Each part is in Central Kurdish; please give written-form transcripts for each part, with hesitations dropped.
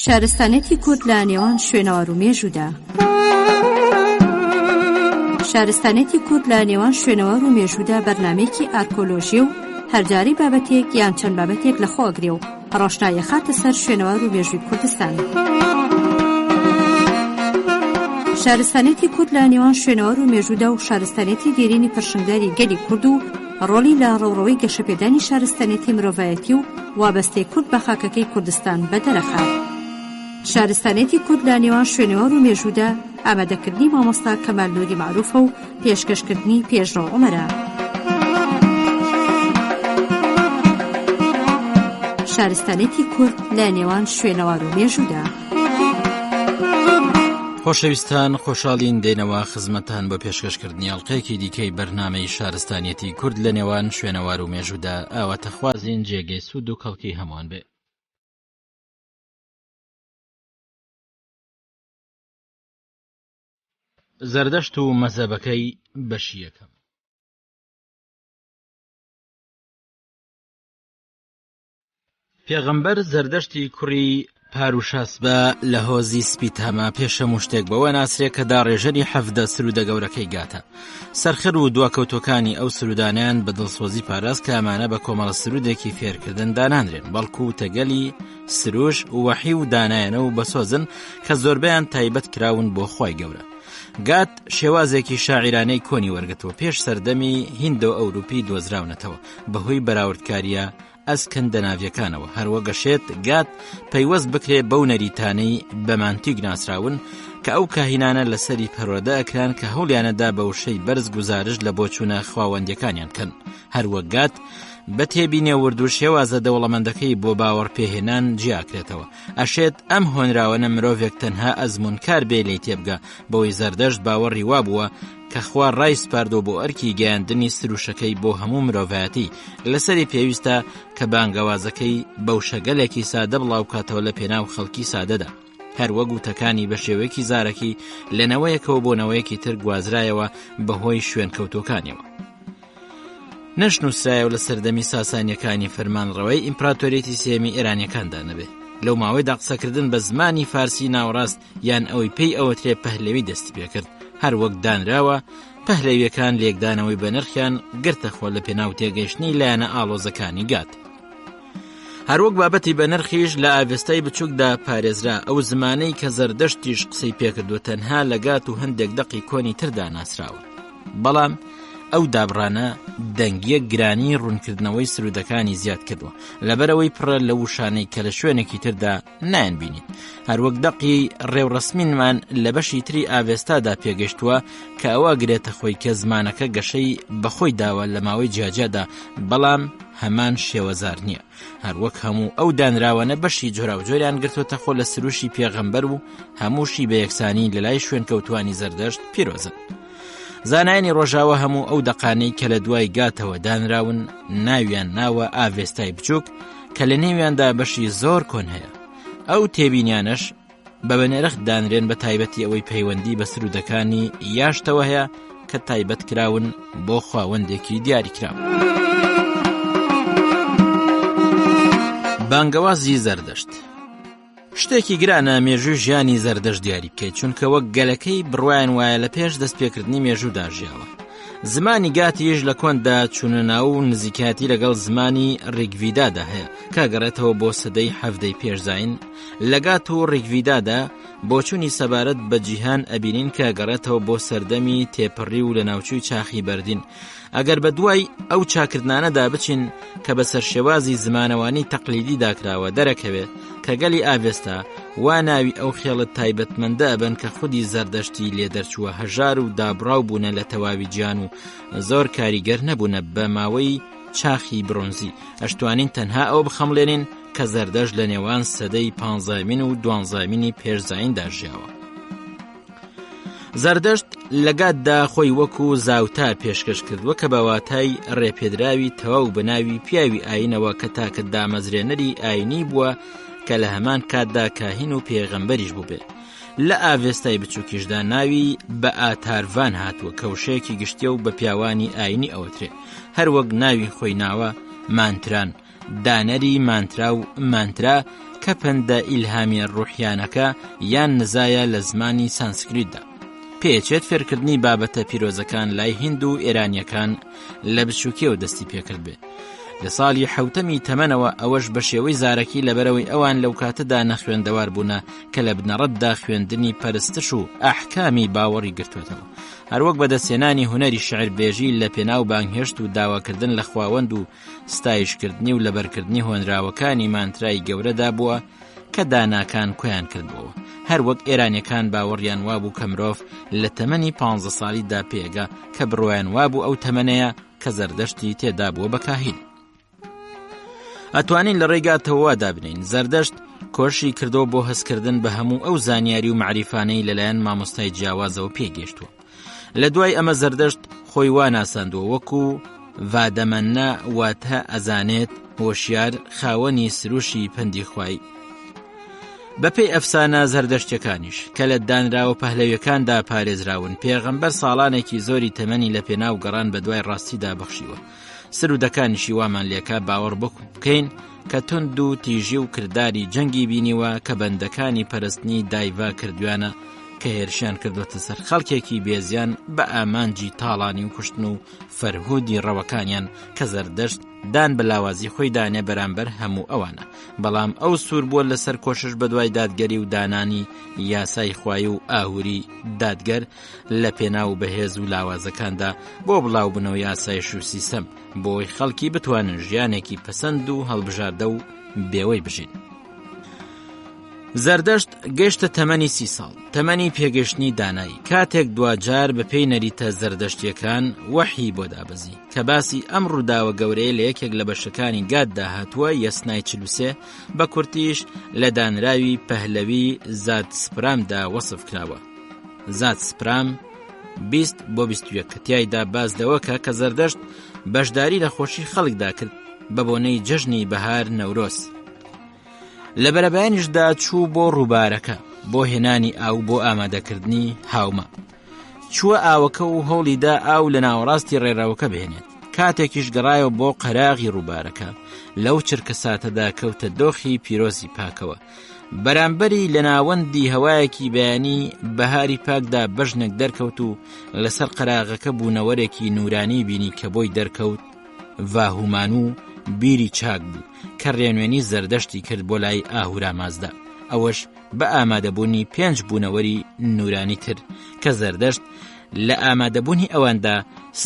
شارستانێتی کورد لە نێوان شوێنەوار و مێژوودا. شارستانێتی کورد لە نێوان شوێنەوار و مێژوودا بەرنامەیەکی ئارکۆلۆژی و هەرجاری بابەتێک یان چەند بابەتێک لە خۆگرێ و ڕۆشنایە خاتە سەر شوێنەوار و مێژووی کوردستان. شارستانێتی کورد لە نێوان شوێنەوار و مێژوودا و شارستانێتی دێرینی پەرشنگداری گەلی کورد و ڕۆڵی لە ڕێوڕەوەی گەشەپێدانی شارستانێتی مرۆڤایەتی و وابەستەی کورد بە خاکەکەی کوردستان بەدەرەخات. شارستانێتی کورد لە نێوان شوێنەوار و مێژوودا ئامادەکردنی مامۆستا کەمال نووری معروفە و پێشکەشکردنی پێشڕۆ عومەرە. شارستانێتی کورد لە نێوان شوێنەوار و مێژوودا. خۆشەویستان، خۆشحاڵین دێنەوە خزمەتان بۆ پێشکەشکردنی ئەڵلقەیەکی دیکەی بەرنامەی شارستانیەتی کورد لە نێوان شوێنەوار و مێژوودا. ئاواتەخوازین جێگەی سوود و کەڵکی هەمووان بێ. زەردەشت و مەزەبەکەی بەشی یەکەم. پێغەمبەر زەردەشتی کوڕی پاروشاسبە لە هۆزی سپیتاما پێشە شتێک بەوە ناسرێ کە داڕێژەری حەفدە سرودە گەورەکەی گاتە. سەرخر و دواکەوتۆکانی ئەو سرودانیان بە دڵسۆزی پاراست کە ئەمانە بە کۆمەڵە سرودێکی فێرکردن دانانرێن، بەڵکو تەگەلی سروش و وەحی و دانایەنە و بەسۆزن کە زۆربیان تایبەت کراون بۆ خۆی گەورە. گات شێوازێکی شاعیرانەی کۆنی وەرگتەوە پێش سەردەمی هیندۆ ئەوروپی دۆزراونەتەوە بەهۆی بەراوردکاریە ئەسکەندە ناویەکانەوە. هەروە گەشێت گات پەیوەست بکرێ بەو نەریتانەی بەمانتیک ناسراون کە ئەو کاهینانە لەسەری پەروەردە ئەکران کە هەوڵیانەدا بە وشەی بەرز گوزارش لە بۆچوونە خواوەندیەکانیان کەن. هەروە گات بە تێبینێ ورد و شێوازە دەوڵەمەندەکەی بۆ باوەڕ پێهێنان جیاکرێتەوە. ئەشێت ئەم هۆنراوەنە مرۆڤێک تەنها ئەزمونکار بێ لی تێبگە، بەوەی زەردەشت باوەڕی وابووە کە خوا ڕای سپاردۆ بۆ ئەرکی گەیاندنی سروشەکەی بۆ هەموو مرۆڤایەتی لەسەری پێویستە کە بانگەوازەکەی بەو شەگەلێکی سادە بڵاوکاتەوە لە پێناو خەڵکی سادەدا. هەروە گوتەکانی بە شێوەیەکی زارەکی لەنەوەیەکەوە بۆنەوەیەکی تر گوازرایەوە بەهۆی شوێن کەوتۆکانیەوە. نەشنووسرایەوە لە سەردەمی ساسانیەکانی فەرمانڕەوەی ئیمپراتۆریەتی سێمی ئێرانیەکاندا نەبێ. لەو ماوەیدا قسەکردن بە زمانی فارسی ناوەڕاست یان ئەوەی پێی ئەوەترێ پەهلەوی دەستی پێکرد. هەروەک دانراوە پەهلەویەکان لێکدانەوەی بە نرخیان گرتەخۆ لە پێناو تێگەیشتنی لایەنە ئاڵۆزەکانی گات. هەروەک بابەتی بە نرخیش لە ئاوێستای بچووکدا پارێزرا. ئەو زمانەی کە زەردەشتیش قسەی پێکردو تەنها لە گات و هەندێک دەقی کۆنی تردا ناسراوە. بەڵام ئەو دابڕانە دەنگیە گرانی ڕوونکردنەوەی سرودەکانی زیاد کردووە لەبەرەوەی پڕە لە وشانەی کە لە شوێنێکی تردا نایەن بینیت. هەروەک دەقی ڕێوڕسمینمان لە بەشی تری ئاوێستادا پێگەشتووە کە ئەوە گرێتە خۆی کە زمانەکە گەشەی بەخۆی داوە لە ماوەی جیاجادا، بەڵام هەمان شێوەزار نییە. هەروەک هەموو ئەو دانراوانە بەشی جۆراوجۆریان گرتوتە خۆ لە سروشی پێغەمبەر و هەمووشی بە یەکسانی لە لای شوێن کەوتوانی زەردەشت پیرۆزن. زانایانی ڕۆژاوە هەموو ئەو دەقانەی کە لە دوای گاتەوە دانراون ناویان ناوە ئاوێستای بچووک کە لە نێویاندا بەشی زۆر کۆن هەیە. ئەو تێبینیانش بە بەنرخ دانرێن بە تایبەتی ئەوەی پەیوەندی بە سرودەکانی یاشتەوە هەیە کە تایبەت کراون بۆ خواوەندێکی دیاری کراوە. بانگەوازی زەردەشت شتێکی گرانە مێژوو ژیانی زەردەشت دیاری بکەیت، چونکە وەک گەلەکەی بڕوایان وایە لە پێش دەستپێکردنی مێژوودا ژیاوە. زمانی گاتیش لە کۆندا چوونە ناو و نزیکاتی لەگەڵ زمانی ڕیگڤیدادا هەیە کە گەڕێتەوە بۆ سەدەی حەفدەی پێشزاین. لە گات و ڕیگڤیدادا بۆچوونی سەبارەت بە جیهان ئەبینین کە گەڕێتەوە بۆ سەردەمی تێپەڕی و لە ناوچووی چاخی بەردین. ئەگەر بە دوای ئەو چاکردانەدا بچین کە بە سەرشێوازی زمانەوانی تەقلیدی داکراوە دەرەکەوێت کە گەلی ئاوێستا وا ناوی ئەو خێڵت تایبەتمەندە ئەبن کە خودی زەردەشتی لێ دەرچووە هەژار و دابڕاو بوونە لە تەواوی گیان و زۆر کاریگەر نەبوونە بە ماوەی چاخی برۆنزی. ئەشتوانین تەنها ئەو بخەمڵێنین کە زەردەشت لە نێوان سەدەی 15مین و 12مینی پێشزایندا ژیاوە. زەردەشت لەگاتدا خۆی وەکو زاوتار پێشکەش کردووە کە بەواتای ڕێپێدراوی تەواو بەناوی پیاوی ئاینەوە کە تاکە دامەزرێنەری ئاینی بووە کە لە هەمان کاتدا کاهین و پێغەمبەریش بوو بێ. لە ئاوێستای بچووکیشدا ناوی بە ئاتارڤان هاتووە کە وشەیەکی گشتیە و بە پیاوانی ئاینی ئەوەترێ. هەروەک ناوی خۆی ناوە مانتران دانەری مانترا و مانترا کە پەندە ئیلهامی ڕوحیانەکە یان نزایە لە زمانی سانسکریتدا. پێچێت فێرکردنی بابەتە پیرۆزەکان لای هیند و ئێرانیەکان لە بچووکیەوە دەستی پێکرد بێ. لە ساڵی حوتەمی تەمەنەوە ئەوەش بە شێوەی زارەکی لەبەرەوەی ئەوان لەو کاتەدا نەخوێندەوار بوونە کە لە بنەڕەتدا خوێندنی پەرستش و ئەحکامی باوەڕی گرتوێتەوە. هەروەک بەدەستێنانی هونەری شعربێژی لە پێناو بانگهێشت و داواکردن لە خواوەند و ستایشکردنی و لەبەرکردنی هۆنراوەکانی مانترای گەورەدا بووە کە داناکان کۆیان کردبەوە. هەروەک ئێرانیەکان باوەڕیان وابوو کە مرۆڤ لە تەمەنی 15 ساڵیدا پێگا کە بڕۆیان وابوو ئەو تەمەنەیە کە زەردەشتی تێدا بووە بە کاهین. ئەتوانین لە ڕێگاتەوە دابنین زەردەشت کۆشی کردەوە بۆ هەستکردن بە هەموو ئەو زانیاری و معریفانەی لەلایەن مامۆستای جیاوازەوە پێگەشتووە. لە دوای ئەمە زەردەشت خۆی واناساندووە وەکو ڤادەمەنە واتە ئەزانێت هۆشیار خاوەنی سروشی پەندی خوای. بەپێی ئەفسانە زەردەشتیەکانیش کە لە دانراوە پەهلەویەکاندا پارێزراون پێغەمبەر ساڵانێکی زۆری تەمەنی لە پێناو گەڕان بە دوای ڕاستیدا بەخشیوە. سرودەکانیشی وامان لێکە باوەڕ بکەین کە تند و تیژی و کردداری جەنگی بینیوە کە بەندەکانی پەرستنی دایڤا کردویانە کە هێرشیان کردوتە سەر خەڵکێکی بێزیان بە ئامانجی تاڵانی و کوشتن و فەرهودی ڕەوەکانیان کە زەردەشت دان بە لاوازی خۆی دانێ بەرامبەر هەموو ئەوانە. بەڵام ئەو سوور بووە لەسەر کۆشش بە دوای دادگەری و دانانی یاسای خوای و ئاهوری دادگەر لە پێناو بەهێز و لاوازەکاندا بۆ بڵاو بنەوە یاسایش و سیستەم بۆی خەڵکی بتوانن ژیانێکی پەسەند و هەڵبژاردە و بێوەی بژین. زەردەشت گەیشتە تەمەنی 30 ساڵ، تەمەنی پێگەشتنی دانایی. کاتێک دوجار بەپێی نەریتە زەردەشتیەکان وەحی بۆ دابەزی کە باسی ئەم ڕووداوە گەورەیە لە یەکێک لە بەشەکانی گاددا هاتووە یەسنای 43 بە کورتیش لە دانراوی پەهلەوی زاد سپرامدا وەسف کراوە. زاد سپرام 20 بۆ 21 کە تیایدا باز لەوەکە کە زەردەشت بەشداری لە خۆشی خەڵکدا کرد بە بۆنەی جەژنی بەهار نەورۆز. لە بەرەبەیانیشدا چوو بۆ ڕووبارەکە بۆ هێنانی ئاو بۆ ئامادەکردنی هاومە. چووە ئاوەکە و هەوڵیدا ئاو لە ناوەڕاستی ڕێراوەکە بهێنێت. کاتێکیش گەڕایەوە بۆ قەراغی ڕووبارەکە لەو چرکە ساتەدا کەوتە دۆخی پیرۆزی پاکەوە. بەرامبەری لە ناوەندی هەوایەکی بەیانی بەهاری پاکدا بەژنێک دەرکەوت و لەسەر قەراغەکە بوونەوەرێکی نورانی بینی کە بۆی دەرکەوت ڤاهومان و بیری چاک بوو کە ڕێنوێنی زەردەشتی کرد بۆ لای ئاهورا مازدا. ئەوەش بە ئامادەبوونی 5 بوونەوەری نورانی تر کە زەردەشت لە ئامادەبوونی ئەواندا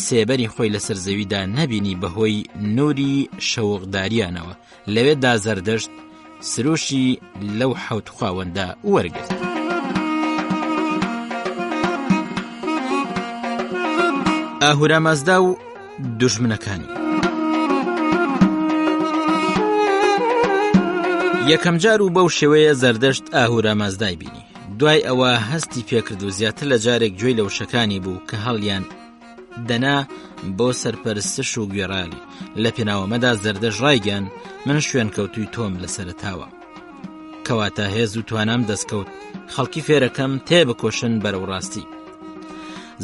سێبەری خۆی لەسەر زەویدا نەبینی بەهۆی نوری شەوقداریانەوە. لەوێدا زەردەشت سروشی لەو حەوت خواوەندا وەرگرت. ئاهورا مازدا و دوژمنەکانی. یەکەم جار و بەو شێوەیە زەردەشت ئاهورا مازدای بینی. دوای ئەوە هەستی پێکرد و زیاتر لە جارێک گوێی لە وشەکانی بوو کە هەڵیان دەنا بۆ سەرپەرستش و گوێڕالی. لە پێناوەمەدا زەردەشت ڕایگەیان من شوێن کەوتوی تۆم لەسەرتاوە کەواتە هێز و توانام دەستکەوت خەڵکی فێرەکەم تێبکۆشن بەرەو ڕاستی.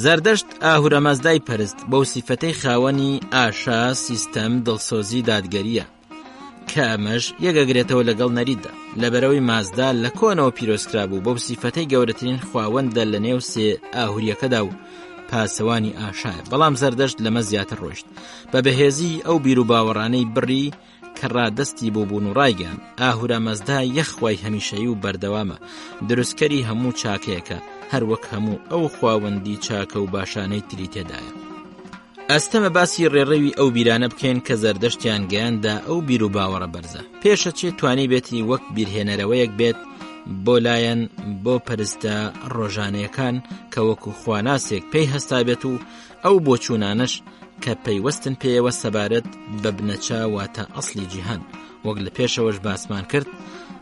زەردەشت ئاهورا مازدای پەرست بەو سیفەتەی خاوەنی ئاشا سیستەم دڵسۆزی دادگەریە کە ئەمەش یەکەگرێتەوە لەگەڵ نەریتدا. لەبەرەوەی مازدا لە کۆنەوە پیرۆزکرا بوو بەو سیفەتەی گەورەترین خواوەندە لە نێو سێ ئاهوریەکەدا و پاسەوانی ئاشایە. بەڵام زەردەشت لەمە زیاتر ڕۆیشت بە بەهێزی ئەو بیر و باوەڕانەی بڕی کە ڕادەستی بۆ بوون و ڕایگەیان. ئاهورا مازدا یەخوای هەمیشەیی و بەردەوامە، دروستکەری هەموو چاکەیەکە، هەروەک هەموو ئەو خواوەندی چاکە و باشانەی تری تێدایە. ئەستەمە باسی ڕێڕەوی ئەو بیرانە بکەین کە زەردەشتیان گەیاندا ئەو بیر و باوەڕە بەرزە. پێشەچێ توانی بێتی وەک بیرهێنەرەوەیەک بێت بۆ لایەن بۆ پەرستە ڕۆژانەیەکان کە وەکو خواناسێک پێی هەستا بێت و ئەو بۆچوونانش کە پەیوەستن پێیەوە سەبارەت بە بنەچە واتە ئەسلی جیهان. وەک لە پێشەوەش باسمان کرد،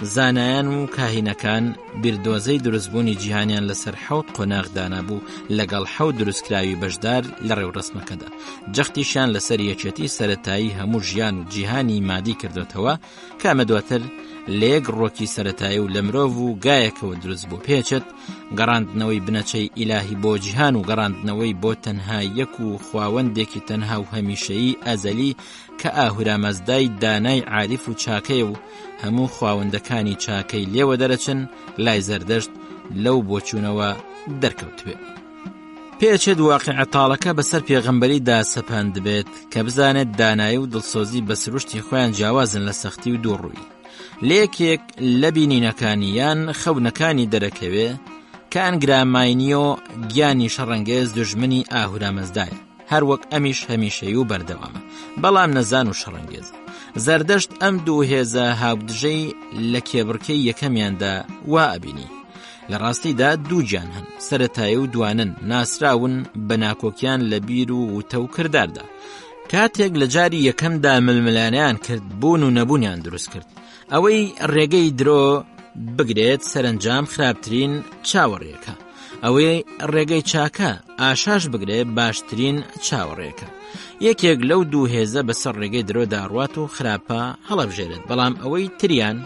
زانایان و کاهینەکان بیردۆزەی دروستبوونی جیهانیان لەسەر 7 قۆناغ دانابوو لەگەڵ 7 دروستکراوی بەشدار لە ڕێوڕسمەکەدا. جەختیشان لەسەر یەکێتی سەرەتایی هەموو ژیان و جیهانی مادی کردوتەوە کە ئەمە دواتر لە یەک ڕۆکی سەرەتایی و لە مرۆڤ و گایەکەوە دروست بوو پێچێت گەڕاندنەوەی بنەچەی ئیلاهی بۆ جیهان و گەڕاندنەوەی بۆ تەنها یەک و خواوەندێکی تەنها و هەمیشەیی ئەزەلی کە ئاهورامەزدای دانای عاریف و چاکەیە و هەموو خواوەندەکانی چاکەی لێوە دەرەچن لای زەردەشت لەو بۆچوونەوە دەرکەوت بێ. پێچێت واقعە تاڵەکە بەسەر پێغەمبەریدا سەپاند بێت کە بزانێت دانایی و دڵسۆزی بە سروشتی خۆیان جیاوازن لە سەختی و دووڕووی. لێکێک لە بینینەکانیان خەونەکانی دەرەکەوێ کە ئەنگراماینیۆ گیانی شەڕەنگێز دژمنی ئاهورامەزدایە، هەر وەک ئەمیش هەمیشەیی و بەردەوامە، بەڵام نەزان و شەڕەنگێزە. زەردەشت ئەم دوو هێزە هاودژەی لە کێبڕکەی یەکەمیاندا وا ئەبینی. لە ڕاستیدا دوو گیان هەن، سەرەتایی و دوانن، ناسراون بە ناکۆکیان لە بیر و وتە و کرداردا. کاتێک لە جاری یەکەمدا ململانیان کرد، بوون و نەبوونیان دروست کرد. ئەوەی ڕێگەی درۆ بگرێت سەرنجام خراپترین چاوەڕێکە، ئەوەی ڕێگەی چاکە ئاشاش بگرێت باشترین چاوەڕێکە. یەکێک لەو دوو هێزە بەسەر ڕێگەی درۆدا ڕوات و خراپە هەڵەبژێرێت، بەڵام ئەوەی تریان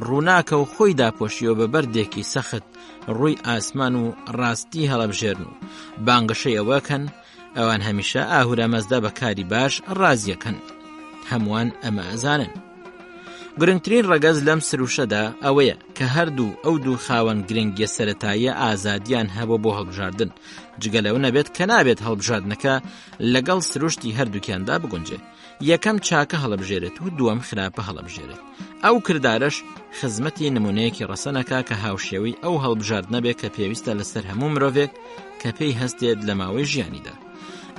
ڕووناکە و خۆی داپۆشیەوە بە بەردێکی سەخت ڕووی ئاسمان و ڕاستی هەڵەبژێرن و بانگەشەی ئەوەکەن. ئەوان هەمیشە ئاهورامەزدا بە کاری باش ڕازیەکەن، هەمووان ئەمە ئەزانن. گرنگترین ڕەگەز لەم سروشەدا ئەوەیە کە هەردوو ئەو دوو خاوەن گرنگیە سەرەتاییە ئازادیان هەبوو بۆ هەڵبژاردن، جگە لەو نەبێت کە نابێت هەڵبژاردنەکە لەگەڵ سروشتی هەردووکیاندا بگونجێ. یەکەم چاکە هەڵەبژێرێت و دووەم خراپە هەڵەبژێرێت. ئەو کردارەش خزمەتی نمونەیەکی ڕەسەنەکە کە هاوشێوی ئەو هەڵبژاردنە بێت کە پێویستە لەسەر هەموو مرۆڤێک کە پێی هەستێت لە ماوەی ژیانیدا.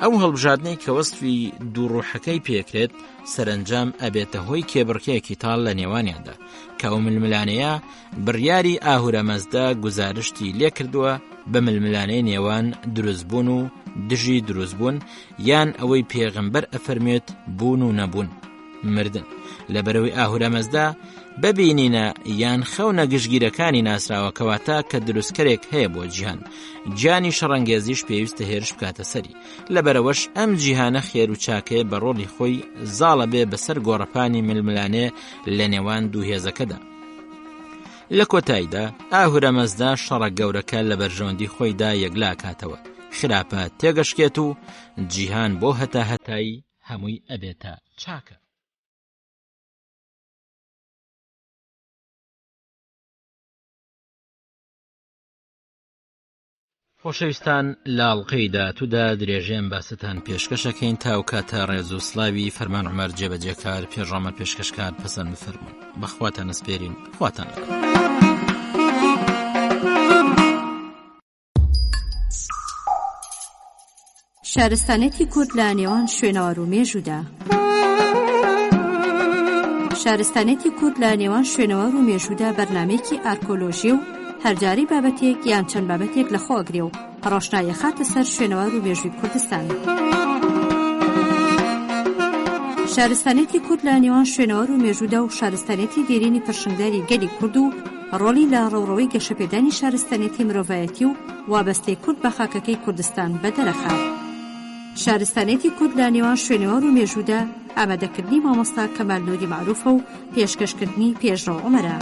ئەو هەڵبژاردنەی کە وەسفی دووڕوحەکەی پێکرێت سەرنجام ئەبێتە هۆی کێبڕکەیەکی تاڵ لە نێوانیاندا، کە ئەو ململانەیە بڕیاری ئاهورامەزدا گوزارشتی لێ کردووە بە ململانەی نێوان دروستبوون و دژی دروستبوون، یان ئەوەی پێغەمبەر ئەفەرمێت بوون و نەبوون، مردن. لەبەرەوەی ئاهورامەزدا ببینینە یان خەونە گشتگیرەکانی ناسراوە کەواتە کە دروستکەرێک هەیە بۆ جیهان، گیانی شەڕەنگێزیش پێویستە هێرش بکاتە سەری. لەبەرەوەش ئەم جیهانە خێر و چاکەیە بە ڕۆڵی خۆی زاڵە بێ بەسەر گۆڕەپانی ململانێ لە نێوان دوو هێزەکەدا. لە کۆتاییدا ئاهورامەزدا شەڕە گەورەکە لە بەرژەوەندی خۆیدا یەکلا کاتەوە، خراپە تێگەشکێت و جیهان بۆ هەتا هەتایی هەمووی ئەبێتە چاکە. خۆشەویستان، لاڵقەی داهاتوودا درێژەیەم باستان پێشکەشەکەین تا و کاتە ڕێز و سلاوی فەرمان عومەر جێبەجێکار پێشڕامە پێشکەشکار پەسەند بفەرمون. بەخواتان ئەسپێرین، خواتان لەگەڵ. شارستانێتی کورد لە نێوان شوێنەوە و مێژوودا. شارستانێتی کورد لە نێوان شوێنەوە و مێژوودا بەرنامەیەکی ئارکۆلۆژی و هەرجاری بابەتێک یان چەند بابەتێک لە خۆگرێ و ڕۆشنایە خاتە سەر شوێنەوار و مێژووی کوردستان. شارستانێتی کورد لە نێوان شوێنەوار و مێژوودا و شارستانێتی دێرینی پرشنگداری گەلی کورد و ڕۆڵی لە ڕێوڕەوەی گەشەپێدانی شارستانێتی مرۆڤایەتی و وابەستەی کورد بە خاکەکەی کوردستان بەدەرەخات. شارستانێتی کورد لە نێوان شوێنەوار و مێژوودا ئامادەکردنی مامۆستا کەمال نووری معروفە و پێشکەشکردنی پێشڕۆ عومەرە.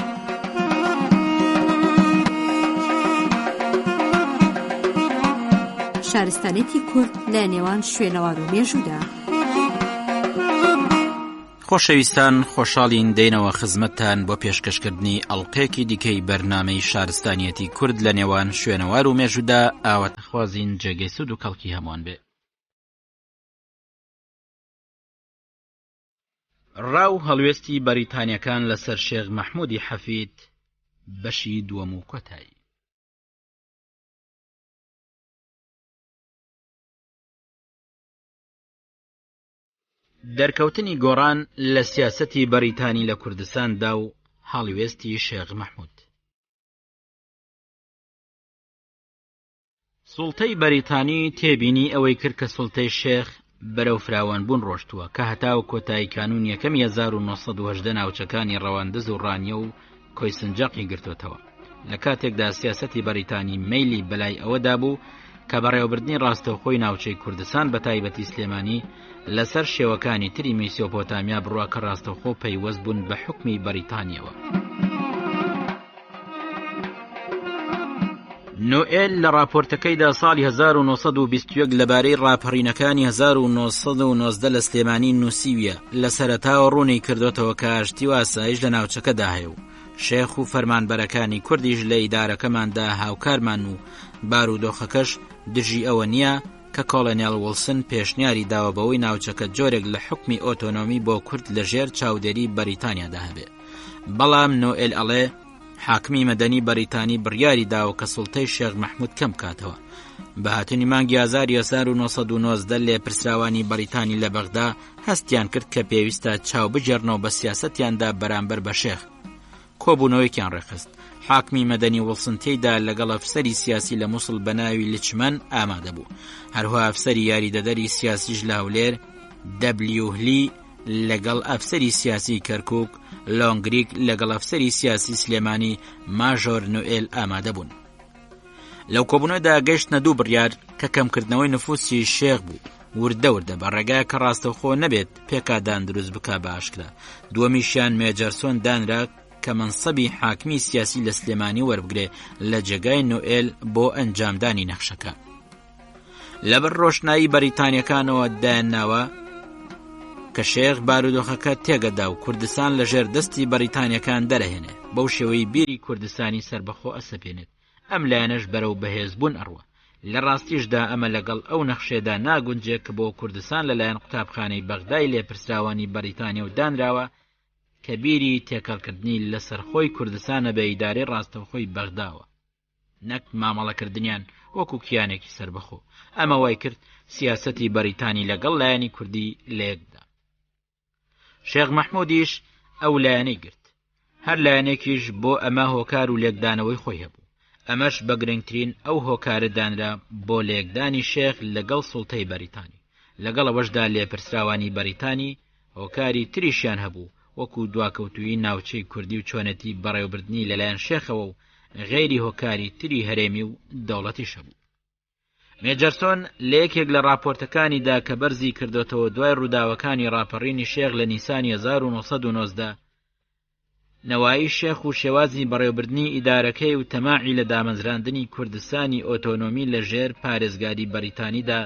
شارستانێتی کورد لە نێوان شوێنەوار و مێژوودا. خۆشەویستان، خۆشحاڵین دێنەوە خزمەتتان بۆ پێشکەشکردنی ئەڵلقەیەکی دیکەی بەرنامەی شارستانیەتی کورد لە نێوان شوێنەوار و مێژوودا. ئاواتەخوازین جێگەی سود و کەڵکی هەمووان بێ. ڕاو هەڵوێستی بەریتانیەکان لەسەر شێخ مەحموودی حەفید بەشی دووەم و کۆتایی. دەرکەوتنی گۆڕان لە سیاسەتی بەریتانی لە کوردستاندا و هەڵوێستی شێخ مەحموود. سوڵتەی بەریتانی تێبینی ئەوەی کرد کە سوڵتەی شێخ بەرەو فراوانبوون ڕۆشتووە کە هەتاو کۆتایی کانون یەکەمی 1970 ناوچەکانی ڕەواندز و ڕانیە و کۆی سنجاقی گرتوتەوە. لە کاتێکدا سیاسەتی بەریتانی مەیلی بەلای ئەوەدا بوو کە بەڕێوەبردنی ڕاستەوخۆی ناوچەی کوردستان بە تایبەتی سلێمانی لەسەر شێوەکانی تری میسیۆپۆتامیا بڕوا کە ڕاستەوخۆ پەیوەست بوون بە حکمی بەریتانیەوە. نوئێل لە راپۆرتەکەیدا ساڵی 1920 لەبارەی ڕاپەڕینەکانی 1990 لە سلێمانی نووسیویە لە سەرەتاوە ڕوونی کردوتەوە کە ئاشتی و ئاسایش لە ناوچەکەدا هەیە و شێخ و فەرمانبەرەکانی کوردیش لە ئیدارەکەماندا هاوکارمان و بارودۆخەکەش دژی ئەوە نییە کە کۆڵۆنێل وڵسن پێشنیاری داوە بەوەی ناوچەکە جۆرێک لە حکمی ئۆتۆنۆمی بۆ کورد لە ژێر چاودێری بەریتانیادا هەبێ. بەڵام نوئێل ئەڵێ حاکمی مەدەنی بەریتانی بڕیاری داوە کە سوڵتەی شێخ مەحموود کەم کاتەوە. بە هاتنی مانگی ئازاری 1990 لێ پرسراوانی بەریتانی لە بەغدا هەستیان کرد کە پێویستە چاو بجێڕنەوە بە سیاسەتیاندا بەرامبەر بە شێخ. کۆبوونەوەیکیان ڕێخست. حاکمی مەدەنی وڵسن تێیدا لەگەڵ ئەفسەری سیاسی لە مووسڵ بەناوی لچمەن ئامادە بوو. هەروها ئەفسەری یاریدەدەری سیاسیش لە هەولێر دەبلیو هلی لەگەڵ ئەفسەری سیاسی کەرکووک لۆنگریک لەگەڵ ئەفسەری سیاسی سلێمانی ماژۆر نوئێل ئامادە بوون. لەو کۆبوونەوەدا گەیشتنە دوو بڕیار کە کەمکردنەوەی نفوسی شێخ بوو وردە بە ڕێگای کە ڕاستەوخۆ نەبێت پێکادان دروست بکا بە ئاشکرا. دووەمیشیان مێجەرسۆن دانرا کە منسەبی حاکمی سیاسی لە سلێمانی وەربگرێ لە جێگای نوئێل بۆ ئەنجامدانی نەخشەکە. لەبەر ڕۆشنایی بەریتانیەکانەوە دایانناوە کە شێخ بارودۆخەکە تێگەدا و کوردستان لە ژێر دەستی بەریتانیەکان دەرەهێنێ، بەو شێوەی بیری کوردستانی سربەخۆ ئەسەپێنێت. ئەم لایەنەش بەرەو بەهێزبوون ئەڕوە. لە ڕاستیشدا ئەمە لەگەڵ ئەو نەخشێدا ناگونجێت کە بۆ کوردستان لەلایەن قوتابخانەی بەغدای لێپرسراوانی بەریتانیا و دانراوە کە بیری تێکەڵکردنی لەسەر خۆی کوردستانە بە ئیدارەی ڕاستەوخۆی بەغداوە، نەک مامەڵەکردنیان وەکو کیانێکی سربەخۆ. ئەمە وای کرد سیاسەتی بەریتانی لەگەڵ لایەنی کوردی لەیەکدا. شێخ مەحموودیش ئەو لایەنەی گرت. هەر لایەنێکیش بۆ ئەمە هۆکار و لێکدانەوەی خۆی هەبوو. ئەمەش بە گرنگترین ئەو هۆکارە دانرا بۆ لێکدانی شێخ لەگەڵ سوڵتەی بەریتانی. لەگەڵ ئەوەشدا لێپرسراوانی بەریتانی هۆکاری تریشیان هەبوو، وەکو دواکەوتووی ناوچەی کوردی و چۆنەتی بەڕێوەبردنی لەلایەن شێخەوە و غێری هۆکاری تری هەرێمی و دەوڵەتیش هەبوو. مێجەرسۆن لە یەکێک لە راپۆرتەکانیدا کە بەرزی کردوتەوە دوای ڕووداوەکانی ڕاپەڕینی شێخ لە نیسانی 1990 نەوایی شێخ و شێوازی بەڕێوەبردنی ئیدارەکەی و تەماعی لە دامەزراندنی کوردستانی ئۆتۆنۆمی لە ژێر پارێزگاری بەریتانیدا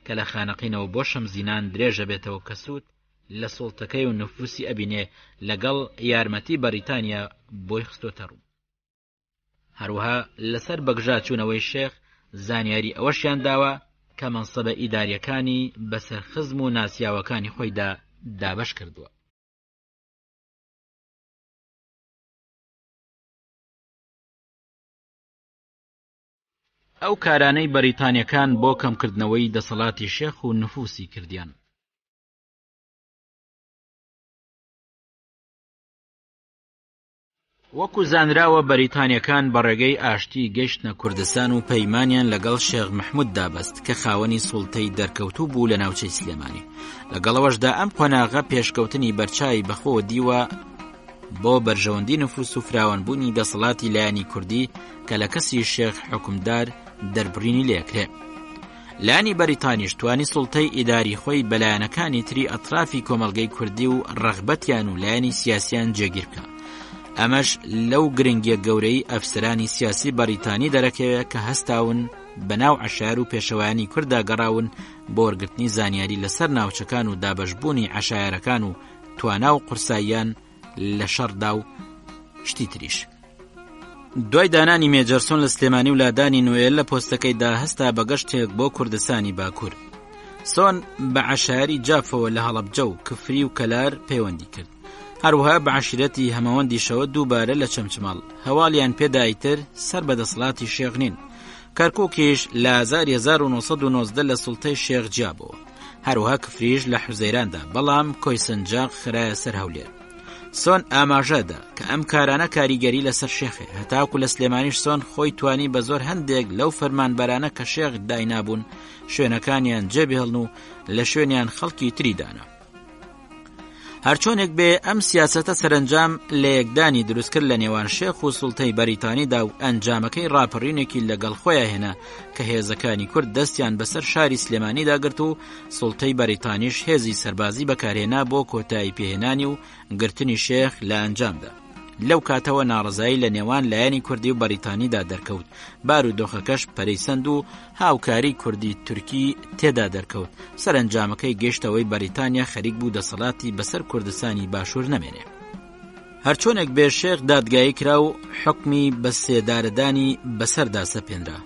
کە لە خانەقینەوە بۆ شەمزینان درێژە بێتەوە کە سوود لە سوڵتەکەی و نفوسی ئەبینێ لەگەڵ یارمەتی بەریتانیا بۆی خستۆتە ڕوو. هەروەها لەسەر بەگژاچوونەوەی شێخ زانیاری ئەوەشیان داوە کە مەنسەبە ئیداریەکانی بەسەر خزم و ناسیاوەکانی خۆیدا دابەش کردووە. ئەو کارانەی بەریتانیەکان بۆ کەمکردنەوەی دەسەڵاتی شێخ و نفوسی کردیان. وەکو زانراوە بەریتانیەکان بە ڕێگەی ئاشتی گەیشتنە کوردستان و پەیمانیان لەگەڵ شێخ مەحموود دابەست کە خاوەنی سوڵتەی دەرکەوتوو بوو لە ناوچەی سلێمانی. لەگەڵەوەشدا ئەم قۆناغە پێشکەوتنی بەرچاوی بەخۆ دیوە بۆ بەرژەوەندی نفوس و فراوانبوونی دەسەڵاتی لایەنی کوردی کە لە کەسی شێخ حکومدار دەربڕینی لێکرێ. لایەنی بەریتانیش توانی سوڵتەی ئیداری خۆی بەلایەنەکانی تری ئەطرافی کۆمەڵگەی کوردی و ڕەغبەتیان و لایەنی سیاسیان جێگیر بکە. ئەمەش لەو گرنگیە گەورەی ئەفسەرانی سیاسی بەریتانی دەرەکەوێت کە هەستاون بەناو عەشایەر و پێشەوایانی کووردا گەڕاون بۆ وەرگرتنی زانیاری لەسەر ناوچەکان و دابەشبوونی عەشایەرەکان و توانا و قورساییان لە شەڕدا و شتی تریش. دوای دانانی مێجەرسۆن لە سلێمانی و لادانی نوێل لە پۆستەکەیدا هەستا بە گەشتێک بۆ کوردستانی باکوور. سۆن بە عەشایەری جافەوە لە هەڵەبجە و کفری و کەلار پەیوەندی کرد. هەروەها بە عەشیرەتی هەمەوەندیشەوە دووبارە لە چەمچماڵ هەواڵیان پێدایتر سەر بە دەسەڵاتی شێخ نین. کەرکووکیش لە ئازاری 1990 لە سوڵتەی شێخ جیابەوە. هەروەها کفریش لە حوزەیراندا، بەڵام کۆیسەنجاق خرایە سەر هەولێر. سۆن ئاماژەدا کە ئەم کارانە کاریگەری لەسەر شێخێ، هەتاکو لە سلێمانیش سۆن خۆی توانی بە زۆر هەندێک لەو فەرمانبەرانە کە شێخ داینابوون شوێنەکانیان جێبهێڵن و لە شوێنیان خەڵکی تری دانا. هەرچۆنێک بێ ئەم سیاسەتە سەرنجام لە یەکدانی دروستکرد لە نێوان شێخ و سوڵتەی بەریتانیدا و ئەنجامەکەی ڕاپەڕینێکی لەگەڵ خۆیان هێنا کە هێزەکانی کورد دەستیان بەسەر شاری سلێمانیدا گرت و سوڵتەی بەریتانیش هێزی سەربازی بەکارهێنا بۆ کۆتایی پێهێنانی و گرتنی شێخ لە ئەنجامدا. لەو کاتەوە ناڕزایی لە نێوان لایەنی کوردی و بەریتانیدا دەرکەوت. بارودۆخەکەش پەرەیسەند و هاوکاری کوردی تورکی تێدا دەرکەوت. سەرنجامەکەی گەیشتەوەی بەریتانیا خەریک بوو دەسەڵاتی بەسەر کوردستانی باشوور نەمێنێ. هەرچۆنێک بێ شێخ دادگایی کرا و حکمی بە سێدارەدانی بەسەردا سەپێنرا.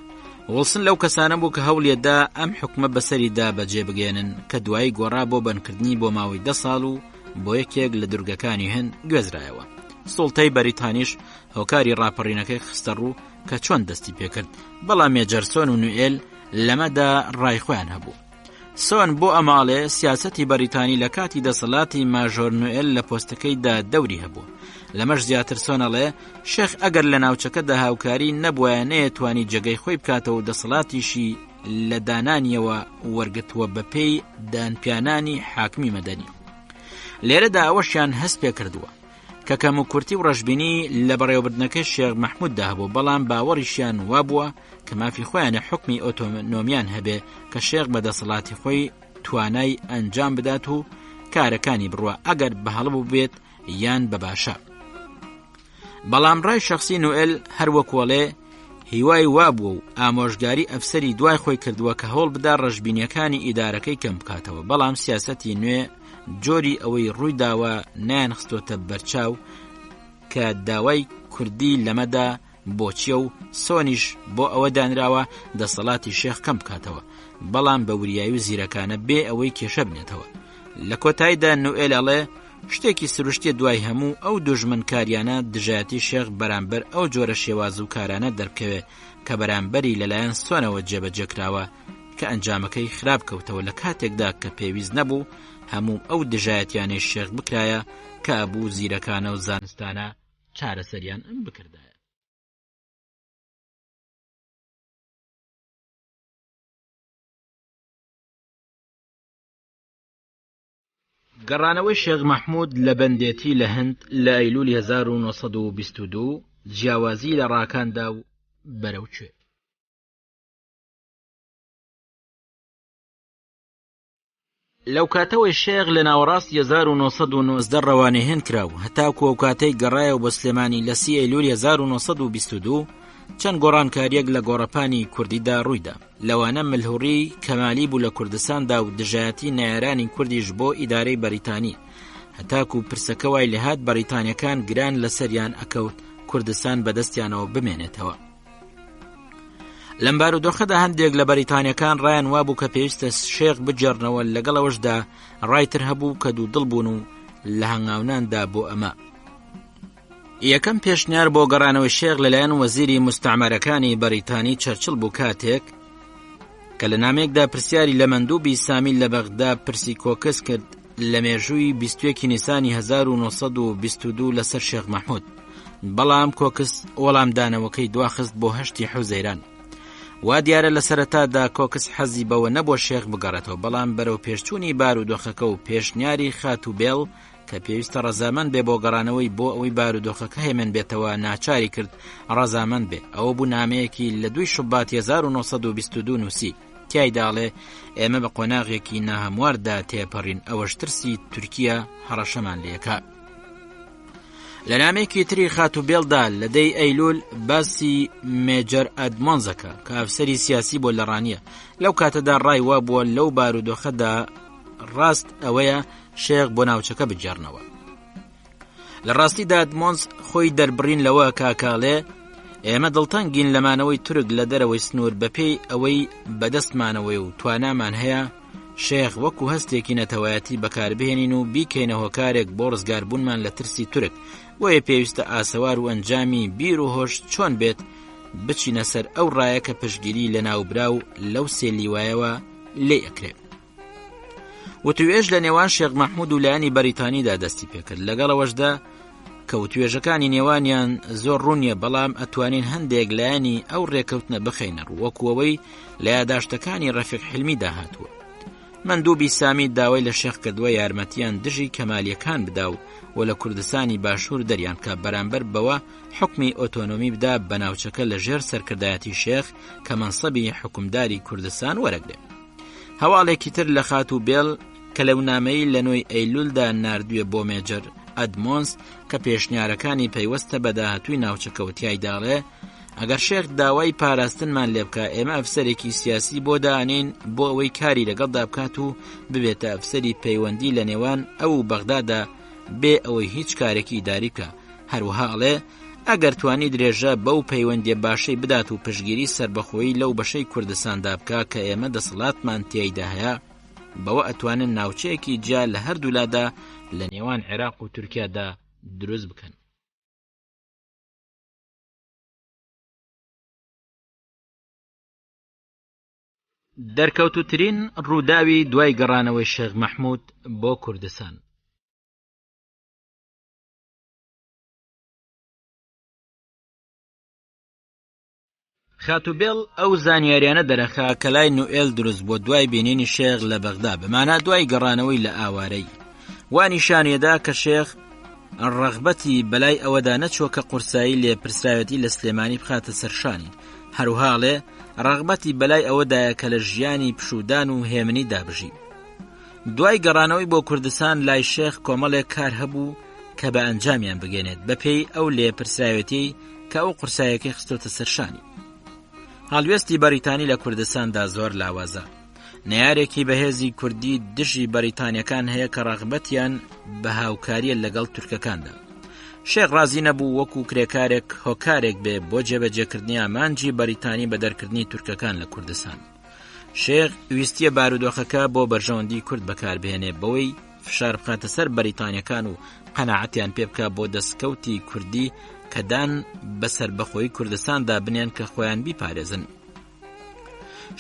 وڵسن لەو کەسانە بوو کە هەوڵێدا ئەم حکمە بەسەریدا بەجێ بگێنن کە دوایی گۆڕا بۆ بەنکردنی بۆ ماوەی 10 ساڵ و بۆ یەکێک لە دورگەکانی هەند گوێزرایەوە. سوڵتەی بەریتانیش هۆکاری ڕاپەڕینەکەی خستە ڕوو کە چۆن دەستی پێکرد، بەڵام مێجەر سۆن و نوێل لەمەدا ڕای خۆیان هەبوو. سۆن بۆ ئەماڵێ سیاسەتی بەریتانی لە کاتی دەسەڵاتی ماژۆر نوێل لە پۆستەکەیدا دەوری هەبوو. لەمەش زیاتر سۆنەڵێ شێخ ئەگەر لە ناوچەکەدا هاوکاری نەبووە نەیەتوانی جێگەی خۆی بکاتەوە دەسەڵاتیشی لە دانانیەوە وەرگتووە بە پێی دانپیانانی حاکمی مەدەنی. لێرەدا ئەوەشیان هەست پێ کردووە کە کەم و کورتی و ڕەشبینی لە بەڕێوەبردنەکەی شێخ مەحمووددا هەبوو، بەڵام باوەڕیشیان وابووە کە مافی خۆیانە حکمی ئۆتۆنۆمیان هەبێ کە شێخ بە دەسەڵاتی خۆی توانای ئەنجام بدات و کارەکانی بڕوە ئەگەر بە هەڵبوو بێت یان بە باشە. بەڵام ڕای شەخسی نوێل هەروەکوڵێ هیوای وابووە و ئامۆژگاری ئەفسەری دوای خۆی کردووە کە هەوڵ بدا ڕەشبینیەکانی ئیدارەکەی کەم بکاتەوە، بەڵام سیاسەتی نوێ جۆری ئەوەی ڕوویداوە نایانخستۆتە بەرچاو کە داوای کوردی لەمەدا بۆچیە و سۆنیش بۆ ئەوە دانراوە دەسەڵاتی شێخ کەم بکاتەوە، بەڵام بە وریایی و زیرەکانە بێ ئەوەی کێشە بنێتەوە. لە کۆتاییدا نوێل ئەڵێ شتێکی سروشتیە دوای هەموو ئەو دوژمنکاریانە دژایەتی شێخ بەرامبەر ئەو جۆرە شێواز و کارانە دەربکەوێ کە بەرامبەری لەلایەن سۆنەوە جێبەجێکراوە کە ئەنجامەکەی خراپ کەوتەوە لە کاتێکدا کە پێویست نەبوو هەموو ئەو دژایەتیانەی شێخ بکرایە کە ئەبوو زیرەکانە و زانستانە چارەسەریان بکردایە. گەڕانەوەی شێخ مەحموود لە بەندێتی لە هەند لە ئەیلولی 1922 جیاوازی لە ڕاکاندا و بەرەوچێ. لەو کاتەوەی شێخ لە ناوەڕاستی 1990 ڕەوانەی هێن کراو هەتاکو ئەو کاتەی گەڕایەوە بۆ سلێمانی لە 30 ئەیلولی 1922 چەند گۆڕانکاریەک لە گۆڕەپانی کوردیدا ڕوویدا. لەوانە ملهوڕی کەمالی بوو لە کوردستاندا و دژایەتی نایارانی کوردیش بۆ ئیدارەی بەریتانی، هەتاکو پرسەکە وای لەهات بەریتانیەکان گران لەسەریان ئەکەوت کوردستان بەدەستیانەوە بمێنێتەوە. لەم بارودۆخەدا هەندێک لە بەریتانیەکان ڕایان وابوو کە پێویستە شێخ بجێڕنەوە، لەگەڵەوەشدا ڕایتر هەبوو کە دوو دڵ بوون و لە هەنگاوناندا بۆ ئەمە. یەکەم پێشنیار بۆ گەڕانەوەی شێخ لەلایەن وەزیری مستعمەرەکانی بەریتانی چەرچل بوو، کاتێک کە لە نامەیەکدا پرسیاری لە مەندووبی سامیل لە بەغدا پرسی کۆکس کرد لە مێژووی 21 نیسانی 1922 لەسەر شێخ مەحموود، بەڵام کۆکس وەڵامدانەوەکەی دواخست بۆ هەشتی حوزەیران. وا دیارە لە سەرەتادا کۆکس حەزی بەوە نەبوو شێخ بگەڕێتەوە، بەڵام بەرەو پێشچوونی بارودۆخەکە و پێشنیاری خاتوبێڵ کە پێویستە ڕەزامەند بێ بۆ گەڕانەوەی بۆ ئەوەی بارودۆخەکە هێمن بێتەوە ناچاری کرد ڕەزامەند بێ. ئەوە بوو نامەیەکی لە 2 شوباتی 1922 نووسی، تیایداڵێ ئێمە بە قۆناغێکی ناهەمواردا تێپەڕین، ئەوەش ترسی تورکیە هەڕەشەمان لێکا. لە نامەیەکی تری خاتوبێڵدا لە 10 ئەیلول باسی مێجەر ئەدمۆنزەکە کە ئەفسەری سیاسی بۆ لەڕانیە. لەو کاتەدا ڕای وا بووە لەو بارودۆخەدا ڕاست ئەوەیە شێخ بۆ ناوچەکە بجێڕنەوە. لە ڕاستیدا ئەدمۆنز خۆی دەربڕین لەوە کاکاڵێ ئێمە دڵتەنگین لەمانەوەی تورک لە دەرەوەی سنوور بەپێی ئەوەی بەدەستمانەوەی و توانامان هەیە شێخ وەکو هەستێکی نەتەوایەتی بەکاربهێنین و بیکەینە هۆکارێک بۆ ڕزگاربوونمان لە ترسی تورک، وەیە پێویستە ئاسەوار و ئەنجامی بیر و هۆش چۆن بێت بچینە سەر ئەو ڕایە کە پشگیری لە ناوبراو لەو سێلیوایەوە لێ ئەکرێت. وتوێژ لە نێوان شێخ مەحموود و لایەنی بەریتانیدا دەستی پێکرد، لەگەڵەوەشدا کە وتوێژەکانی نێوانیان زۆر ڕوونیە، بەڵام ئەتوانین هەندێک لایەنی ئەو ڕێکەوتنە بخەینە ڕوو، وەکوەوەی لە یاداشتەکانی ڕەفیق حلمیدا هاتووە. مەندووبی سامی داوای لە شێخ کردووە یارمەتیان دژی کەمالیەکان بدا و لە کوردستانی باشوور دەریان کە بەرامبەر بەوە حکمی ئۆتۆنۆمی بدا بە ناوچەکە لە ژێر سەرکردایەتی شێخ کە مەنسەبی حکومداری کوردستان وەرەگرێت. هەواڵێکی تر لە خاتوبێڵ کە لەو نامەی لە 9 ئەیلولدا ناردووە بۆ مێجەر ئەدمۆنس کە پێشنیارەکانی پەیوەستە بە داهاتووی ناوچەکەوتیای داڵێ ئەگەر شێخ داوای پاراستنمان لێ بکە ئێمە ئەفسەرێکی سیاسی بۆ دانین بۆ ئەوەی کاری لەگەڵدا بکات و ببێتە ئەفسەری پەیوەندی لە نێوان ئەو و بەغدادا بێ ئەوەی هیچ کارێکی ئیداری بکە. هەروەها ئەڵێ ئەگەر توانی درێژە بەو پەیوەندیە باشەی بدات و پشگیری سربەخۆیی لەو بەشەی کوردستاندا بکە کە ئێمە دەسەڵاتمان تێیدا هەیە، بەوە ئەتوانن ناوچەیەکی جیا لە هەردوولادا لە نێوان عێراق و تورکیادا دروست بکەن. دەرکەوتوترین ڕووداوی دوای گەڕانەوەی شێخ مەحموود بۆ کوردستان. خاتوبێڵ ئەو زانیاریانە دەرەخا کە لای نوئێل دروست بۆ دوای بینینی شێخ لە بەغدا بمانە دوای گەڕانەوەی لە ئاوارەی وانی شانێدا کە شێخ ڕەغبەتی بەلای ئەوەدا نەچوە کە قورسایی لێ پرسراوەتی لە سلێمانی بخاتە سەرشانی، هەروهاڵێ ڕەغبەتی بەلای ئەوەدایە کە لە ژیانی پشودان و هێمنی دابژی. دوای گەڕانەوەی بۆ کوردستان لای شێخ کۆمەڵێک کار هەبوو کە بە ئەنجامیان بگەنێت بەپێی ئەو لێ پرسراوەتی کە ئەو قورسایەکەی خستۆتە سەرشانی. هەڵوێستی بەریتانی لە کوردستاندا زۆر لاوازە. نەیارێکی بەهێزی کوردی دژی بەریتانیەکان هەیە کە ڕەغبەتیان بە هاوکاریە لەگەڵ تورکەکاندا. شێخ ڕازی نەبوو وەکو کرێکارێک هۆکارێک بێ بۆ جێبەجێکردنی ئامانجی بەریتانی بە دەرکردنی تورکەکان لە کوردستان. شێخ ویستیە بارودۆخەکە بۆ بەرژەوەندی کورد بەکاربهێنێ بەوەی فشار بخاتە سەر بەریتانیەکان و قەناعەتیان پێ بکە بۆ دەستکەوتی کوردی کە دان بەسەر بەخۆی کوردستاندا بنێن کە خۆیان بیپارێزن.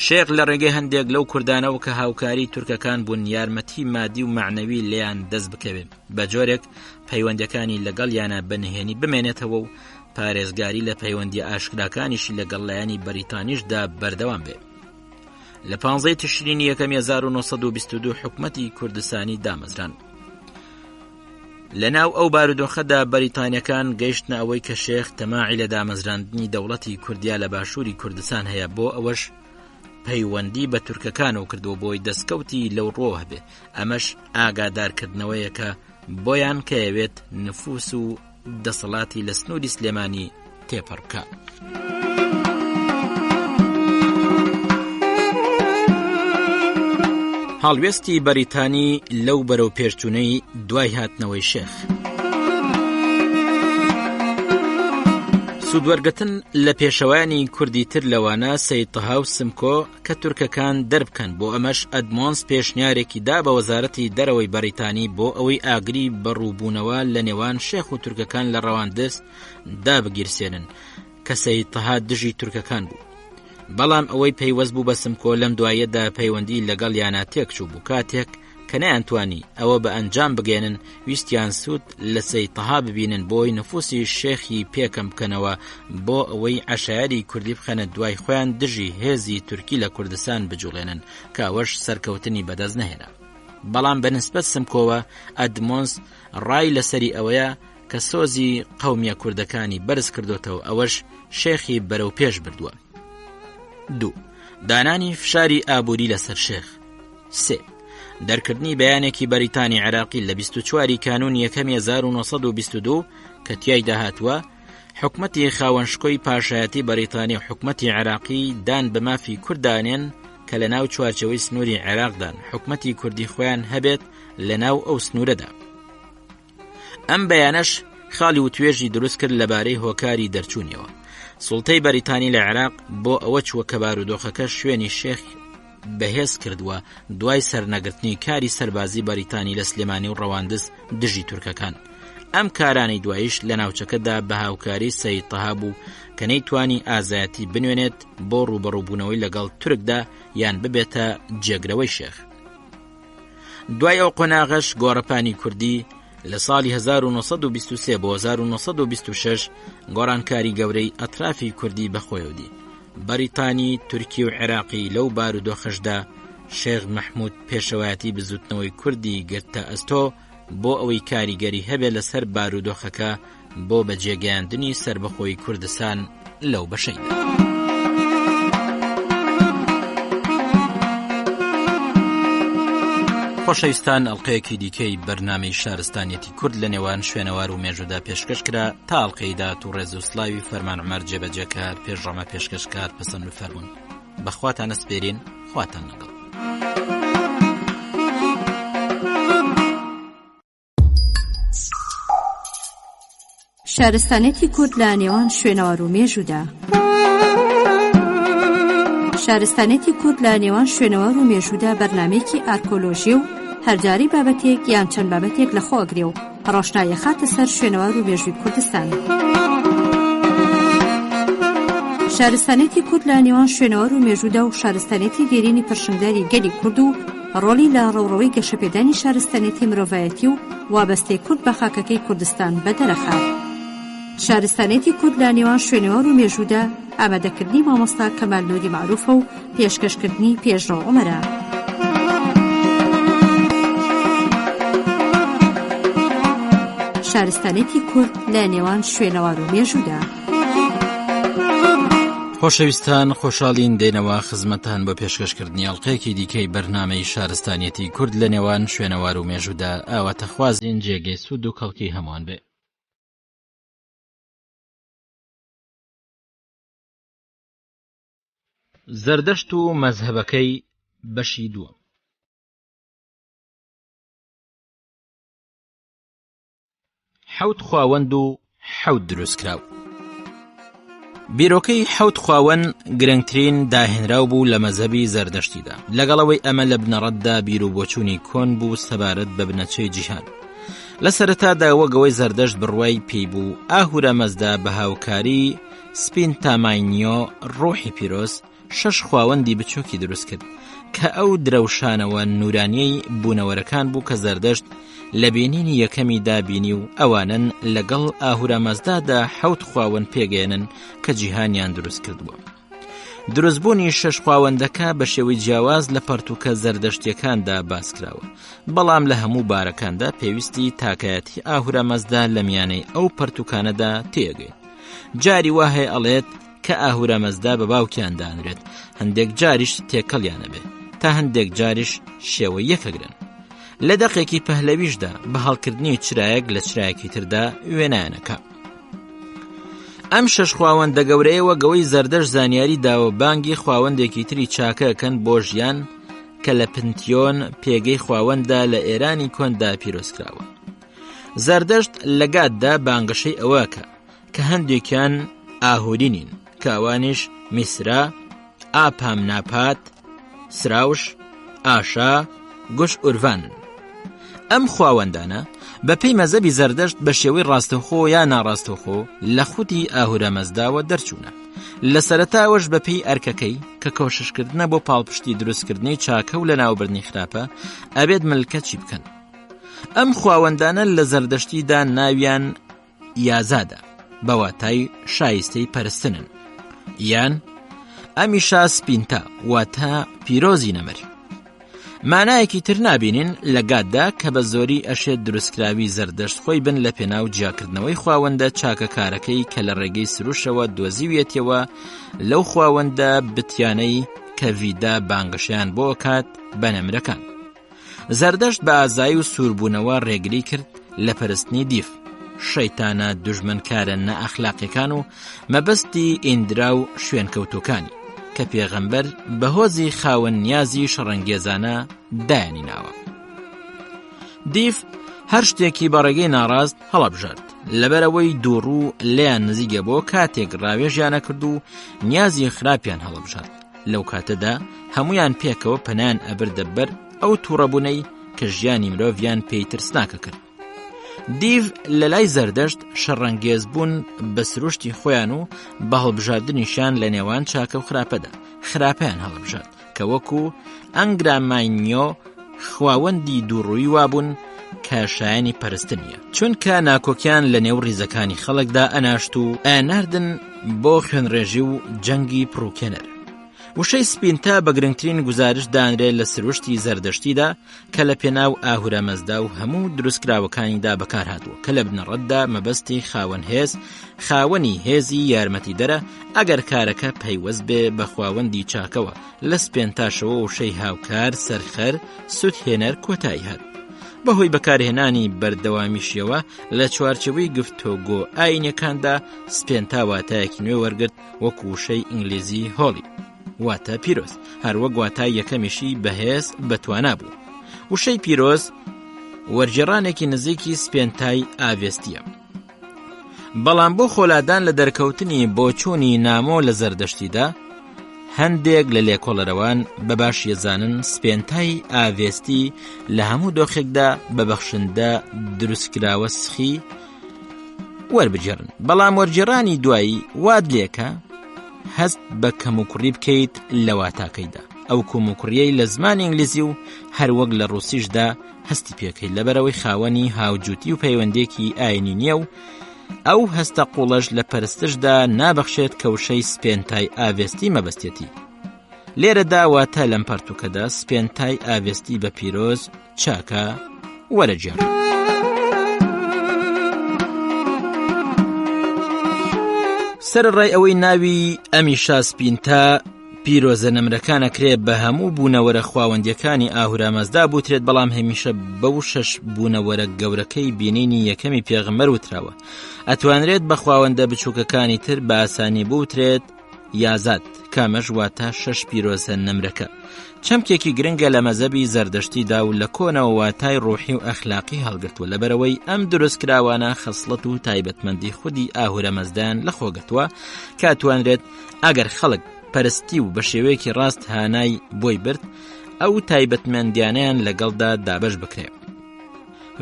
شێخ لە ڕێگەی هەندێک لەو کوردانەوە کە هاوکاری تورکەکان بوون یارمەتی مادی و معنەوی لێیان دەست بکەوێت بە جۆرێک پەیوەندەکانی لەگەڵ یانە بەنهێنی بمێنێتەوە و پارێزگاری لە پەیوەندی ئاشکراکانیشی لەگەڵ لایەنی بەریتانیشدا بەردەوام بێت. لە 15 تشرینی یەکەم 1922 حکومەتی کوردستانی دامەزران. لەناو ئەو بارودۆخەدا بەریتانیەکان گەیشتنە ئەوەی کە شێخ تەماعی لە دامەزراندنی دەوڵەتی کوردیا لە باشووری کوردستان هەیە بۆ ئەوەش پەیوەندی بە تورکەکانەوە کردو بۆی دەستکەوتی لەو ڕۆ هەبێ. ئەمەش ئاگادارکردنەوەیە کە بۆیان کەیەوێت نفوس و دەسەڵاتی لە سنووری سلێمانی تێپەڕ بکە. هەڵوێستی بەریتانی لەو بەرەو پێشچوونەی دوای هاتنەوەی شێخ. سوودوەرگتن لە پێشەوانی کوردی تر لەوانە سەید تەها و سمکۆ کە تورکەکان دەربکەن بۆ ئەمەش ئەدمۆنس پێشنیارێکی دا بە وەزارەتی دەرەوەی بەریتانی بۆ ئەوەی ئاگری بەڕووبوونەوە لە نێوان شێخ و تورکەکان لە ڕەواندز دابگیرسێنن کە سەید تەها دژی تورکەکان بوو. بەڵام ئەوەی پەیوەست بوو بە سمکۆ لەم دوایەدا پەیوەندی لەگەڵ یانە تێکچوو بوو کاتێک کە نەیانتوانی ئەوە بە ئەنجام بگێنن ویستیان سوود لە سەید تەها ببینن بۆی نفوسی شێخی پێکەم بکەنەوە بۆ ئەوەی عەشایری کوردی بخەنە دوای خۆیان دژی هێزی تورکی لە کوردستان بجوڵێنن کە ئەوەش سەرکەوتنی بەدەست نەهێنا. بەڵام بەنسبەت سمکۆوە ئەدمۆنس ڕای لەسەری ئەوەیە کە سۆزی قەومیە کوردەکانی بەرز کردوتەوە ئەوەش شێخی بەرەو پێش بردووە. 2. دانانی فشاری ئابووری لەسەر شێخ. 3. دەرکردنی بەیانێکی بەریتانی عێراقی لە 24 کانون یەکەم 1922 کە تیایدا هاتووە حکومەتی خاوەنشکۆی پاشایەتی بەریتانی و حکومەتی عێراقی دان بە مافی کوردانێن کە لە ناو چوارچەوەی سنووری عێراقدان حکومەتی کوردی خۆیان هەبێت لە ناو ئەو سنوورەدا. ئەم بەیانەش خاڵی و توێژی دروست کرد لەبارەی هۆکاری دەرچوونیەوە. سوڵتەی بەریتانی لە عێراق بۆ ئەوە چووە کە بارودۆخەکە شوێنی شێخ بەهێز کردووە دوای سەرنەگرتنی کاری سەربازی بەریتانی لە سلێمانی و ڕەواندز دژی تورکەکان. ئەم کارانی دوایش لە ناوچەکەدا بە هاوکاری سەید تەها بوو کە نەیتوانی ئازایەتی بنوێنێت بۆ ڕوبەڕووبوونەوەی لەگەڵ تورکدا یان ببێتە جێگرەوەی شێخ. دوای ئەو قۆناغەش گۆڕەپانی کوردی لە ساڵی 1923 بۆ 1926 گۆڕانکاری گەورەی ئەترافی کوردی بەخۆیەودی. بەریتانی، تورکی و عێراقی لەو بارودۆخەشدا شێخ مەحموود پێشەوایەتی بزوتنەوەی کوردی گرتە ئەستۆ بۆ ئەوەی کاریگەری هەبێ لەسەر بارودۆخەکە بۆ بەجێگەیاندنی سربەخۆی کوردستان لەو بەشەیدا. خۆشەویستان، ئەڵقەیەکی دیکەی بەرنامەی شارستانیەتی کورد لە نێوان شوێنەوار و مێژوودا پێشکەش کرا تا ئەڵقەی داهات و ڕێز و سڵاوی فەرمان عومەر جێبەجێکار پێشڕەمە پێشکەشکار پەسەند و فەرموون. بەخواتان ئەسپێرین، خواتان لەگەڵ. شارستانێتی کورد لە نێوان شوێنەوار و مێژوودا. شارستانێتی کورد لە نێوان شوێنەوار و مێژوودا بەرنامەیەکی ئارکۆلۆژی و هەرجاری بابەتێک یان چەند بابەتێک لە خۆگرێ و ڕۆشنایە خاتە سەر شوێنەوار و مێژووی کوردستان. شارستانێتی کورد لە نێوان شوێنەوار و مێژوودا و شارستانێتی دێرینی پرشنگداری گەلی کورد و ڕۆلی لە ڕێوڕەوەی گەشەپێدانی شارستانێتی مرۆڤایەتی و وابەستەی کورد بە خاکەکەی کوردستان بەدەرەخات. شارستانێتی کورد لە نێوان شوێنەوار و مێژوودا ئامادەکردنی مامۆستا کەمال نووری معروفە و پێشکەشکردنی پێشڕۆ عومەرە. شارستانێتی کورد لە نێوان شوێنەوار و مێژوودا. خۆشەویستان، خۆشحاڵین دێنەوە خزمەتان بۆ پێشکەشکردنی ئەڵقەیەکی دیکەی بەرنامەی شارستانیەتی کورد لە نێوان شوێنەوار و مێژوودا. ئاواتە خوازین جێگەی سوود و کەڵکی هەمووان بێ. زەردەشت و مەزهەبەکەی بەشی دووەم. حەوت خواوەند و حەوت دروستکراو. بیرۆکەی حەوت خواوەند گرنگترین داهێنراو بوو لە مەزهەبی زەردەشتیدا، لەگەڵەوەی ئەمە لە بنەڕەتدا بیر و بۆچوونی کۆن بوو سەبارەت بە بنەچەی جیهان. لە سەرەتادا وەگەوەی زەردەشت بڕوای پێی بوو ئاهورە مەزدا بە هاوکاری سپین تاماینیۆ ڕۆحی پیرۆز 6 خواوەندی بچووکی دروست کرد کە ئەو درەوشانەوە نورانیەی بوونەوەرەکان بوو کە زەردەشت لە بینینی یەکەمیدا بینی و ئەوانن لەگەڵ ئاهورە مەزدادا حەوت خواوەند پێگەێنن کە جیهانیان دروست کردبووە. دروستبوونی 6 خواوەندەکە بە شێوەی جیاواز لە پەرتووکە زەردەشتیەکاندا باس کراوە، بەڵام لە هەموو بارەکاندا پێویستی تاکایەتی ئاهورە مەزدا لە میانەی ئەو پەرتووکانەدا تێگەێت. جاری وهەیە ئەڵێت کە ئاهورە مەزدا بە باوکیان دانرێت، هەندێک جاریش تێکەڵیانە بێ، تا هەندێک جاریش شێوە یەکەگرن. لە دەقێکی پەهلەویشدا بە هەڵکردنی چرایەک لە چرایەکی تردا وێنایەنەکە. ئەم 6 خواوەندە گەورەیەوە گەوەی زەردەشت زانیاری داوە بانگی خواوەندێکی تری چاکەکەن بۆ ژیان کە لە پنتیۆن پێگەی خواوەندە لە ئێرانی کۆندا پیرۆزکراوە. زەردەشت لەگاتدا بانگەشەی ئەوەکە کە هەندێکیان ئاهورینین، کاوانیش میسرا، ئاپام ناپات، سراوش، ئاشا، گوش ئورڤانن. ئەم خواوەندانە بە پێی مەزەبی زەردەشت بە شێوەی ڕاستەوخۆ یا ناڕاستەوخۆ لە خوتی ئاهورە مەزداوە دەرچوونە. لە سەرەتاوەش بە پێی ئەرکەکەی کە کۆششکردنە بۆ پاڵپشتی دروستکردنی چاکە و لە ناوبردنی خراپە ئەبێت ملکەچی بکەن. ئەم خواوەندانە لە زەردەشتیدا ناویان یازادە، بەواتای شایستەی پەرستنن، یان ئەمیشا سپینتا واتە پیرۆزی نەمر. مانایەکی تر نابینین لە گاتدا کە بە زۆری ئەشێت دروستکراوی زەردەشت خۆی بن لە پێناو جیاکردنەوەی خواوەندە چاکەکارەکەی کە لە ڕێگەی سروشەوە دۆزیوێتەوە لەو خواوەندە بتیانەی کە ڤیدا بانگەشیان بۆ کات بە نەمرەکان. زەردەشت بە ئازایی و سووربوونەوە ڕێگری کرد لە پەرستنی دیف، شەیتانە دوژمنکارە نەئەخلاقیەکان و مەبەستی ئیندرا و شوێنکەوتوەکانی کە پێغەمبەر بەهۆزی خاوەن نیازی شەڕەنگێزانە دایانی ناوە. دیف هەر شتێکی بەڕێگەی ناڕاست هەڵەبژارد، لەبەرەوەی دووڕوو لێیان نزیگە بۆ کاتێک ڕاوێژیانە کرد و نیازی خراپیان هەڵەبژارد. لەو کاتەدا هەمویان پێکەوە پەنایان ئەبردە بەر ئەو تووڕەبوونەی کە ژیانی مرۆڤیان پێی ترسناکە کرد. دیڤ لە لای زەردەشت شەڕەنگێز بوون بە سروشتی خۆیان و بە هەڵبژاردنیشان لە نێوان چاکە و خراپەدا خراپیان هەڵبژارد کە وەکو ئەنگراماینیۆ خواوەندی دووڕووی وابوون کە شایانی پەرستنیە، چونکە ناکۆکیان لە نێو ڕیزەکانی خەڵکدا ئەناشت و ئەناردن بۆ خوێنڕێژی و جەنگی پڕووکێنەر. وشەی سپینتا بە گرنگترین گزارش دانرێت لە سروشتی زەردەشتیدا کە لە پێناو ئاهورە مەزدا و هەموو دروستکراوەکانیدا بەکار هاتووە کە لە بنەڕەتدا مەبەستی خاوەن هێز خاوەنی هێزی یارمەتیدەرە ئەگەر کارەکە پەیوەست بێ بە خواوەندی چاکەوە لە سپێنتاشەوە وشەی هاوکار سەرخەر سوت هێنەر کۆتایی هات بەهۆی بەکارهێنانی بەردەوامیشیەوە لە چوارچەوەی گفتۆگۆ ئاینەکاندا سپێنتا واتایەکی نوێ وەرگرت وەکو وشەی ئینگلیزی هۆڵی واتە پیرۆز هەروەک واتای یەکەمیشی بەهێز بەتوانا بوو وشەی پیرۆز وەرجێڕانێکی نزیکی سپێنتای ئاڤێستیە بەڵام بۆ خۆلادان لە دەرکەوتنی بۆچوونی نامۆ لە زەردەشتیدا هەندێک لە لێکۆڵەرەوان بەباش یەزانن سپێنتای ئاڤێستی لە هەموو دۆخێکدا بەبەخشندە دروستکراوە سخی وەربجێڕن بەڵام وەرجێڕانی دوایی واد لێکە هەست بە کەموکوڕی بکەیت لە واتاکەیدا ئەو کۆموکوڕیەی لە زمانی ئینگلیزی و هەروەک لە ڕوسیشدا هەستی پێکەیت لەبەرەوەی خاوەنی هاوجوتی و پەیوەندێکی ئاینی نییە و ئەو هەستە قوڵەش لە پەرستشدا نابەخشێت کە وشەی سپێنتای ئاڤێستی مەبەستێتی لێرەدا واتە لەم پەرتوکەدا سپێنتای ئاڤێستی بە پیرۆز چاکە وەرەجێڕ سەرڕای ئەوەی ناوی ئەمیشا سپینتا پیرۆزە نەمرەکانە کرێت بە هەموو بوونەوەرە خواوەندیەکانی ئاهورامەزدا بوترێت بەڵام هەمیشە بەو شەش بوونەوەرە گەورەکەی بینینی یەکەمی پێغەمبەر وتراوە ئەتوانرێت بە خواوەندە بچووکەکانی تر بە ئاسانی بوترێت یازاد کامەش واتە شەش پیرۆزە نەمرەکە چەمکێکی گرنگە لە مەزەبی زەردەشتیدا و لە کۆنەوە واتای ڕوحی و ئەخلاقی هەڵگرتووە لەبەرەوەی ئەم دروستکراوانە خەسڵەت و تایبەتمەندی خودی ئاهورەمەزدان لە خۆگرتووە کاتوانرێت ئەگەر خەڵک پەرستی و بە شێوەیەکی ڕاست هانای بۆی برد ئەو تایبەتمەندیانیان لەگەڵدا دابەش بکرێت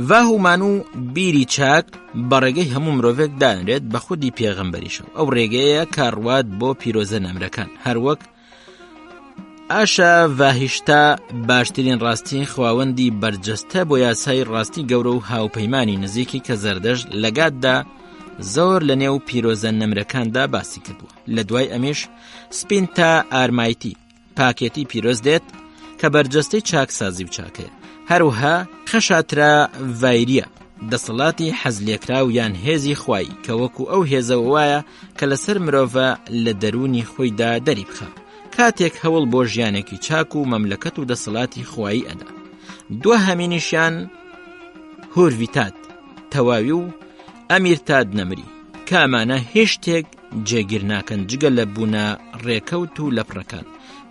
ڤاهومان و بیری چاک بەڕێگەی هەموو مرۆڤێک دانرێت بە خودی پێغەمبەریشەوە ئەو ڕێگەیە کاڕوات بۆ پیرۆزە نەمرەکان هەروەک ئاشا ڤاهیشتا باشترین ڕاستی خواوەندی بەرجەستە بۆ یاسای ڕاستی گەورە و هاوپەیمانی نزیکی کە زەردەشت لەگاتدا زۆر لە نێو پیرۆزە نەمرەکاندا باسی کردووە لە دوای ئەمیش سپینتا ئارمایتی پاکێتی پیرۆز دێت کە بەرجەستەی چاکسازی و چاکەیە هەروها خەشاترا ڤایریە دەسەڵاتی حەزلێکرا و یان هێزی خوای کە وەکو ئەو هێزەوە وایە کە لەسەر مرۆڤە لە دەرونی خۆیدا دەری بخە کاتێک هەوڵ بۆ ژیانێکی چاک و مەملەکەت و دەسەڵاتی خوایی ئەدا دووە هەمینیشیان هۆرویتات تەواوی و ئەمیرتاد نەمری کامانە هیچ شتێک جێگیر ناکەن جگە لە بوونە ڕێکەوت و لەپڕەکان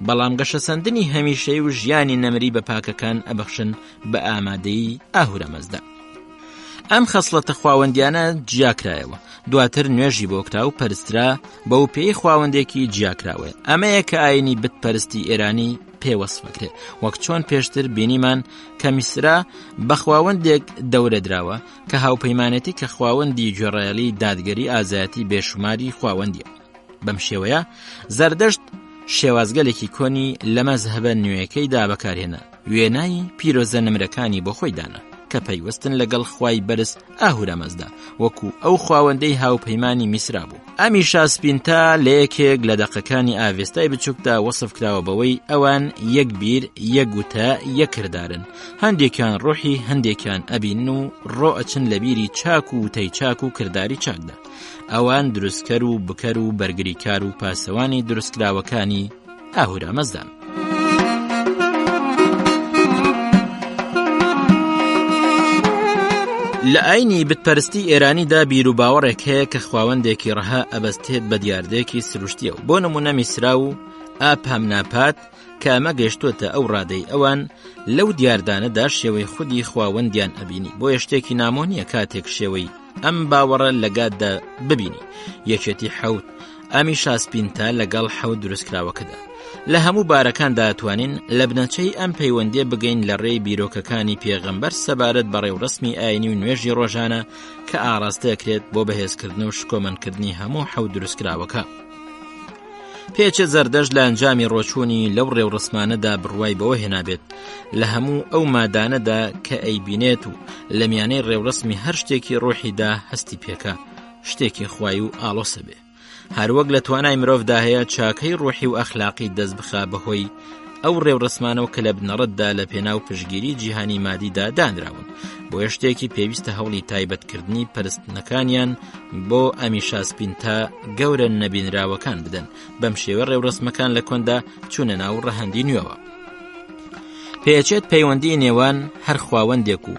بەڵام گەشەسەندنی هەمیشەی و ژیانی نەمری بە پاکەکان ئەبەخشن بە ئامادەی ئاهورەمەزدا ئەم خەسڵەتە خواوەندیانە جیاکرایەوە دواتر نوێژی بۆ کرا و پەرسترا بەو پێی خواوەندێکی جیاکراوە ئەمەیە کە ئاینی بتپەرستی ئێرانی پێوەسفەکرێت وەک چۆن پێشتر بینیمان کە میسرا بە خواوەندێک دەورە دراوە کە هاوپەیمانەتی کە خواوەندی گوێڕایەلی دادگەری ئازایەتی بێشماری خواوەندیە بەم شێوەیە زەردەشت شێوازگەلێکی کۆنی لە مەزهەبە نوێیەکەیدا بەکارهێنا وێنایی پیرۆزە نمرەکانی بۆ خۆی دانا کە پەیوەستن لەگەڵ خوای بەرز ئاهورەمەزدا وەکو ئەو خواوەندەی هاوپەیمانی میسرا بوو ئەمیشا سپینتا لە یەکێک لە دەقەکانی ئاڤێستای بچووکدا وەسف کراوە بەوەی ئەوان یەک بیر یەک گوتە یەک کردارن هەندێکیان ڕۆحی هەندێکیان ئەبین و ڕۆ ئەچن لە بیری چاک و وتەی چاک و کرداری چاکدا ئەوان دروستکەر و بکەر و بەرگریکار و پاسەوانی دروستکراوەکانی ئاهورەمەزدان لە ئاینی بتپەرستی ئێرانیدا بیر و باوەڕێک هەیە کە خواوەندێکی ڕەها ئەبەستێت بە دیاردەیەکی سروشتیە و بۆ نمونە میسرا و ئاپ هەمناپات کە ئەمە گەیشتوتە ئەو ڕادەی ئەوان لەو دیاردانەدا شێوەی خودی خواوەندیان ئەبینی بۆ یەشتێکی نامۆنیە کاتێک شێوەی ئەم باوەڕە لەگاتدا ببینی یەکێتی حەوت ئەمیشا سپینتا لەگەڵ حەوت دروستکراوەکەدا لە هەموو بارەکاندا ئەتوانین لە بنەچەی ئەم پەیوەندیە بگەین لە ڕێی بیرۆکەکانی پێغەمبەر سەبارەت بە ڕێوڕسمی ئاینی و نوێژی ڕۆژانە کە ئاڕاستە دەکرێت بۆ بەهێزکردن و شکۆمەنکردنی هەموو حەوت دروستکراوەکە پێچە زەردەشت لە ئەنجامی ڕۆچوونی لەو ڕێوڕسمانەدا بڕوای بەوە هێنابێت لە هەموو ئەو مادانەدا کە ئەیبینێت و لە میانەی ڕێوڕسمی هەر شتێکی ڕۆحیدا هەستی پێکە شتێکی خوای و ئاڵۆسە بێ هەروەک لە توانای مرۆڤدا هەیە چاکەی ڕوحی و ئەخلاقی دەست بخا بەهۆی ئەو ڕێوڕسمانەوە کە لە بنەڕەتدا لە پێناو پشگیری جیهانی مادیدا دانراون بۆ شتێکی پێویستە هەوڵی تایبەتکردنی پەرستنەکانیان بۆ ئەمیشاسپینتا گەورە نەبینراوەکان بدەن بەم شێوە ڕێوڕسمەکان لە کۆندا چوونە ناو ڕەهەندی نوێوە پێچێت پەیوەندی نێوان هەر خواوەندێک و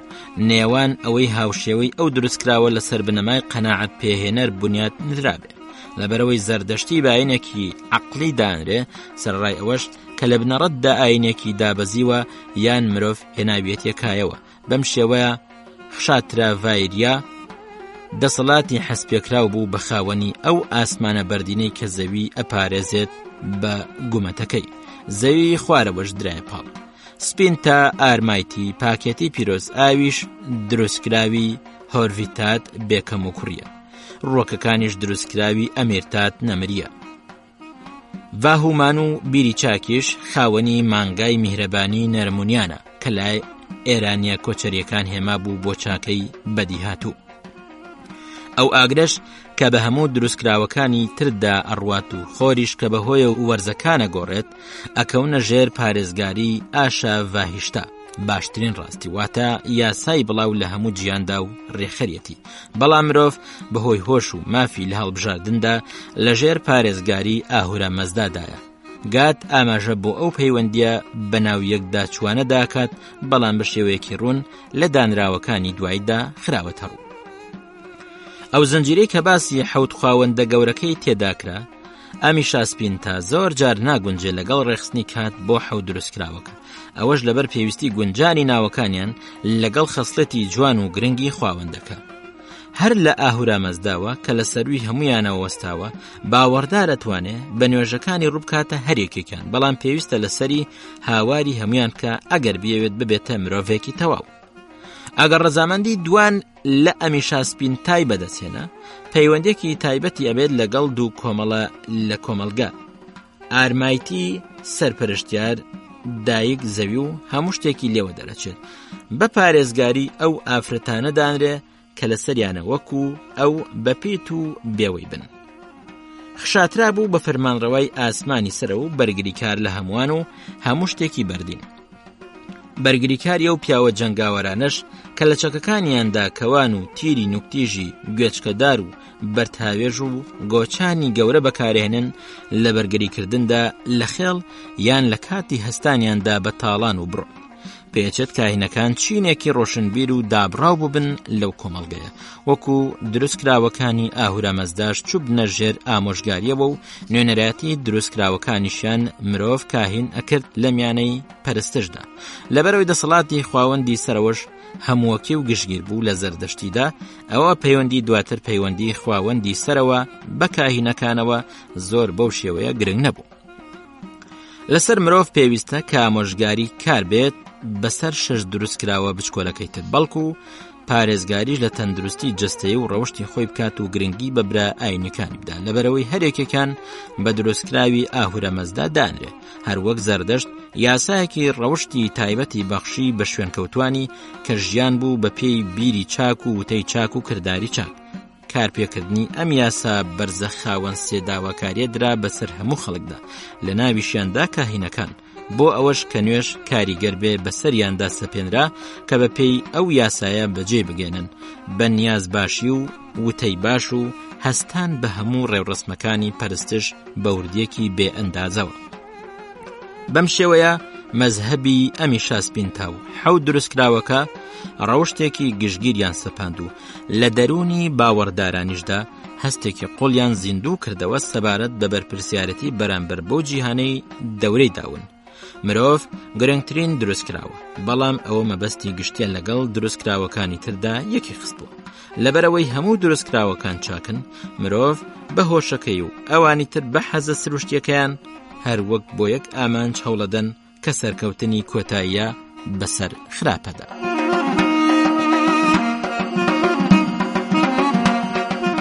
نێوان ئەوەی هاوشێوەی ئەو دروستکراوە لەسەر بنەمای قەناعەت پێهێنەر بنیاد نرابێ لەبەرەوەی زەردەشتی بە ئاینێکی عەقلی دانرێ سەرڕای ئەوەش کە لە بنەڕەتدا ئاینێکی دابەزیوە یان مرۆڤ هێناویێت یەکایەوە بەم شێوەیە خشاتراڤایریا دەسەڵاتی حەسپێکراو بوو بە خاوەنی ئەو ئاسمانە بەردینەی کە زەوی ئەپارێزێت بە گومەتەکەی زەوی خوارەوەش درایە پاڵ سپینتا ئارمایتی پاکێتی پیرۆز ئاویش دروستکراوی هۆرویتات بێکەم و کوڕیە ڕۆکەکانیش دروستکراوی ئەمێرتات نەمریە ڤاهومان و بیری چاکیش خاوەنی مانگای میهرەبانی نەرمونیانە کە لای ئێرانیە کۆچەریەکان هێما بوو بۆ چاکەی بەدی هاتوو ئەو ئاگرەش کە بە هەموو دروستکراوەکانی تردا ئەڕوات و خۆریش کە بەهۆیە و وەرزەکانە گۆڕێت ئەکەونە ژێر پارێزگاری ئاشا ڤاهیشتا باشترین ڕاستی واتە یاسای بڵاو لە هەموو جیاندا و ڕێخەرێتی بەڵام مرۆڤ بەهۆی هۆش و مافی لە هەڵبژاردندا لە ژێر پارێزگاری ئاهورە مەزدادایە گات ئاماژە بۆ ئەو پەیوەندیە بەناو یەکدا چوانە داکات بەڵام بە شێوەیەکی ڕوون لە دانراوەکانی دواییدا خراوەتە ڕوو ئەو زنجیرەی کە باسی حەوت خاوەندە گەورەکەی تێداکرا ئەمیشاسپینتا زۆر جار ناگونجێ لەگەڵ ڕێخستنی کات بۆ حەوت دروستکراوەکە ئەوەش لەبەر پێویستی گونجانی ناوەکانیان لەگەڵ خەسڵەتی جوان و گرنگی خاوەندەکە هەر لە ئاهورا مەزداوە کە لە سەروی هەمویانەوە وەستاوە باوەڕدار ئەتوانێ بە نوێژەکانی ڕووبکاتە هەرێکێکیان بەڵام پێویستە لەسەری هاواری هەمویان کە ئەگەر بێوێت ببێتە مرۆڤێکی تەواو ئەگەر ڕەزامەندی دوان لە ئەمیشاسپینتای بەدەستێنە پەیوەندێکی تایبەتی ئەبێت لەگەڵ دوو کۆمەڵە لە کۆمەلگا ئارمایتی سەرپەرشتیار دایک زەوی و هەموو شتێکی لێوە دەرەچێت بە پارێزگاری ئەو ئافرەتانە دانرێ کە لە سەریانە وەکو ئەو بەپێت و بێوەی بن خشاترا بوو بە فەرمانڕەوای ئاسمانی سەرە و بەرگریکار لە هەمووان و هەموو شتێکی بەردین بەرگریکاری ئەو پیاوە جەنگاوەرانەش کە لە چەکەکانیاندا کەوان و تیری نوکتیژی گوێچکەدار و بەرتاوێژ و گۆچانی گەورە بەکارهێنن لە بەرگریکردندا لە خێڵ یان لە کاتی هەستانیاندا بە تاڵان و بڕ پێچێت کاهینەکان چینێکی ڕۆشنبیر و دابڕاو ببن لەو کۆمەڵگەیە وەکو دروستکراوەکانی ئاهورا مەزداش چوبنە ژێر ئامۆژگاریەوە و نوێنەرەتی دروستکراوەکانیشیان مرۆڤ کاهین ئەکرد لە میانەی پەرستشدا لەبەرەوەی دەسەڵاتی خواوەندی سەرەوەش هەمووەکی و گشتگیر بوو لە زەردەشتیدا ئەوە پەیوەندی دواتر پەیوەندی خواوەندی سەرەوە بە کاهینەکانەوە زۆر بەو شێوەیە گرنگ نەبوو لەسەر مرۆڤ پێویستە کە ئامۆژگاری کار بێت بەسەر شەش دروستکراوە بچکۆلەکەی تر بەڵکو پارێزگاریش لە تەندروستی جستەیە و ڕەوشتی خۆی بکات و گرنگی بەبرا ئاینەکانی بدا لەبەرەوەی هەرێکەکان بە دروستکراوی ئاهورە مەزدا دانرێ هەروەک زەردەشت یاسایەکی ڕەوشتی تایبەتی بەخشی بە شوێنکەوتوانی کە ژیان بوو بە پێی بیری چاک و وتەی چاک و کردداری چاک کارپێکردنی ئەم یاسا بەرزە خاوەن سێداواکاریە درا بەسەر هەموو خەڵکدا لە ناویشیاندا کاهینەکان بۆ ئەوەش کە نوێش کاریگەر بێ بەسەریاندا سەپێنرا کە بە پێی ئەو یاسایە بەجێ بگێنن بە نیاز باشی و وتەی باش و هەستان بە هەموو ڕێوڕسمەکانی پەرستش بە وردیەکی بێ ئەندازەوە بەم شێوەیە مەزهەبی ئەمیشاسپینتا و حەوت دروستکراوەکە ڕەوشتێکی گشتگیریان سەپاند و لە دەرونی باوەڕدارانیشدا هەستێکی قوڵیان زیندوو کردەوە سەبارەت بە بەرپرسیارەتی بەرامبەر بۆ جیهانەی دەورەی داون مرۆڤ گرنگترین دروستکراوە بەڵام ئەوە مەبەستی گشتیان لەگەڵ دروستکراوەکانی تردا یەکی خست بووە لەبەرەوەی هەموو دروستکراوەکان چاکن مرۆڤ بە هۆشەکەی و ئەوانی تر بە حەزە سروشتیەکەیان هەر وەک بۆ یەک ئامانج هەوڵەدەن کە سەرکەوتنی کۆتاییە بەسەر خراپەدا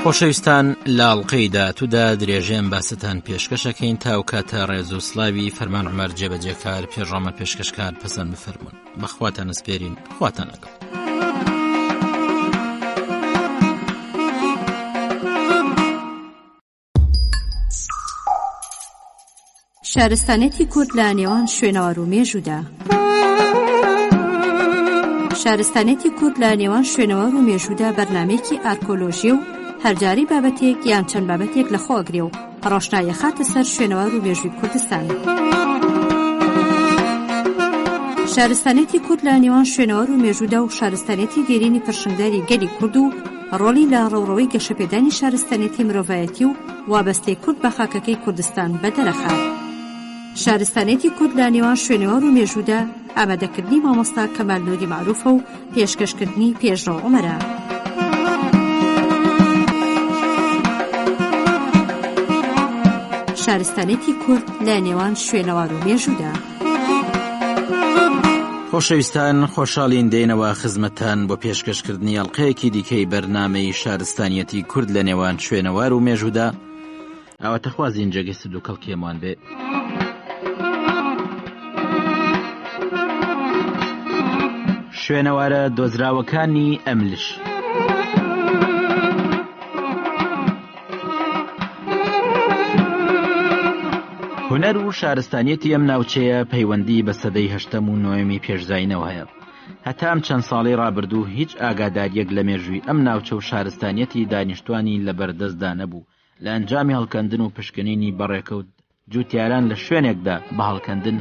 خۆشەویستان لاڵقەی داهاتوودا درێژەیەم باستان پێشکەشەکەین تا و کاتە ڕێز و سڵاوی فەرمان عومەر جێبەجێکار پێشڕامە پێشکەشکار پەسەند بفەرمون بەخواتان ئەسپێرین خواتان لەگەڵ شارستانێتی کورد لە نێوان شوێنەوار و مێژوودا. شارستانێتی کورد لە نێوان شوێنەوار و مێژوودا بەرنامەیەکی ئارکۆلۆژی و هەرجاری بابەتێک یان چەند بابەتێک لە خۆگرێ و ڕۆشنایە خاتە سەر شوێنەوار و مێژووی کوردستان. شارستانێتی کورد لە نێوان شوێنەوار و مێژوودا و شارستانێتی دێرینی پرشنگداری گەلی کورد و ڕۆڵی لە ڕێوڕەوەی گەشەپێدانی شارستانێتی مرۆڤایەتی و وابەستەی کورد بە خاکەکەی کوردستان بەدەرەخات. شارستانێتی کورد لە نێوان شوێنەوار و مێژوودا ئامادەکردنی مامۆستا کەمال نووری معروفە و پێشکەشکردنی پێشڕۆ عومەرە. شارستانێتی کورد لە نێوان شوێنەوار و مێژوودا. خۆشەویستان، خۆشحاڵین دێنەوە خزمەتان بۆ پێشکەشکردنی ئەڵقەیەکی دیکەی بەرنامەی شارستانیەتی کورد لە نێوان شوێنەوار و مێژوودا. ئەوەتە خوازین جێگەی سد و کەڵکێمان بێ. شوێنەوارە دۆزراوەکانی ئەملش. هونەر و شارستانیەتی ئەم ناوچەیە پەیوەندی بە سەدەی هەشتەم و نۆیەمی پێشزاینەوە هەیە. هەتام چەند ساڵی ڕابردوو هیچ ئاگاداریەک لە مێژووی ئەم ناوچە و شارستانیەتی دانیشتوانی لە بەردەستدا نەبوو. لە ئەنجامی هەڵکەندن و پشکنینی بەڕێکەوت جوتیاران لە شوێنێکدا بە هەڵکەندن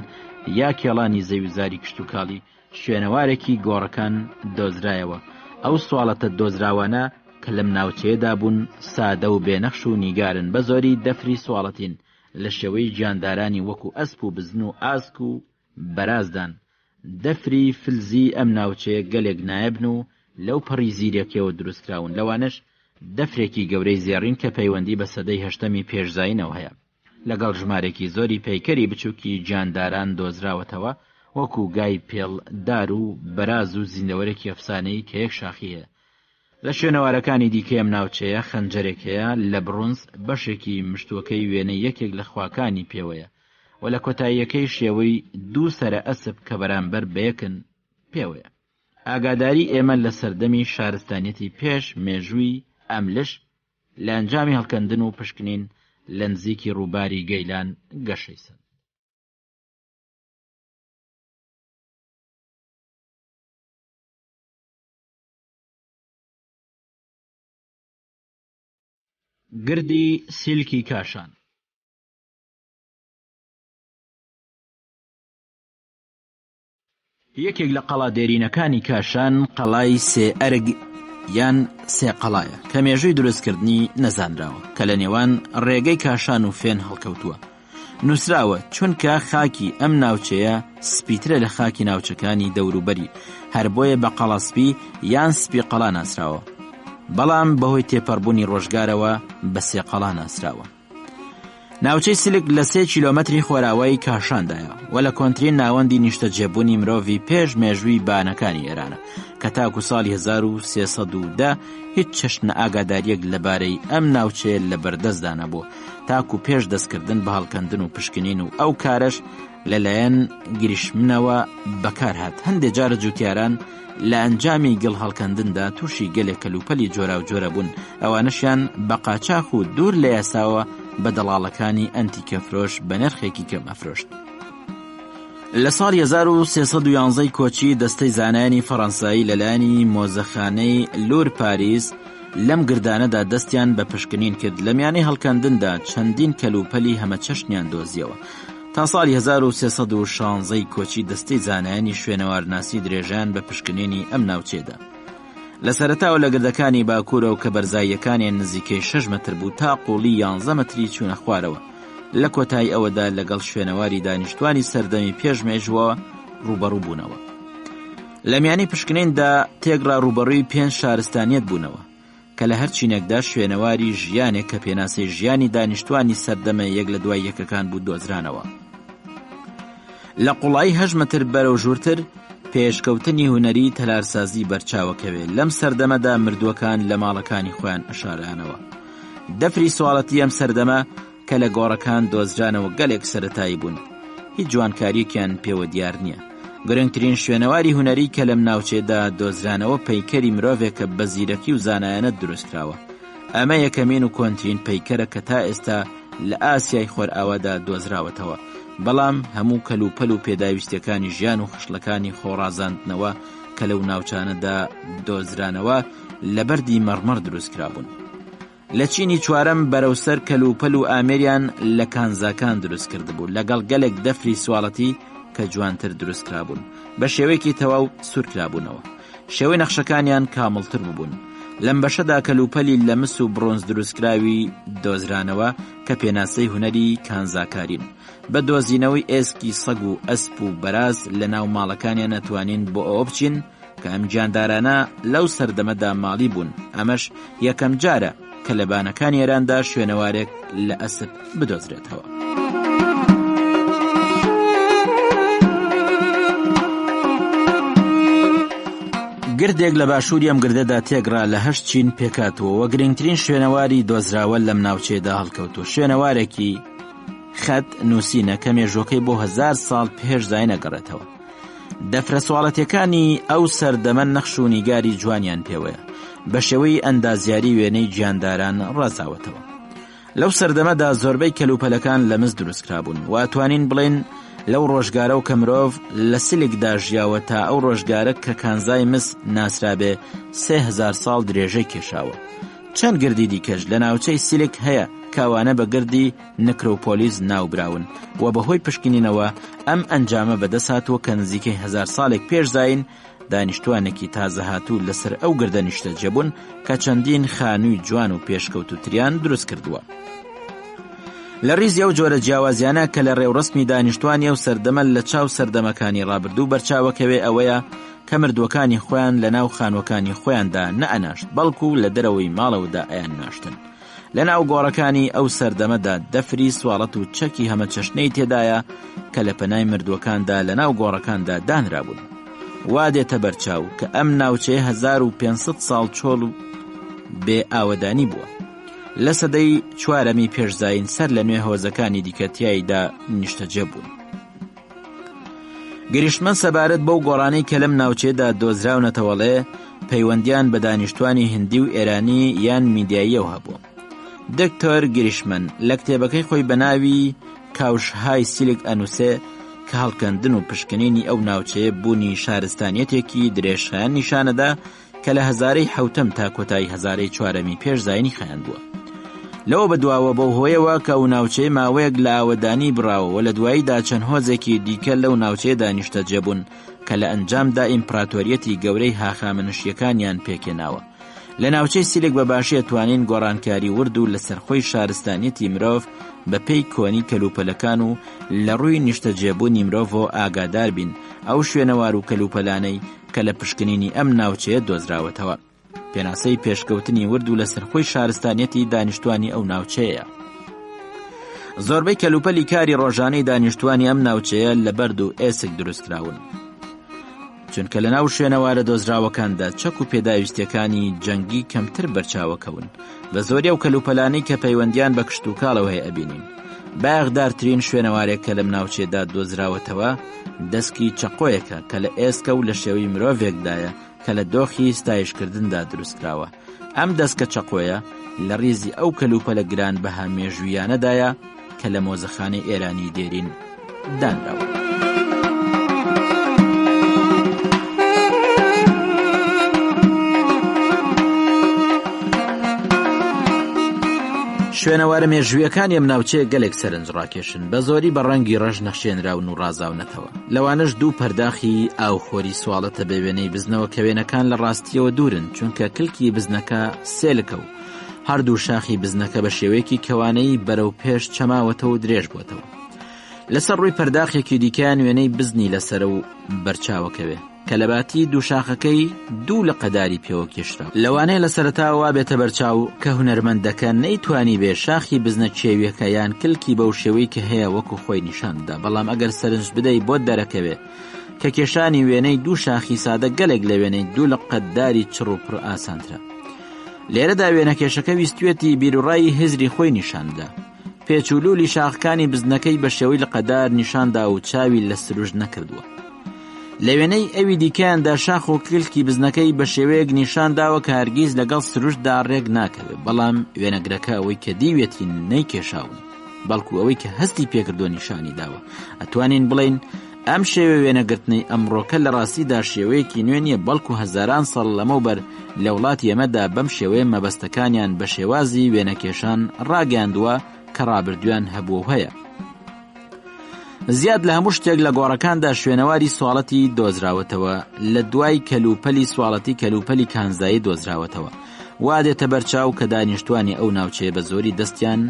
یا کێڵانی زەویزاری کشتوکاڵی شوێنەوارێکی گۆڕەکان دۆزرایەوە. ئەو سوڵەتە دۆزراوانە کە لەم ناوچەیەدا بوون سادە و بێنەخش و نیگارن، بە زۆری دەفری سوڵەتین لە شێوەی گیاندارانی وەکو ئەسپ و بزن و ئاسک و بەرازدان. دەفری فلزی ئەم ناوچەیە گەلێک نایبن و لەو پەڕی زیرەکەوە دروستکراون. لەوانش دەفرێکی گەورەی زێڕین کە پەیوەندی بە سەدەی هەشتەمی پێشزاینەوە هەیە. لەگەڵ ژمارێکی زۆری پەیکەری بچووکی گیانداران دۆزراوەتەوە، وەکو گای پێڵ، دار و بەراز و زیندەوەرێکی ئەفسانەی کە یەک شاخی هەیە. لە شوێنەوارەکانی دیکەی ئەم ناوچەیە خەنجەرێک هەیە لە برۆنز، بەشێکی مشتوەکەی وێنەی یەکێک لە خواکانی پێوەیە و لە کۆتاییەکەی شێوەی دوو سەرە ئەسپ کە بەرامبەر بەیەکن پێوەیە. ئاگاداری ئێمە لە سەردەمی شارستانیەتی پێش مێژووی ئەملش لە ئەنجامی هەڵکەندن و پشکنین لە نزیکی ڕووباری گەیلان گەشەی سەن. گردی سیلکی کاشان. یەکێک لە قەڵا دێرینەکانی کاشان قەڵای سێ ئەرگ یان سێ قەڵایە کە مێژووی دروستکردنی نەزانراوە، کە لە نێوان ڕێگەی کاشان و فێن هەڵکەوتووە. نووسراوە چونکە خاکی ئەم ناوچەیە سپیترە لە خاکی ناوچەکانی دەوروبەری، هەر بۆیە بە قەڵاسپی یان سپی قەڵا ناسراوە، بەڵام بەهۆی تێپەڕبوونی ڕۆژگارەوە بە سێ قەڵا ناسراوە. ناوچەی سلک لە 3 کیلۆمەتری خۆراوایی کاشاندایە و لە کۆنترین ناوەندی نیشتەجێبوونی مرۆڤی پێش مێژووی بانەکانی ئێرانە کە تاکو ساڵی 1310 هیچ چەشنە ئاگاداریەک لەبارەی ئەم ناوچەیە لە بەردەستدا نەبوو، تاکو پێش دەستکردن بە هەڵکەندن و پشکنین و ئەو کارش لەلایەن گریشمنەوە بەکارهات. هەندێک جارە جوتیاران لە ئەنجامی گڵ هەڵکەندندا تووشی گەلێک کەلوپەلی جۆرا و جۆرە بوون، ئەوانشیان بە قاچاق و دوور لە یاساوە بە دەڵاڵەکانی ئەنتیکەفرۆش بە نرخێکی کەم ئەفرۆشت. لە ساڵی 1311 کۆچی دەستەی زانایانی فەڕەنسایی لەلایەنی مۆزەخانەی لور پاریس لەم گردانەدا دەستیان بە پشکنین کرد. لە میانەی هەڵکەندندا چەندین کەلوپەلی هەمە چەشنیان دۆزیەوە. تا ساڵی 1316 کۆچی دەستەی زانایانی شوێنەوارناسی درێژیان بە پشکنینی ئەم ناوچێدا. لە سەرەتاوە لە گردەکانی باکوورە و کە بەرزاییەکانیان نزیکەی 6 مەتر بوو تا قوڵی 11 مەتری چوونە خوارەوە. لە کۆتایی ئەوەدا لەگەڵ شوێنەواری دانیشتوانی سەردەمی پێش مێژووە ڕوبەڕوو بوونەوە. لە میانەی پشکنیندا تێگڕا ڕوبەڕووی 5 شارستانیەت بوونەوە کە لە هەر چینێکدا شوێنەواری ژیانێک کە پێناسەی ژیانی دانیشتوانی سەردەمە یەک لە دوای یەکەکان بوو دۆزرانەوە. لە قوڵایی 8 مەتر بەرەو ژوورتر پێشکەوتنی هونەری تەلارسازی بەرچاوەکەوێت. لەم سەردەمەدا مردووەکان لە ماڵەکانی خۆیان ئەشارانەوە. دەفری سوڵەتی ئەم سەردەمە کە لە گۆڕەکان دۆزرانەوە گەلێک سەرەتایی بوون، هیچ جوانکاریەکیان پێوە دیار نییە. گرنگترین شوێنەواری هونەری کە لەم ناوچێدا دۆزرانەوە پەیکەری مرۆڤێکە بە زیرەکی و زانایەنە دروستکراوە. ئەمە یەکەمین و کۆنترین پەیکەرە کە تا ئێستا لە ئاسیای خۆرئاوادا دۆزراوەتەوە. بەڵام هەموو کەلوپەل و پێداویستیەکانی ژیان و خشلەکانی خۆڕازاندنەوە کە لەو ناوچانەدا دۆزرانەوە لە بەردی مەڕمەڕ دروستکرابوون. لە چینی چوارەم بەرەوسەر کەلوپەل و ئامێریان لە کانزاکان دروست کردبوو لەگەڵ گەلێک دەفری سواڵەتی کە جوانتر دروستکرابوون بە شێوەیەکی تەواو سوورکرابوونەوە. شێوەی نەخشەکانیان کامڵتر ببوون. لەم بەشەدا کەلوپەلی لە مس و برۆنز دروستکراوی دۆزرانەوە کە پێناسەی هونەری کانزاکارین. بە دۆزینەوەی ئێسکی سەگ و ئەسپ و بەراز لە ناو ماڵەکانیان نەتوانین بۆ ئەوە بچین کە ئەم گیاندارانە لەو سەردەمەدا ماڵی بوون. ئەمەش یەکەم جارە کە لە بانەکانی ئێراندا شوێنەوارێک لە ئەسپ بدۆزرێتەوە. گردێک لە باشووری ئەم گردەدا تێگرا لە 8 چین پێکاتەوە وە گرنگترین شوێنەواری دۆزراوە لەم ناوچەیەدا هەڵکەوتوە. شوێنەوارێکی خەت نووسینە کە مێژوەکەی بۆ 1000 ساڵ پێش دای نەگەڕێتەوە. دەفرە سواڵەتیەکانی ئەو سەردەمە نەخش و نیگاری جوانیان پێوەیە بە شێوەی ئەندازیاری وێنەی گیانداران ڕازاوەتەوە. لەو سەردەمەدا زۆربەی کەلوپەلەکان لە مس دروستکرابوون و ئەتوانین بڵێن لەو ڕۆژگارە و کە مرۆڤ لە سلێکدا ژیاوە تا ئەو ڕۆژگارە کە کانزای مس ناسرابێ 3000 ساڵ درێژەی کێشاوە. چەند گردی دیکەش لە ناوچەی سلێک هەیە کاوانە بە گردی نکرۆپۆلیس ناوبراون و بەهۆی پشکنینەوە ئەم ئەنجامە بەدەساتوە کە نزیکەی 1000 ساڵێک پێش زاین دانیشتوانێکی تازە هاتوو لەسەر ئەو گردە نیشتە جەبوون کە چەندین خانووی جوان و پێشکەوتوتریان دروست کردووە. لە ریزی ئەو جۆرە جیاوازیانە کە لە ڕێوڕسمی دانیشتوانی ئەو سەردەمە لە چاو سەردەمەکانی ڕابردوو بەرچاوەکەوێ ئەوەیە کە مردوەکانی خۆیان لە ناو خانوەکانی خۆیاندا نەئەناشت بەڵکو لە دەرەوەی ماڵەوەدا ئەیان ناشتن. لە ناو گۆڕەکانی ئەو سەردەمەدا دەفری سواڵەت و چەکی هەمە چەشنەی تێدایە کە لە پەنای مردوەکاندا لە ناو گۆڕەکاندا دانرابوون. وا دێتە بەرچاو کە ئەم ناوچەیە 1500 ساڵ چۆڵ و بێ ئاوەدانی بووە. لە سەدەی چوارەمی پێشزاین سەر لە نوێ هۆزەکانی دیکەتیاییدا نیشتەجێ بوون. گریشمن سەبارەت بەو گۆڕانەی کە لەم ناوچەیەدا دۆزراونەتەوەڵێ پەیوەندیان بە دانیشتوانی هندی و ئێرانی یان میدیاییەوە هەبوو. دکتۆر گریشمن لە کتێبەکەی خۆی بە ناوی کاوشهای سیلک ئەنووسێ کە هەڵکەندن و پشکنینی ئەو ناوچەیە بوونی شارستانیەتێکی درێژخایان نیشانەدا کە لە هەزارەی حەوتەم تا کۆتایی هەزارەی چوارەمی پێش زاینی خایان بووە. لەوە بەدواوە بەو هۆیەوە کە ئەو ناوچەیە ماوەیەک لە ئاوەدانی بڕاوە و لە دواییدا چەند هۆزێکی دیکە لەو ناوچەیەدا نیشتەجێ بوون کە لە ئەنجامدا ئیمپراتۆریەتی گەورەی هاخامنشیەکانیان پێکێناوە. لە ناوچەی سیلێک بەباشی ئەتوانین گۆڕانکاری ورد و لەسەرخۆی شارستانیەتی مرۆڤ بە پێی کۆنی کەلوپەلەکان و لە ڕووی نیشتەجێبوونی مرۆڤەوە ئاگادار بین ئەو شوێنەوار و کەلوپەلانەی کە لە پشکنینی ئەم ناوچەیە دۆزراوەتەوە. پێناسەی پێشکەوتنی ورد و لەسەرخۆی شارستانیەتی دانیشتوانی ئەو ناوچەیە. زۆربەی کەلوپەلی کاری ڕۆژانەی دانیشتوانی ئەم ناوچەیە لە بەرد و ئێسک دروستکراون چونکە لە ناو شوێنەوارە دۆزراوەکاندا چەک و پێداویستیەکانی جەنگی کەمتر بەرچاوەکەون. بە زۆری ئەو کەلوپەلانەی کە پەیوەندیان بە کشت و کاڵەوە هەیە ئەبینین. باغدارترین شوێنەوارێک کە لەم ناوچێدا دۆزراوەتەوە دەسکی چەقۆیەکە کە لە ئێسکە و لە شێوەی مرۆڤێکدایە کە لە دۆخی ستایشکردندا دروستکراوە. ئەم دەستکە چەقۆیە لە ریزی ئەو کەلوپەلە گران بەها مێژوویانەدایە کە لە مۆزەخانەی ئێرانی دێرین دانراوە. شوێنەوارە مێژوویەکانی ئەم ناوچەیە گەلێک سەرنج ڕاکێشن بە زۆری بە ڕەنگی ڕەش نەخشێنراون و ڕازاونەتەوە. لەوانش دوو پەرداخی ئاوخۆری سواڵەتە بە وێنەی بزنەوە کە وێنەکان لە ڕاستیەوە دوورن چونکە کلکی بزنەکە سێلکە و هەردوو شاخی بزنەکە بە شێوەیەکی کەوانەی بەرەو پێش چەماوەتەوە و درێژ بووەتەوە. لەسەر ڕووی پەرداخێکی دیکەیان وێنەی بزنی لەسەرە و بەرچاوەکەوێ کە لە باتی دوو شاخەکەی دوو لە قەداری پێوە کێشرا. لەوانەیە لە سەرەتاوە بێتە بەرچاو کە هونەرمەندەکە نەیتوانی بێ شاخی بزنە کێویەکە یان کلکی بەو شێوەی کە هەیە وەکو خۆی نیشاندا. بەڵام ئەگەر سەرنج بدەی بۆ دەرەکەوێ کە کێشانی وێنەی دوو شاخی سادە گەلێک لە وێنەی دوو لە قەداری چڕ و پڕ ئاسانترە. لێرەدا وێنە کێشەکە ویستوێتی بیرڕایی هزری خۆی نیشاندا. پێچولولی شاخەکانی بزنەکەی بە شێوەی لە قەدار نیشاندا و چاوی لە سروش نەکردووە. لە وێنەی ئەوی دیکەیاندا شاخ و کلکی بزنەکەی بە شێوەیەک نیشانداوە کە هەرگیز لەگەڵ سروشدا ڕێک ناکەوێت. بەڵام وێنەگرەکە ئەوەی کە دیوێتی نەیکێشاون بەڵکو ئەوەی کە هەستی پێکردو نیشانی داوە. ئەتوانین بڵین ئەم شێوە وێنەگرتنەی ئەمڕۆکە لە ڕاستیدا شێوەیەکی نوێ نییە، بەڵکو هەزاران ساڵ لەمەوبەر لە وڵاتی ئێمەدا بەم شێوەیە مەبەستەکانیان بە شێوازی وێنەکێشان ڕاگەاندووە کە ڕابردویان هەبووە و هەیە. زیاد لە هەموو شتێک لە گۆڕەکاندا شوێنەواری سواڵەتی دۆزراوەتەوە، لە دوای کەلوپەلی سواڵەتی کەلوپەلی کانزایی دۆزراوەتەوە. وا دێتە بەرچاو کە دانیشتوانی ئەو ناوچەیە بە زۆری دەستیان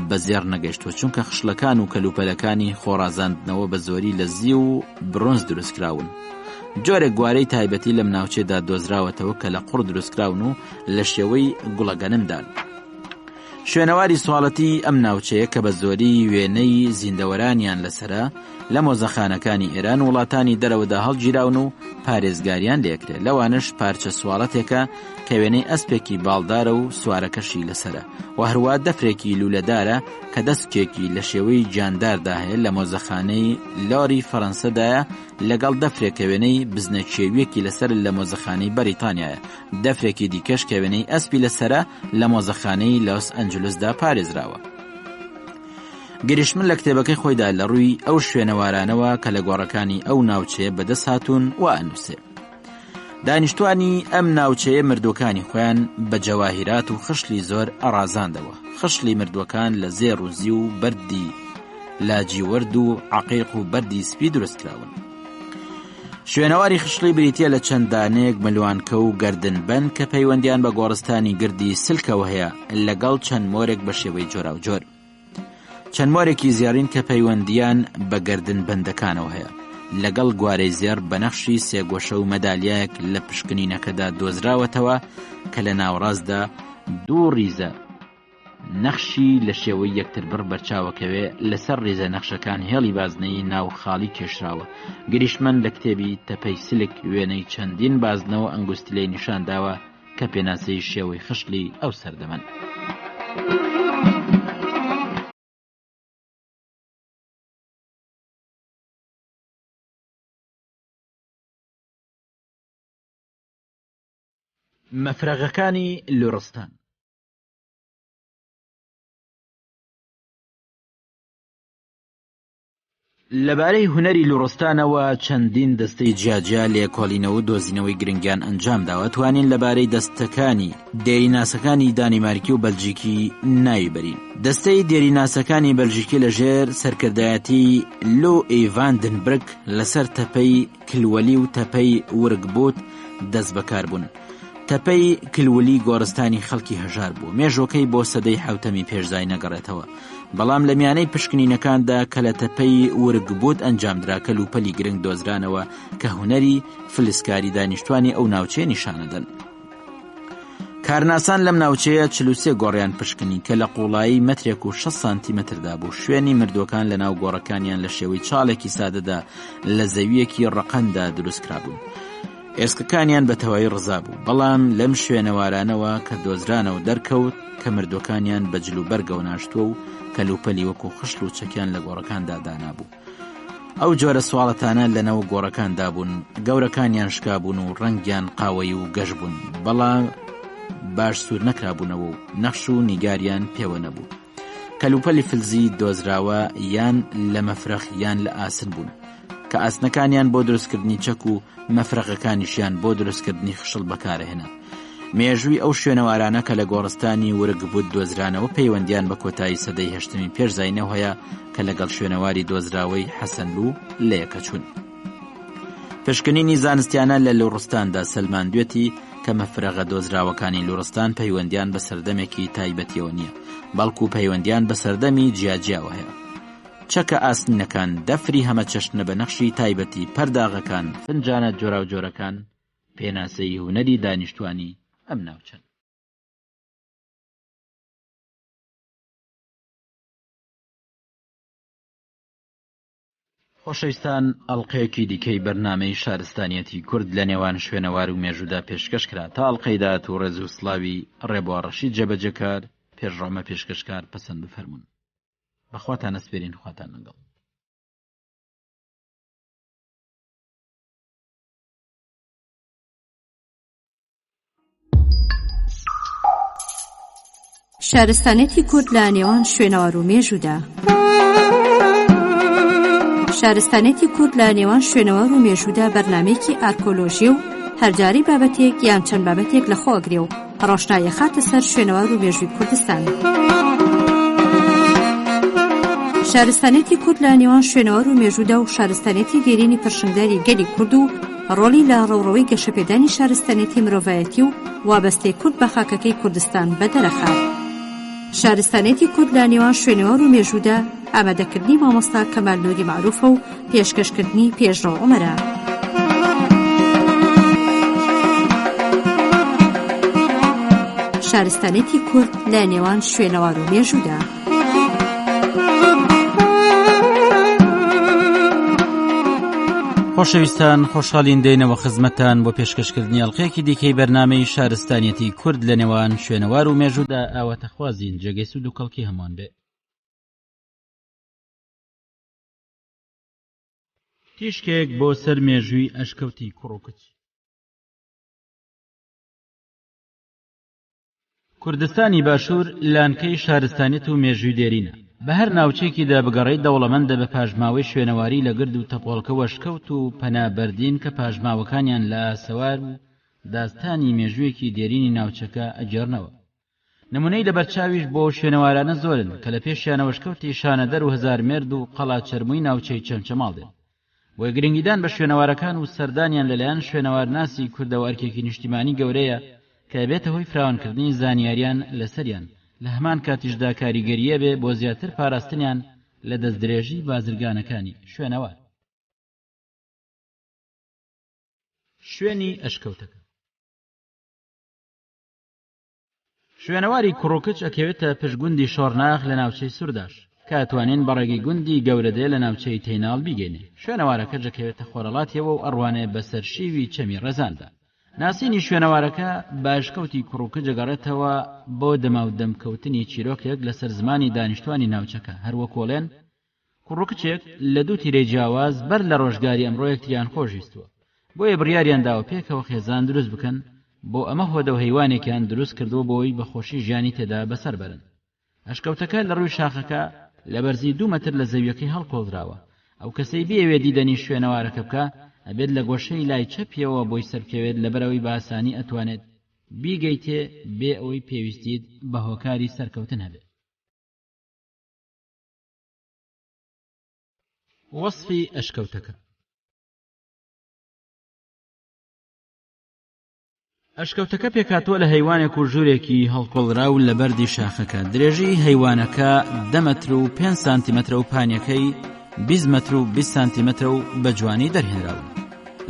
بەزێر نەگەیشتوە، چونکە خشلەکان و کەلوپەلەکانی خۆڕازاندنەوە بە زۆری لە زی و برۆنز دروستکراون. جۆرێک گوارەی تایبەتی لەم ناوچێدا دۆزراوەتەوە کە لە قوڕ دروستکراون و لە شێوەی گوڵەگەنمدان. شوێنەواری سواڵەتی ئەم ناوچەیە کە بە زۆری وێنەی زیندەوەرانیان لەسرە لە مۆزەخانەکانی ئێران وڵاتانی دەرەوەدا هەڵگیراون و پارێزگاریان لێکرێت. لەوانش پارچە سواڵەتێکە کە وێنەی ئەسپێکی باڵدارە و سوارەکەشی لەسرە و هەروە دەفرێکی لولەدارە کە دەستکێکی لە شێوەی جانداردا هەیە لە مۆزەخانەی لۆری فەڕەنسەدایە لەگەڵ دەفرێکە وێنەی بزنەکێویەکی لەسەر لە مۆزەخانەی بەریتانیایە. دەفرێکی دیکەش کە وێنەی ئەسپی لەسرە لە مۆزەخانەی لۆس ئەنجلوسدا پارێزراوە. گریشمن لە کتێبەکەی خۆیدا لە ڕووی ئەو شوێنەوارانەوە کە لە گۆڕەکانی ئەو ناوچەیە بەدەست هاتوون و ئەنووسێ. دانیشتوانی ئەم ناوچەیە مردوەکانی خۆیان بە جەواهیرات و خشلی زۆر ئەڕازاندەوە. خشلی مردوەکان لە زێڕ و زی و بەردی لاجیوەرد و عەقیق و بەردی سپی دروستکراون. شوێنەواری خشلی بریتیە لە چەندانەیەک ملوانکە و گەردنبەند کە پەیوەندیان بە گۆڕستانی گردی سلکەوە هەیە، لەگەڵ چەند مۆرێک بە شێوەی جۆراوجۆر. چەند مۆرێکی زیارین کە پەیوەندیان بە گەردنبەندەکانەوە هەیە، لەگەڵ گوارەی زێر بە نەخشی سێگۆشە و مەدالیایەک لە پشکنینەکەدا دۆزراوەتەوە کە لە ناوڕاستدا دوو ڕیزە نەخشی لە شێوەی یەکتر بڕ بەرچاوەکەوێ لەسەر ڕێزە نەخشەکان هێڵی بازنەی ناو خاڵی کێشراوە. گریشمن لە کتێبی تەپەی سلک وێنەی چەندین بازنەوە ئەنگوستیلەی نیشانداوە کە پێناسەی شێوەی خشلی ئەو سەردەمەن. مەفرەغەکانی لوڕستان. لەبارەی هونەری لوڕستانەوە چەندین دەستەی جیاجیا لێکۆڵینەوە و دۆزینەوەی گرنگیان ئەنجامداوە. توانین لەبارەی دەستەکانی دێریناسەکانی دانیمارکی و بەلجیکی ناوی بەرین. دەستەی دێریناسەکانی بەلژیکی لەژێر سەرکردایەتی لۆ ئێڤاندنبرگ لەسەر تەپەی کلوەلی و تەپەی ورگبوت دەست بەکار بوون. تەپەی کلولی گۆڕستانی خەڵکی هەژار بوو. مێژۆکەی بۆ سەدەی حوتەمی پێشدای نەگەڕێتەوە، بەڵام لە میانەی پشکنینەکاندا کە لە تەپەی ورگبوت ئەنجامدرا کەلوپەلی گرنگ دۆزرانەوە کە هونەری فلسکاری دانیشتوانی ئەو ناوچەیە نیشانەدەن. کارناسان لەم ناوچەیە 43 گۆڕیان پشکنی کە لە قوڵایی مەترێک و 6 سانتیمەتردا بوو. شوێنی مردوەکان لە ناو گۆڕەکانیان لە شێوەی چاڵێکی سادەدا لە زەویەکی ڕقەندا دروستکرابوون. ئێسکەکانیان بە تەواوی ڕزا بوو، بەڵام لەم شوێنەوارانەوە کە دۆزرانەوە دەرکەوت کە مردوەکانیان بە جلو بەرگەوە ناشتووە و کەلوپەلی وەکو خشل و چەکیان لە گۆڕەکاندا دانابوو. ئەو جۆرە سواڵەتانە لەنەوە گۆڕەکاندا بوون، گەورەکانیان شکابوون و ڕەنگیان قاوەی و گەش بوون، بەڵام باش سوور نەکرابوونەوە و نەخش و نیگاریان پێوە نەبوو. کەلوپەلی فلزی دۆزراوە یان لە مەفرەخ یان لە ئاسن بوون کە ئاسنەکانیان بۆ دروستکردنی چەک و مەفرەغەکانیشیان بۆ دروستکردنی خشل بەکارهێنا. مێژووی ئەو شوێنەوارانە کە لە گۆڕستانی ورگبوت دۆزرانەوە پەیوەندیان بە کۆتایی سەدەی هەشتمی پێشزاینەوە هەیە کە لەگەڵ شوێنەواری دۆزراوەی حەسەنلوو لەیەکە چوون. پشکنینی زانستیانە لە لوڕستاندا سەلماندوێتی کە مەفرەغە دۆزراوەکانی لوڕستان پەیوەندیان بە سەردەمێکی تایبەتیەوە نییە، بەڵکو پەیوەندیان بە سەردەمی جیاجیاوە هەیە. چەکە ئاسنینەکان، دەفری هەمە چەشنە بە نەخشی تایبەتی، پەرداغەکان، فنجانە جۆراوجۆرەکان پێناسەی هونەری دانیشتوانی ئەم ناوچەن. خۆشەویستان، ئەڵقەیەکی دیکەی بەرنامەی شارستانیەتی کورد لە نێوان خوێنەوار و مێژوودا پێشکەش کرا. تا ئەڵقەی داهات و ڕێز و سڵاوی ڕێبوارڕەشید جێبەجێکار پێشڕۆمە پێشکەشکار پەسەند بفەرمونون. بەخواتان ئەسپێرین، خواتان لەگەڵ. شارستانێتی کورد لە نێوان شوێنەوار و مێژوودا. شارستانێتی کورد لە نێوان شوێنەوار و مێژوودا بەرنامەیەکی ئارکۆلۆژی و هەرجاری بابەتێک یان چەند بابەتێک لەخۆگرێ و ڕۆشنایە خاتە سەر شوێنەوار و مێژووی کوردستان. شارستانێتی کورد لە نێوان شوێنەوار و مێژوودا و شارستانێتی دێرینی پرشنگداری گەلی کورد و ڕۆلی لە ڕێوڕەوەی گەشەپێدانی شارستانێتی مرۆڤایەتی و وابەستەی کورد بە خاکەکەی کوردستان بەدەرەخات. شارستانێتی کورد لە نێوان شوێنەوار و مێژوودا ئامادەکردنی مامۆستا کەمال نووری معروفە و پێشکەشکردنی پێشڕۆ عومەرە. شارستانێتی کورد لە نێوان شوێنەوار و مێژوودا. خۆشەویستان، خۆشحاڵین دێنەوە خزمەتان بۆ پێشکەشکردنی ئەڵقەیەکی دیکەی بەرنامەی شارستانیەتی کورد لە نێوان شوێنەوار و مێژوودا ئاواتەخوازین جێگەی سوود و کەڵکی هەمووان بێ. تیشکێک بۆ سەر مێژووی ئەشکەوتی کوڕوکچ. کوردستانی باشوور لانکەی شارستانیەت و مێژووی دێرینە. بە هەر ناوچێکیدا بگەڕێی دەوڵەمەندە بە پاژماوەی شوێنەواری لە گرد و تەپۆڵکە وەشکەوت و پەنابەردین کە پاژماوەکانیان لە سەوار و داستانی مێژوویەکی دێرینی ناوچەکە ئەگەڕنەوە. نمونەی لە بەرچاویش بۆ شوێنەوارانە زۆرن کە لە پێشیانە وەشکەوتی شانەدەر و هەزار مێرد و قەڵا چەرمووی ناوچەی چەمچەماڵ دێن. بۆی گرنگیدان بە شوێنەوارەکان و سەردانیان لەلایەن شوێنەوارناسی کوردەوە ئەرکێکی نیشتیمانی گەورەیە کە بێتە هۆی فراوانکردنی زانیاریان لەسەریان لە هەمان کاتیشدا کاریگەریە بێ بۆ زیاتر پاراستنیان لە دەستدرێژی بازرگانەکانی شوێنەوار. شوێنی ئەشکەوتەکە. شوێنەواری کوڕوکچ ئەکەوێتە پشتگوندی شۆڕناخ لە ناوچەی سوورداش کە ئەتوانێن بەڕێگەی گوندی گەورەدێ لە ناوچەی تەیناڵ بیگەینێ. شوێنەوارەکە جەکەوێتە خۆرەڵاتیەوە و ئەڕوانێ بەسەر شیوی چەمی ڕێزاندا. ناسینی شوێنەوارەکە باشکەوتی کوڕوکچ جەگەڕێتەوە بۆ دەما و دەمکەوتنی چیرۆکێک لەسەر زمانی دانیشتوانی ناوچەکە. هەروەکۆڵێن کوڕوکچێک لە دوو تیرەی جیاواز بەر لە ڕۆژگاری ئەمڕۆ یەکتریان خۆشویستووە، بۆیە بڕیاریان داوە پێکەوە خێزان دروست بکەن بۆ ئەمە هۆدە و هەیوانێکیان دروست کردووە بۆی بەخۆشی ژیانی تێدا بەسەر بەرن. ئەشکەوتەکە لە ڕووی شاخەکە لە بەرزی 2 مەتر لە زەویەکەی هەڵکۆڵراوە. ئەو کەسەی بێوێ دیدەنی شوێنەوارەکە بکە ئەبێت لە گۆشەی لای چەپیەوە بۆی سەرکەوێت لەبەرەوەی بە ئاسانی ئەتوانێت بیگەیتێ بێ ئەوەی پێویستیت بە هۆکاری سەرکەوتن هەبێت. وەسفی ئەشکەوتەکە. ئەشکەوتەکە پێکاتوە لە هەیوانێک و ژوورێکی هەڵکۆڵراو لە بەردی شاخەکە. درێژی هەیوانەکە 10 مەتر و 5 سانتیمەترە و پانیەکەی 20 مەتر و 20 سانتیمەترە و بە جوانی دەرهێنراون.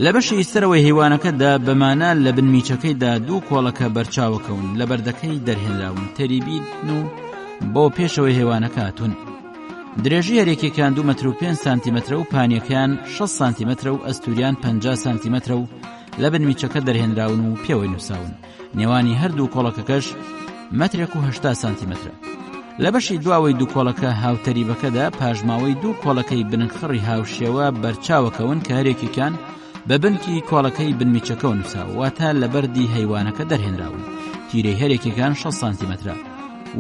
لە بەشی سەرەوەی هەیوانەکەدا بەمانە لە بنمیچەکەیدا 2 کۆڵەکە بەرچاوەکەون لە بەردەکەی دەرهێنراون تەریبین و بۆ پێشەوەی هەیوانەکە هاتوون. درێژی هەرێکێکیان 2 مەتر و 5 سانتیمەترە و پانیەکەیان 6 سانتیمەترە و ئەستوریان 50 سانتیمەترە و لە بنمیچەکە دەرهێنراون و پێوەی نووساون. نێوانی هەردوو کۆڵەکەکەش مەترێک و 80 سانتیمەترە. لە بەشی دواوەی 2 کۆڵەکە هاوتەریبەکەدا پاژماوەی 2 کۆڵەکەی بنکخڕی هاوشێوە بەرچاوەکەون کە هەرێکێکیان بە بنکی کۆڵەکەی بنمیچەکە نووساوە، واتە لە بەردی هەیوانەکە دەرهێنراون. تیرەی هەرێکێکیان 6 سانتیمەترە.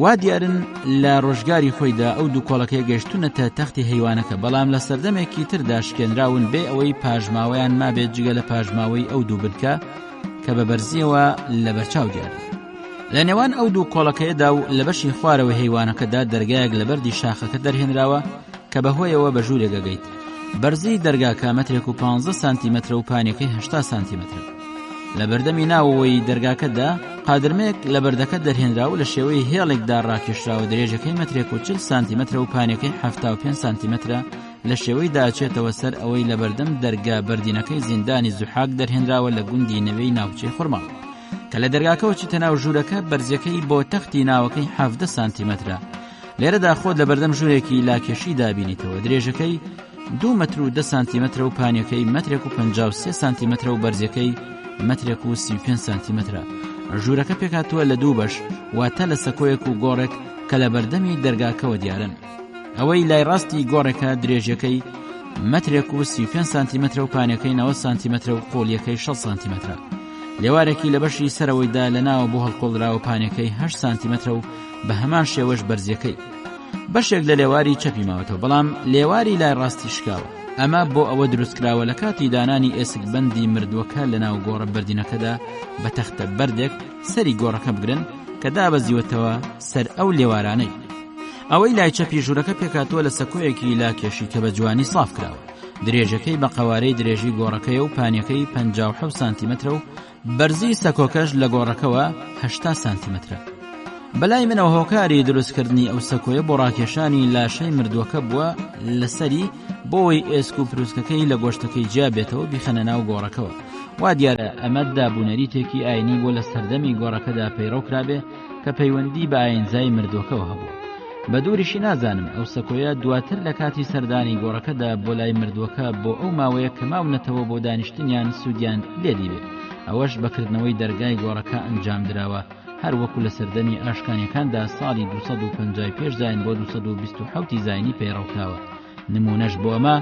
وا دیارن لە ڕۆژگاری خۆیدا ئەو 2 کۆڵەکەی گەشتونەتە تەختی هەیوانەکە، بەڵام لە سەردەمێکی تردا شکێنراون بێ ئەوەی پاژماوەیان مابێت جگە لە پاژماوەی ئەو 2 بنکە کە بە بەرزیەوە لە بەرچاو دیارن. لە نێوان ئەو 2 کۆڵەکەیەدا و لە بەشی خوارەوە هەیوانەکەدا دەرگایەک لە بەردی شاخەکە دەرهێنراوە کە بەهۆیەوە بە ژوورێک ئەگەیت. بەرزی دەرگاکە مەترێک و 15 سانتیمەترە و پانیەکەی 80 سانتیمەترە. لە بەردەمی ناوەوەی دەرگاکەدا قادرمەیەک لە بەردەکە دەرهێنراوە لە شێوەی هێڵێکدا ڕاکێشراوە. درێژەکەی مەترێک و 40 سانتیمەترە و پانیەکەی 75 سانتیمەترە لە شێوەی داچێتەوە سەر ئەوەی لە بەردەم دەرگا بەردینەکەی زیندانی زوحاک دەرهێنراوە لە گوندی نەوەی ناوچەی خورماڵ کە لە دەرگاکەوە چیتە ناو ژوورەکە بەرزەکەی بۆ تەختی ناوەکەی 17 سانتیمەترە. لێرەدا خۆت لە بەردەم ژوورێکی لاکێشی دابینیتەوە. درێژەکەی 2 مەتر و 10 سانتیمەترە و پانیەکەی مەترێک و 53 سانتیمەترە و بەرزەکەی مەترێک و 35 سانتیمەترە. ژوورەکە پێکاتوە لە 2 بەش، واتە لە سەکۆیەک و گۆڕێک کە لە بەردەمی دەرگاکەوە دیارن. ئەوەی لای ڕاستی گۆڕێکە درێژەکەی مەترێک و 35 سانتیمەترە و پانیەکەی 90 سانتیمەترە و قۆڵیەکەی 6 سانتیمەترە. لێوارێکی لە بەشی سەرەوەیدا لە ناوە بۆ هەڵکۆڵراوە پانیەکەی 8 سانتیمەترە و بە هەمان شێوەش بەرزیەکەی بەشێک لە لێواری چەپی ماوەتەوە، بەڵام لێواری لای ڕاستی شکاوە. ئەمە بۆ ئەوە دروستکراوە لە کاتی دانانی ئێسک بەندی مردووەکە لە ناو گۆڕە بەردینەکەدا بە تەختە بەردێک سەری گۆڕەکە بگرن کە دابەزیوەتەوە سەر ئەو لێوارانەی. ئەوەی لای چەپی ژوورەکە پێکاتوە لە سەکۆیەکی لاکێشی کە بە جوانی ساف کراوە. درێژەکەی بە قەوارەی درێژی گۆڕەکەی و پانیەکەی 57 سانتیمەترە و بەرزی سەکۆکەش لە گۆڕەکەوە 80 سانتیمەترە. بەلای منەوە هۆکاری دروستکردنی ئەو سەکۆیە بۆ ڕاکێشانی لاشەی مردووەکە بووە لەسەری بۆەوەی ئێسک و پرووسکەکەی لە گۆشتەکەی جیا بێتەوە بیخەنە ناو گۆڕەکەەوە. وا دیارە ئەمە دابوونەریتێکی ئاینی بۆ لە سەردەمی گۆڕەکەدا پەیڕەوکرابێ کە پەیوەندی بە ئاینزای مردووەکەەوە هەبوو. بە دووریشی نازانم ئەو سەکۆیە دواتر لە کاتی سەردانی گۆڕەکەدا بۆ لای مردووەکە بۆ ئەو ماوەیە کە ماونەتەوە بۆ دانیشتنیان سوودیان لێدی بێت. ئەوەش بەکردنەوەی دەرگای گۆڕەکە ئەنجام درراوە، هەر وەکو لە سەردەمی ئاشکانیەکاندا ساڵی 250 پێش زاین بۆ 227 زاینی پەیڕەوکراوە. نمونەش بۆ ئەمە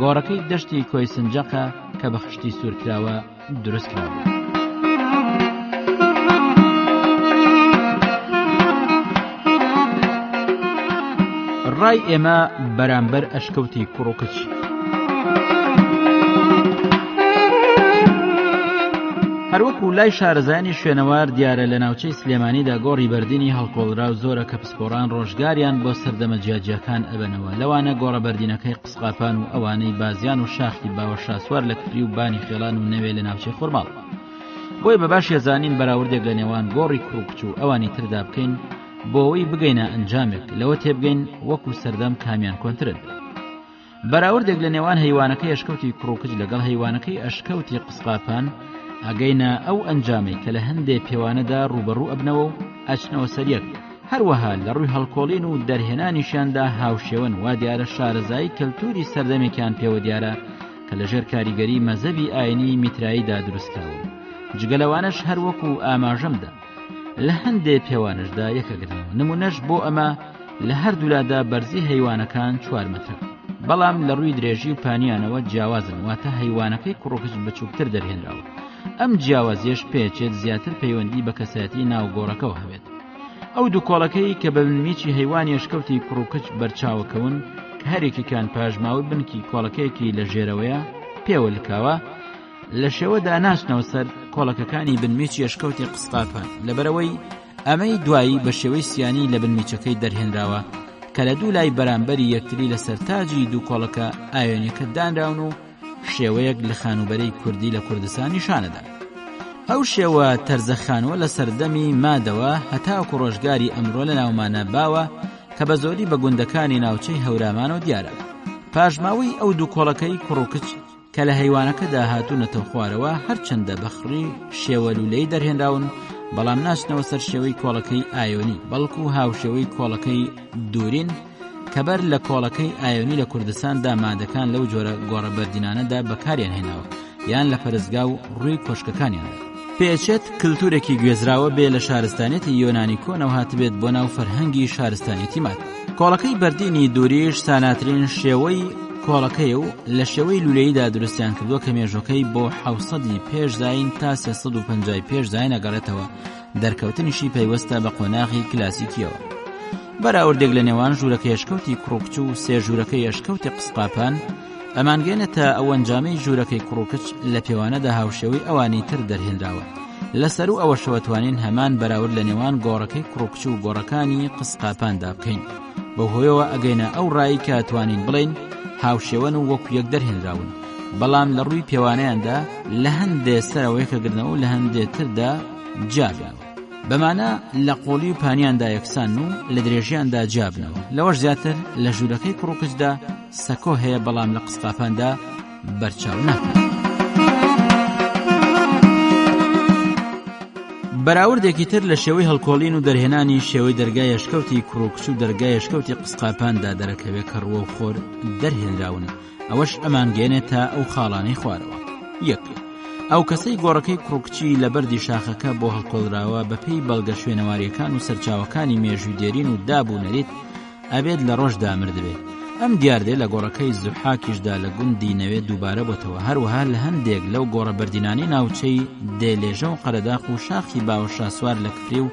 گۆڕەکەی دەشتی کۆی سنجەقە کە بە خشتی سوورکراوە دروستکراوە. ڕای ئێمە بەرامبەر ئەشکەوتی کوڕوکچ. هەروەکو لای شارەزایانی شوێنەوار دیارە لە ناوچەی سلێمانیدا گۆڕی بەردینی هەڵکۆڵرا و زۆرە کە پسپۆڕان ڕۆژگاریان بۆ سەردەمە جیاجیەکان ئەبەنەوە. لەوانە گۆڕە بەردینەکەی قسقاپان و ئەوانەی بازیان و شاختی باوە شاسوار لە کفری و بانی خێڵان و نەوێ لە ناوچەی خورماڵ. بۆی بە باش ێزانین بەراوردێک لە نێوان گۆڕی کوڕوکچ و ئەوانی تردا بکەین بۆ ئەوەی بگەینە ئەنجامێک لەوە تێبگەین وەکو سەردەم کامیان کۆنترن. بەراوردێک لە نێوان هەیوانەکەی ئەشکەوتی کوڕوکچ لەگەڵ هەیوانەکەی ئەشکەوتی قسقاپان ئەگەینە ئەو ئەنجامەی کە لە هەندێک پێوانەدا ڕوبەڕوو ئەبنەوە و ئەچنەوە سەریەک. هەروەها لە ڕووی هەڵکۆڵین و دەرهێنانیشیاندا هاوشێون. وا دیارە شارەزایی کەلتوری سەردەمێکیان پێوە دیارە کە لەژێر کاریگەری مەزەبی ئاینی میتراییدا دروستکراون. جگەلەوانش هەروەکو ئاماژەمدا لە هەندێک پێوانشدا یەکەگرنەوە. نمونەش بۆ ئەمە لە هەردوولادا بەرزی هەیوانەکان 4 مەترە، بەڵام لە ڕووی درێژی و پانیانەوە جیاوازن، واتە هەیوانەکەی کوڕوکچ بچووکتر دەرهێنراوە. ئەم جیاوازیەش پێچێت زیاتر پەیوەندی بە کەسایەتی ناو گۆڕەکەەوە هەبێت. ئەو دوو کۆڵەکەی کە بە بنمیکی هەیوانی ئەشکەوتی کوڕوکچ بەرچاوەکەون کە هەرێکیان پاژماوی بنکی کۆڵەکەیەکی لە ژێرەوەیە پێوە لکاوە، لە شێوەدا ناچنەوە سەر کۆڵەکەکانی بنمیکی ئەشکەوتی قسقاپان لەبەرەوەی ئەمەی دوایی بە شێوەی سیانی لە بنمیچەکەی دەرهێنراوە کە لە دوو لای بەرامبەری یەکتری لە سەرتاجی دوو کۆڵەکە ئایۆنیەکە دانراون و شێوەیەک لە خانوبەرەی کوردی لە کوردستان نیشانەدا. ئەو شێوە تەرزەخانوە لە سەردەمی مادەوە هەتاوەکو ڕۆژگاری ئەمڕۆ لە ناومانە باوە کە بە زۆری بە گوندەکانی ناوچەی هەورامانەوە دیارە. پاژماوەی ئەو دوو کۆڵەکەی کوڕوکچ کە لە هەیوانەکەدا هاتوونەتە خوارەوە هەرچەندە بەخڕی شێوە لولەی دەرهێنراون، بەڵام ناچنەوە سەر شێوەی کۆڵەکەی ئایۆنی، بەڵکو هاوشێوەی کۆڵەکەی دوورین کە بەر لە کۆڵەکەی ئایۆنی لە کوردستاندا مادەکان لەو جۆرە گۆڕە بەردینانەدا بەکاریان هێناوە یان لە پەرستگا و ڕووی کۆشکەکانیاندا. پێچێت کللتورێکی گوێزراوە بێ لە شارستانێتی یۆنانی کۆنەوە هاتبێت بۆ ناو فەرهەنگی شارستانێتی مات. کۆڵەکەی بەردینی دووریش ساناترین شێوەی کۆڵەکەی و لە شێوەی لولەییدا دروستیان کردووە کە مێژوەکەی بۆ 700 پێش زاین تا 350 پێش زاین ئەگەڕێتەوە. دەرکەوتنیشی پەیوەستە بە قۆناغی کلاسیکیەوە. بەراوردێک لە نێوان ژوورەکەی ئەشکەوتی کوڕوکچ و سێ ژوورەکەی ئەشکەوتی قسقاپان ئەمانگەێنێتە ئەو ئەنجامەی ژوورەکەی کوڕوکچ لە پێوانەدا هاوشێوەی ئەوانی تر دەرهێنراوە. لەسەر و ئەوەشەوە توانین هەمان بەراورد لە نێوان گۆڕەکەی کوڕوکچ و گۆڕەکانی قسقاپاندا بکەین. بەو هۆیەوە ئەگەینە ئەو ڕایی کە توانین بڵین هاوشێوەن و وەکو یەک دەرهێنراون، بەڵام لە ڕووی پێوانەیاندا لە هەندێ سەرەوەیەکەگرنەوە و لە هەندێتردا جابنەوە. بەمانە لە قۆڵی و پانیاندا یەکسان و لە درێژیاندا جابنەوە. لەوەش زیاتر لە ژوورەکەی کوڕوکچدا سەکۆ هەیە، بەڵام لە قسقاپاندا بەرچاو ناکات. بەراوردێکی تر لە شێوەی هەڵکۆڵین و دەرهێنانی شێوەی دەرگای ئەشکەوتی کوڕوکچ و دەرگای ئەشکەوتی قسقاپاندا دەرەکەوێت کە ڕووە و خۆر دەرهێنراون. ئەوەش ئەمانگەێنێتە ئەو خاڵانەی خوارەوە. یەک، ئەو کەسەی گۆڕەکەی کوڕوکچی لە بەردی شاخەکە بۆ هەڵکۆڵراوە بەپێی بەڵگە شوێنەواریەکان و سەرچاوەکانی مێژووی دێرین و دابوونەریت ئەبێت لە ڕۆژدا مردبێت. ئەم دیاردێ لە گۆڕەکەی زوحاکیشدا لە گوندی نەوێت دووبارە بۆتەوە. هەروەها لە هەندێک لەو گۆڕە بەردینانی ناوچەی دێلێژە و قەرەداق و شاخی باوە شاسوار لە کفری و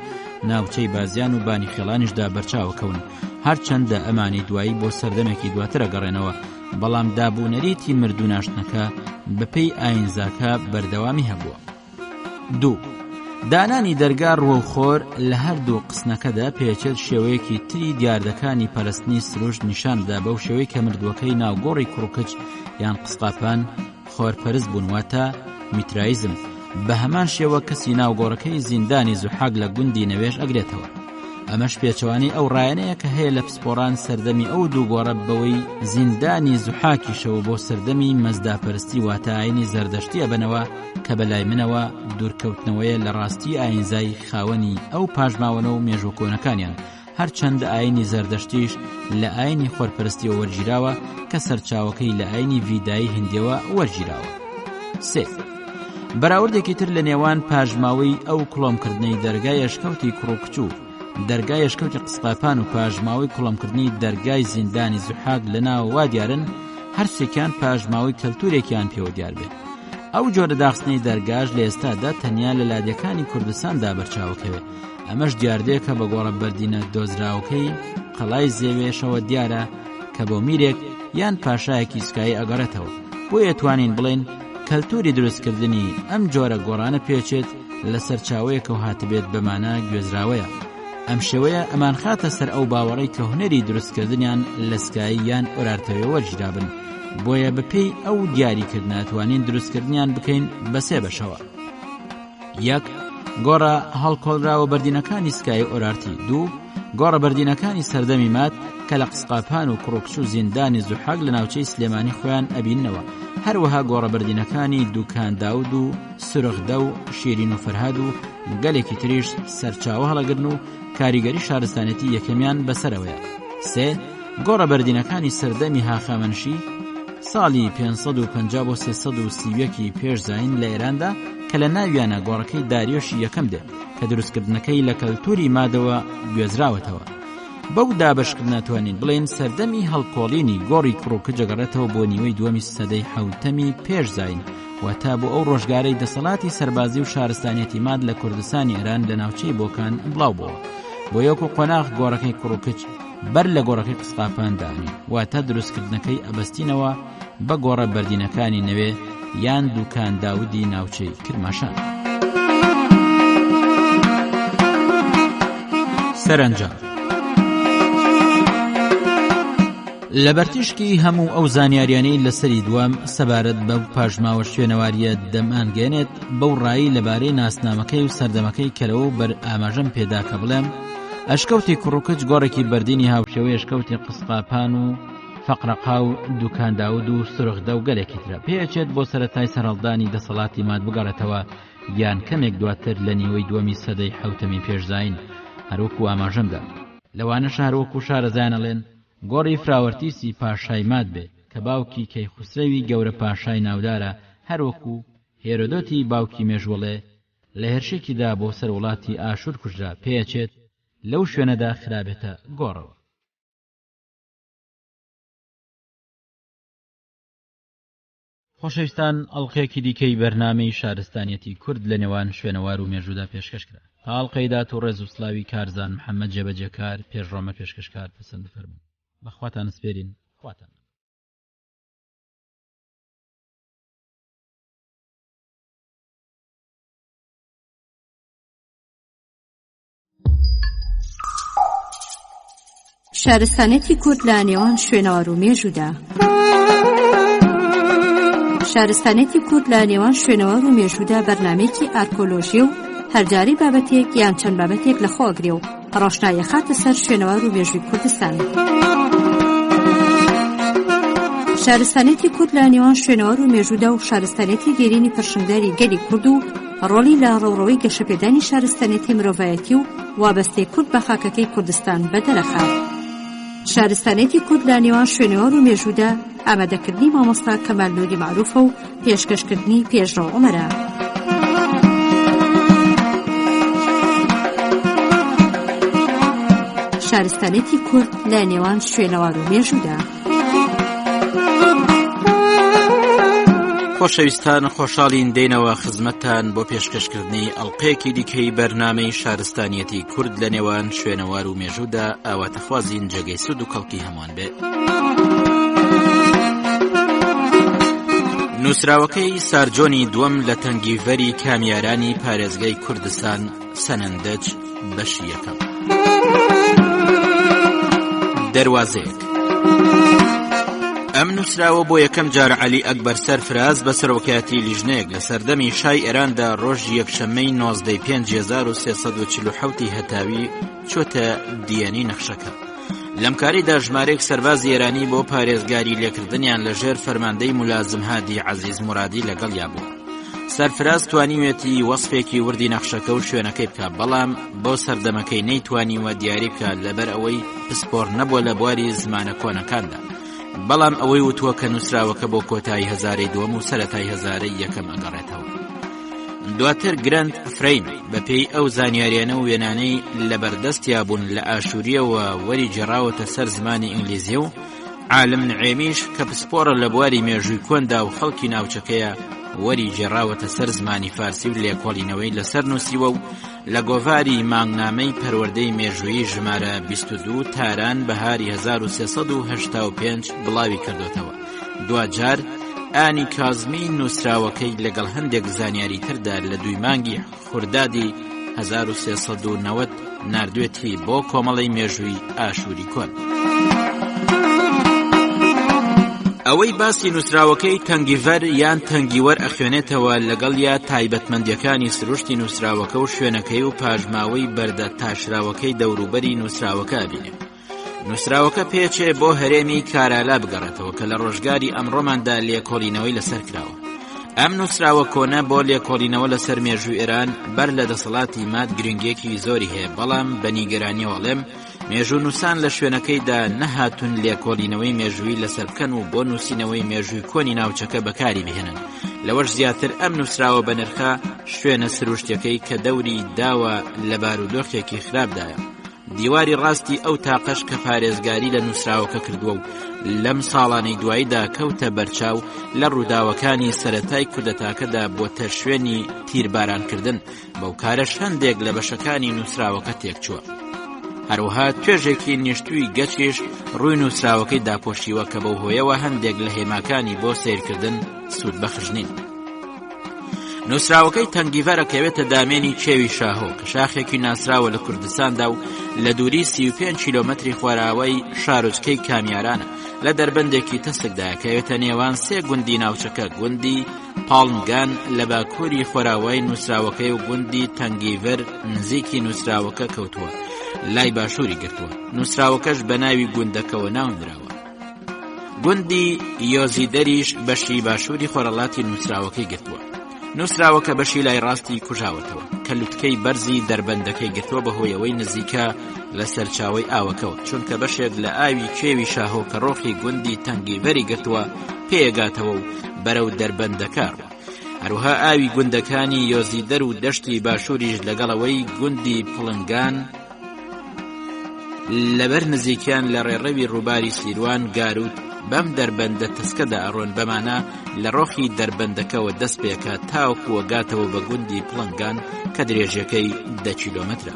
ناوچەی بازیان و بانی خێڵانیشدا بەرچاوەکەون، هەرچەندە ئەمانی دوایی بۆ سەردەمێکی دواترە گەڕێنەوە، بەڵام دابوونەریتی مردوو ناشتنەکە بەپێی ئاینزاکە بەردەوامی هەبووە. 2. دانانی دەرگا ڕووخۆر لە هەردوو قسنەکەدا پێچێت شێوەیەکی تری دیاردەکانی پەرستنی سروشت نیشاندا بەو شێوەی کە مردووەکەی ناوگۆڕی کوڕکچ یان قسقاپان خۆرپەرست بوون، واتە میترایزم. بە هەمان شێوە کەسی ناوگۆڕەکەی زیندانی زوحاگ لە گوندی نەوێژ ئەگرێتەوە. ئەمەش پێچەوانی ئەو ڕایەنەیە کە هەیە لە پسپۆڕان سەردەمی ئەو دوو گۆڕە بەوەی زیندانی زوحاکیشەوە بۆ سەردەمی مەزداپەرستی واتە ئاینی زەردەشتی ئەبنەوە کە بەلای منەوە دوورکەوتنەوەیە لە ڕاستی ئاینزای خاوەنی ئەو پاژماوەنە و مێژوکۆنەکانیان، هەرچەندە ئاینی زەردەشتیش لە ئاینی خۆرپەرستیەوە وەرگیراوە کە سەرچاوەکەی لە ئاینی ڤیدایی هندیەوە وەرگیراوە. 3. بەراوردێکی تر لە نێوان پاژماوەی ئەو کڵۆمکردنەی دەرگای ئەشکەوتی کوڕکچوو، دەرگای ئەشکەوتی قسقاپان و پاژماوەی کڵۆمکردنی دەرگای زیندانی زوحاگ لەناوە وا دیارن، هەرسێکیان پاژماوەی کەلتورێکیان پێوە دیار بێت. ئەو جۆرە داخستنەی دەرگاش لە ئێستادا تەنیا لە لادیەکانی کوردستاندا بەرچاوەکەوێت. ئەمەش دیاردەیەکە بە گۆڕە بەردینە دۆزراوەکەی قەڵای زێوێشەوە دیارە کە بۆ میرێک یان پاشایەکی سکایی ئەگەڕێتەوە. بۆیە توانین بڵێن کەلتوری دروستکردنی ئەم جۆرە گۆڕانە پێچێت لە سەرچاوەیەکە و هاتبێت بەمانە گوێزراوەیە. ئەم شێوەیە ئەمان خاتە سەر ئەو باوەڕەی کە هونەری دروستکردنیان لە سکایی یان ئۆرارتەوێ وەرگیرابن. بۆیە بەپێی ئەو دیاریکردن ناتوانین دروستکردنیان بکەین بە سێ بەشەوە. 1. گۆڕە هەڵکۆڵراوە بەردینەکانی سکای ئۆرارتی. 2. گۆڕە بەردینەکانی سەردەمی مات کە لە قسقاپان و کوڕکچ و زیندانی زوحاگ لە ناوچەی سلێمانی خۆیان ئەبیننەوە، هەروەها گۆڕە بەردینەکانی دووکان داود و سرخدە و شیرین و فەرهاد و گەلێکی تریش سەرچاوە هەڵەگرن و کاریگەری شارستانەتی یەکەمیان بەسەرەوەیە. 3. گۆڕە بەردینەکانی سەردەمی هاخامنشی ساڵی 550 بۆ 331 پێش زاین لە ئێراندا کە لە ناویانە گۆڕەکەی داریۆشی یەکەم دێت کە دروستکردنەکەی لە کەلتوری مادەوە گوێزراوەتەوە. بەو دابشکردن ناتوانین بڵێن سەردەمی هەڵکۆڵینی گۆڕی کوڕکچ جەگەڕێتەوە بۆ نیوەی دووەمی سەدەی حەوتەمی پێش زاین، واتە بۆ ئەو ڕۆژگارەی دەسەڵاتی سەربازی و شارستانیەتی ماد لە کوردستانی ئێران لە ناوچەی بۆکان بڵاو بووە. بۆ یەکو قۆناغ گۆڕەکەی کوڕکچ بەر لە گۆڕەکەی قسقاپان دانی، واتە دروستکردنەکەی ئەبەستینەوە بە گۆڕە بەردینەکانی نەوێ یان دووکان داودی ناوچەی کرماشان. سەرنجام لە بەرتیشکی هەموو ئەو زانیاریانەی لەسەری دوام سەبارەت بەو پاژماوە شوێنەواریە دەمانگەێنێت بەو ڕایی لەبارەی ناسنامەکەی و سەردەمەکەی کەرەوە بەر ئاماژەم پێدا کە بڵێم ئەشکەوتی کوڕکچ گۆڕێکی بەردینی هاوشێوەی ئەشکەوتی قسقاپان و فەقرەقا و دووکان داود و سرخدە و گەلێکی ترە پێچێت بۆ سەرەتای سەرهەڵدانی دەسەڵاتی ماد بگەڕێتەوە یان کەمێک دواتر لە نیوەی دووەمی سەدەی حەوتەمی پێشزاین. هەروەکو ئاماژەمدا لەوانە شارۆکو شارەزانەڵێن گۆڕی فراوەرتیسی پاشای ماد بێ کە باوکی کەیخوسرەوی گەورە پاشای ناودارە، هەروەکو هێرۆدۆتی باوکی مێژوڵێ لە هێرشێکیدا بۆ سەر وڵاتی ئاشور کوژرا پێچێت لەو شوێنەدا خرابێتە گۆڕەوە. خۆشەویستان، ئەڵقەیەکی دیکەی بەرنامەی شارستانیەتی کورد لە نێوان شوێنەوار و مێژوودا پێشکەشکرا. تا ئەڵقەیدا و ڕێز و سلاوی کارزان محەممەد جێبەجێکار پێشڕۆمە پێشکەشکار پسند فەرموو. بەخواتان سپێرین. خواتان شارستانێتی کورد لە نێوان شوێنەوار و مێژوودا. شارستانێتی کورد لە نێوان شوێنەوار و مێژوودا بەرنامەیەکی ئارکۆلۆژی و هەرجاری بابەتێک یان چەند بابەتێک لە خۆگرێ و ڕۆشنایە خاتە سەر شوێنەوار و مێژووی کوردستان. شارستانێتی کورد لە نێوان شوێنەوار و مێژوودا و شارستانێتی دێرینی پەرشنگداری گەلی کورد و ڕۆڵی لە ڕەوڕەوەی گەشەپێدانی شارستانێتی مرۆڤایەتی و وابەستەی کورد بە خاکەکەی کوردستان بەدەرەخات. شارستانێتی کورد لە نێوان شوێنەوار و مێژوودا ئامادەکردنی مامۆستا کەمال نووری معروفە و پێشکەشکردنی پێشڕۆ عومەرە. شارستانێتی کورد لە نێوان شوێنەوار و مێژوودا. خۆشەویستان خۆشحاڵین دێنەوە خزمەتتان بۆ پێشکەشکردنی ئەڵقەیەکی دیکەی بەرنامەی شارستانیەتی کورد لە نێوان شوێنەوار و مێژوودا ئاواتەخوازین جێگەی سود و کەڵکی هەمووان بێ. نووسراوەکەی سارجۆنی دووەم لە تەنگیڤەری کامیارانی پارێزگای کوردستان سەنەندەج بەشی یەکەم. دەروازەیەک. ئەم نووسراوە بۆ یەکەم جار عەلی ئەکبەر سەرفراز بە سەرۆکایەتی لیژنەیەک لە سەردەمی شای ئێراندا ڕۆژی یەکشەممەی 19/5/1937 هەتاوی چۆتە دیێنی نەخشەکە. لەم کاریدا ژمارەیەک سەربازی ئێرانی بۆ پارێزگاری لێکردنیان لەژێر فەرماندەی مولازم هادی عەزیز مورادی لەگەڵیا بوو. سەرفراز توانیوێتی وەسفێکی وردی نەخشەکە و شوێنەکەی بکە، بەڵام بۆ سەردەمەکەی نەیتوانیوە دیاری بکە لەبەر ئەوەی پسپۆڕ نەبووە لە بواری زمانە کۆنەکاندا. بەڵام ئەوەی وتووە کە نووسراوەکە بۆ کۆتایی هەزارەی دووەم و سەرەتای هەزارەی یەکەم ئەگەڕێتەوە. دواتر گرند فرەیم بەپێی ئەو زانیاریانە و وێنانەی لەبەردەستیا بوون لە ئاشووریەوە وەری جێڕاوەتە سەر زمانی ئینگلیزیە و عالم نعێمیش کە پسپۆڕە لە بواری مێژووی کۆندا و خەڵکی ناوچەکەیە وەری جێڕاوەتە سەر زمانی فارسی و لێکۆڵینەوەی لەسەر نووسیوە و لە گۆڤاری مانگنامەی پەروەردەی مێژوویی ژمارە 22 تاران بەهاری 1385 بڵاوی کردوتەوە. دوجار ئانی کازمی نووسراوەکەی لەگەڵ هەندێک زانیاری تردا لە 2 مانگی خوردادی 1390 ناردوێتی بۆ کۆمەڵی مێژووی ئاشووری کۆن. ئەوەی باسی نووسراوەکەی تەنگیڤەر یان تەنگیوەر ئەخوێنێتەوە لەگەڵ یا تایبەتمەندیەکانی سروشتی نووسراوەکە و شوێنەکەی و پاژماوەی بەردە تاشراوەکەی دەوروبەری نووسراوەکە بینێ. نووسراوەکە پێچێ بۆ هەرێمی کارالا بگەڕێتەوە کە لە ڕۆژگاری ئەمڕۆماندا لێکۆڵینەوەی لەسەر کراوە. ئەم نووسراوە کۆنە بۆ لێکۆڵینەوە لەسەر مێژووی ئێران بەر لە دەسەڵاتی مات گرنگێکی زۆری هەیە، بەڵام بە نیگەرانی وەڵێم مێژوو نووسان لە شوێنەکەیدا نەهاتون لێکۆڵینەوەی مێژووی لەسەر بکەن و بۆ نووسینەوەی مێژووی کۆنی ناوچەکە بەکاری بهێنن. لەوەش زیاتر ئەم نووسراوە بە نرخە شوێنە سروشتیەکەی کە دەوری داوە لە بارودۆخێکی خراپدایە. دیواری ڕاستی ئەو تاقەش کە پارێزگاری لە نووسراوەکە کردووە و لەم ساڵانەی دواییدا کەوتە بەرچاو لە ڕووداوەکانی سەرەتای کودەتاکەدا بۆتە شوێنی تیربارانکردن، بەو کارەش هەندێک لە بەشەکانی نووسراوەکە تێکچووە. هەروەها توێژێکی نیشتووی گەچیش ڕووی نووسراوەکەی داپۆشیوە کە بەو هۆیەوە هەندێک لە هێماکانی بۆ سیرکردن سوود بەخش نین. نووسراوەکەی تەنگیڤەر ئەکەوێتە دامێنی چێوی شاهۆ کە شاخێکی ناسراوە لە کوردستاندا و لە دووری 35 کیلۆمەتری خۆراوەی شارۆچکەی کامیارانە لە دەربەندێکی تەسکدایە کەوێتە نێوان 3 گوندی ناوچەکە، گوندی پاڵنگان لە باکووری خۆراوای نووسراوەکەی و گوندی تەنگیڤەر نزیکی نووسراوەکە کەوتووە لای باشووری گرتووە. نووسراوەکەش بە ناوی گوندەکەوە ناونراوە. گوندی یۆزیدەریش بەشی باشووری خۆرەڵاتی نووسراوەکەی گرتووە. نووسراوەکە بەشی لای ڕاستی کوژاوەتەوە کە لوتکەی بەرزی دەربەندەکەی گرتووە بەهۆیەوەی نزیکە لە سەرچاوی ئاوەکەوە، چونکە بەشێک لە ئاوی کێوی شاهۆ کە ڕۆخی گوندی تەنگیڤەری گرتووە پێگاتەوە و بەرەو دەربەندەکارەوە. هەروها ئاوی گوندەکانی یۆزیدەر و دەشتی باشووریش لەگەڵەوەی گوندی پڵنگان لەبەر نزیکیان لە ڕێڕەوی ڕووباری سیروان گاروت بەم دەربەندە تسکەدا ئەڕۆن، بەمانە لە ڕۆخی دەربەندەکەوە دەست پێکە تاوەکووە گاتەوە بە گوندی پڵنگان کە درێژەکەی 10 کیلۆمەترە.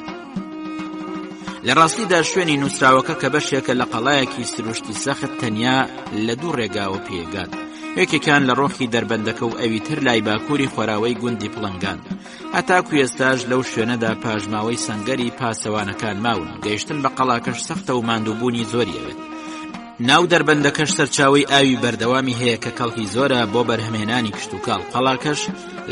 لە ڕاستیدا شوێنی نووسراوەکە کە بەشێکە لە قەڵایەکی سروشتی سەخت تەنیا لە 2 ڕێگاوە پێگات، یەکێکان لە ڕۆخی دەربەندەکە و ئەوی تر لای باکووری خۆراوەی گوندی پڵنگان. هەتاکو ئێستاش لەو شوێنەدا پاژماوەی سەنگەری پاسەوانەکان ماون، گەیشتن بە قەڵاکەش سەختە و ماندووبوونی زۆریەوێت. ناو دەربەندەکەش سەرچاوی ئاوی بەردەوامی هەیە کە کەڵکی زۆرە بۆ بەرهەمهێنانی کشتوکاڵ. قەڵاکەش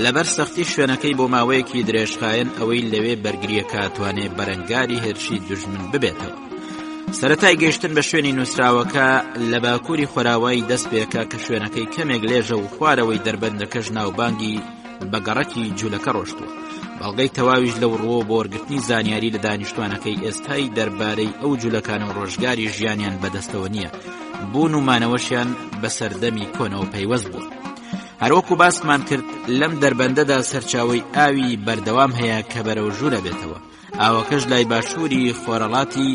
لەبەر سەختی شوێنەکەی بۆ ماوەیەکی درێژخایەن ئەوەی لەوێ بەرگریەکە توانێ بەرەنگاری هێرشی دوژمن ببێتەوە. سەرەتای گەیشتن بە شوێنی نووسراوەکە لە باکووری خۆراوایی دەست پێکە کە شوێنەکەی کەمێک لێژە و خوارەوەی دەربەندەکەش ناوبانگی بەگەڕەکی جوولەکە ڕۆشتووە. بەڵگەی تەواویش لەو ڕووە بۆ وەرگرتنی زانیاری لە دانیشتوانەکەی ئێستای دەربارەی ئەو جوولەکان و ڕۆژگاری ژیانیان بەدەستەوە نییە، بوون و مانەوەشیان بە سەردەمی کۆنەوە پەیوەست بووە. هەروەکو باسمان کرد لەم دەربەندەدا سەرچاوی ئاوی بەردەوام هەیە کە بەرەو ژوورە بێتەوە. ئاوەکەش لای باشووری خۆرەڵاتی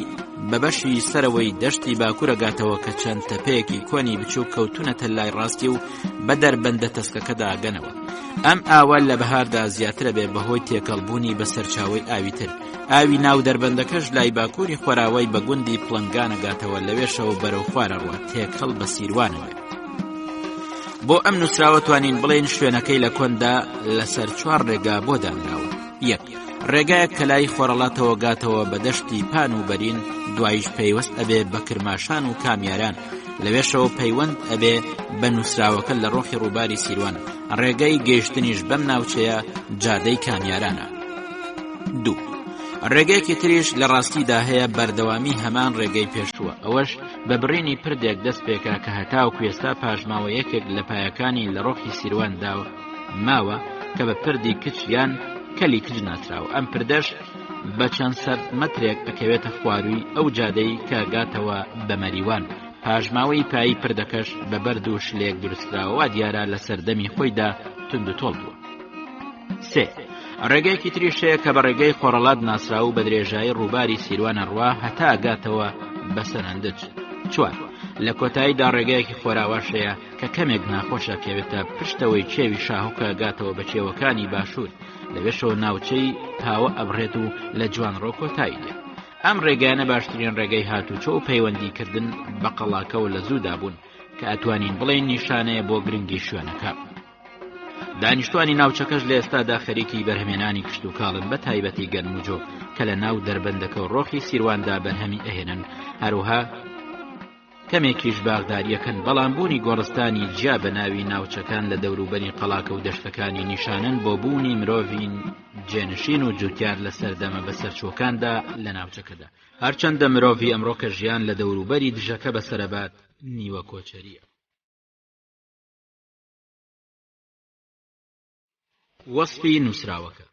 بەبەشی سەرەوەی دەشتی باکوورە گاتەوە کە چەند تەپەیەکی کۆنی بچوو کەوتونەتە لای ڕاستی و بە دەربەندە تەسکەکەدا گەنەوە. ئەم ئاوا لە بەهاردا زیاترە بێ بەهۆی تێکەڵبوونی بەسەر چاوەی ئاویتر. ئاوی ناو دەربەندەکەش لای باکووری خۆراوەی بە گوندی پڵنگانە گاتەوە لەوێشەوە بەرەو خوارە ڕوە تێکەڵ بە سیروانەوێ. بۆ ئەم نووسراوە توانین بڵێن شوێنەکەی لە کۆندا لەسەر 4 ڕێگا بۆ دانراوە. 1. ڕێگایەک کە لای خۆرەڵاتەوە گاتەوە بە دەشتی پان و بەرین، دوایش پەیوەست ئەبێ بە کرماشان و کامیاران، لەوێشەوە پەیوەند ئەبێ بە نووسراوەکە لە ڕۆخی ڕووباری سیروان. ڕێگەی گەیشتنیش بەم ناوچەیە جادەی کامیارانە. 2. ڕێگەیەکی تریش لە ڕاستیدا هەیە بەردەوامی هەمان ڕێگەی پێشووە، ئەوەش بە بڕینی پردێک دەست پێکا کە هەتاو کوێستا پاژماوە یەکێک لە پایەکانی لە ڕۆخی سیرواندا ماوە کە بە پردی کچ یان کەلی کچ ناسراوە. ئەم پردەش بە چەند سەر مەترێک ئەکەوێتە خواروی ئەو جادەی کە گاتەوە بە مەریوان. پاژماوەی پایی پردەکەش بە بەرد و شلێک دروستراوە، دیارە لە سەردەمی خۆیدا تند و تۆڵ بووە. 3. ڕێگەیەکی تریشەیە کە بە ڕێگەی خۆرەڵات ناسراو و بە درێژایی ڕووباری سیروانە ڕوا هەتا گاتەوە بە سەرهەندج. 4. لە کۆتاییدا ڕێگەیەکی خۆراوەشەیە کە کەمێک ناخۆشە پێوێتە پشتەوەی چێوی شاهوکە گاتەوە بە چێوەکانی باشوور، لەوێشەوە ناوچەی پاوە ئەبڕێت و لە جوانڕۆ کۆتایی دێت. ئەم ڕێگانە باشترین ڕێگەی هاتوچۆ و پەیوەندیکردن بە قەڵاکەوە لە زوودا بوون کە ئەتوانین بڵێن نیشانەیە بۆ گرنگی شوێنەکە. دانیشتوانی ناوچەکەش لە ئێستادا خەریکی بەرهەمێنانی کشت و کاڵن بە تایبەتی گەنم و جۆ کە لە ناو دەربەندەکە و ڕۆخی سیرواندا بەرهەمی ئەهێنن، هەروها کەمێکیش باغداریەکەن. بەڵام بوونی گۆڕستانی جیا بە ناوی ناوچەکان لە دەوروبەری قەڵاکە و دەشتەکانی نیشانن بۆ بوونی مرۆڤی جێنشین و جوتیار لە سەردەمە بەسەرچۆکاندا لە ناوچەکەدا، هەرچەندە مرۆڤی ئەمڕۆکە ژیان لە دەوروبەری دژەکە بەسەرەبات نیوە کۆچەریە. وەسفی نووسراوەکە.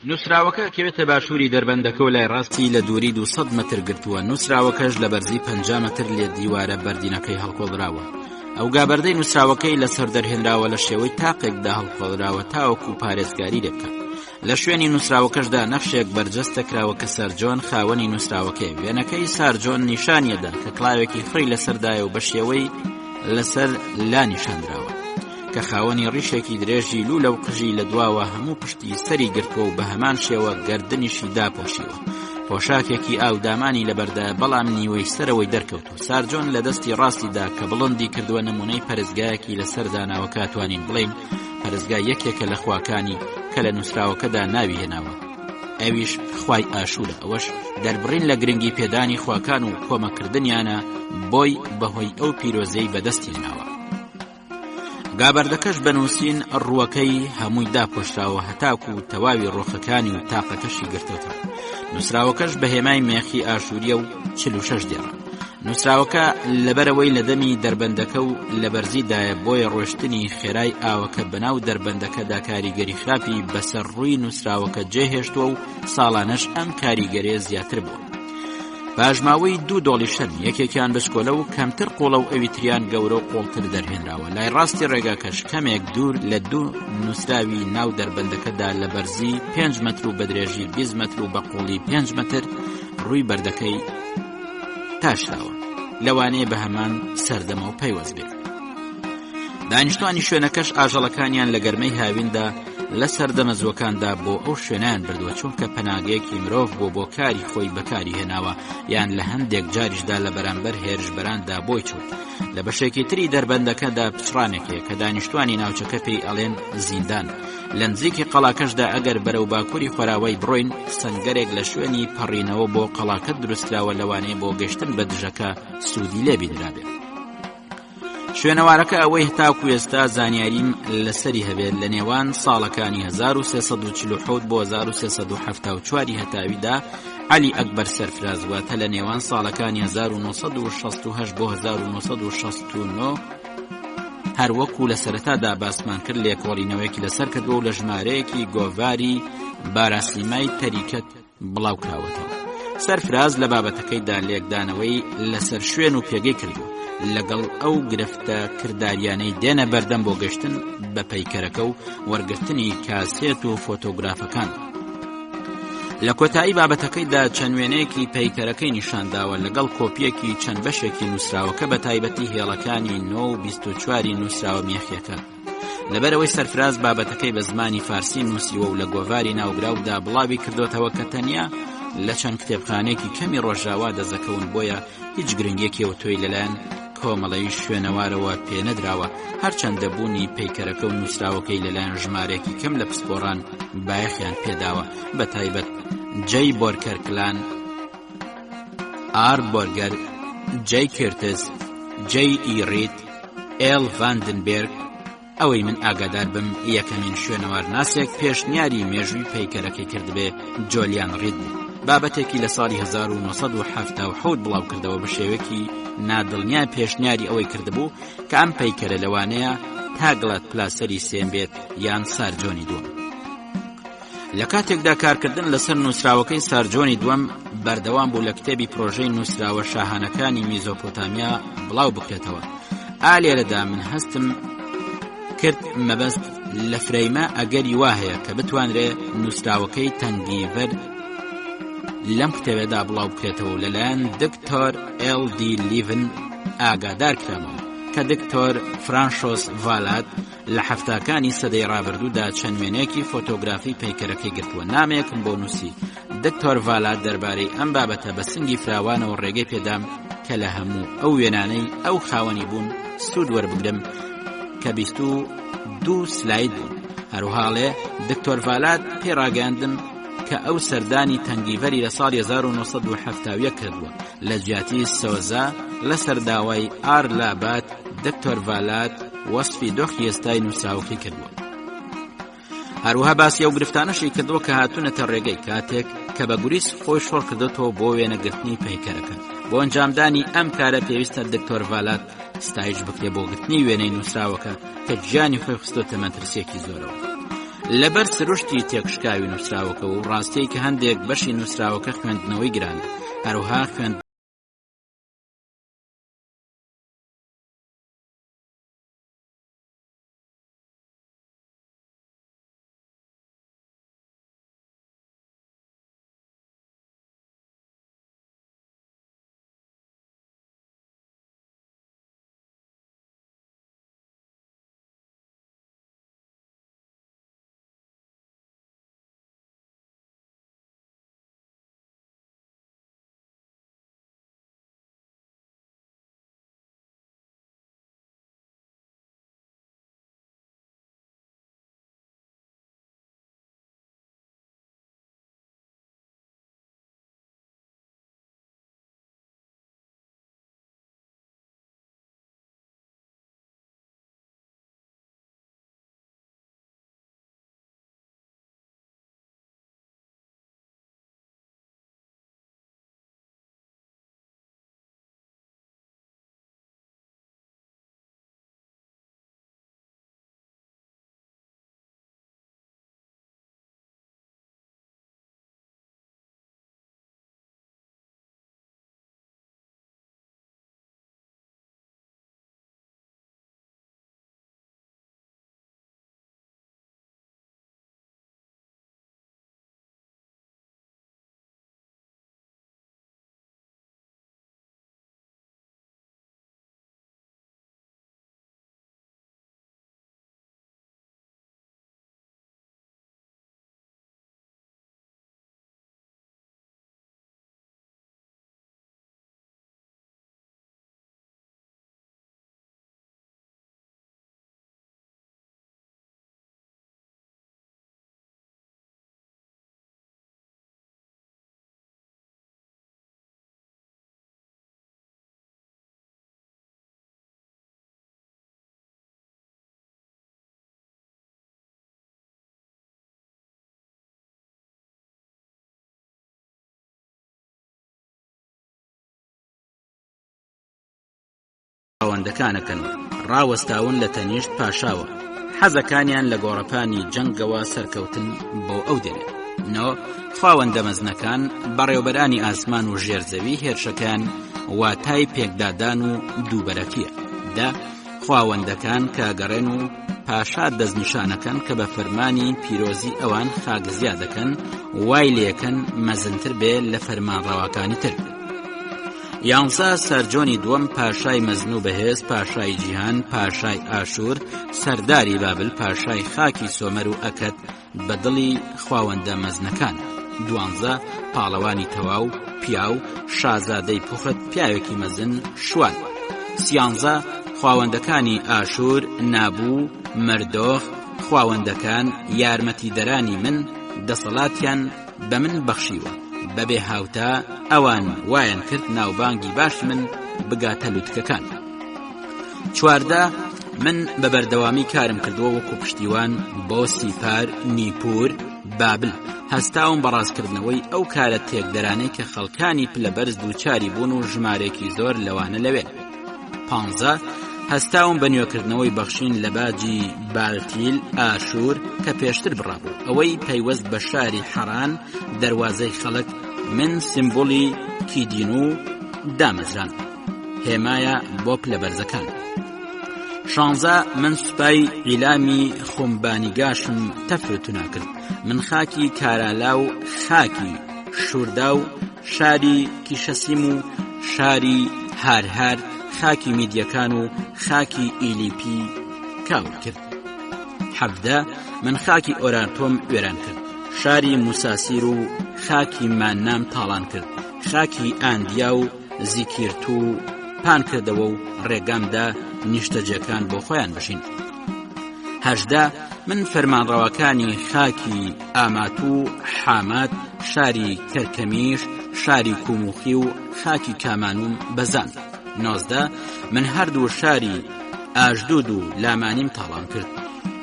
نووسراوەکە کەوێتە باشووری دەربەندەکە و لای ڕاستی لە دووری 200 مەتر گرتووە. نووسراوەکەش لە بەرزی 50 مەتر لێ دیوارە بەردینەکەی هەڵکۆڵراوە. ئەو گابەردەی نووسراوەکەی لەسەر دەرهێنراوە لە شێوەی تاقێکدا هەڵکۆڵراوە تاوەکو پارێزگاری لێ بکات. لە شوێنی نووسراوەکەشدا نەخشێک بەرجەستە کراوە کە سەرجۆن خاوەنی نووسراوەکەی. وێنەکەی سارجۆن نیشانیەدا کە کڵاوێکی فڕی لەسەردایە و بە شێوەی لەسەر لا نیشاندراوە کە خاوەنی ڕیشێکی درێژی لوولە و قژی لە دواوە هەموو پشتی سەری گرتووە و بە هەمان شێوە گەردنیشی داپۆشیوە. پۆشاکێکی ئاودامانی لەبەردایە بەڵام نیوەی سەرەوەی دەرکەوتوە. سارجۆن لە دەستی ڕاستیدا کە بڵندی کردووە نمونەی پەرستگایەکی لەسەر داناوەکە توانین بڵێین پەرستگای یەکێکە لە خواکانی کە لە نووسراوەکەدا ناوی هێناوە، ئەویش خوای ئاشوورە. ئەوەش دەربڕین لە گرنگی پێدانی خواکان و کۆمەکردنیانە بۆی بەهۆی ئەو پیرۆزەی بەدەستی هێناوە. گابەردەکەش بەنووسین ڕووەکەی هەمووی داپۆشراوە هەتاکو تەواوی ڕۆخەکانی و تاقەکەشی گرتوتەوە. نووسراوەکەش بە هێمای مێخی ئاشووریە و 46 دێڕە. نووسراوەکە لەبەرەوەی لە دەمی دەربەندەکە و لە بەرزیدایە بۆیە ڕۆشتنی خێرای ئاوەکە بەناو دەربەندەکەدا کاریگەری خراپی بەسەر ڕووی نووسراوەکە جێهێشتووە و ساڵانەش ئەم کاریگەریە زیاتر بووە. پاژماوەی 2 دۆڵی شەرم، یەکێکیان بچکۆلە و کەمتر قوڵە و ئەویتریان گەورە و قوڵتر دەرهێنراوە. لای ڕاستی ڕێگاکەش کەمێک دوور لە 2 نووسراوی ناو دەربەندەکەدا لە بەرزی 5 مەتر و بە درێژی 20 مەتر و بە قوڵی 5 مەتر ڕووی بەردەکەی تاشراوە، لەوانەیە بە هەمان سەردەمە و پەیوەست بێت. دانیشتوانی شوێنەکەش ئاژەڵەکانیان لە گەرمەی هاویندا لە سەردەمە زوەکاندا بۆ ئەو شوێنیان بردووە چونکە پەناگەیەکی مرۆڤ بۆ کاری خۆی بەکاری هێناوە یان لە هەندێک جاریشدا لە بەرامبەر هێرشبەراندا بۆی چوت. لە بەشێکی تری دەربەندەکەدا پچڕانێکەیە کە دانیشتوانی ناوچەکە پێی ئەڵێن زیندان. لە نزیکی قەڵاکەشدا ئەگەر بەرەو باکووری خۆراوای بڕۆین سنگەرێک لە شوێنی پەڕینەوە بۆ قەڵاکە دروستراوە، لەوانەیە بۆ گەشتن بە دژەکە سوودی لێ بیدرابێت. شوێنەوارەکە ئەوەی هەتاکو ئێستا زانیاریم لەسەری هەبێت لە نێوان ساڵەکانی 1347 بۆ 1374 هەتاویدا عەلی ئەکبەر سەرفراز واتە لە نێوان ساڵەکانی 1968 بۆ 1969 هەروەکو لە سەرەتادا باسمان کرد لێکۆڵینەوەیەکی لەسەر کردووە و لە ژمارەیەکی گۆڤاری باراسیمای تەریکەت بڵاو کراوەتەوە. سەرفراز لە بابەتەکەیدا لێکدانەوەی لەسەر شوێن و پێگەی کردو لەگەڵ ئەو گرفتە کرداریانەی دێنە بەردەم بۆ گەشتن بە پەیکەرەکە و وەرگرتنی کاسێت و فۆتۆگرافەکان. لە کۆتایی بابەتەکەیدا چەند وێنەیەکی پەیکەرەکەی نیشانداوە لەگەڵ کۆپیەکی چەند بەشێکی نووسراوەکە بە تایبەتی هێڵەکانی 9 و 24 نووسراوە مێخیەکە. لەبەرەوەی سەرفراز بابەتەکەی بە زمانی فارسی نووسیوە و لە گۆڤاری ناوگراودا بڵاوی کردوتەوە کە تەنیا لە چەند کتێبخانەیەکی کەمی ڕۆژاوا دەزەکەون، بۆیە هیچ گرنگێکیەوە تۆی لەلایەن کۆمەڵەی شوێنەوارەوە پێنەدراوە، هەرچەندە بوونی پەیکەرەکە و نووسراوەکەی لەلایەن ژمارەیەکی کەم لە پسپۆڕان بایەخیان پێداوە، بە تایبەت جەی بۆرکەرکلان، ئار بۆرگەر، جەی کێرتز، جەی ئیڕیت، ئێل ڤاندنبێرگ. ئەوەی من ئاگادار بم یەکەمین شوێنەوار ناسێک پێشنیاری مێژووی پەیکەرەکەی کردبێ جۆلیان ڕید بوو. بابەتێکی لە ساڵی 1970 بڵاو کردەوە بە شێوەیەکی نادڵنیا پێشنیاری ئەوەی کردبوو کە ئەم پەیکەرە لەوانەیە تاگڵات پلاسەری سێم بێت یان سارجۆنی دووەم. لە کاتێکدا کارکردن لەسەر نووسراوەکەی سارجۆنی دووەم بەردەوام بوو لە کتێبی پرۆژەی نووسراوە شاهانەکانی میزۆپۆتامیا بڵاو بکرێتەوە. ئالێرەدا من هەستم کرد مەبەست لە فرەیمە ئەگەری وا هەیە کە بتوانرێ نووسراوەکەی تەنگیڤەر لەم کتێبێدا بڵاو بکرێتەوە لەلایەن دکتۆر ئێل دی لیڤن ئاگادار کرامەوە کە دکتۆر فرانشۆس ڤالات لە هەفتاکانی سەدەی ڕابردوودا چەند وێنەیەکی فۆتۆگرافی پەیکەرەکەی گرتووە. نامەیەکم بۆ نووسی. دکتۆر ڤالات دەربارەی ئەم بابەتە بە سنگی فراوانەوە ڕێگەی پێدام کە لە هەموو ئەو وێنانەی ئەو خاوەنی بوون سوود وەربگرم کە 22 سلاید بوون. هەروهاڵێ دکتۆر ڤالات پێڕاگەاندم کە ئەو سەردانی تەنگیڤەری لە ساڵی 1970 کردووە لە جیاتی سۆزا لە سەرداوای ئار لابات. دکتۆر ڤالات وەسفی دۆخی ئێستای نووسراوەکەی کردووە. هەروها باسی ئەو گرفتانەشی کردووە کە هاتوونەتە ڕێگەی کاتێک کە بە گوریس خۆی شۆڕ کردوتەوە بۆ وێنەگرتنی پەیکەرەکە. بۆ ئەنجامدانی ئەم کارە پێویستە دکتۆر ڤالات ستایش بکرێ بۆ گرتنی وێنەی نووسراوەکە کە گیانی خۆی خستۆتە مەترسیەکی زۆرەوە. لەبەر سروشتی تێکشکاوی نووسراوەکە و ڕاستەی کە هەندێک بەشی نووسراوەکە خوێندنەوەی گرانە، هەروها خوێند ئەوەندەکانەکەن ڕاوەستاون لە تەنیشت پاشاوە، حەزەکانیان لە گۆڕەپانی جەنگەوە سەرکەوتن بۆ ئەو دێنێ. خاوەندە مەزنەکان بەڕێوەبەرانی ئاسمان و ژێرزەوی هێرشەکان واتای پێکدادان و دووبەرەکیە. خاوەندەکان کە گەڕێن و پاشا دەستنیشانەکەن کە بە فەرمانی پیرۆزی ئەوان خاگزیا دەکەن وای لێکەن مەزنتر بێ لە فەرمانڕەواکانی تر. 11 سەرجۆنی دووەم پاشای مەزن و بەهێز، پاشای جیهان، پاشای ئاشور، سەرداری بابل، پاشای خاکی سۆمەر و ئەکەت بە دڵی خاوەندە مەزنەکان. 12 پاڵەوانی تەواو، پیاو، شازادەی پوخت، پیاوێکی مەزن، شوان. 13 خاوەندەکانی ئاشور، نابوو، مەردۆخ، خاوەندەکان یارمەتیدەرانی من دەسەڵاتیان بە من بەخشیوە، بەبێ هاوتا ئەوان وایان کرد ناوبانگی باش من بگاتە لوتکەکان. 14 من بە بەردەوامی کارم کردووە وەکو پشتیوان بۆ سیپار، نیپور، بابل، هەستاوم بەڕاستکردنەوەی ئەو کارە تێکدەرانەی کە خەڵکانی پلەبەرز دووچاری بوون و ژمارێکی زۆر لەوانە لەوێن. 15 هەستاوم بە نوێکردنەوەی بەخشین لە باجی بالتیل ئاشور کە پێشتر بڕابوو، ئەوەی پەیوەست بە شاری حەران دەروازەی خەڵک من سیمبۆلی کیدین و دامەزران هێمایە بۆ پلەبەرزەکان. 16 من سوپای عیلامی خۆمبانیگاشم تەفرۆتونا کرد، من خاکی کارالا و خاکی شووردا و شاری کیشەسیم و شاری هارهار، خاکی میدیەکان و خاکی ئیلیپی کاور کرد. 17 من خاکی ئۆرانتۆم وێران کرد، شاری موساسیر و خاکی ماننام تاڵان کرد، خاکی ئاندیا و زیکیرتو پان کردەوە و ڕێگامدا نیشتەجەکان بۆ خۆیان بشین. 18 من فەرمانڕەوەکانی خاکی ئامات و حامات، شاری کەرکەمیش، شاری کوموخی و خاکی کامانوم بەزان. 19 من هەردوو شاری ئاژدود و لامانیم تاڵان کرد،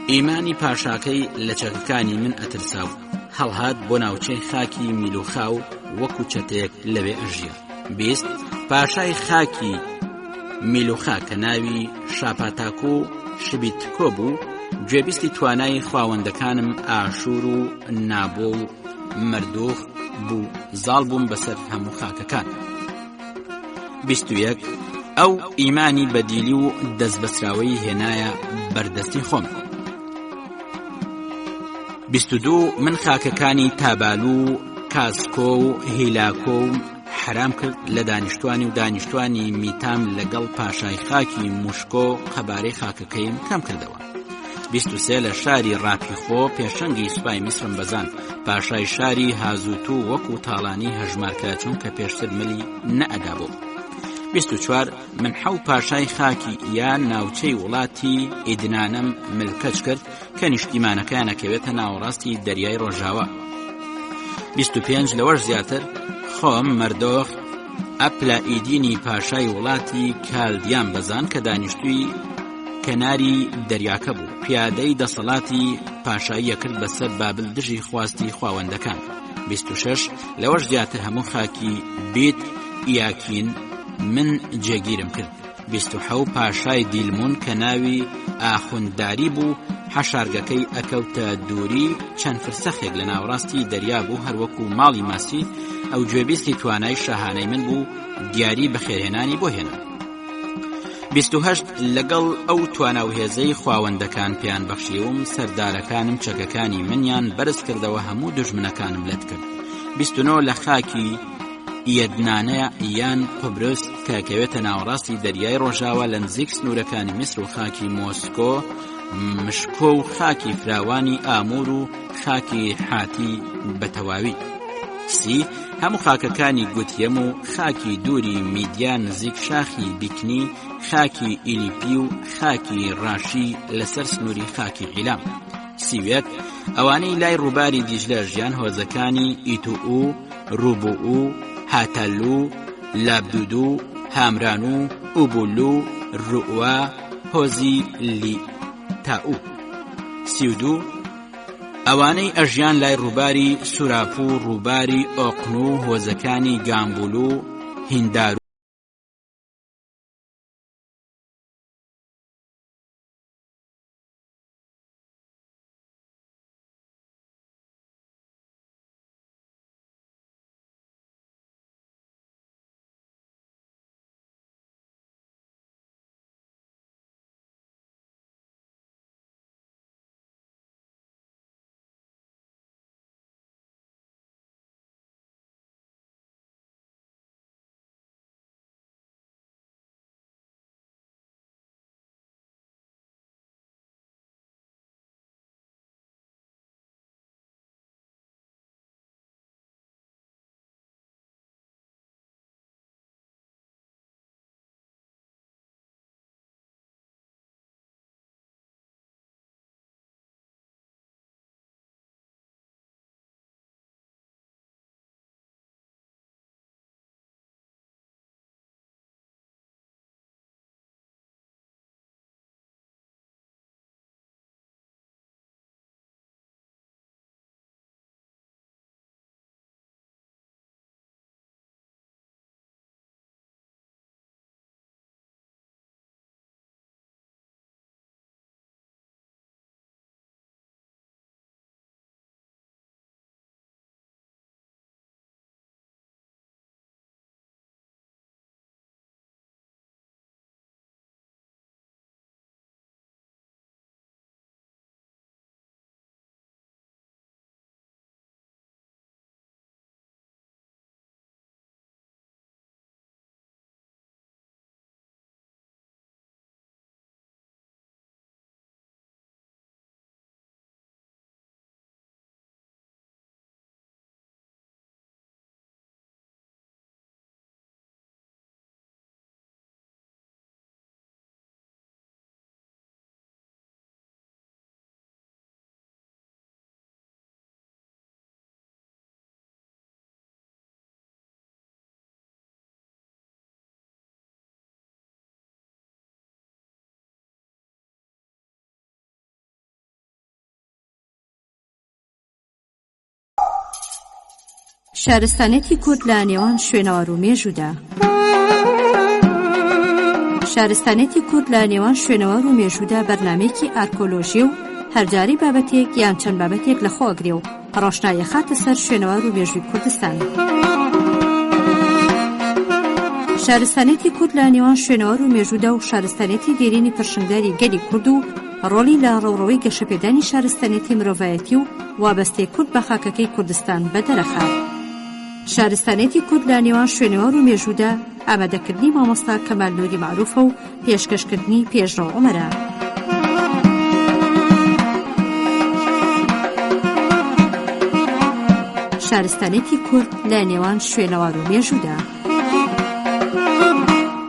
ئیمانی پاشاکەی لە چەکەکانی من ئەترسا و هەڵهات بۆ ناوچەی خاکی میلوخا و وەکو چەتێک لەوێ ئەژیە. 20 پاشای خاکی میلوخا کە ناوی شاپاتاکۆ شبیتکۆ بوو، گوێبیستی توانای خاوەندەکانم ئاشور و نابۆ و مەردۆخ بوو، زاڵ بووم بەسەر هەموو خاکەکان. 21 ئەو ئیمانی بەدیلی و دەستبەسراوەی هێنایە بەردەستی خۆم. 22 من خاکەکانی تابالو، کاسکۆ و هیلاکۆ و حرام کرد لە دانیشتوانی و دانیشتوانی میتام لەگەڵ پاشای خاکی موشکۆ قەبارەی خاکەکەیم کەم کردەوە. 23 لە شاری ڕاپیخۆ پێشەنگی سوپای میسرم بەزان، پاشای شاری هازوتو وەکو تاڵانی هەژمارکراچوون کە پێشتر ملی نەئەدا بوو. 24 من حەو پاشای خاکی یان ناوچەی وڵاتی ئیدنانم ملکەچ کرد کە نیشتیمانەکانەکەوێتە ناوەڕاستی دەریای ڕۆژاوە. 25 لەوەش زیاتر خۆم مەردۆخ ئەپلائیدینی پاشای وڵاتی کالدیان بەزان کە دانیشتووی کەناری دەریاکە بوو، پیادەی دەسەڵاتی پاشاییە کرد بەسەر بابل دژی خواستی خاوەندەکان. 26 لەوەش زیاتر هەموو خاکی بیت ئیاکین من جێگیرم کرد. 27 پاشای دیلمون کە ناوی ئاخوندداری بوو، حەشارگەکەی ئەکەوتە دووری چەند فرسەخێک لە ناوڕاستی دەریا بوو، هەروەکو ماڵی ماسی ئەو گوێبیستی توانای شاهانەی من بوو دیاری بەخێرهێنانی بۆ هێنا. 28 لەگەڵ ئەو تواناوهێزەی خاوەندەکان پیان بەخشیوم، سەردارەکانم چەکەکانی منیان بەرز کردەوە، هەموو دژمنەکانم لەت کرد. 29 لە خاکی ئیەدنانە یان قبرس کە کەوێتە ناوەڕاستی دەریای ڕۆژاوە لە نزیک سنوورەکانی میسر و خاکی مۆسکۆ، مشکۆ و خاکی فراوانی ئامور و خاکی حاتی بەتەواوی. 30 هەموو خاکەکانی گوتیەم و خاکی دووری میدیان نزیک شاخی بیکنی، خاکی ئیلیپی و خاکی ڕاشی لەسەر سنووری خاکی عیلام. 31 ئەوانەی لای ڕووباری دیژلە ژیان هۆزەکانی ئیتوئو، ڕوبوئو، هاتەلو، لابدودو، هامرانو، ئوبولو، ڕوئوا، هۆزی لیتاو. 32 ئەوانەی ئەژیان لای ڕووباری سوراپ و ڕووباری ئۆقن و هۆزەکانی گامبولو، هیندارو شارستانێتی کورد لە نێوان شوێنەوار و مێژوودا. شارستانێتی کورد لە نێوان شوێنەوار و مێژوودا بەرنامەیەکی ئارکۆلۆژی و هەرجاری بابەتێک یان چەند بابەتێک لەخۆ ئەگرێ و ڕۆشنایە خاتە سەر شوێنەوار و مێژووی کوردستان. شارستانێتی کورد لە نێوان شوێنەوار و مێژوودا و شارستانێتی دێرینی پرشنگداری گەلی کورد و ڕۆلی لە ڕێوڕەوەی گەشەپێدانی شارستانێتی مرۆڤایەتی و وابەستەی کورد بە خاکەکەی کوردستان بەدەرەخات. شارستانێتی کورد لە نێوان شوێنەوار و مێژوودا ئامادەکردنی مامۆستا کەمال نووری معروفە و پێشکەشکردنی پێشڕۆ عومەرە. شارستانێتی کورد لە نێوان شوێنەوار و مێژوودا.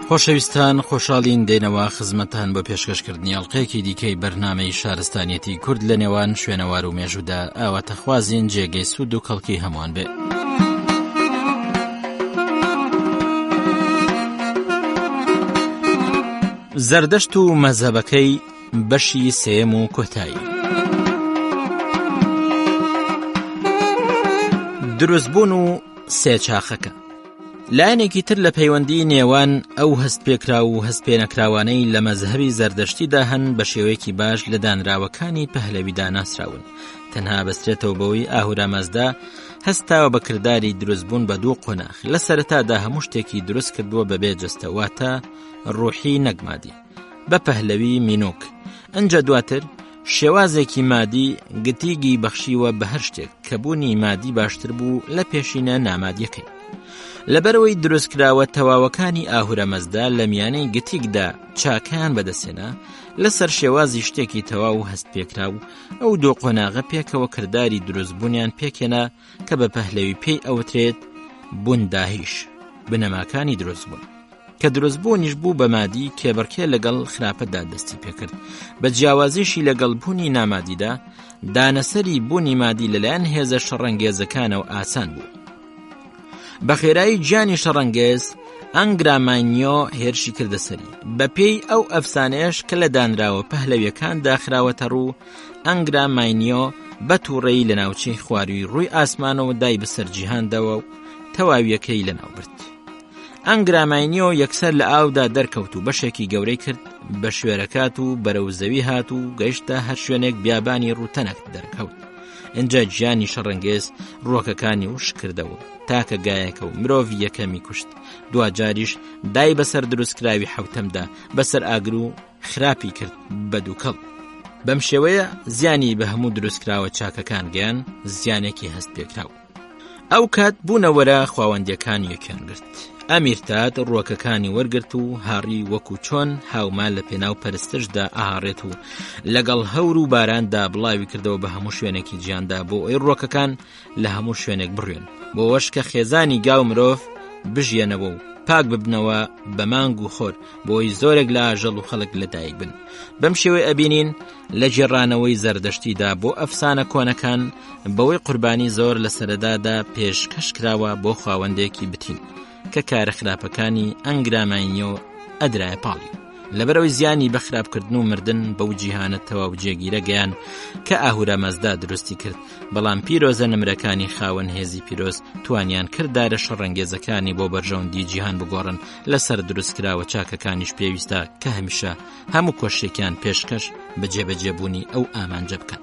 خۆشەویستان، خۆشحاڵین دێنەوە خزمەتان بۆ پێشکەشکردنی ئەڵلقەیەکی دیکەی بەرنامەی شارستانیەتی کورد لە نێوان شوێنەوار و مێژوودا. ئاواتەخوازین جێگەی سوود و کەڵکی هەمووان بێ. زەردەشت و مەزهەبەکەی بەشی سێم و کۆتایی. دروستبوون و سێچاخەکە. لایەنێکی تر لە پەیوەندی نێوان ئەو هەستپێکرا و هەستپێنەکراوانەی لە مەزهەبی زەردەشتیدا هەن بە شێوەیەکی باش لە دانراوەکانی پەهلەویدا ناسراون. تەنها بەسترێتەوە بەوەی ئاهورامەزدا هەستاوە بە کردداری دروستبوون بە دوو قۆناغ. لە سەرەتادا هەموو شتێکی دروست کردووە بەبێ جەستەواتە ڕوحی نەگمادی بە پەهلەوی مینۆک. ئەنجا دواتر شێوازێکی مادی گتیگی بەخشیوە بە هەر شتێک کە بوونی مادی باشتر بوو لە پێشینە نامادیەکەی. لەبەرەوەی دروستکراوە تەواوەکانی ئاهورەمەزدا لە میانەی گتیکدا چاکیان بەدەسێنا لەسەر شێوازی شتێکی تەواو هەست پێکرا و ئەو دۆ قۆناغە پێکەوە کردداری دروستبوونیان پێکێنا کە بە پەهلەوی پێی ئەوترێت بونداهیش، بنەماکانی دروستبوون، کە دروستبوونیش بوو بە مادی کێبڕکێ لەگەڵ خراپەدا دەستی پێکرد. بە جیاوازیشی لەگەڵ بوونی نامادیدا دانەسەری بوونی مادی لەلایەن هێزە شەڕەنگێزەکانەوە ئاسان بوو. بە خێرایی گیانی شەڕەنگێز ئەنگرامانیۆ هێرشی کردەسەری بە پێی ئەو ئەفسانەیەش کە لە دانراوە پەهلەویەکان داخراوەتە ڕوو. ئەنگرامانیۆ بە تووڕێی لە ناوچەی خواروی ڕووی ئاسمانەوە دای بەسەر جیهاندەوە و تەواویەکەی لەناو برد. ئەنگرامانیۆ یەکسەر لە ئاودا دەرکەوت و بەشێکی گەورەی کرد بە شوێرەکات و بەرەو زەوی هات و گەیشتە هەر شوێنێک بیابانی ڕووتەنەک دەرکەوت. ئەنجا گیانی شەڕەنگێز ڕووەکەکانی وش کردەوە تاکە گایەکە و مرۆڤ یەکەمی کوشت. دوجاریش دای بەسەر دروستکراوی حوتەمدا بەسەر ئاگر و خراپی کرد بە دووکەڵ. بەم شێوەیە زیانی بە هەموو دروستکراوە چاکەکان گەیان، زیانێکی هەست پێکراو. ئەو کات بوونەوەرە خواوەندیەکان یەکیان گرت. ئەمیرتات ڕووەکەکانی وەرگرت و هاڕی وەکو چۆن هاومان لە پێناو پەرستشدا ئاهاڕێت و لەگەڵ هەور و باراندا بڵاوی کردەوە بە هەموو شوێنێکی جیاندا بۆ ئەوی ڕووەکەکان لە هەموو شوێنێک بڕوێن، بۆەوەش کە خێزانی گاو مرۆڤ بژێنەوە و پاک ببنەوە بە مانگ و خۆر بۆی زۆرێک لە ئاژەڵ و خەڵک لەدایک بن. بەم شێوەی ئەبینین لە جێڕانەوەی زەردەشتیدا بۆ ئەفسانە کۆنەکان بەوەی قوربانی زۆر لە سەرەدادا پێشکەش کراوە بۆ خاوەندێکی بتین کە کارە خراپەکانی ئەنگرامانیۆ ئەدرایە پاڵی. لەبەرەوەی زیانی بە خراپکردن و مردن بەو جیهانە تەواو جێگیرە گەیان کە ئاهورامەزدا دروستی کرد. بەڵام پیرۆزە نمرەکانی خاوەن هێزی پیرۆز توانیان کردارە شەڕەنگێزەکانی بۆ بەرژەوندی جیهان بگۆڕن. لەسەر دروستکراوە چاکەکانیش پێویستە کە هەمیشە هەموو کۆشێکیان پێشکەش بە جێبەجێبوونی ئەو ئامانجە بکەن.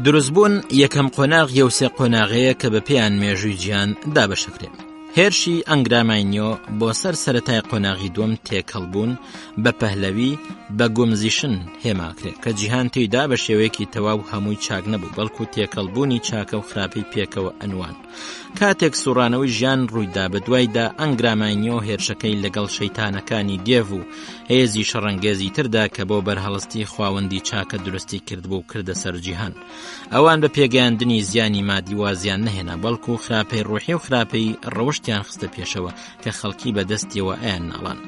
دروستبوون یەکەم قۆناغ یەوسێ قۆناغەیە کە بە پێیان مێژووی جیهان دابەشەکرێت. هێرشی ئەنگرامانیۆ بۆ سەر سەرەتای قۆناغی دووەم تێکەڵبوون بە پەهلەوی بە گومزیشن هێماکرێت کە جیهان تێیدا بە شێوەیەکی تەواو هەمووی چاک نەبوو، بەڵکو تێکەڵبوونی چاکە و خراپەی پێکەوە ئەنوان. کاتێک سوڕانەوەی ژیان ڕوویدا بە دوایدا ئەنگرامانیۆ هێرشەکەی لەگەڵ شەیتانەکانی دێڤ و هێزی شەڕەنگێزی تردا کە بۆ بەرهەڵستی خواوەندی چاکە درستی کردبوو و کردە سەر جیهان. ئەوان بە پێگەیاندنی زیانی مادی وازیان نەهێنا، بەڵکو خراپەی ڕوحی و خراپەی ڕەوشتیان خستە پێشەوە کە خەڵکی بەدەستیەوە ئەیان ناڵان.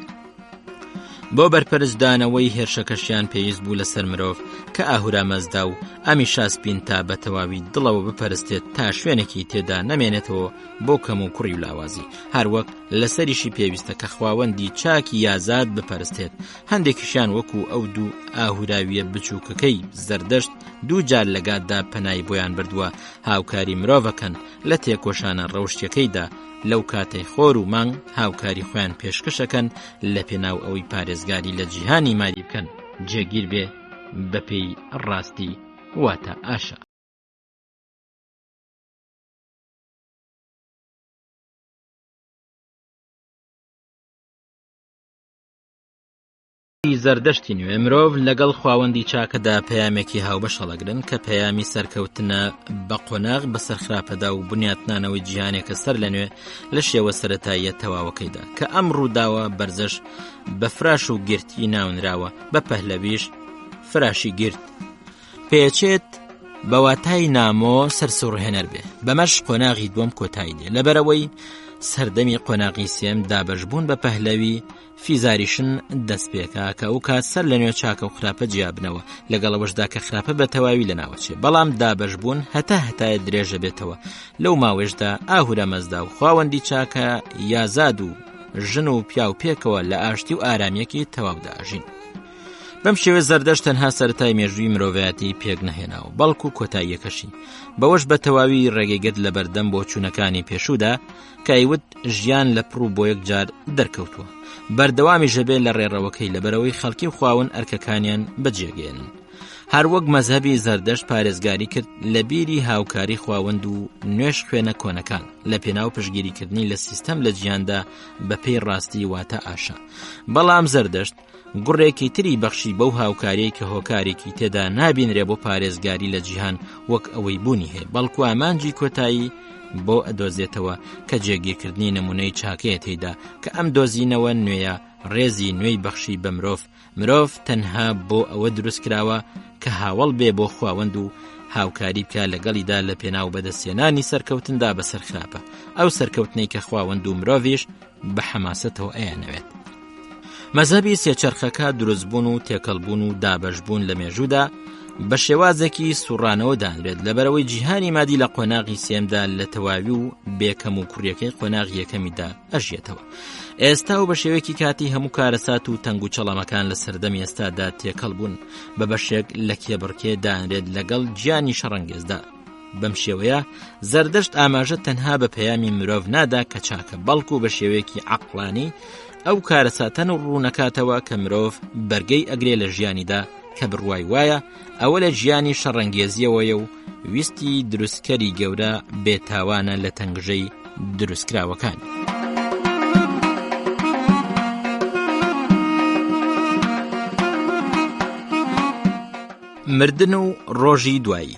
بۆ بەرپەرزدانەوەی هێرشەکەشیان پێویست بوو لەسەر مرۆڤ کە ئاهورامەزدا و ئەمی شاسپین تا بە تەواوی دڵەوە بپەرستێت تا شوێنێکی تێدا نەمێنێتەوە بۆ کەم و کوڕی و لاوازی. هەروەک لەسەریشی پێویستە کە خواوەندی چاکی یازاد بپەرستێت. هەندێکیشیان وەکو ئەو دوو ئاهوراویە بچووکەکەی زەردەشت دوو جار لەگاتدا پەنای بۆیان بردووە هاوکاری مرۆڤەکەن لە تێکۆشانە ڕەوشتیەکەیدا لەو کاتەی خۆر و مانگ هاوکاری خۆیان پێشکەشەکەن لە پێناو ئەوەی پارێزگاری لە جیهانی مادی بکەن جێگیر بێ بەپێی ڕاستی واتە ئاشا. زەردەشتی نوێ مرۆڤ لەگەڵ خواوەندی چاکەدا پەیامێکی هاوبەش هەڵەگرن کە پەیامی سەرکەوتنە بە قۆناغ بەسەر خراپەدا و بنیاتنانەوەی جیهانێکە سەر لەنوێ لە شێوە سەرەتاییە تەواوەکەیدا کە ئەم ڕووداوە بەرزەش بە فراش و گرتی ناونراوە بە پەهلەویش فراشی گرت پێچێت بە واتای نامۆ سەرسوڕهێنەر بێ بەمەش قۆناغی دووەم کۆتایی دێ لەبەرەوەی سەردەمی قۆناغی سێم دابەشبوون بە پەهلەوی فیزاریشن دەست پێکا کە ئەو کات سەر لە نوێ چاکە و خراپە جیابنەوە لەگەڵەوەشدا کە خراپە بە تەواوی لە ناوەچێ بەڵام دابەشبوون هەتایە درێژە بێتەوە لەو ماوەشدا ئاهورە مەزدا و خواوەندی چاکە یازاد و ژن و پیا و پێکەوە لە ئاشتی و ئارامیەکی تەواودا ئاژین. بەم شێوە زەردەشت تەنها سەرەتای مێژووی مرۆڤایەتی پێک نەهێناوە بەڵکو کۆتاییەکەشی بەوەش بە تەواوی ڕێگەیگرت لە بەردەم بۆ چوونەکانی پێشوودا کە ئەیوت ژیان لە پڕ و بۆ یەک جار دەرکەوتووە بەردەوامی ژەبێ لە ڕێڕەوەکەی لەبەرەوەی خەڵکی و خواون ئەرکەکانیان بەجێگێنن. هەروەک مەزهەبی زەردەشت پارێزگاری کرد لە بیری هاوکاری خواوەند و نوێش خوێنە کۆنەکان لە پێناو پشگیریکردنی لە سیستەم لە جیهاندا بەپێی ڕاستی واتە ئاشا. بەڵام زەردەشت گوڕێکی تری بەخشی بەو هاوکاریەی کە هۆکارێکی تێدا نابینرێ بۆ پارێزگاری لە جیهان وەک ئەوەی بوونی هەیە بەڵکو ئامانجی کۆتایی بۆ ئەدۆزێتەوە کە جێگیرکردنی نمونەی چاکەیە تێیدا کە ئەم دۆزینەوە نوێیە ڕێزی نوێی بەخشی بە مرۆڤ تەنها بۆ ئەوە دروست کراوە کە هاوڵ بێ بۆ خواوەند و هاوکاری بکە لەگەڵیدا لە پێناو بەدەستێنانی سەرکەوتندا بەسەر خراپە ئەو سەرکەوتنەی کە خواوەند و مرۆڤیش بە حەماسەتەوە ئەیانەوێت. مەزهەبی سێچەرخەکە دروستبوون و تێکەڵبوون و دابەشبوون لە مێژوودا بە شێوازێکی سوڕانەوە دانرێت لەبەرەوەی جیهانی مادی لە قۆناغی سێمدا لە تەواوی و بێکەم و کوڕیەکەی قۆناغی یەکەمیدا ئەژێتەوە. ئێستا و بە شێوەیەکی کاتی هەموو کارەسات و تەنگ و چەڵەمەکان لە سەردەمی ئێستادا تێکەڵبوون بە بەشێک لە کێبڕکێ دانرێت لەگەڵ گیانی شەڕەنگێزدا. بەم شێوەیە زەردەشت ئاماژە تەنها بە پەیامی مرۆڤ نادا کە چاکە بەڵکو بە شێوەیەکی عەقڵانی ئەو کارەساتەن و ڕوونەکاتەوە کە مرۆڤ بەرگەی ئەگرێ لە ژیانیدا کە بڕوای وایە ئەوە لە ژیانی شەڕەنگێزیەوەیە و ویستی دروستکەری گەورە بێتاوانە لە تەنگژەی دروستکراوەکان. مردن و ڕۆژی دوایی.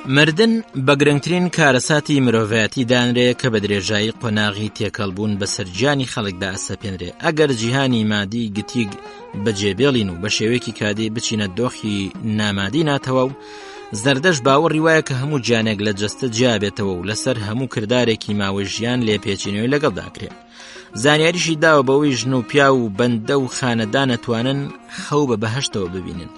مردن بە گرنگترین کارەساتی مرۆڤایەتی دانرێ کە بە درێژایی قۆناغی تێکەڵبوون بەسەر گیانی خەڵکدا ئەسەپێنرێ ئەگەر جیهانی مادی گتیگ بەجێبێڵین و بە شێوەیەکی کادی بچینە دۆخی نامادی ناتەوە و زەردەشت باوەڕی وایە کە هەموو گیانێک لە جەستە جیابێتەوە و لەسەر هەموو کردارێکی ماوەی ژیان لێپێچینەوەی لەگەڵداکرێت. زانیاریشی داوە بەوەی ژن و پیا و بەندە و خانەدان ئەتوانن خەو بە بەهەشتەوە ببینن.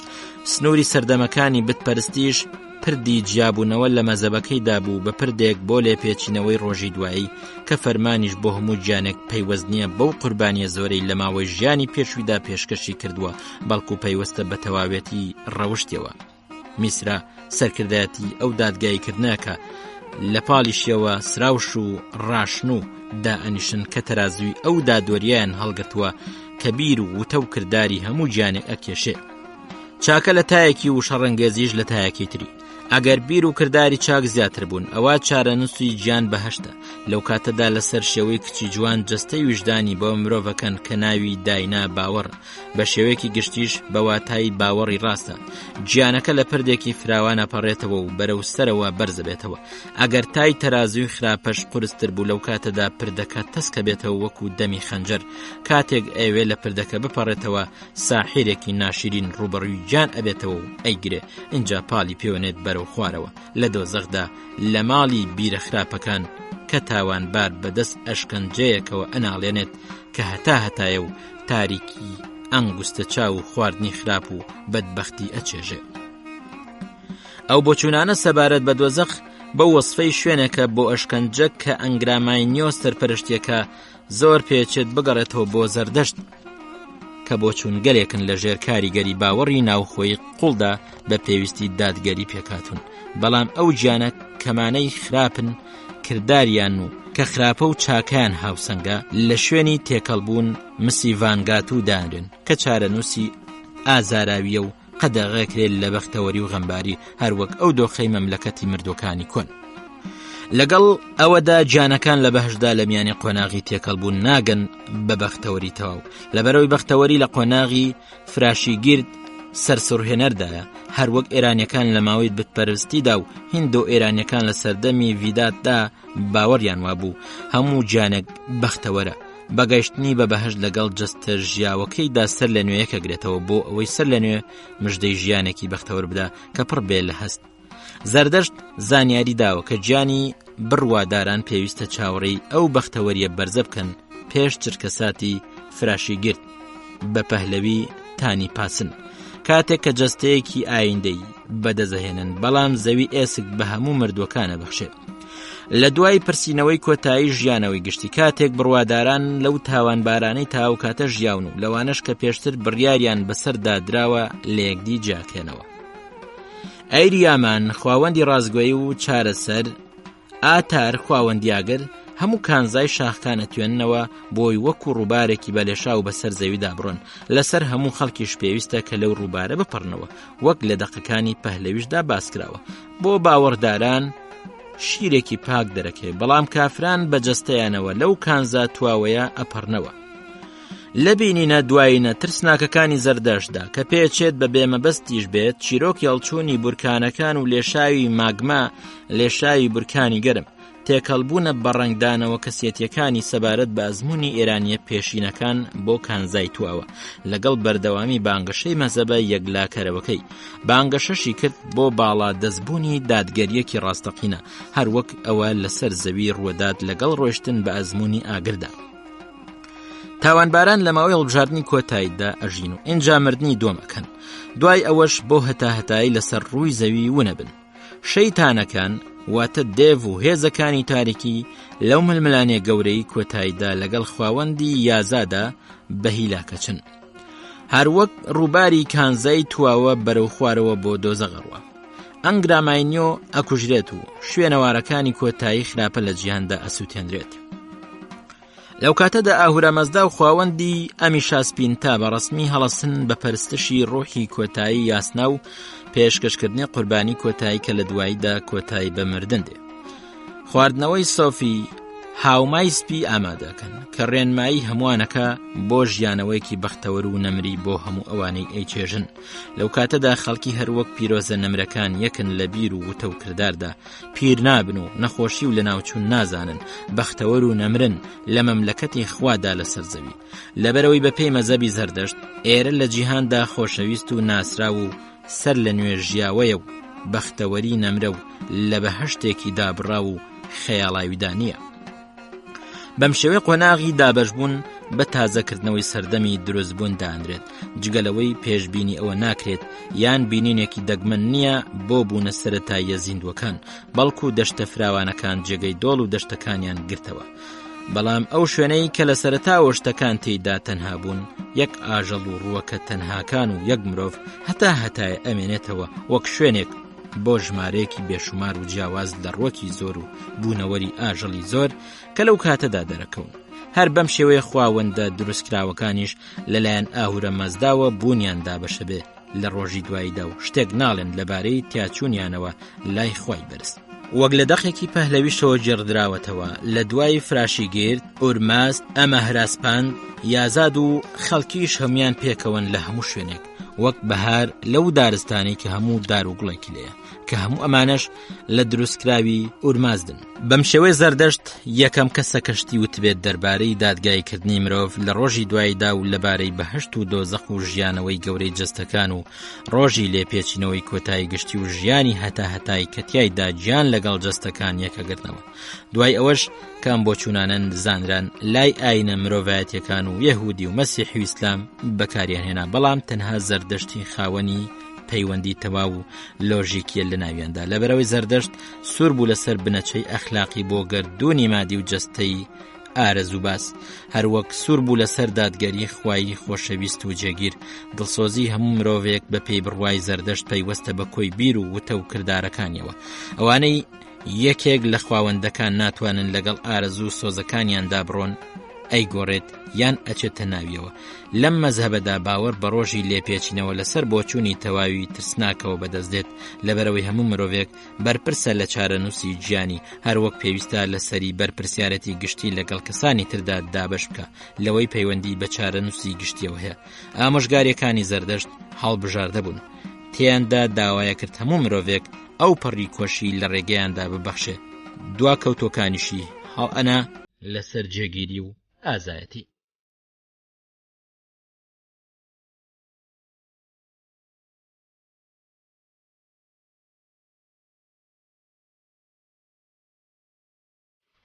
سنووری سەردەمەکانی بتپەرستیش پردی جیابوونەوە لە مەزەبەکەیدا بوو بە پردێک بۆ لێپێچینەوەی ڕۆژی دوایی کە فەرمانیش بۆ هەموو گیانێک پەیوەست بەو قوربانیە زۆرەی لە ماوەی ژیانی پێشوویدا پێشکەشی کردووە بەڵکو پەیوەستە بە تەواوێتی ڕەوشتەوە. میسرا سەرکردایەتی ئەو دادگاییکردنەکە لە پاڵیشیەوە سراوش و ڕاشن و دائەنیشن کە تەرازوی ئەو دادوەریان هەڵگرتووە کە بیر و وتە و کردداری هەموو گیانێک ئەکێشێ. چاکە لە تایەکی و شەڕەنگێزیش لە تایەکی تری. ئەگەر بیر و کردداری چاک زیاتر بوون ئەوە چارەنووسی گیان بەهەشتە. لەو کاتەدا لەسەر شێوەی کچی جوان جەستەی وجدانی بۆ مرۆڤەکەن کە ناوی داینا باوەڕ بە شێوەیەکی گشتیش بە واتای باوەڕی ڕاستە. گیانەکە لە پردێکی فراوانە پەڕێتەوە و بەرەو سەرەوە بەرز بێتەوە. ئەگەر تای تەرازوی خراپەش قورستر بوو لەو کاتەدا پردەکە تەسکە بێتەوە وەکو دەمی خەنجەر. کاتێک ئەوێ لە پردەکە بپەڕێتەوە ساحیرێکی ناشرین ڕوبەڕووی گیان ئەبێتەوە و ئەیگرێ. اینجا پاڵی پێوەنێت بەرەو خوارەوە لە دۆزەخدا لە ماڵی بیرە خراپەکان کە تاوانبار بەدەست ئەشکەنجەیەکەوە ئەناڵێنێت کە هەتایە و تاریکی ئەنگوستە چاو و خواردنی خراپ و بەدبەختی ئەچێژێ. ئەو بۆچوونانە سەبارەت بە دۆزەخ بە وەسفەی شوێنێکە بۆ ئەشکەنجە کە ئەنگرامای نیۆ سەرپەرشتیەکە زۆر پێچێت بگەڕێتەوە بۆ زەردەشت. کە بۆ چوونگەلێکن لە ژێر کاریگەری باوەڕی ناوخۆی قوڵدا بە پێویستی دادگەری پێکاتون. بەڵام ئەو گیانە کەمانەی خراپن کرداریان و کە خراپە و چاکیان هاوسەنگە لە شوێنی تێکەڵبوون مسی ڤانگات و دانرن کە چارەنووسی ئازاراویە و قەدەغەکرێت لە بەختەوەری و غەمباری هەروەک ئەو دۆخەی مەملەکەتی مردوەکانی کۆن. لەگەڵ ئەوەدا گیانەکان لە بەهشدا لە میانی قۆناغی تێکەڵبوون ناگەن بە بەختەوەری تەواو، لەبەرەوەی بەختەوەری لە قۆناغی فراشی گرد سەرسوڕهێنەردایە، هەروەک ئێرانیەکان لە ماوەی بتپەرستیدا و هیندۆ ئێرانیەکان لە سەردەمی ڤیداتدا باوەڕیان وابوو هەموو گیانێک بەختەوەرە. بەگەشتنی بە بەهشت لەگەڵ جەستە ژیاوەکەیدا سەر لە نوێیەکەگرێتەوە بۆ ئەوەی سەر لە نوێ مژدەی ژیانێکی بەختەوەر بدا کە پڕ بێ لە هەست. زەردەشت زانیاری داوە کە گیانی بڕواداران پێویستە چاوەڕێی ئەو بەختەوەریە بەرزە بکەن پێش چرکەساتی فراشی گرد بە پەهلەوی تانی پاسن، کاتێک کە جەستەیەکی ئایندەی بەدەزەهێنن، بەڵام زەوی ئێسک بە هەموو مردوەکانە بەخشێت. لە دوای پرسینەوەی کۆتایی ژیانەوەی گشتی کاتێک بڕواداران لەو تاوانبارانەی تاو کاتە ژیاون و لەوانش کە پێشتر بڕیاریان بەسەردا دراوە لە یەکدی جیاکێنەوە. ئەیریامان خواوەندی ڕازگۆیی و چارەسەر ئاتار خواوەندیاگر هەموو کانزای شاخکانە توێننەوە بۆی وەکو ڕووبارێکی بەلێشا و بەسەر زەویدا بڕۆن، لەسەر هەموو خەڵکیش پێویستە کە لەو ڕووبارە بپەڕنەوە، وەک لە دەقەکانی پەهلەویشدا باسکراوە. بۆ باوەڕداران شیرێکی پاک دەرەکەی، بەڵام کافران بە جەستەیانەوە لەو کانزا تواوەیە ئەپەڕنەوە. لەبینینە دوایینە ترسناکەکانی زەردەشتدا کە پێچێت بە بێمەبەستیش بێت، چیرۆک یەڵچوونی بورکانەکان و لێشاوی ماگما، لێشاوی بورکانی گەرم، تێکەڵبوونە بەڕەنگدانەوە کەسێتیەکانی سەبارەت بە ئەزموونی ئێرانیە پێشینەکان بۆ کانزای تواوە، لەگەڵ بەردەوامی بانگەشەی مەزەبە یەکلاکەرەوەکەی. بانگەشەشی کرد بۆ باڵا دەستبوونی دادگەریەکی ڕاستەقینە، هەروەک ئەوە لەسەر زەوی ڕوەدات لەگەڵ ڕۆیشتن بە ئەزموونی ئاگردا. تاوانباران لە ماوەی هەڵبژاردننی کۆتاییدا ئەژین و ئینجا مردنی دۆمەکەن، دوای ئەوەش بۆ هەتاهەتایی لەسەر ڕووی زەوی ونەبن. شەیتانەکان واتە دێڤ و هێزەکانی تاریکی لەو ململانێ گەورەی کۆتاییدا لەگەڵ خواوەندی یازادا بە هیلاکەچن، هەروەک ڕووباری کانزای تواوە بەرەو خوارەوە بۆ دۆزەغەڕوە. ئەنگراماینیۆ ئەکوژرێت و شوێنەوارەکانی کۆتایی خراپە لە جیهاندا ئەسووتێنرێت. لەو کاتەدا ئاهورەمەزدا و خواوەندی ئەمی شاسپینتا بە ڕەسمی هەڵەسن بە پەرستشی ڕۆحی کۆتایی یاسنا و پێشکەشکردنی قوربانی کۆتایی کە لە دواییدا کۆتایی بە مردن دێ. خواردنەوەی سۆفی هاومای سپی ئامادەکەن کە ڕێنمایی هەمووانەکە بۆ ژیانەوەیکی بەختەوەر و نەمری بۆ هەموو ئەوانەی ئەیچێژن. لەو کاتەدا خەڵکی هەروەک پیرۆزە نەمرەکان یەکن لە بیر و وتە و کرداردا، پیر نابن و نەخۆشی و لە ناوچوون نازانن، بەختەوەر و نەمرن لە مەملەکەتی خوادا لەسەر زەوی. لەبەرەوەی بەپێی مەزەبی زەردەشت ئێرە لە جیهاندا خۆشەویست و ناسرا و سەر لە نوێ ژیاوەیە و بەختەوەری نەمرە و لە بەهەشتێکی دابڕا و خەیاڵاویدا نییە. بەم شێوەیە قۆناغی دابەشبوون بە تازەکردنەوەی سەردەمی دروستبوون دانرێت، جگەلەوەی پێشبینی ئەوە ناکرێت یان بینینێکی دەگمەن نییە بۆ بوونە سەرەتاییە زیندوەکان، بەڵکو دەشتە فراوانەکان جێگەی دۆڵ و دەشتەکانیان گرتەوە. بەڵام ئەو شوێنەی کە لە سەرەتاوە شتەکان تێیدا تەنها بوون، یەک ئاژەڵ و ڕووەکە تەنهاکان و یەک مرۆڤ هەتای ئەمێنێتەوە وەک شوێنێک بۆ ژمارەیەکی بێشمار و جیاواز لە ڕووەکی زۆر و بوونەوەری ئاژەڵی زۆر کە لەو کاتەدا دەرەکەون. هەر بەم شێوەیە خواوەندە دروستکراوەکانیش لەلایەن ئاهورەمەزداوە بوونیاندا بەشە بێ لە ڕۆژی دواییدا و شتێک ناڵێن لەبارەی تیاچوونیانەوە لای خوای بەرز. وەک لە دەقێکی پەهلەویشەوە جێڕدراوەتەوە لە دوای فراشی گرد، ئورماست، ئەمە هراسپاند، یازاد و خەڵکیش هەمویان پێکەون لە هەموو شوێنێک، وەک بەهار لەو دارستانی کە هەموو دار و گوڵێکی لێیە، کە هەموو ئەمانەش لە دروستکراوی ئورمازدن. بەم شێوەی زەردەشت یەکەم کەسە کەشتی وتبێت دەربارەی دادگایکردنی مرۆڤ لە ڕۆژی دواییدا و لەبارەی بەهشت و دۆزەق و ژیانەوەی گەورەی جەستەکان و ڕۆژی لێپێچینەوەی کۆتایی گشتی و ژیانی هەتاهەتایی کە تیایدا گیان لەگەڵ جەستەکان یەکەگرتنەوە. دوای ئەوەش کام بۆ چوونانە زانران لای ئاینە مرۆڤایەتیەکان و یەهودی و مەسیحی و ئیسلام بەکاریان هێنا، بەڵام تەنها زەردەشتی خاوەنی پەیوەندی تەواو و لۆژیکیە لە ناویاندا. لەبەرەوەی زەردەشت سوور بوو لەسەر بنەچەی ئەخلاقی بۆ گەردوونی مادی و جەستەی ئارەزوو باس هەروەک سوور بوو لەسەر دادگەری خوایی خۆشەویست و جێگیر دڵسۆزی هەموو مرۆڤێک بە پێی بڕوای زەردەشت پەیوەستە بە کۆی بیر و وتە و کردارەکانیەوە ئەوانەی یەکێک لە خواوەندەکان ناتوانن لەگەڵ ئارەزوو سۆزەکانیاندا بڕۆن ئەیگۆڕێت یان ئەچێتە ناویەوە لەم مەزهەبەدا باوەڕ بە ڕۆژی لێپێچینەوە لەسەر بۆچوونی تەواوی ترسناکەوە بەدەستدێت لەبەرەوەی هەموو مرۆڤێک بەرپرسە لە چارەنووسی گیانی هەروەک پێویستە لەسەری بەرپرسیارەتی گشتی لەگەڵ کەسانی تردا دابەش بکە لەوەی پەیوەندی بە چارەنووسی گشتیەوە هەیە ئامۆژگاریەکانی زەردەشت هەڵبژاردە بوون تیاندا داوایە کرد هەموو مرۆڤێک ئەو پەڕی کۆشی لە ڕێگەیاندا ببەخشێ دوا کەوتۆکانیشی هەڵ ئەنا لەسەر جێگیری و ئازایەتی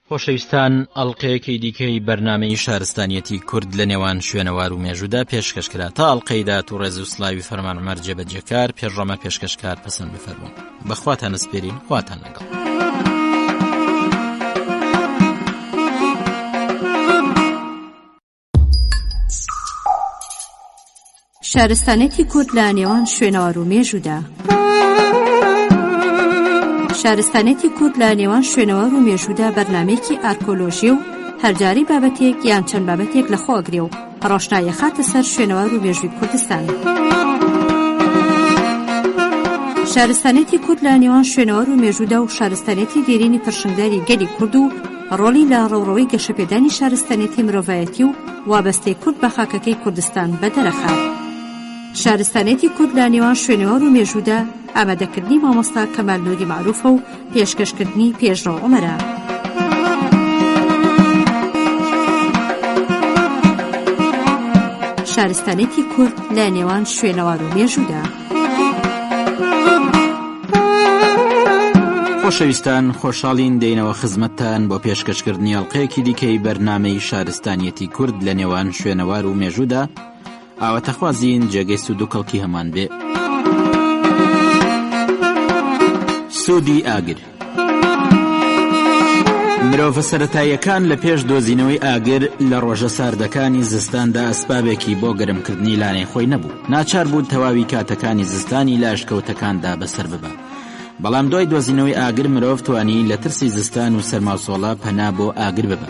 خۆشەویستان ئەڵقەیەکی دیکەی بەرنامەی شارستانیەتی کورد لە نێوان شوێنەوار و مێژوودا پێشکەشکرا تا ئەڵقەیدا و ڕێز و سلاوی فەرمانمەر جێبەجێکار پێشڕەمە پێشکەشکار پەسەند بفەرمون بەخواتان ئەسپێرین خواتان لەگەڵ شارستانێتی کورد لە نێوان شوێنەوار و مێژوودا شارستانێتی کورد لە نێوان شوێنەوار و مێژوودا بەرنامەیەکی ئارکۆلۆژی و هەرجاری بابەتێک یان چەند بابەتێک لە خۆگرێ و ڕۆشنایە خاتە سەر شوێنەوار و مێژووی کوردستان. شارستانێتی کورد لە نێوان شوێنەوار و مێژوودا و شارستانێتی دێرینی پرشنگداری گەلی کورد و ڕۆڵی لە ڕەوڕەوەی گەشەپێدانی شارستانێتی مرۆڤایەتی و وابەستەی کورد بە خاکەکەی کوردستان بەدەرەخات. شارستانێتی کورد لە نێوان شوێنەوار و مێژوودا ئامادەکردنی مامۆستا کەمال نووری معروفە و پێشکەشکردنی پێشڕۆ عومەرە. شارستانێتی کورد لە نێوان شوێنەوار و مێژوودا. خۆشەویستان خۆشحاڵین دێنەوە خزمەتتان بۆ پێشکەشکردنی ئەڵقەیەکی دیکەی بەرنامەی شارستانیەتی کورد لە نێوان شوێنەوار و مێژوودا ئاواتەخوازین جێگەی سوود و کەڵکی هەمان بێ. سوودی ئاگر مرۆڤە سەرەتاییەکان لە پێش دۆزینەوەی ئاگر لە ڕۆژە ساردەکانی زستاندا ئەسبابێکی بۆ گەرمکردنی لانەی خۆی نەبوو ناچار بوو تەواوی کاتەکانی زستانی لاشکەوتەکاندا بەسەر ببە بەڵام دوای دۆزینەوەی ئاگر مرۆڤ توانی لە ترسی زستان و سەرماوسۆڵە پەنا بۆ ئاگر ببە.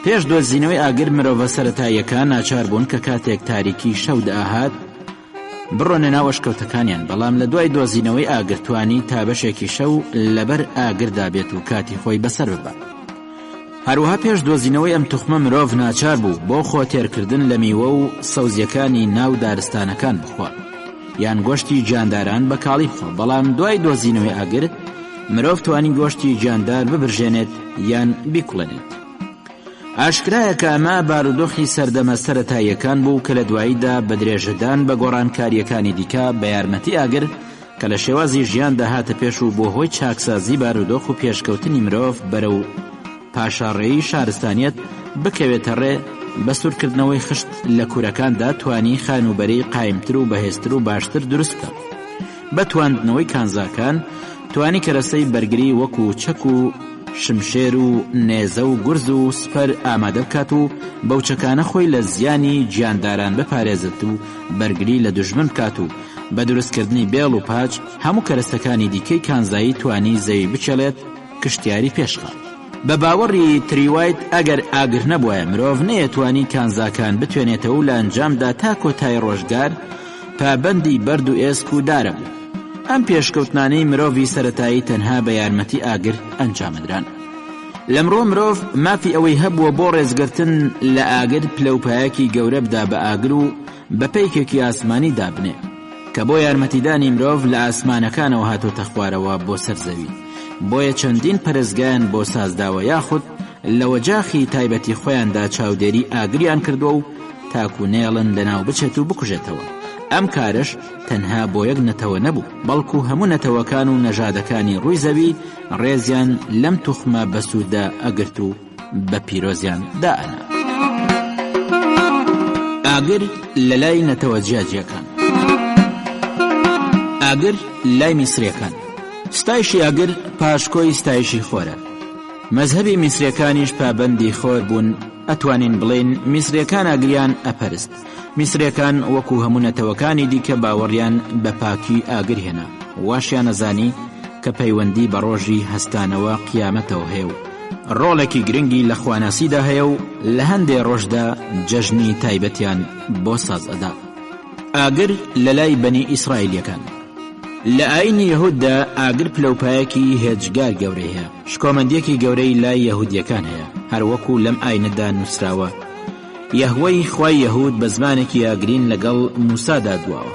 پێش دۆزینەوەی ئاگر مرۆڤە سەرەتاییەکان ناچار بوون کە کاتێک تاریکی شەو داهات بڕۆنە ناو ئەشکەوتەکانیان بەڵام لە دوای دۆزینەوەی ئاگر توانی تا بەشێکی شەو لەبەر ئاگردا بێت و کاتی خۆی بەسەر ببە. هەروەها پێش دۆزینەوەی ئەم توخمە مرۆڤ ناچار بوو بۆ خۆتێرکردن لە میوە و سەوزیەکانی ناو دارستانەکان بخوا یان گۆشتی جانداران بەکاڵی بخۆ بەڵام دوای دۆزینەوەی ئاگر مرۆڤ توانی گۆشتی جاندار ببرژێنێت یان بیکوڵێنێت. ئاشکرایە کە ئەمە بارودۆخی سەردەمە سەرەتاییەکان بوو کە لە دواییدا بە درێژەدان بە گۆڕانکاریەکانی دیکە بە یارمەتی ئاگر کە لە شێوازی ژیان داهاتە پێش و بۆ هۆی چاکسازی بارودۆخ و پێشکەوتنی مرۆڤ بەرەو پاشاڕێی شارستانیەت بکەوێتە ڕێ بە سوورکردنەوەی خشت لە کوورەکاندا توانی خانوبەرەی قایمتر و بەهێزتر و باشتر دروست بکە. بە تواندنەوەی کانزاکان توانی کەرەسەی بەرگری وەکو چەک و شمشێر و نێزە و گورز و سپەر ئامادە بکات و بەوچەکانە خۆی لە زیانی گیانداران بپارێزێت و بەرگری لە دوژمن بکات و بە دروستکردنی بێڵ و پاچ هەموو کەرەستەکانی دیکەی کانزایی توانی زەوی بچێڵێت کشتیاری پێشخات. بە باوەڕی تریوایت ئەگەر ئاگر نەبووە مرۆڤ نەیەتوانی کانزاکان بتوێنێتەوە لە ئەنجامدا تا کۆتای ڕۆژگار پابەندی بەرد و ئێسک و دارە بوو. ئەم پێشکەوتنانەی مرۆڤی سەرەتایی تەنها بە یارمەتی ئاگر ئەنجامدران. لەمڕۆ مرۆڤ مافی ئەوەی هەبووە بۆ ڕێزگرتن لە ئاگر پلەپایەکی گەورە بدا بە ئاگر و بە پەیکێکی ئاسمانی دابنێ کە بۆ یارمەتیدانی مرۆڤ لە ئاسمانەکانەوە هاتۆتە خوارەوە بۆ سەرزەوی. بۆیە چەندین پەرزگایان بۆ سازداوە یاخود لە وەجاخی تایبەتی خۆیاندا چاودێری ئاگریان کردووە و تاکو نێڵن لەناو بچێت و بکوژێتەوە. ئەم کارش تەنها بۆ یەک نەتەوە نەبوو بەڵکو هەموو نەتەوەکان و نەژادەکانی ڕووی زەوی ڕێزیان لەم توخمە بەسوودە ئەگرت و بە پیرۆزیان دائەنا. ئاگر لە لای نەتەوە جیاجیەکان. ئاگر لای میسرەکان. ستایشی ئاگر پاشکۆی ستایشی خۆرە. مەزهەبی میسریەکانیش پابەندی خۆر بوون. ئەتوانین بڵێن میسریەکان ئاگریان ئەپەرست. میسریەکان وەکو هەموو نەتەوەکانی دیکە باوەڕیان بە پاکی ئاگر هێنا، واشیان نەزانی کە پەیوەندی بە ڕۆژی هەستانەوە قیامەتەوە هەیە و ڕۆڵێکی گرنگی لە خواناسیدا هەیە و لە هەندێک ڕۆژدا جەژنی تایبەتیان بۆ ساز ئەدا. ئاگر لە لای بەنی ئیسرائیلیەکان لە ئاینی یەهوددا ئاگر پلەپایەکی هێجگار گەورەی هەیە، شکۆمەندیەکی گەورەی لای یەهودیەکان هەیە، هەروەکو لەم ئاینەدا نووسراوە. یەهوەی خوای یەهود بە زمانێکی ئاگرین لەگەڵ موسادا دواوە.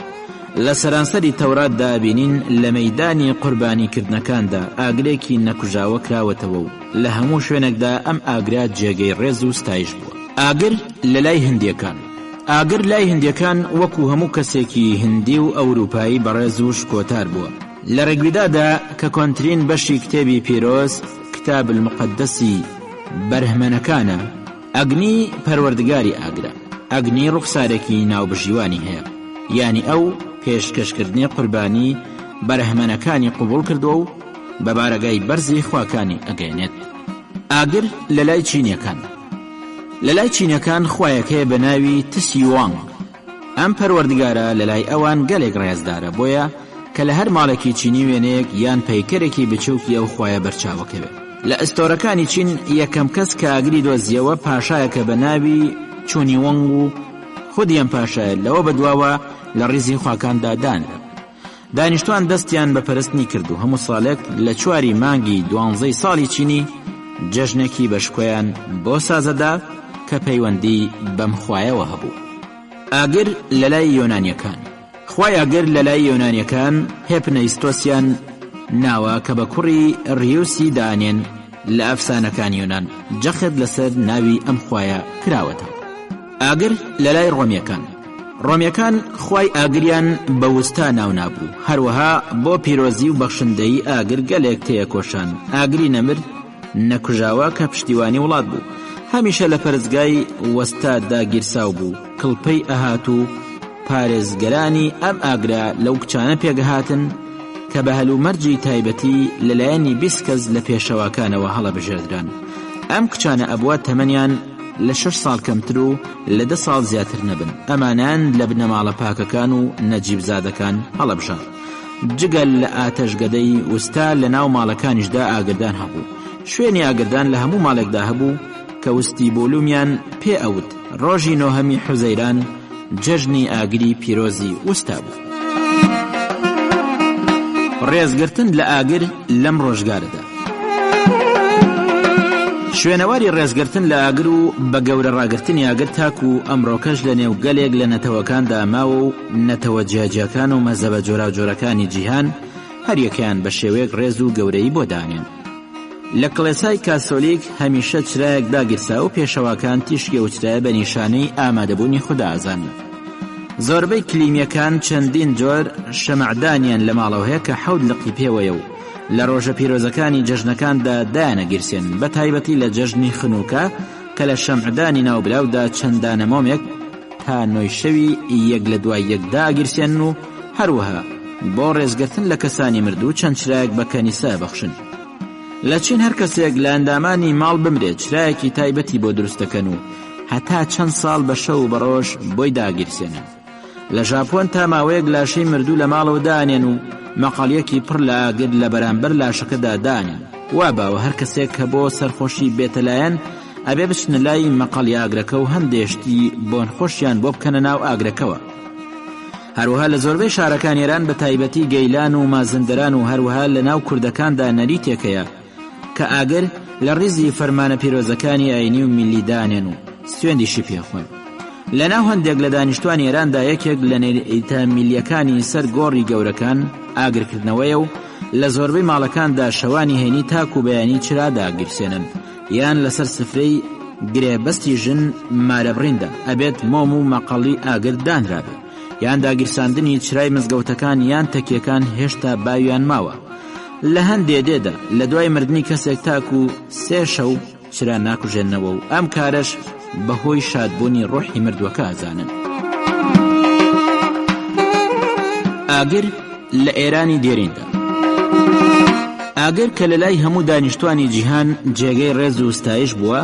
لە سەرانسەری تەوراتدا بینین لە مەیدانی قوربانیکردنەکاندا ئاگرێکی نەکوژاوە کراوەتەوە و لە هەموو شوێنێکدا ئەم ئاگرا جێگەی ڕێز و ستایش بووە. ئاگر لە لای هندیەکان ئاگر لای هندیەکان وەکو هەموو کەسێکی هندی و ئەوروپایی بەڕێز و شکۆتار بووە. لە ڕێگویدادا کە کۆنترین بەشی کتێبی پیرۆز کتاب المقدسی بەرهمەنەکانە، ئەگنی پەروەردگاری ئاگرە. ئەگنی ڕوخسارێکی ناوبژیوانی هەیە، یعنی ئەو پێشکەشکردنی قوربانی بەرهمەنەکانی قوبوڵ کردووە و بە بارەگای بەرزی خواکانی ئەگەێنێت. ئاگر لە لای چینیەکان لە لای چینیەکان خوایەکەیە بە ناوی تسی وانگ. ئەم پەروەردگارە لە لای ئەوان گەلێک ڕێزدارە، بۆیە کە لە هەر ماڵێکی چینی وێنەیەک یان پەیکەرێکی بچووکی ئەو خوایە بەرچاوەکەوێت. لە ئەستۆرەکانی چین یەکەم کەس کە ئاگری دۆزیەوە پاشایەکە بە ناوی چونی وەنگ و خودیان پاشایە لەوە بەدواوە لە ڕیزی خواکاندا دانرا. دانیشتوان دەستیان بە پەرستنی کرد و هەموو ساڵێک لە 4 مانگی 12 ساڵی چینی جەژنێکی بەشکۆیان بۆ سازەدا کە پەیوەندی بەم خوایەوە هەبوو. ئاگر لە لای یۆنانیەکان خوای ئاگر لە لای یۆنانیەکان هێپنەیستۆسیان ناوە کە بە کوڕی ڕیوسی دانێن لە ئەفسانەکان یۆنان جەخت لەسەر ناوی ئەم خوایە کراوەتەوە. ئاگر لە لای ڕۆمیەکان خوای ئاگریان بە وستا ناو نابوو، هەروەها بۆ پیرۆزی و بەخشندەی ئاگر گەلێک تێکۆشان. ئاگری نەمر نەکوژاوە کە پشتیوانی وڵات بوو، هەمیشە لە پەرزگای وەستادا گیرساو بوو. کڵپەی ئەهات و پارێزگەرانی ئەم ئاگرا لەو کچانە پێگەهاتن کە بە هەلومەرجی تایبەتی لەلایەنی 20 کەس لە پێشەواکانەوە هەڵەبژێردران. ئەم کچانە ئەبووە تەمەنیان لە 6 ساڵ کەمتر و لە 10 ساڵ زیاتر نەبن. ئەمانان لە بنەماڵە پاکەکان و نەجیبزادەکان هەڵەبژان. جگەل لە ئاتەشگەدەی وستا لە ناو ماڵەکانیشدا ئاگردان هەبوو. شوێنی ئاگردان لە هەموو ماڵێکدا هەبوو کە وستی بۆلومیان پێ ئەوت. ڕۆژی نۆهەمی حوزەیران جەژنی ئاگری پیرۆزی وستا بوو. ڕێزگرتن لە ئاگر لەم ڕۆژگارەدا شوێنەواری ڕێزگرتن لە ئاگر و بە گەورە ڕاگرتنی ئاگر تاکو و ئەمڕۆکەش لە نێو گەلێک لە نەتەوەکاندا ماوە و نەتەوە جیاجیەکان و مەزەبە جۆراوجۆرەکانی جیهان هەریەکەیان بە شێوەیەک ڕێز و گەورەی بۆ دانێن. لە کڵێسای کاسۆلیک هەمیشە چرایەک داگیرسا و پێشەواکان تیشکی و چرایە بە نیشانەی ئامادەبوونی خوددا ئازان. زۆربەی کلیمیەکان چەندین جۆر شەمەعدانیان لە ماڵەوە هەیە کە 7 لقی پێوەیە و لە ڕۆژە پیرۆزەکانی جەژنەکاندا دایانەگیرسێن، بە تایبەتی لە جەژنی خنووکە کە لە شەمعدانی ناوبراودا چەندانە مۆمێک تا نۆی شەوی یەک لە دوای یەکدا ئاگیرسێن و هەروەها بۆ ڕێزگرتن لە کەسانی مردوو چەند چرایەک بە کەنیسە بەخشن. لە چین هەر کەسێک لە ئەندامانی ماڵ بمرێت چرایەکی تایبەتی بۆ دروست دەکەن و هەتا چەند ساڵ بە شەو و بەڕۆژ بۆی داگیرسێنن. لە ژاپۆن تا ماوەیەک لاشەی مردوو لە ماڵەوە دانێن و مەقاڵیەکی پڕ لە ئاگر لە بەرامبەر لاشەکەدا دانێن. وا باوە هەر کەسێک کە بۆ سەرخۆشی بێتەلایەن ئەبێ بچنە لای مەقاڵی ئاگرەکە و هەندێشتی بۆن خۆشیان بۆ بکەنە ناو ئاگرەکەوە. هەروەها لە زۆربەی شارەکان ئێران بە تایبەتی گەیلان و مازندران و هەروەها لە ناو کوردەکاندا نەریتێکەیە کە ئاگر لە ڕیزی فەرمانە پیرۆزەکانی ئاینی و میلی دانێن و سوێندیشی پێخۆن. لە ناو هەندێک لە دانیشتوانی ئێراندا یەکێک لە نێریتە میلیەکانی سەر گۆڕی گەورەکان ئاگرکردنەوەیە و لە زۆربەی ماڵەکاندا شەوانی هێنی تاک و بەیانی چرا داگیرسێنن، یان لەسەر سفرەی گرێبەستی ژن مارەبڕیندا ئەبێت مۆم و مەقەڵی ئاگر دانرابێت، یان داگیرساندنی چرای مزگەوتەکان یان تەکیەکان هێشتا باویان ماوە. لە هەندێ دێدا لە دوای مردنی کەسێک تاک و 3 شەو چرا ناکوژێنەوە و ئەم کارەش بەهۆی شادبوونی ڕۆحی مردووەکە ئازانن. ئاگر لە ئێرانی دێریندا ئاگر کە لەلای هەموو دانیشتوانی جیهان جێگەی ڕێز و ستایش بووە،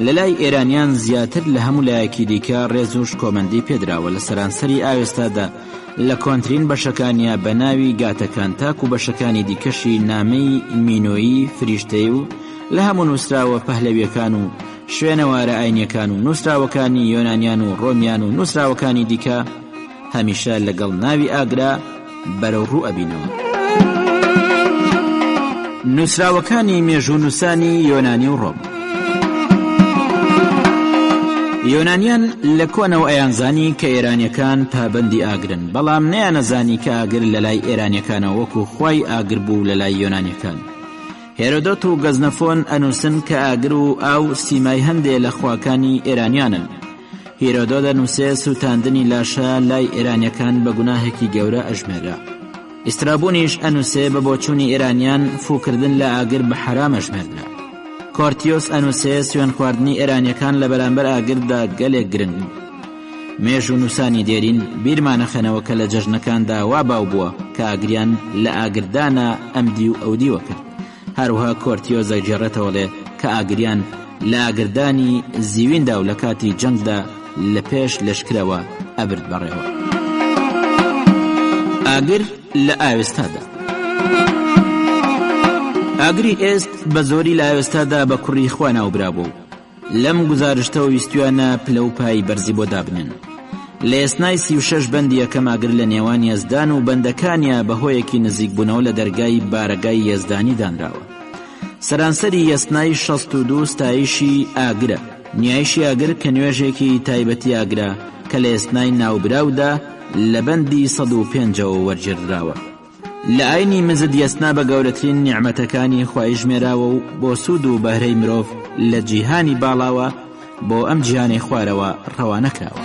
لەلای ئێرانیان زیاتر لە هەموو لایەکی دیکە ڕێز و شکۆمەندی پێدراوە لە سەرانسەری ئاوێستادا لە کۆنترین بەشەکانیە بە ناوی گاتەکان تاکو بەشەکانی دیکەشی نامەی مینۆیی فریشتەی و لە هەموو نووسراوە پەهلەویەکان و شوێنەوارە ئاینیەکان و نووسراوەکانی یۆنانیان و ڕۆمیان و نووسراوەکانی دیکە هەمیشە لەگەڵ ناوی ئاگرا بەرەو ڕوو ئەبینەوە. نووسراوەکانی مێژوونووسانی یۆنانی و ڕۆم. یۆنانیان لە کۆنەوە ئەیانزانی کە ئێرانیەکان پابەندی ئاگرن، بەڵام نەیانەزانی کە ئاگر لە لای ئێرانیەکانەوە وەکو خوای ئاگر بوو لە لای یۆنانیەکان. هێرۆدۆت و گەزنەفۆن ئەنووسن کە ئاگر و ئاو سیمای هەندێک لە خواکانی ئێرانیانن. هێرۆدۆت دەنووسێ سوتاندنی لاشە لای ئێرانیەکان بە گوناهێکی گەورە ئەژمێرا. ئیسترابوونیش ئەنووسێ بە بۆچوونی ئێرانیان فوکردن لە ئاگر بە حرام ئەژمێردرا. کۆرتیۆس ئەنووسێ سوێن خواردنی ئێرانیەکان لە بەرامبەر ئاگردا گەلێک گرنگ. مێژ و نووسانی دێرین بیرمانەخەنەوە کە لە جەژنەکاندا وا باو بووە کە ئاگریان لە ئاگردانە ئەمدی و ئەودیوە کرد. هەروها کۆرتیۆس ئەگێڕێتەوەڵێ کە ئاگریان لە ئاگردانی زیویندا و لە کاتی جەنگدا لە پێش لەشکرەوە ئەبرد بەڕێوە. ئاگر لە ئاوێستادا. ئاگری ئێست بە زۆری لە ئاوێستادا بە کوڕی خوا ناوبرا بوو. لەم گزارشتەوە ویستویانە پلە و پای بەرزی بۆ دابنن. لە ئێسنای 36 بەندی یەکەم ئاگر لە نێوان یەزدان و بەندەکانیە بەهۆیەکی نزیک بوونەوە لە دەرگای بارەگای یەزدانی دانراوە. سەرانسەری یەسنای 62 ستایشی ئاگرە. نیایشی ئاگر کە نوێژێکی تایبەتی ئاگرە کە لە ئێسنای ناوبراودا لە بەندی 105ەوە وەرگێڕراوە. لە ئاینی مزد یەسنا بە گەورەترین نیعمەتەکانی خوای ژمێراوە و بۆ سوود و بەهرەی مرۆڤ لە جیهانی باڵاوە بۆ ئەم جیهانی خوارەوە ڕەوانە کراوە.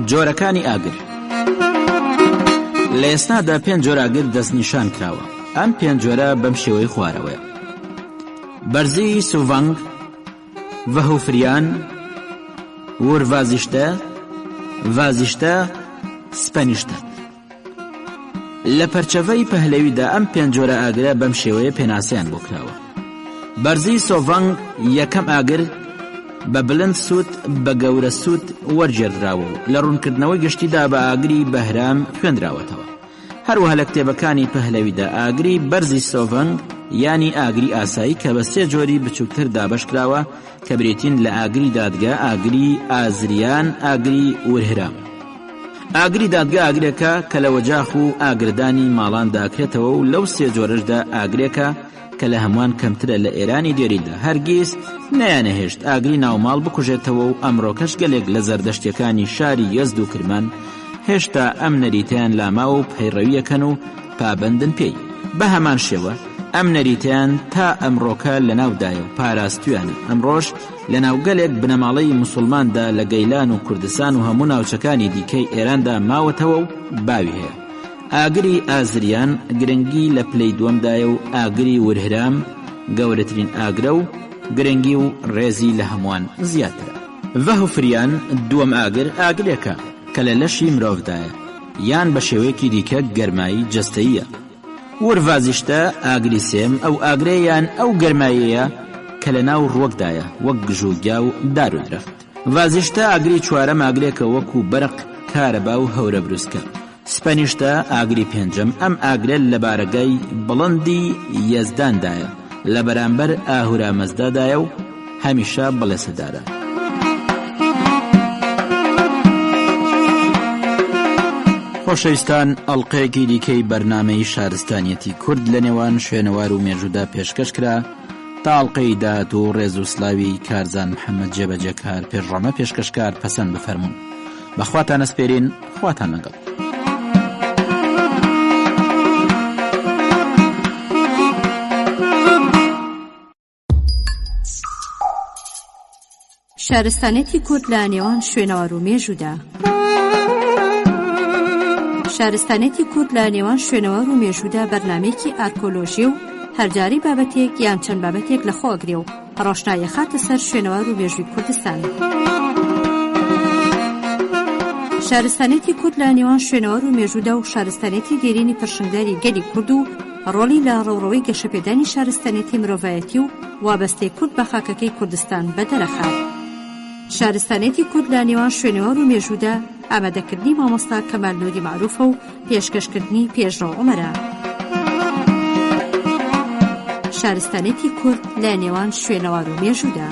جۆرەکانی ئاگر. لە ئێسنادا 5 جۆر ئاگر دەستنیشان کراوە. ئەم 5 جۆرە بەم شێوەی خوارەوەیە: بەرزی سوڤەنگ، ڤەهوفریان، وەرڤازیشتە، ڤازیشتە، سپەنیشتە. لە پەرچەڤەی پەهلەویدا ئەم 5 جۆرە ئاگرە بەم شێوەیە پێناسیان بۆ کراوە. بەرزی سۆڤەنگ یەکەم ئاگر بە بلند سوود بە گەورە سوود وەرگێڕراوە و لە ڕوونکردنەوەی گشتیدا بە ئاگری بەهرام خوێندراوەتەوە. هەروەها لە کتێبەکانی پەهلەویدا ئاگری بەرزی سۆڤەنگ یانی ئاگری ئاسایی کە بە 3 جۆری بچووکتر دابەش کراوە کە برێتین لە ئاگری دادگا، ئاگری ئازریان، ئاگری ورهرام. ئاگری دادگا ئاگرێکە کە لە وەجاخ و ئاگردانی ماڵان داکرێتەوە و لەو 3 جۆرەشدا ئاگرێکە کە لە هەمووان کەمترە لە ئێرانی دێریدا. هەرگیز نەیانەهێشت ئاگری ناوماڵ بکوژێتەوە و ئەمڕۆکەش گەلێک لە زەردەشتیەکانی شاری یەزد و کرمان هێشتا ئەم نەریتیان لاماوە و پەیڕەویەکەن و پابەندن پێی. بە هەمان شێوە ئەم نەریتیان تا ئەمڕۆکە لە ناودایە و پاراستویانە. ئەمڕۆژ لە ناوگەلێک بنەماڵەی موسڵماندا لە گەیلان و کوردستان و هەموو ناوچەکانی دیکەی ئێراندا ماوەتەوە و باوی هەیە. ئاگری ئازریان گرنگی لە پلەی دووەمدایە و ئاگری ورهرام گەورەترین ئاگرە و گرنگی و ڕێزی لە هەمووان زیاترە. ڤەهوفریان دووەم ئاگر ئاگرێکە کە لە لەشی مرۆڤدایە یان بە شێوەیەکی دیکە گەرمایی جەستەییە. وەرڤازیشتە ئاگری سێم ئەو ئاگرەیان ئەو گەرماییەیە کە لە ناو ڕووەکدایە وەک گژوگیا و دار و درەخت. ڤازیشتە ئاگری چوارەم ئاگرێکە وەکو بەرق کارەبا و هەورە بروسکە. سپەنیشتە ئاگری پێنجەم ئەم ئاگرە لە بارەگای بڵندی یەزداندایە لە بەرامبەر ئاهورا مەزدادایە و هەمیشە بەڵێسەدارە. خۆشەویستان، ئەڵقەیەکی دیکەی بەرنامەی شارستانیەتی کورد لە نێوان شوێنەوار و مێژوودا پێشکەش کرا. تا ئەڵقەی داهات و ڕێز و سلاوی کارزان محەممەد جێبەجێکار پێشڕەمە پێشکەشکار پەسەند بفەرمون. بەخواتان ئەسپێرین، خواتان لەگەڵ. شارستانێتی کورد لە نێوان شوێنەوار و مێژوودا. شارستانێتی کورد لە نێوان شوێنەوار و مێژوودا بەرنامەیەکی ئارکۆلۆژی و هەرجاری بابەتێک یان چەند بابەتێک لە خۆگرێ و ڕۆشنایە خاتە سەر شوێنەوار و مێژووی کوردستان. شارستانێتی کورد لە نێوان شوێنەوار و مێژوودا و شارستانێتی دێرینی پرشنگداری گەلی کورد و ڕۆڵی لە ڕێوڕەوەی گەشەپێدانی شارستانێتی مرۆڤایەتی و وابەستەی کورد بە خاکەکەی کوردستان بەدەرەخات. شارستانێتی کورد لە نێوان شوێنەوار و مێژوودا ئامادەکردنی مامۆستا کەمال نووری معروفە و پێشکەشکردنی پێشڕۆ عومەرە. شارستانێتی کورد لە نێوان شوێنەوار و مێژوودا.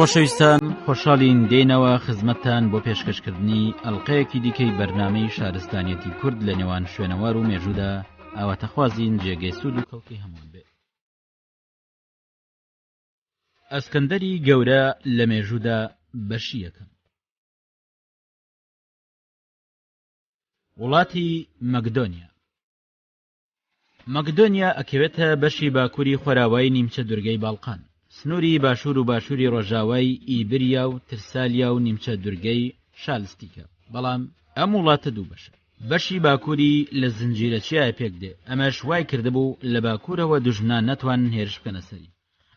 خۆشەویستان، خۆشحاڵین دێنەوە خزمەتتان بۆ پێشکەشکردنی ئەڵقەیەکی دیکەی بەرنامەی شارستانیەتی کورد لە نێوان شوێنەوار و مێژوودا ئاواتەخوازین جێگەی سوود و کەڵکی هەموون بێ. ئەسکەندەری گەورە لە مێژوودا بەشی یەکەم. وڵاتی مەکدۆنیا. مەکدۆنیا ئەکەوێتە بەشی باکووری خۆراوایی نیمچە دورگەی باڵقان، سنووری باشوور و باشووری ڕۆژاوای ئیبریا و ترسالیا و نیمچە دورگەی شالستیکە. بەڵام ئەم وڵاتە دوو بەشە. بەشی باکووری لە زنجیرە چیایە پێک دێ، ئەمەش وای کردبوو لە باکوورەوە دوژمنان نەتوانن هێرش بکەنە سەری.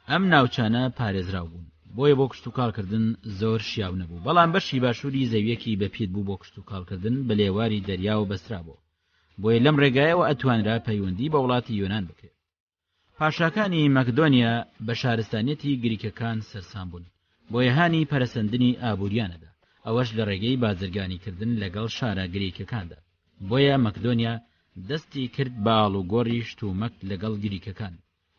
ئەم ناوچانە پارێزراو بوون، بۆیە بۆ کشت و کاڵکردن زۆر شیاو نەبوو. بەڵام بەشی باشووری زەویەکی بەپێت بوو بۆ کشت و کاڵکردن بە لێواری دەریاوە بەسترابوو، بۆیە لەم ڕێگایەوە ئەتوانرا پەیوەندی بە وڵاتی یۆنان بکرێت. پاشاکانی مەکدۆنیا بە شارستانێتی گریکەکان سەرسام بوون، بۆیە هانی پەرەسەندنی ئابووریانەدا، ئەوەش لە ڕێگەی بازرگانیکردن لەگەڵ شارە گریکەکاندا. بۆیە مەکدۆنیا دەستی کرد بە ئاڵوگۆڕی شتومەک لەگەڵ گریکەکان.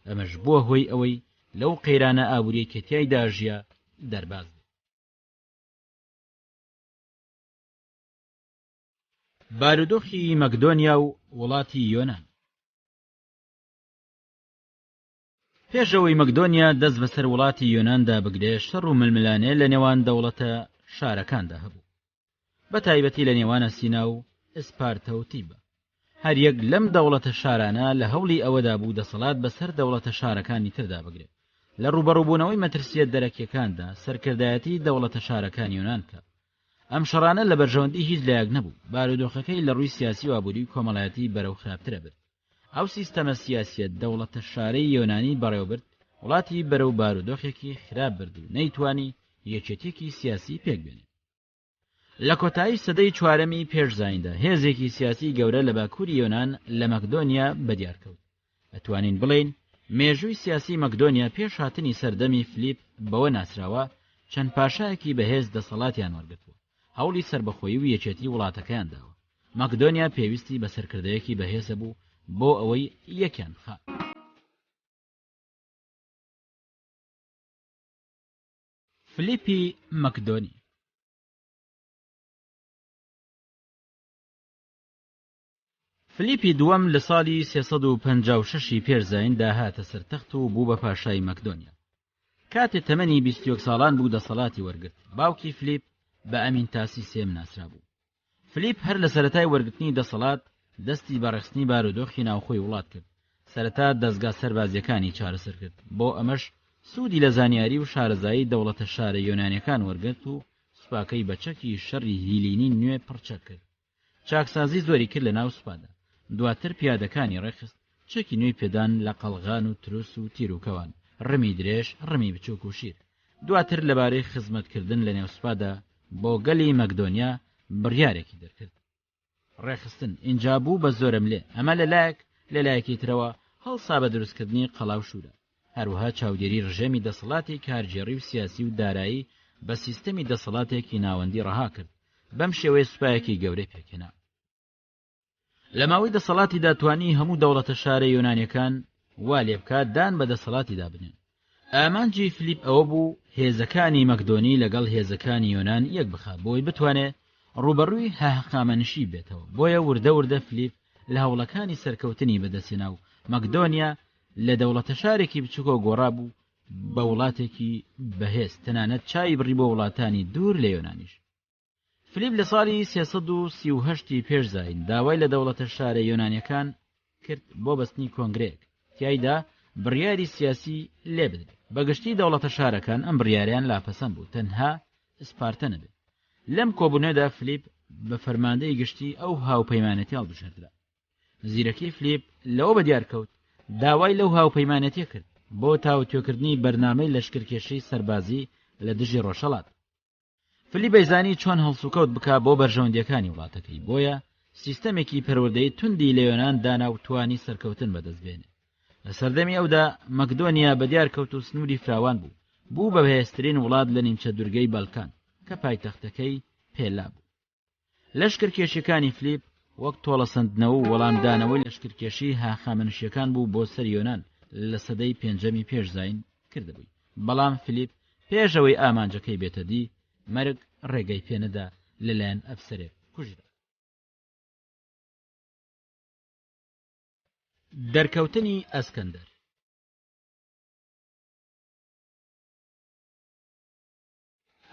ئەمەش بووە هۆی ئەوەی لەو قەیرانە ئابووری کە تیایدا ژیا دەرباز بێت. بارودۆخی مەکدۆنیا و وڵاتی یۆنان. پێشەوەی مەکدۆنیا دەست بەسەر وڵاتی یۆناندا بگرێ، شەڕ و ململانێ لە نێوان دەوڵەتە شارەکاندا هەبوو، بە تایبەتی لە نێوانە سینا و ئسپارتە و تیبە. هەر یەک لەم دەوڵەتە شارانە لە هەوڵی ئەوەدا بوو دەسەڵات بەسەر دەوڵەتە شارەکانی تردا بگرێت. لە ڕوبەڕووبوونەوەی مەترسیەت دەرەکیەکاندا سەرکردایەتی دەوڵەتە شارەکان یۆنان کە ئەم شەڕانە لە بەرژەوەندی هیچ لایەک نەبوو. بارودۆخەکەی لە ڕووی سیاسی و ئابووری و کۆمەڵایەتی بەرەو خراپترە برد. ئەو سیستەمە سیاسیەت دەوڵەتە شارەی یۆنانی بەڕێوەبرد، وڵاتی بەرەو بارودۆخێکی خراپ برد و نەیتوانی یەکێتێکی سیاسی پێک بێنێت. لە کۆتایی سەدەی چوارەمی پێشزایندا هێزێکی سیاسی گەورە لە باکووری یۆنان لە مەکدۆنیا بەدیارکەوت. ئەتوانین بڵێن مێژووی سیاسی مەکدۆنیا پێش هاتنی سەردەمی فلیپ بەوە ناسراوە چەند پاشایەکی بەهێز دەسەڵاتیان وەرگرتووە، هەوڵی سربەخۆیی و یەکێتی وڵاتەکەیان داوە. مەکدۆنیا پێویستی بە سەرکردەیەکی بەهێزە بوو بۆ ئەوەی یەکیان بخات. فلیپی مەکدۆنی. فلیپی دووەم لە ساڵی 356 پێشزاین داهاتە سەرتەخت و بوو بە پاشای مەکدۆنیا. کاتێ تەمەنی 21 ساڵان بوو دەسەڵاتی وەرگرت. باوکی فلیپ بە ئەمین تاسی سێم ناسرا بوو. فلیپ هەر لە سەرەتای وەرگرتنی دەسەڵات دەستی بەڕێخستنی بارودۆخی ناوخۆی وڵات کرد. سەرەتا دەستگا سەربازیەکانی چارەسەر کرد، بۆ ئەمەش سوودی لە زانیاری و شارەزایی دەوڵەتە شارە یۆنانیەکان وەرگرت و سوپاکەی بەچەکی شەڕی هیلینی نوێ پڕچە کرد. چاکسازی زۆری کرد لە ناو سوپادا. دواتر پیادەکانی ڕێخست، چەکی نوێی پێدان لە قەڵغان و تروس و تیرروکەوان، ڕمی درێژ، ڕمی بچووک و شیر. دواتر لەبارەی خزمەتکردن لە نێوسپادا بۆ گەلی مەکدۆنیا بڕیارێکی دەرکرد. ڕێخستن ئینجا بوو بە زۆرم لێ، ئەمە لەلایەکی ترەوە هەڵسا بە دروستکردنی قەڵاو شوورە. هەروەها چاودێری ڕژێمی دەسەڵاتی کارژێڕی و سیاسی و دارایی بە سیستەمی دەسەڵاتێکی ناوەندی ڕەها کرد. بەم شێوەیە سوپایەکی گەورەی پێکهێنا. لە ماوەی دەسەڵاتیدا توانی هەموو دەوڵەتە شارە یۆنانیەکان وا لێ بکات دان بە دەسەڵاتیدا بنێن. ئامانجی فلیپ ئەوە بوو هێزەکانی مەکدۆنی لەگەڵ هێزەکانی یۆنان یەک بخات بۆی بتوانێت ڕوبەڕووی هاهقامەنشی بێتەوە. بۆیە وردە وردە فلیپ لە هەوڵەکانی سەرکەوتنی بەدەستێنا و مەکدۆنیا لە دەوڵەتە شارێکی بچووکە گۆڕا بوو بە وڵاتێکی بەهێز، تەنانەت چای بڕی بۆ وڵاتانی دوور لە یۆنانیش. فلیپ لە ساڵی 338 پێشزاین داوای لە دەوڵەتە شارە یۆنانیەکان کرد بۆ بەستنی کۆنگرێک، تیایدا بڕیاری سیاسی لێ بدرێت. بەگشتی دەوڵەتە شارەکان ئەم بڕیاریان لاپەسەند بوو، تەنها ئسپارتە نەبێت. لەم کۆبوونەدا فلیپ بە فەرماندەی گشتی ئەو هاوپەیمانەتی هەڵبژێردرا. زیرەکی فلیپ لەوە بەدیارکەوت داوای لەو هاوپەیمانەتیە کرد بۆ تاوتوێکردنی بەرنامەی لەشکرکێشەی سەربازی لە دژی ڕۆژهەڵات. فلیپەیزانی چۆن هەڵسوکەوت بکا بۆ بەرژەوەندیەکانی وڵاتەکەی، بۆیە سیستەمێکی پەروەردەی توندی لە یۆنان دانا و توانی سەرکەوتن بەدەستبێنێ. لە سەردەمی ئەودا مەکدۆنیا بەدیار کەوت و سنووری فراوان بوو بە بەهێزترین وڵات لە نیمچە دوورگەی باڵکان کە پایتەختەکەی پێلا بوو. لەشکرکێشیەکانی فلیپ وەک تۆڵەسەندنەوە و وەڵامدانەوەی لەشکرکێشی هاخامنشیەکان بوو بۆ سەر یۆنان لە سەدەی پێنجەمی پێشزاین کردبووی، بەڵام فلیپ پێشەوەی ئامانجەکەی بێتە دی مەرگ ڕێگەی پێنەدا لەلایەن ئەفسەرێک کوژرا. دەرکەوتنی ئەسکەندەر.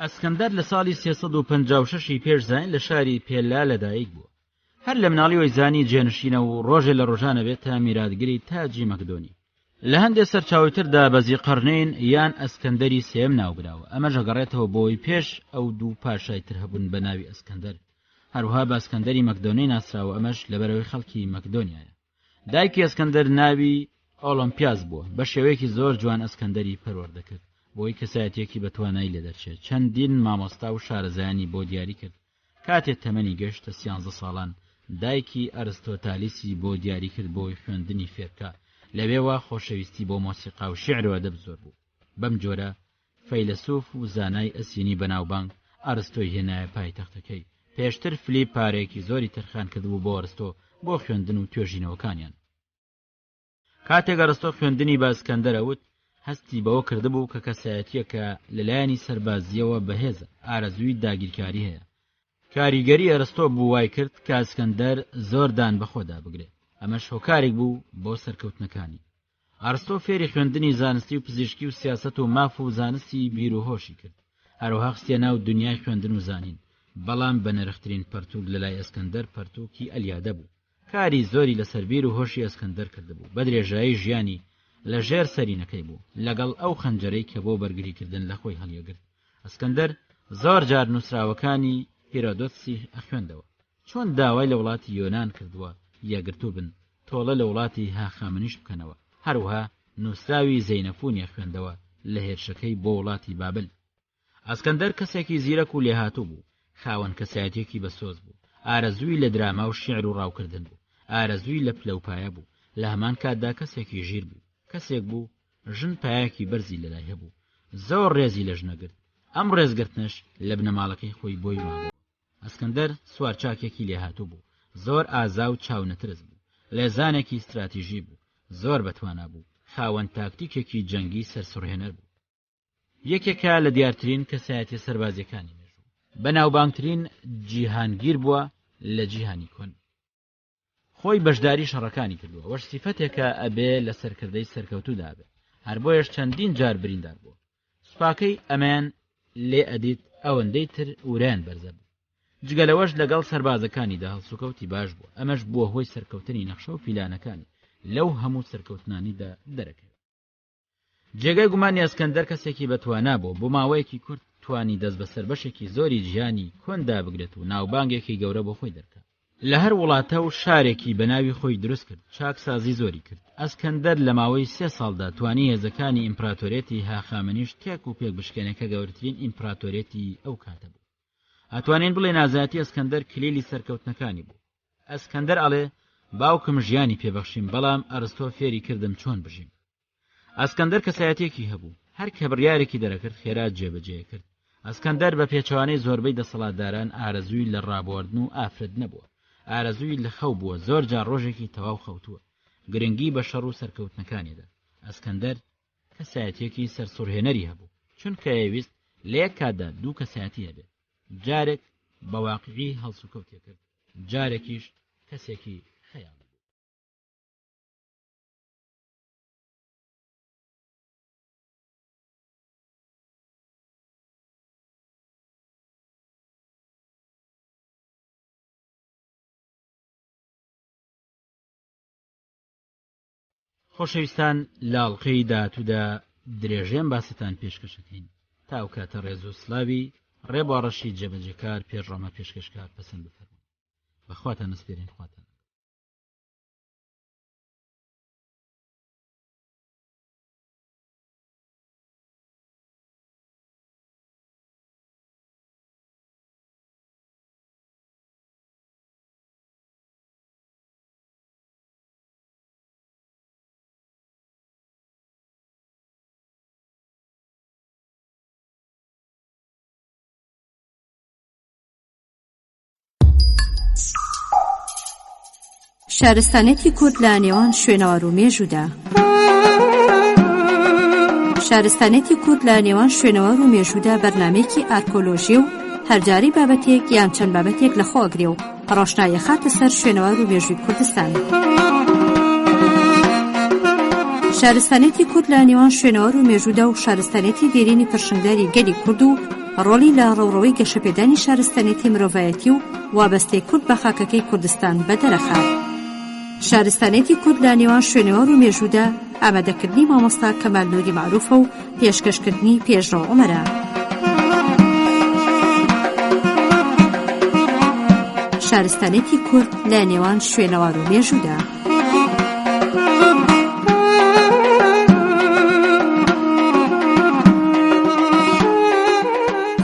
ئەسکەندەر لە ساڵی 356 پێشزاین لە شاری پێلا لەدایک بووە. هەر لە مناڵی وەیزانی جێنشینە و ڕۆژێ لە ڕۆژانە بێت تا میراتگری تاجی مەکدۆنی. لە هەندێک سەرچاویتردا بەزیقەرنین یان ئەسکەندەری سێم ناوبراوە. ئەمە ژەگەڕێتەوە بۆی پێش ئەو دوو پاشای تر هەبوون بە ناوی ئەسکەندەر. هەروها بە ئەسکەندەری مەکدۆنی ناسراوە، ئەمەش لەبەرەوەی خەڵکی مەکدۆنیایە. دایکی ئەسکەندەر ناوی ئۆلۆمپیاس بووە، بە شێوەیەکی زۆر جوان ئەسکەندەری پەروەردەکرد بۆی کەسایەتێکی بەتوانایی لە دەرچێت. چەندین مامۆستا و شارەزایانی بۆ دیاری کرد. کاتێک تەمەنی گەشتە 13 ساڵان دایکی ئەرستۆتالیسی بۆ دیاری کرد بۆی خوێندنی فێرکە، لەوێوە خۆشەویستی بۆ مۆسیقا و شیعر و ئەدەب زۆر بوو. بەم جۆرە فەیلسوف و زانای ئەسینی بەناوبانگ ئەرستۆی هێنایە پایتەختەکەی. پێشتر فلیپ پارەیەکی زۆری تەرخان کردبوو بۆ ئەرستۆ بۆ خوێندن و توێژینەوەکانیان. کاتێک ئەرستۆ خوێندنی بە ئەسکەندەرەوت هەستی بەوە کردبوو کە کەسایەتیەکە لەلایەنی سەربازیەوە بەهێزە، ئارەزووی داگیرکاری هەیە. کاریگەری ئەرستۆ بوو وای کرد کە ئەسکەندەر زۆر دان بەخۆدا بگرێت. ئەمەش هۆکارێک بوو بۆ سەرکەوتنەکانی. ئەرستۆ فێری خوێندنی زانستی و پزیشکی و سیاسەت و ماف و زانستی بیر و هۆشی کرد. هەروەها خستیە ناو دنیای خوێندن و زانین. بەڵام بە نرخترین پەرتووک لەلای ئەسکەندەر پەرتووکی ئەلیادە بوو. کاری زۆری لەسەر بیر و هۆشی ئەسکەندەر کردبوو. بە درێژایی ژیانی لە ژێر سەرینەکەی بوو، لەگەڵ ئەو خەنجەرەی کە بۆ بەرگریکردن لە خۆی هەڵیەگرت. ئەسکەندەر زۆر جار نووسراوەکانی هیرۆدۆتسی ئەخوێندەوە، چۆن داوای لە وڵاتی یۆنان کردووە یەگرتوو بن تۆڵە لە وڵاتی هاخامنیش بکەنەوە. هەروها نووسراوی زەینەفونی خوێندەوە لە هێرشەکەی بۆ وڵاتی بابل. ئەسکەندەر کەسێکی زیرەک و لێهاتوو بوو، خاوەن کەسایەتێکی بەسۆز بوو، ئارەزووی لە دراما و شیعر و ڕاوکردن بوو، ئارەزووی لە پلەپایە بوو. لە هەمان کاتدا کەسێکی ژیر بوو، کەسێک بوو ژن پایەکی بەرزی لەلای هەبوو، زۆر ڕێزی لە ژنەگرت. ئەم ڕێزگرتنش لە بنەماڵەکەی خۆی بۆی مابوو. ئەسکەندەر سوارچاکێکی لێهاتوو بوو، زۆر ئازا و چاونەترس بوو، لێزانێکی استراتیژی بوو، زۆر بەتوانا بوو، خاوەن تاکتیکێکی جەنگی سەرسوڕهێنەر بوو. یەکێکە لە دیارترین کەسایەتی سەربازیەکانی مێژوو، بەناوبانگترین جیهانگیر بووە لە جیهانی کۆن. خۆی بەشداری شەڕەکانی کردووە، وەش سیفەتێکە ئەبێ لە سەرکردەی سەرکەوتوودا بێت. هەر بۆیەش چەندین جار بریندار بووە. سوپاکەی ئەمان لێ ئەدیت ئەوەندەی تر وران بەرزە بوو. جگەلەوەش لەگەڵ سەربازەکانیدا هەڵسوکەوتی باش بووە. ئەمەش بووە هۆی سەرکەوتنی نەخشە و فیلانەکانی لەو هەموو سەرکەوتنانیدا دەرەکەوێت. جێگەی گومانی ئەسکەندەر کەسێکی بەتوانا بوو، بۆ ماوەیەکی کورت توانی دەست بەسەر بەشێکی زۆری جیهانی کۆندا بگرێت و ناوبانگێکی گەورە بۆ خۆی دەرکات. لە هەر وڵاتە و شارێکی بەناوی خۆی دروست کرد، چاکسازی زۆری کرد. ئەسکەندەر لە ماوەی 3 ساڵدا توانی هێزەکانی ئیمپراتۆرێتی هاخامنیش تێک و پێک بشکێنێکە گەورەترین ئیمپراتۆرێتی ئەو کاتە بوو. ئەتوانین بڵێن ئازادی ئەسکەندەر کلیلی سەرکەوتنەکانی بوو. ئەسکەندەر ئەڵێ باوکم ژیانی پێبەخشیم، بەڵام ئەرستۆ فێری کردم چۆن بژیم. ئەسکەندەر کەسایەتێکی هەبوو، هەر کە بڕیارێکی دەرەکرد خێرات جێبەجێ کرد. ئەسکەندەر بە پێچەوانەی زۆربەی دەسەڵاتداران ئارەزووی لە ڕابواردن و ئافرەت نەبووە، ئارەزووی لە خەو بووە. زۆر جار ڕۆژێکی تەواو خەوتووە، گرنگی بە شەڕ و سەرکەوتنەکانیدا. ئەسکەندەر کەسایەتێکی سەرسوڕهێنەری هەبوو، چونکە ئەویست لە یەک کاتدا دوو کەسایەتی هەبێت. جارێک بە واقعی هەڵسوکەوتێ کرد، جارێکیش کەسێکی خەیاڵ. خۆشەویستان، لاڵقەی داهاتوودا درێژەیەم باستان پێشکەشەکەین تا ئەو کاتە ڕێز و سلاوی ڕێباڕەشی جێبەجێکار پێشڕۆمە پێشکەشکار پەسەند بفەرمونن. بەخواتان نسپێرین. خواتان شارستانێتی کورد لە نێوان شوێنەوار و مێژوودا. شارستانێتی کورد لە نێوان شوێنەوار و مێژوودا بەرنامەیەکی ئارکۆلۆژی و هەرجاری بابەتێک یان چەند بابەتێک لەخۆگرێ و ڕۆشنایە خاتە سەر شوێنەوار و مێژووی کوردستان. شارستانێتی کورد لە نێوان شوێنەوار و مێژوودا و شارستانێتی دێرینی پرشنگداری گەلی کورد و ڕۆلی لە ڕەوڕەوەی گەشەپێدانی شارستانێتی مرۆڤایەتی و وابەستەی کورد بە خاکەکەی کوردستان بەدەرەخات. شارستانێتی کورد لە نێوان شوێنەوار و مێژوودا ئامادەکردنی مامۆستا کەمال نووری معروفە و پێشکەشکردنی پێشڕۆ عومەرە. شارستانێتی کورد لە نێوان شوێنەوار و مێژوودا.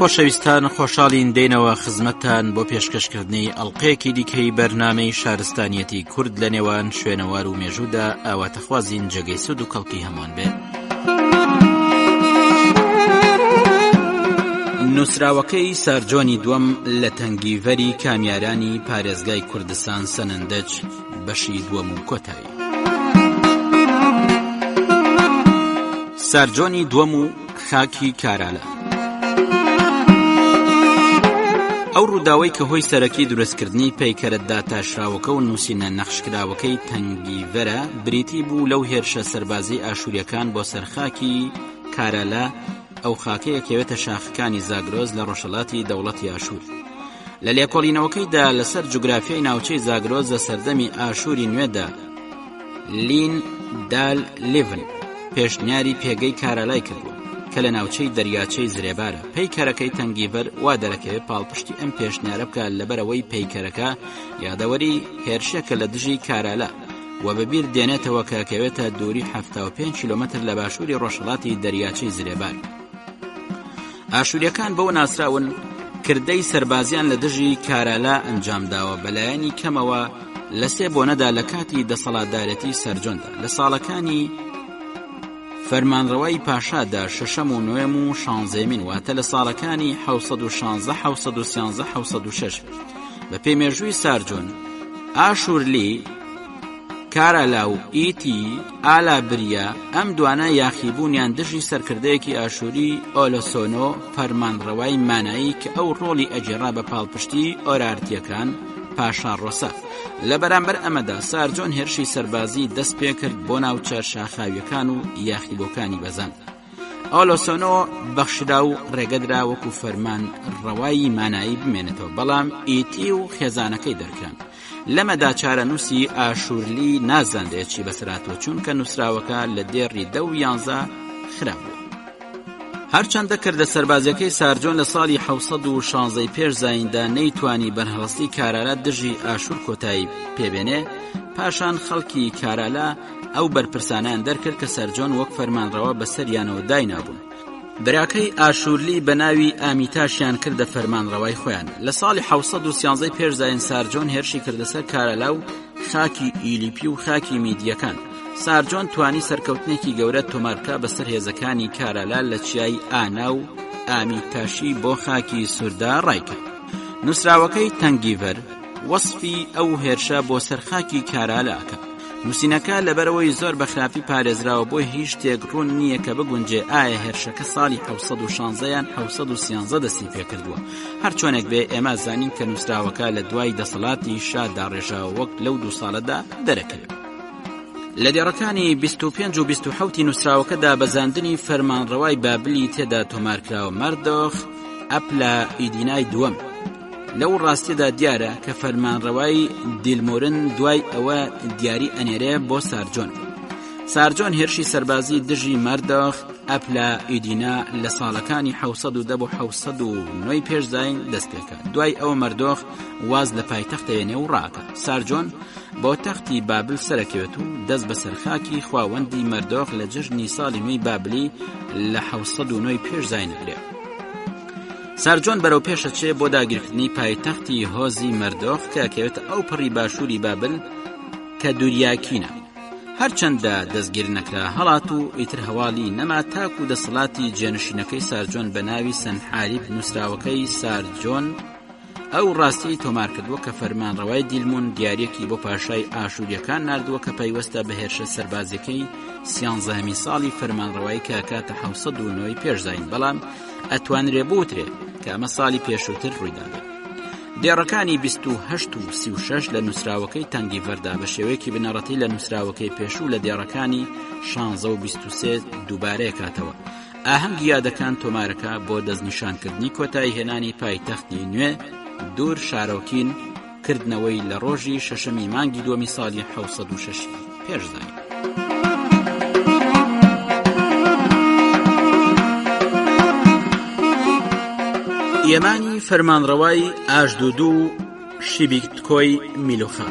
خۆشەویستان، خۆشحاڵین دێنەوە خزمەتتان بۆ پێشکەشکردنی ئەڵقەیەکی دیکەی بەرنامەی شارستانیەتی کورد لە نێوان شوێنەوار و مێژوودا. ئاواتەخوازین جێگەی سود و کەڵکی هەمووان بێ. نووسراوەکەی سارجۆنی دووەم لە تەنگیڤەری کامیارانی پارێزگای کوردستان سەنەندەج بەشی دووەم و کۆتایی. سارجۆنی دووەم و خاکی کارالە. ئەو ڕووداوەی کە هۆی سەرەکی دروستکردنی پەیکەرە داتاشراوەکە و نووسینە نەخشکراوەکەی تەنگیڤەرە بریتی بوو لەو هێرشە سەربازی ئاشووریەکان بۆ سەرخاکی کارالە، ئەو خاکەیەکەوێتە شاخەکانی زاگرۆز لە ڕۆژهەڵاتی دەوڵەتی ئاشوور. لە لێکۆڵینەوەکەیدا لەسەر جوگرافیای ناوچەی زاگرۆز لە سەردەمی ئاشووری نوێدا لین دال لیڤن پێشنیاری پێگەی کارالای کردبوو کە لە ناوچەی دەریاچەی زرێبارە. پەیکەرەکەی تەنگیڤەر وا دەرەکەوێت پاڵپشتی ئەم پێشنیارە بکات لەبەرەوەی پەیکەرەکە یادەوەری هێرشێکە لە دژی کارالە و بەبیر دێنێتەوە کەکەوێتە دووری 75 کیلۆمەتر لە باشووری ڕۆژهەڵاتی دەریاچەی زرێبار. ئاشووریەکان بەوە ناسراون کردەی سەربازیان لە دژی کارالە ئەنجامداوە بەلایەنی کەمەوە لە 3 بۆنەدا لە کاتی دەسەڵاتدارەتی سەرجۆندا. لە ساڵەکانی فەرمانڕەوای پاشادا شەشەم و نوێم و شانزەمین واتە لە ساڵەکانی 716 713 706 بە پێمێژووی سارجۆن ئاشوورلی کارەلا و ئیتی ئالابریا ئەم دوانە یاخیبوونیان دژی سەرکردەیەکی ئاشووری ئۆلۆسۆنۆ فەرمانڕەوای مانایی کە ئەو ڕۆڵی ئەجێڕا بە پاڵپشتی ئۆرارتیەکان پاشا ڕۆسا. لە بەرامبەر ئەمەدا سارجۆن هێرشی سەربازی دەست پێ کرد بۆ ناوچە شاخاویەکان و یاخیبۆکانی بەزان. ئۆلۆسۆنۆ بەخشرا و ڕێگەدرا وەکو فەرمان ڕەوایی مانایی بمێنێتەوە، بەڵام ئیتی و خێزانەکەی دەرکران. لەمەدا چارەنووسی ئاشوورلی نازاندێکی بەسراتوە چونکە نووسراوەکە لە دێڕی 10 و 11 خراپ بوو. هەرچەندە کردە سەربازەکەی سارجۆن لە ساڵی 716 پێش زایندا نەیتوانی بەرهەڵستی کارالە دژی ئاشوور کۆتایی پێبێنێ، پاشان خەڵکی کارالە ئەو بەرپرسانیان دەرکرد کە سەرجۆن وەک فەرمانڕەوە بەسەریانەوە داینابوون. براکەی ئاشوورلی بە ناوی ئامیتاشیان کردە فەرمانڕەوای خۆیان. لە ساڵی 713 پێش زاین سارجۆن هێرشی کردەسەر کارەلا و خاکی ئیلیپی و خاکی میدیەکان. سارجۆن توانی سەرکەوتنێکی گەورە تۆمارکە بەسەر هێزەکانی کارەلا لە چیای ئانا و ئامیتاشی بۆ خاکی سووردا ڕایکرد. نووسراوەکەی تەنگیڤەر وەسفی ئەو هێرشە بۆ سەرخاکی کارەلاکە. نووسینەکە لەبەرەوەی زۆر بەخراپی پارێزراوە بۆ هیچ شتێک ڕوون نییە کە بگونجێ ئایا هێرشەکە ساڵی 716 یان 713 دەستی پێکردووە. هەر چۆنێک بێ ئێمە زانین کە نووسراوەکە لە دوای دەسەڵاتی شادا ڕێژاوە وەک لەو 2 ساڵەدا دەرەکەوێت. لە دێڕەکانی 25 و 27 نووسراوەکەدا بەزاندنی فەرمانڕەوای بابلی تێدا تۆمارکراوە مەردۆخ ئەپلا ئیدینای دووەم. لەو ڕاستیدا دیارە کە فەرمانڕەوای دیلمۆرن دوای ئەوە دیاری ئەنێرێ بۆ سارجۆن. سارجۆن هێرشی سەربازی دژی مەردۆخ ئەپلا ئیدینا لە ساڵەکانی 710 بۆ 709 پێش زاین دەست پێکات. دوای ئەوە مەردۆخ واز لە پایتەختەوێنێ و ڕاکە. سارجۆن بۆ تەختی بابل سەرەکەوێت و دەست بە سەرخاکی خواوەندی مەردۆخ لە جژنی ساڵی نوێی بابلی لە 709 پێش زاین نەگرێت. سارجۆن بەرەو پێشەچێ بۆ داگیرکردنی پایتەختی هۆزی مەردۆخ کە ئەکەوێتە ئەو پڕی باشووری بابل کە دووریاکینە. هەرچەندە دەستگیر نەکرا هەڵات و ئیتر هەواڵی نەما تاکو دەسەڵاتی جێنشینەکەی سارجۆن بە ناوی سەنحاریب نووسراوەکەی سارجۆن ئەو ڕاستی تۆمار کردووە کە فەرمانڕەوای دیلمون دیارێکی بۆ پاشای ئاشووریەکان ناردووە کە پەیوەستە بە هێرشە سەربازیەکەی 13 ساڵی فەرمانڕەوایی کە کاتە 709 پێشزاین، بەڵام ئەتوانرێ بوترێ کە ئەمە ساڵی پێشووتر ڕوویدادا. دێڕەکانی 28 و 36 لە نووسراوەکەی تەنگی ڤەردا بە شێوەیەکی بنەڕەتی لە نووسراوەکەی پێشوو لە دێڕەکانی 16 و 23 دووبارەیە کاتەوە. ئاهەنگی یادەکان تۆمارەکە بۆ دەستنیشانکردنی کۆتایی هێنانی پایتەختی نوێ دوور شارۆکین کردنەوەی لە ڕۆژی شەشەمی مانگی دووەمی ساڵی 706 پێشزاین. ئێمانی فەرمانڕەوای ئاژدودو و شیبیکتکۆی میلوخا.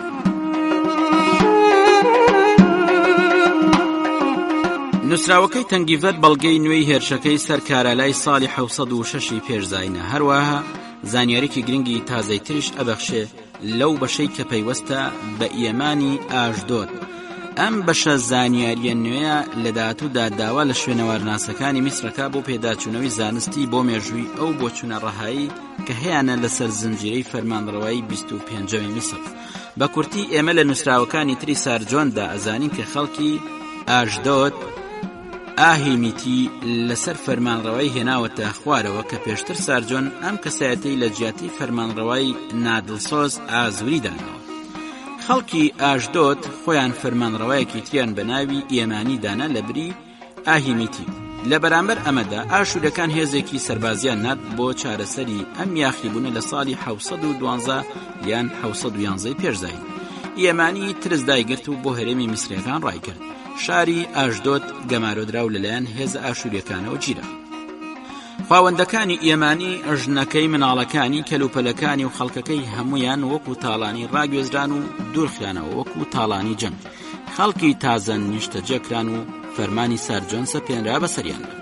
نووسراوەکەی تەنگیڤەر بەڵگەی نوێی هێرشەکەی سەرکارەلای ساڵی 706 پێشزاینە. هەروەها زانیاریکی گرنگی تازەی تریش ئەبەخشێ لەو بەشەی کە پەیوەستە بە ئێمانی ئاژدۆت. ئەم بەشە زانیاریە نوێیە لە داهاتوودا داوا لە شوێنەوارناسەکانی میسرەکە بۆ پێداچوونەوەی زانستی بۆ مێژووی ئەو بۆچوونە ڕەهایی کە هەیەە لەسەر زنجیرەی فەرمانڕەوایی 25 میسر. بە کورتی ئێمە لە نووسراوەکانی تری سارجۆندا ئەزانین کە خەڵکی ئاژدۆت ئاهیمیتی لەسەر فەرمانڕەوایی هێناوەتە خوارەوە کە پێشتر سارجۆن ئەم کەسایەتەی لە جیاتی فەرمانڕەوایی نادڵسۆز ئازوری دانەوە. خەڵکی ئاژدۆت خۆیان فەرمانڕەوایەکی تریان بە ناوی ئێمانی دانا لە بری ئاهیمیتی. لە بەرامبەر ئەمەدا ئاشوورەکان هێزێکی سەربازیان نات بۆ چارەسەری ئەم یاخیبوونە لە ساڵی 712 یان 711 پێشزاین. ئێمانی ترس دایگرت و بۆ هەرێمی میسرەکان ڕایکرد. شاری ئاژدۆت گەمارۆدراو لەلایەن هێزە ئاشووریەکانەوە گیرە. خاوەندەکانی ئێمانی ژنەکەی مناڵەکانی کەلوپەلەکانی و خەڵکەکەی هەمویان وەکو تاڵانی ڕاگوێزران و دوورخیانەوە وەکو تاڵانی جەنگ. خەڵکی تازە نیشتەجێکران و فەرمانی سارجۆن سەپێنرا بەسەریاندا.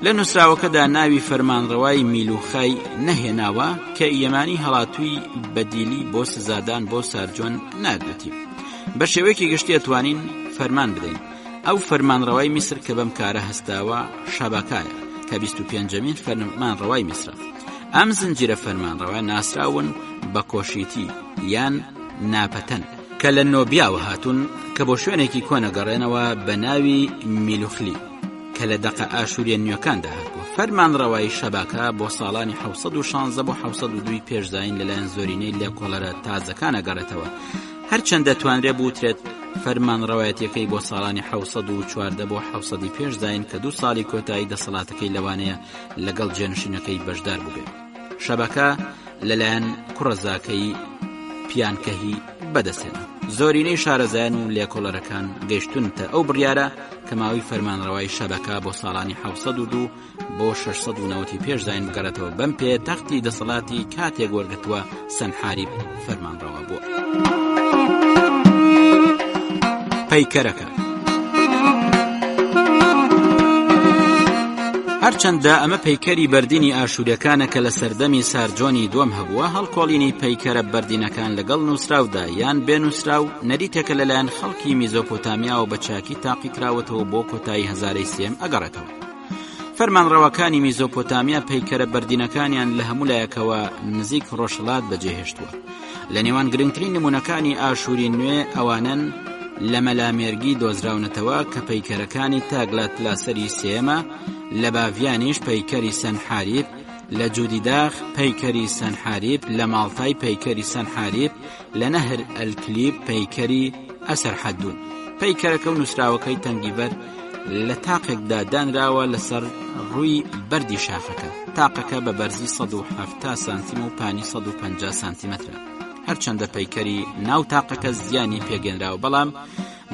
لە نووسراوەکەدا ناوی فەرمانڕەوای میلوخای نەهێناوە کە ئێمانی هەڵاتووی بەدیلی بۆ سزادان بۆ سارجۆن ناردوتی. بە شێوەیەکی گشتی ئەتوانین فەرمان بدەین. ئەو فەرمانڕەوای میسر کە بەم کارە هەستاوە شەبەکایە کە 25مین فەرمانڕەوای میسرە. ئەم زنجیرە فەرمانڕەوە ناسراون بە کۆشیتی یان ناپەتەن کە لە نۆبیاوە هاتوون کە بۆ شوێنێکی کۆنەگەڕێنەوە بە ناوی میلوخلی کە لە دەقە ئاشووریە نوێکاندا هاتووە. فەرمانڕەوای شەباکە بۆ ساڵانی 716 بۆ 702 پێشزاین لەلایەن زۆرینەی لێکۆڵەرە تازەکانە گەڕێتەوە. هەرچەندە توانرێ بوترێت فەرمانڕەوایەتەکەی بۆ ساڵانی 714 بۆ 700 پێشزاین کە 2 ساڵی کۆتایی دەسەڵاتەکەی لەوانەیە لەگەڵ جێنشینەکەی بەشدار بووبێت. شەبەکە لەلایەن کوڕەزاکەی پیانکەهی بەدەستێنە. زۆرینەی شارەزایان و لێکۆڵەرەکان گەیشتونتە ئەو بڕیارە کە ماوەی فەرمانڕەوای شەبەکە بۆ ساڵانی 702 بۆ 690 پێشزاین بگەڕێتەوە. بەم پێ تەختی دەسەڵاتی کاتێک وەرگتووە سەنحاریب فەرمانڕەوا بووە. پەیکەرەکە هەرچەندە ئەمە پەیکەری بەردینی ئاشووریەکانە کە لە سەردەمی سارجۆنی دووەم هەبووە، هەڵکۆڵینی پەیکەرە بەردینەکان لەگەڵ نووسراودا یان بێنووسراو نەریتێکە لەلایەن خەڵکی میزۆپۆتامیا و بە چاکی تاقی کراوەتەوە بۆ کۆتایی 1003 ئەگەڕێتەوە. فەرمانڕەوەکانی میزۆپۆتامیا پەیکەرە بەردینەکانیان لە هەموو لایەکەوە نزیک ڕۆژهەڵات بەجێهێشتووە. لە نێوان گرنگترین نمونەکانی ئاشووری نوێ ئەوانن لە مەلامێرگی دۆزراونەتەوە کە پەیکەرەکانی تاگلات لاسەری سێمە، لە باڤیانیش پەیکەری سەنحاریب، لە جودیداخ پەیکەری سەنحاریب، لە ماڵتای پەیکەری سەنحاریب، لە نەهر ئەلکلیب پەیکەری ئەسەر حەدون. پەیکەرەکە و نووسراوەکەی تەنگیڤەر لە تاقێکدا دانراوە لەسەر ڕووی بەردی شاخەکە. تاقەکە بە بەرزی 170 سانتیم و پانی 150 سانتیمەترە. هەرچەندە پەیکەری ناو تاقەکە زیانی پێگەنراوە، بەڵام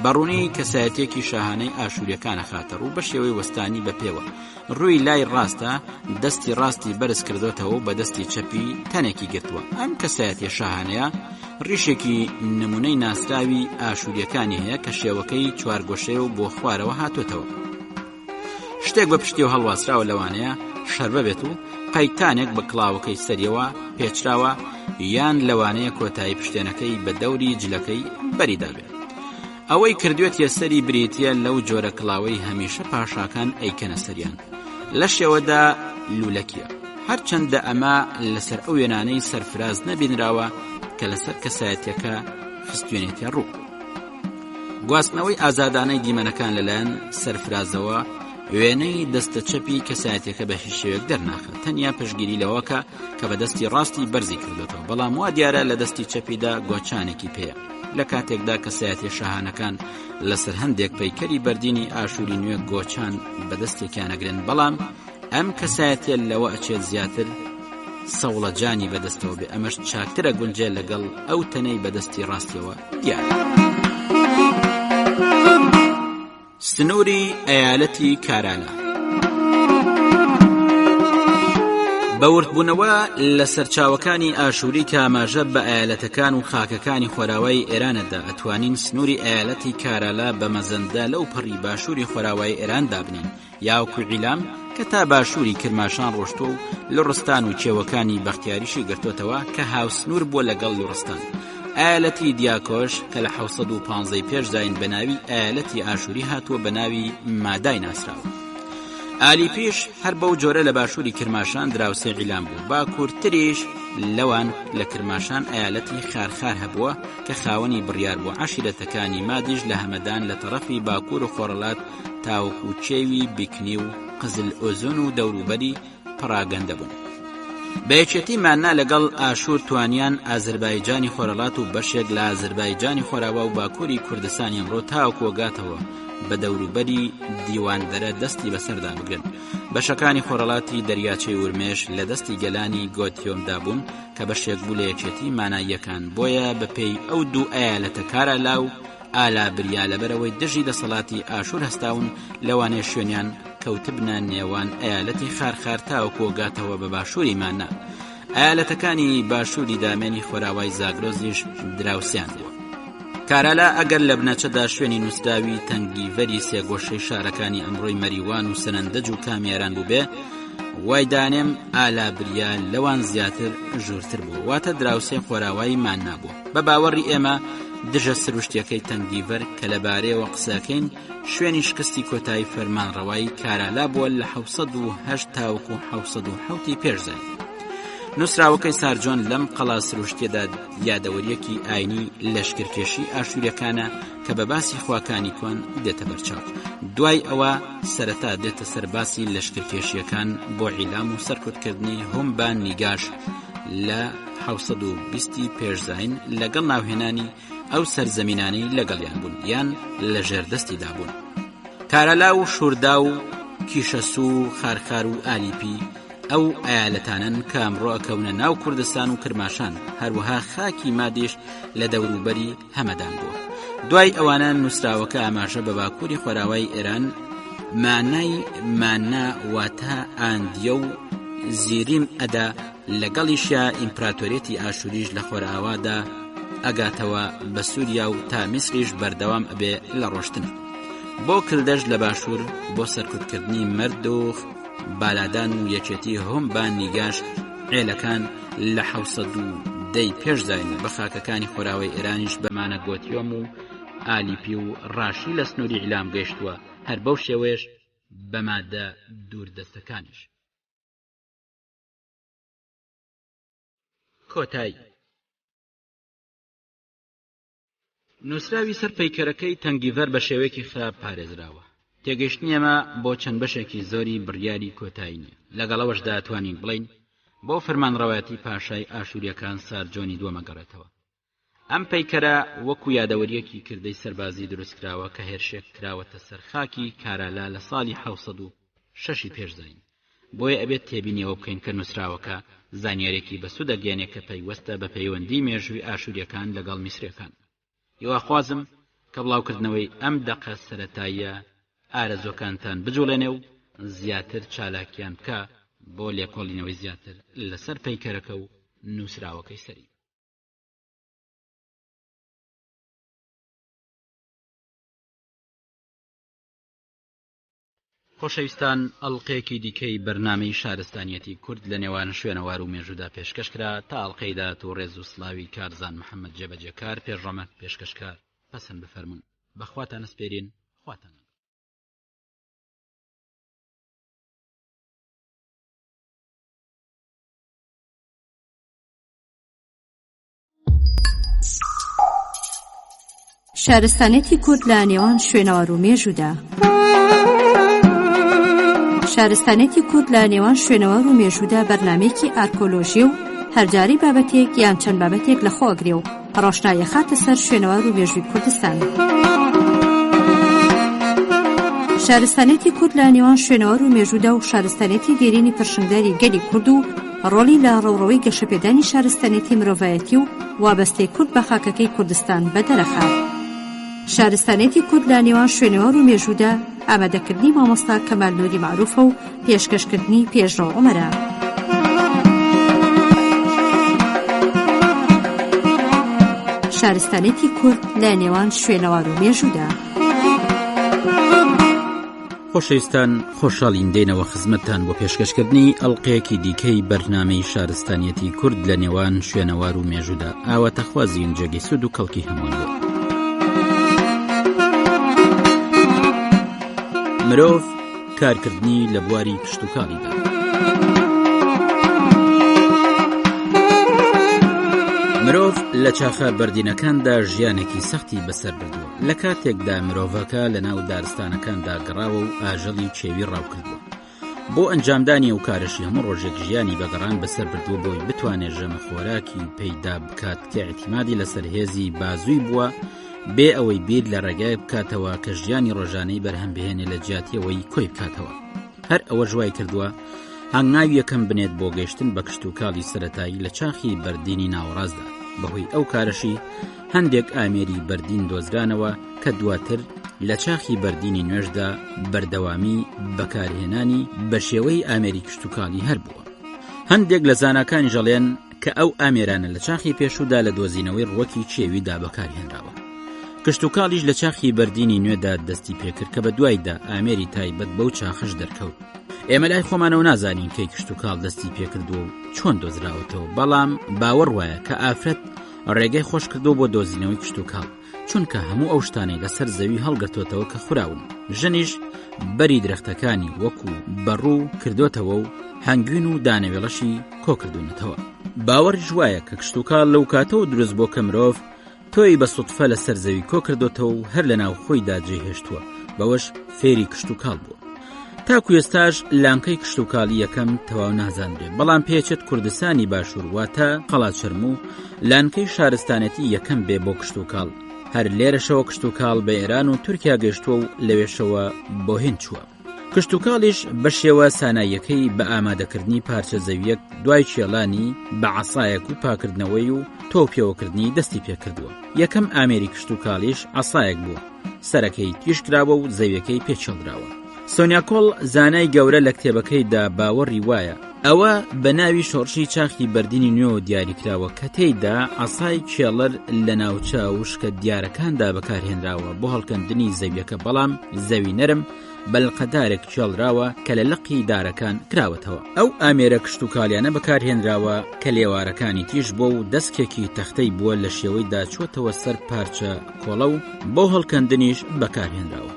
بەڕوونی کەسایەتێکی شاهانەی ئاشووریەکانە خاتە ڕوو بە شێوەی وەستانی بەپێوە. ڕووی لای ڕاستە دەستی ڕاستی بەرز کردوێتەوە و بە دەستی چەپی تەنێکی گرتووە. ئەم کەسایەتی شاهانەیە ڕیشێکی نمونەی ناسراوی ئاشووریەکانی هەیە کە شێوەکەی چوارگۆشەیە و بۆ خوارەوە هاتوێتەوە. شتێک بە پشتی و هەڵواسراوە لەوانەیە شەربە بێت و قەیتانێک بە کڵاوەکەی سەریەوە پێچراوە یان لەوانەیە کۆتایی پشتێنەکەی بە دەوری جلەکەی بەریدا بێت. ئەوەی کردوێت یەسەری بریتە لەو جۆرە کڵاوەی هەمیشە پاشاکان ئەیکەنە سەریان. لە شێوەدا لولەکیە. هەرچەندە ئەمە لەسەر ئەو وێنانەی سەرفراز نەبینراوە کە لەسەر کەسایەتیەکە خستوێنێتە ڕوو. گواستنەوەی ئازادانەی دیمەنەکان لەلایەن سەرفرازەوە وێنەی دەستە چەپی کەسایەتیەکە بە هیچ شێوەیەک دەرناخات، تەنیا پشگیری لەوەکە کە بە دەستی ڕاستی بەرزی کردوێتەوە، بەڵام وا دیارە لە دەستی چەپیدا گۆچانێکی پێیە. لە کاتێکدا کەسایەتی شاهانەکان لەسەر هەندێک پەیکەری بەردینی ئاشووری نوێ گۆچان بەدەستێکیان ئەگرن، بەڵام ئەم کەسایەتیە لەوە ئەچێت زیاتر سەوڵەجانی بەدەستەوە بێ. ئەمەش چاکترە گونجێ لەگەڵ ئەو تەنەی بەدەستی ڕاستیەوە دیارە. سنووری ئەیالەتی کارالا بەوردبوونەوە لە سەرچاوەکانی ئاشووری کاماژە بە ئەیالەتەکان و خاکەکانی خۆراوای ئێرانەدا ئەتوانین سنووری ئەیالەتی کارالا بە مەزەندە لەو پەڕی باشووری خۆراوای ئێراندا بنین، یاوەکو عیلام کە تا باشووری کرماشان ڕۆشتۆ و لوڕستان و کێوەکانی بەختیاریشی گرتوتەوە کە هاوسنوور بووە لەگەڵ لوڕستان. ئایەتی دیاکۆش کە لە 715 پێش زاین بە ناوی ئایەتی ئاشووری هاتووە بە ناوی مادای ناسراوە. ئالی پیش هەر بەو جۆرە لە باشووری کرماشان دراوسێ عیلام بوو. باکوورتریش لەوان لە کرماشان ئایەتی خارخار هەبووە کە خاوەنی بڕیار بوو. عەشیرەتەکانی مادیش لە هەمەدان لە تەرەفی باکوور و خۆڕەڵات تاوەکو چێوی بیکنی و قزل ئۆزون و دەوروبەری پڕاگەندە بوون. بەیەکێتی ماننا لەگەڵ ئاشوور توانیان ئازەربایجانی خۆرەڵات و بەشێک لە ئازەربایجانی خۆراوە و باکووری کوردستانی ئەمڕۆ تاوەکو وەگاتەوە بە دەوروبەری دیواندەرە دەستی بەسەردا بگرن. بەشەکانی خۆرەڵاتی دەریاچەی ورمێش لە دەستی گەلانی گۆتیۆمدا بوون کە بەشێک بوو لە یەکێتی ماناییەکان. بۆیە بەپێی ئەو دوو ئەیالەتە کارالا و ئالا بریا لەبەرەوەی دژی دەسەڵاتی ئاشوور هەستاون لەوانەیە شوێنیان کەوتبنە نێوان ئەیالەتی خارخار تاوەکو وەگاتەوە بە باشووری ماننا. ئەیالەتەکانی باشووری دامێنی خۆراوای زاگرۆزیش دراوسیان بووە. کارالا ئەگەر لە بنەچەدا شوێنی نووسراوی تەنگیڤەری سێگۆشەی شارەکانی ئەمڕۆی مەریوان و سەنەندەج و کامیاران بوو بێ، وای دانێم ئالا بریا لەوان زیاتر ژوورتر بوو، واتە دراوسێ خۆراوایی ماننا بوو. بە باوەڕی ئێمە دژە سروشتیەکەی تەنگیڤەر کە لەبارەیەوە قسەکەین شوێنی شکستی کۆتایی فەرمانڕەوایی کارالا بووە لە 708 تاوەکو 707 پێش زاین. نووسراوەکەی سارجۆن لەم قەڵا سروشتیەدا یادەوەریەکی ئاینی لەشکرکێشی ئاشووریەکانە کە بە باسی خواکانی کۆن دێتە بەرچاو. دوای ئەوە سەرەتا دێتە سەر باسی لەشکرکێشیەکان بۆ عیلام و سەرکوتکردنی هۆمبان نیگاش لە 720 پێش زاین لەگەڵ ناوهێنانی ئەو سەرزەمینانەی لەگەڵیان بوون یان لە ژێردەستیدا بوون. کارالا و شووردا و کیشەسو و خارخار و ئالیپی ئەو ئەیالەتانن کە ئەمڕۆ ئەکەونە ناو کوردستان و کرماشان، هەروەها خاکی مادیش لە دەوروبەری هەمەدان بووە. دوای ئەوانە نووسراوەکە ئاماژە بە باکووری خۆراوای ئێران مانای ماننا واتە ئاندیە و زیریم ئەدا، لەگەڵیشیا ئیمپراتۆریەتی ئاشووریش لە خۆرئاوادا ئەگاتەوە بە سووریا و تا میسریش بەردەوام ئەبێ لە ڕۆشتن. بۆ کردەش لە باشوور بۆ سەرکوتکردنی مەرد و بالادان و یەکێتی هۆمبان نیگاش عێلەکان لە 710 پێش زاین بە خاکەکانی خۆراوی ئێرانیش بەمانە گۆتیۆم و ئالیپی و ڕاشی لە سنووری عیلام گەیشتووە، هەر بەو شێوەیەش بە مادە دووردەستەکانیش. کۆتایی نووسراوی سەر پەیکەرەکەی تەنگیڤەر بە شێوەیەکی خراپ پارێزراوە. تێگەیشتنی ئەمە بۆ چەند بەشێکی زۆری بڕیاری کۆتایی نییە. لەگەڵەوەشدا توانین بڵین بۆ فەرمانڕەوایەتی پاشای ئاشووریەکان سارجۆنی دووەمەگەڕێتەوە. ئەم پەیکەرە وەکو یادەوەریەکی کردەی سەربازی دروستکراوە کە هێرشێک کراوەتە سەر خاکی کارالا لە ساڵی 706 پێش زاین. بۆیە ئەبێت تێبینیەوە بکەین کە نووسراوەکە زانیارێکی بەسوودە گەیەنێک کە پەیوەستە بە پەیوەندی مێژووی ئاشووریەکان لەگەڵ میسریەکان. هیواخوازم کە بڵاوکردنەوەی ئەم دەقە سەرەتاییە ئارەزۆکانتان بجوڵێنێ و زیاتر چالاکیان بکە بۆ لێکۆڵینەوەی زیاتر لەسەر پەیکەرەکە و نووسراوەکەی سەری. خۆشەویستان، ئەڵقەیەکی دیکەی بەرنامەی شارستانیەتی کورد لە نێوان شوێنەوار و مێژوودا پێشکەشکرا تا ئەڵقەیدا و ڕێز و سڵاوی کارزان محەممەد جێبەجێکار پێشڕەمە پێشکەشکار پەسەند بفەرمون. بەخواتان ئەسپێرین، خواتان شارستانێتی کورد لە نێوان شوێنەوار و مێژوودا. شارستانێتی کورد لە نێوان شوێنەوار و مێژوودا بەرنامەیەکی ئارکۆلۆژی و هەرجاری بابەتێک یان چەند بابەتێک لە خۆگرێ و ڕۆشنایە خاتە سەر شوێنەوار و مێژووی کوردستان. شارستانێتی کورد لە نێوان شوێنەوار و مێژوودا و شارستانێتی دێرینی پرشنگداری گەلی کورد و ڕۆڵی لە ڕێوڕەوەی گەشەپێدانی شارستانێتی مرۆڤایەتی و وابەستەی کورد بە خاکەکەی کوردستان بەدەرەخات. شارستانێتی کورد لە نێوان شوێنەوار و مێژوودا ئامادەکردنی مامۆستا کەمال نووری معروفە و پێشکەشکردنی پێشڕۆ عومەرە. شارستانێتی کورد لە نێوان شوێنەوار و مێژوودا. خۆشەویستان، خۆشحاڵین دێنەوە خزمەتتان بۆ پێشکەشکردنی ئەڵقەیەکی دیکەی بەرنامەی شارستانیەتی کورد لە نێوان شوێنەوار و مێژوودا. ئاواتەخوازیین جێگەی سوود و کەڵکی هەمووان بوو. مرۆڤ کارکردنی لە بواری کشتوکاڵیدا. مرۆڤ لە چاخە بەردینەکاندا ژیانێکی سەختی بەسەر بردووە. لە کاتێکدا مرۆڤەکە لە ناو دارستانەکاندا گەڕاوە و ئاژەڵی چێوی ڕاو کردووە. بۆ ئەنجامدانی ئەو کارەشی هەموو ڕۆژێک ژیانی بەگەڕان بەسەر بردووە بۆی بتوانێت ژەمە خۆراکی پەیدا بکات کە ئێتیمادی لەسەر هێزی بازووی بووە بێ ئەوەی بیر لە ڕێگای بکاتەوە کە ژیانی ڕۆژانەی بەرهەم بهێنێ لە جیاتیەوەی کۆی بکاتەوە. هەر ئەوە ژوای کردووە هەنگاوی یەکەم بنێت بۆ گەیشتن بە کشتوکاڵی سەرەتایی لە چاخی بەردینی ناوەڕاستدا. بەهۆی ئەو کارەشی هەندێک ئامێری بەردین دۆزرانەوە کە دواتر لە چاخی بەردینی نوێژدا بەردەوامی بەکارهێنانی بە شێوەی ئامێری کشتوکاڵی هەر بووە. هەندێک لە زاناکانی ژەڵێن کە ئەو ئامێرانە لە چاخی پێشوودا لە دۆزینەوەی ڕووەکی چێویدا بەکارهێنراوە. کشتوکاڵیش لە چاخی بەردینی نوێدا دەستی پێکرد کە بە دوایدا ئامێری تایبەت بەو چاخش دەرکەوت. ئێمە لای خۆمانەوە نازانین کەی کشتوکاڵ دەستی پێکردووە و چۆن دۆزراوەتەوە، بەڵام باوەڕ وایە کە ئافرەت ڕێگەی خۆش کردو بۆ دۆزینەوەی کشتوکاڵ، چونکە هەموو ئەو شتانەی لەسەر زەوی هەڵگرتوتەوە کە خوراون. ژنیش بەری درەختەکانی وەکو بەڕوو کردوتەوە و هەنگوین و دانەوێڵەشی کۆکردوونەتەوە. باوەڕیش وایە کە کشتوکاڵ لەو کاتەوە دروست بۆ کە مرۆڤ تۆی بە سوتفە لەسەر زەوی کۆکردوتەوە و هەر لە ناو خۆیدا جێهێشتووە، بەوەش فێری کشتوکاڵ بووە. تاکو ئێستاش لانکەی کشتوکاڵی یەکەم تەواو نازاندرێ، بەڵام پێچێت کوردستانی باشوور واتە قەڵاچرم و لانکەی شارستانەتی یەکەم بێ بۆ کشتوکاڵ. هەر لێرەشەوە کشتوکاڵ بە ئێران و تورکیا گەشتووە و لەوێشەوە بۆ هێند چووە. کشتوکاڵیش بە شێوە ساناییەکەی بە ئامادەکردنی پارچە زەویەک دوای چێڵانی بە عەسایەک و پاکردنەوەی و تۆپیەوەکردنی دەستی پێکردووە. یەکەم ئامێری کشتوکاڵیش عەسایەک بووە، سەرەکەی تیژ کراوە و زەویەکەی پێچێڵراوە. سۆنیاکۆڵ زانای گەورە لە کتێبەکەیدا باوەڕی وایە ئەوە بە ناوی شۆڕشی چاخی بەردینی نوێ دیاریکراوە کە تێیدا عەسای کێڵەر لە ناوچە وشکە دیارەکاندا بەکارهێنراوە بۆ هەڵکەندنی زەویەکە، بەڵام زەوی نەرم بەلقەدارێک چێڵراوە کە لە لقی دارەکان کراوەتەوە. ئەو ئامێرە کشتوکاڵیانە بەکارهێنراوە کە لێوارەکانی تیژ بۆ و دەستکێکی تەختەی بووە لە شێوەیدا چۆتەوە سەر پارچە کۆڵە و بۆ هەڵکەندنیش بەکارهێنراوە.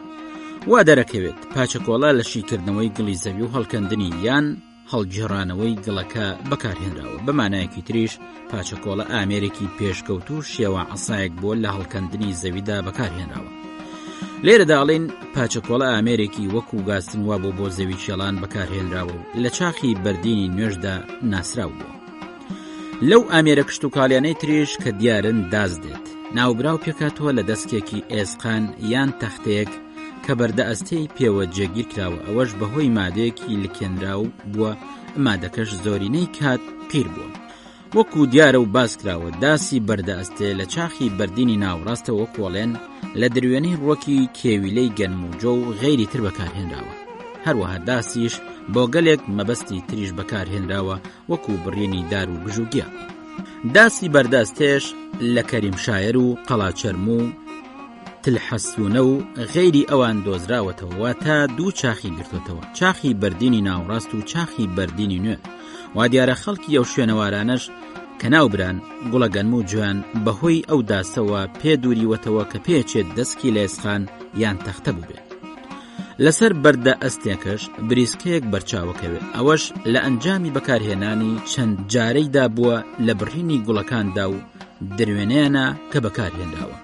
وا دەرەکەوێت پاچەکۆڵە لە شیکردنەوەی گڵی زەوی و هەڵکەندنی یان هەڵگێڕانەوەی گڵەکە بەکارهێنراوە. بەمانایەکی تریش پاچەکۆڵە ئامێرێکی پێشکەوت و شێوە عەسایەک بۆ لە هەڵکەندنی زەویدا بەکارهێنراوە. لێرەداڵین پاچەکۆڵە ئامێرێکی وەکو گاستن وا بۆ زەوی چێڵان بەکارهێنراوە و لە چاخی بەردینی نوێژدا ناسراو بووە. لەو ئامێرە کشتوکاڵیانەی تریش کە دیارن دازدێت، ناوبراو پێکاتەوە لە دەستکێکی ئێسقان یان تەختەیەک کە بەردە ئەستەی پێوە جێگیر کراوە. ئەوەش بەهۆی مادەیەکی لکێنراو بووە، مادەکەش زۆرینەی کات پیر بووە. وەکو دیارە و باس کراوە داسی بەردە ئەستێ لە چاخی بەردینی ناوڕاستەوە کۆڵێن لە دروێنەی ڕووەکی کێویلەی گەنموجۆ و غەیری تر بەکارهێنراوە. هەروەها داسیش بۆ گەلێک مەبەستی تریش بەکارهێنراوە وەکو بڕێنی دار و گژوگیا. داسی بەردەستێش لە کەریمشایر و قەڵاچەرم و تلحەسوونە و غەیری ئەوان دۆزراوەتەوە، واتە دوو چاخی گرتوتەوە، چاخی بەردینی ناوڕاست و چاخی بەردینی نوێ. وا دیارە خەڵکی ئەو شوێنەوارانەش کە ناوبران گوڵەگەنم و جوان بەهۆی ئەو داستەوە پێدووریوەتەوە کە پێچێت دەستکی لە ئێسخان یان تەختە بووبێت. لەسەر بەردە ئەستێکەش بریسکەیەک بەرچاوەکەوێت، ئەوەش لە ئەنجامی بەکارهێنانی چەند جارەیدا بووە لە بڕینی گوڵەکاندا و دروێنەیانە کە بەکارهێنراوە.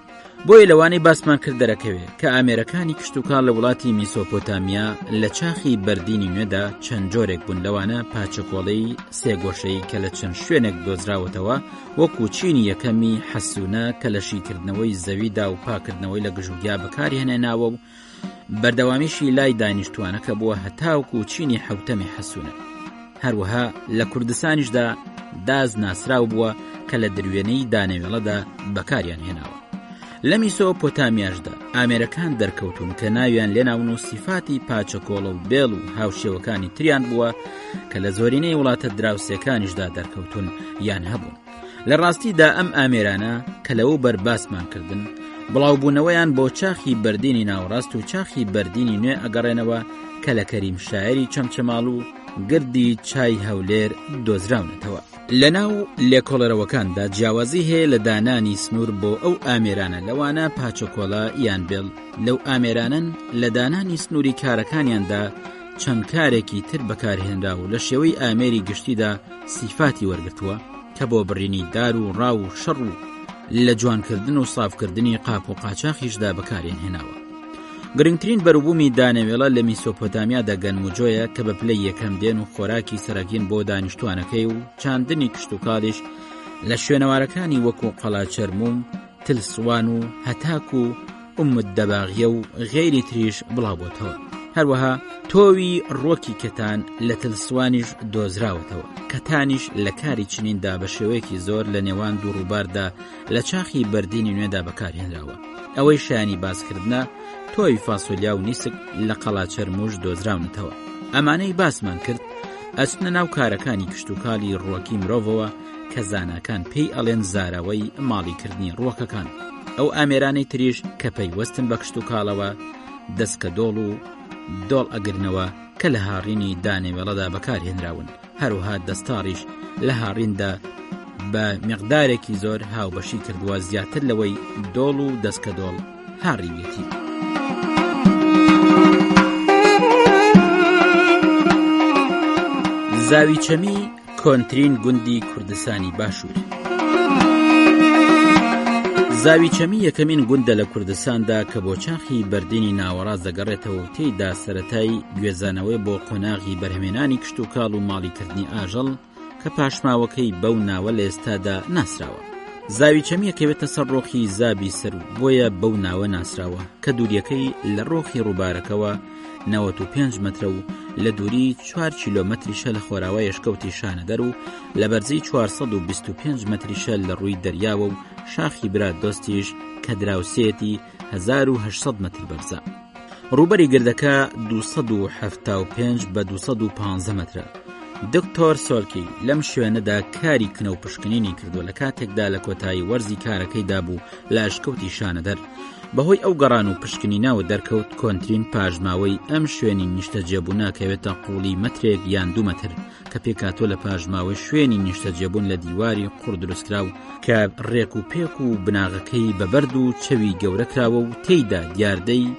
بۆیە لەوانەی باسمان کرد دەرەکەوێت کە ئامێرەکانی کشتوکاڵ لە وڵاتی میسۆپۆتامیا لە چاخی بەردینی نوێدا چەند جۆرێک بوون، لەوانە پاچەکۆڵەی سێگۆشەی کە لە چەند شوێنێک دۆزراوەتەوە، وەکو چینی یەکەمی حەسوونە کە لە شیکردنەوەی زەویدا و پاکردنەوەی لە گژوگیا بەکارهێنێناوە و بەردەوامیشی لای دانیشتوانەکە بووە هەتاوکو چینی حەوتەمی حەسوونە. هەروەها لە کوردستانیشدا داز ناسراو بووە کە لە دروێنەی دانەوێڵەدا بەکاریان هێناوە. لە میسۆپۆتامیاشدا ئامێرەکان دەرکەوتون کە ناویان لێناون و سیفاتی پاچەکۆڵە و بێڵ و هاوشێوەکانی تریان بووە کە لە زۆرینەی وڵاتە دراوسێکانیشدا دەرکەوتون یان هەبوون. لە ڕاستیدا ئەم ئامێرانە کە لەوە بەرباسمان کردن، بڵاوبوونەوەیان بۆ چاخی بەردینی ناوەڕاست و چاخی بەردینی نوێ ئەگەڕێنەوە کە لە کەریم شاعری چەمچەماڵ و گردی چای هەولێر دۆزراونەتەوە. لە ناو لێکۆڵەرەوەکاندا جیاوازی هەیە لە دانانی سنوور بۆ ئەو ئامێرانە، لەوانە پاچەکۆڵە یان بێڵ. لەو ئامێرانن لە دانانی سنووری کارەکانیاندا چەند کارێکی تر بەکارهێنرا و لە شێوەی ئامێری گشتیدا سیفاتی وەرگرتووە کە بۆ بڕینی دار و ڕاو و شەڕ و لە جوانکردن و سافکردنی قاپ و قاچاقیشدا بەکارێن هێناوە. گرنگترین بەروبوومی دانەوێڵە لە میسۆپۆتامیادا گەنموجۆیە کە بە پلەی یەکەم دێن و خۆراکی سەرەکین بۆ دانیشتوانەکەی و چاندنی کشتوکاڵیش لە شوێنەوارەکانی وەکو قەڵاچەرموم، تلسوان و هەتاک و ئومددەباغیە و غێری تریش بڵاوبۆتەوە. هەروەها تۆوی ڕۆکی کەتان لە تلسوانیش دۆزراوەتەوە. کەتانیش لە کاری چنیندا بە شێوەیەکی زۆر لە نێوان دوو ڕووباردا لە چاخی بەردینی نوێدا بەکارهێنراوە. ئەوەی شایانی باسکردنە تۆی فاسۆلیا و نیسک لە قەڵاچەرموش دۆزراونەتەوە. ئەمانەی باسمان کرد ئەچنە ناو کارەکانی کشتوکاڵی ڕۆکی مرۆڤەوە کە زاناکان پێی ئەڵێن زاراوەی ماڵیکردنی ڕۆکەکان. ئەو ئامێرانەی تریش کە پەیوەستن بە کشتوکاڵەوە دەستکە دۆڵ و دۆڵ ئەگرنەوە کە لە هاڕینی دانەوێڵەدا بەکارهێنراون. هەروها دەستاڕیش لە هاڕیندا بە مقدارێکی زۆر هاوبەشی کردووە زیاتر لەوەی دۆڵ و دەستکە دۆڵ هاڕیوێتی. زاویچەمی کۆنترین گوندی کوردستانی باشوور. زاویچەمی یەکەمین گوندە لە کوردستاندا کە بۆ چاخی بەردینی ناوەڕاست دەگەڕێتەوە و تێیدا سەرەتای گوێزانەوەی بۆ قۆناغی بەرهەمێنانی کشتوکاڵ و ماڵیکردنی ئاژەڵ کە پاشماوەکەی بەو ناوە لە ئێستادا ناسراوە. زاویچەمی یەکەوێتە سەر ڕۆخی زابی سەر و بۆیە بەو ناوە ناسراوە کە دووریەکەی لە ڕۆخی ڕووبارەکەوە 95 مەترە و لە دووری 4 کیلۆمەتریشە لە خۆراوە یەشکەوتی شانەدەر و لە بەرزی 425 مەتریشە لە ڕووی دەریاوە و شاخی برا دۆستیش کە دراوسێتی 1800 مەتر بەرزە. ڕووبەری گردەکە 275 بە 215 مەترە. دکتۆر سۆلکی لەم شوێنەدا کاری کنە و پشکنینی کردو لە کاتێکدا لە کۆتایی وەرزی کارەکەیدا بوو لە ئەشکەوتی شانەدەر. بەهۆی ئەو گەڕان و پشکنیناوە دەرکەوت کۆنترین پاژماوەی ئەم شوێنی نیشتە جێبوون ناکەوێتە قوڵی مەترێک یان 2 مەتر کە پێکاتۆ لە پاژماوەی شوێنی نیشتە جێبوون لە دیواری قوڕ دروستکراو کە ڕێک و پێک و بناغەکەی بەبەرد و چەوی گەورەکراوە و تێیدا دیاردەی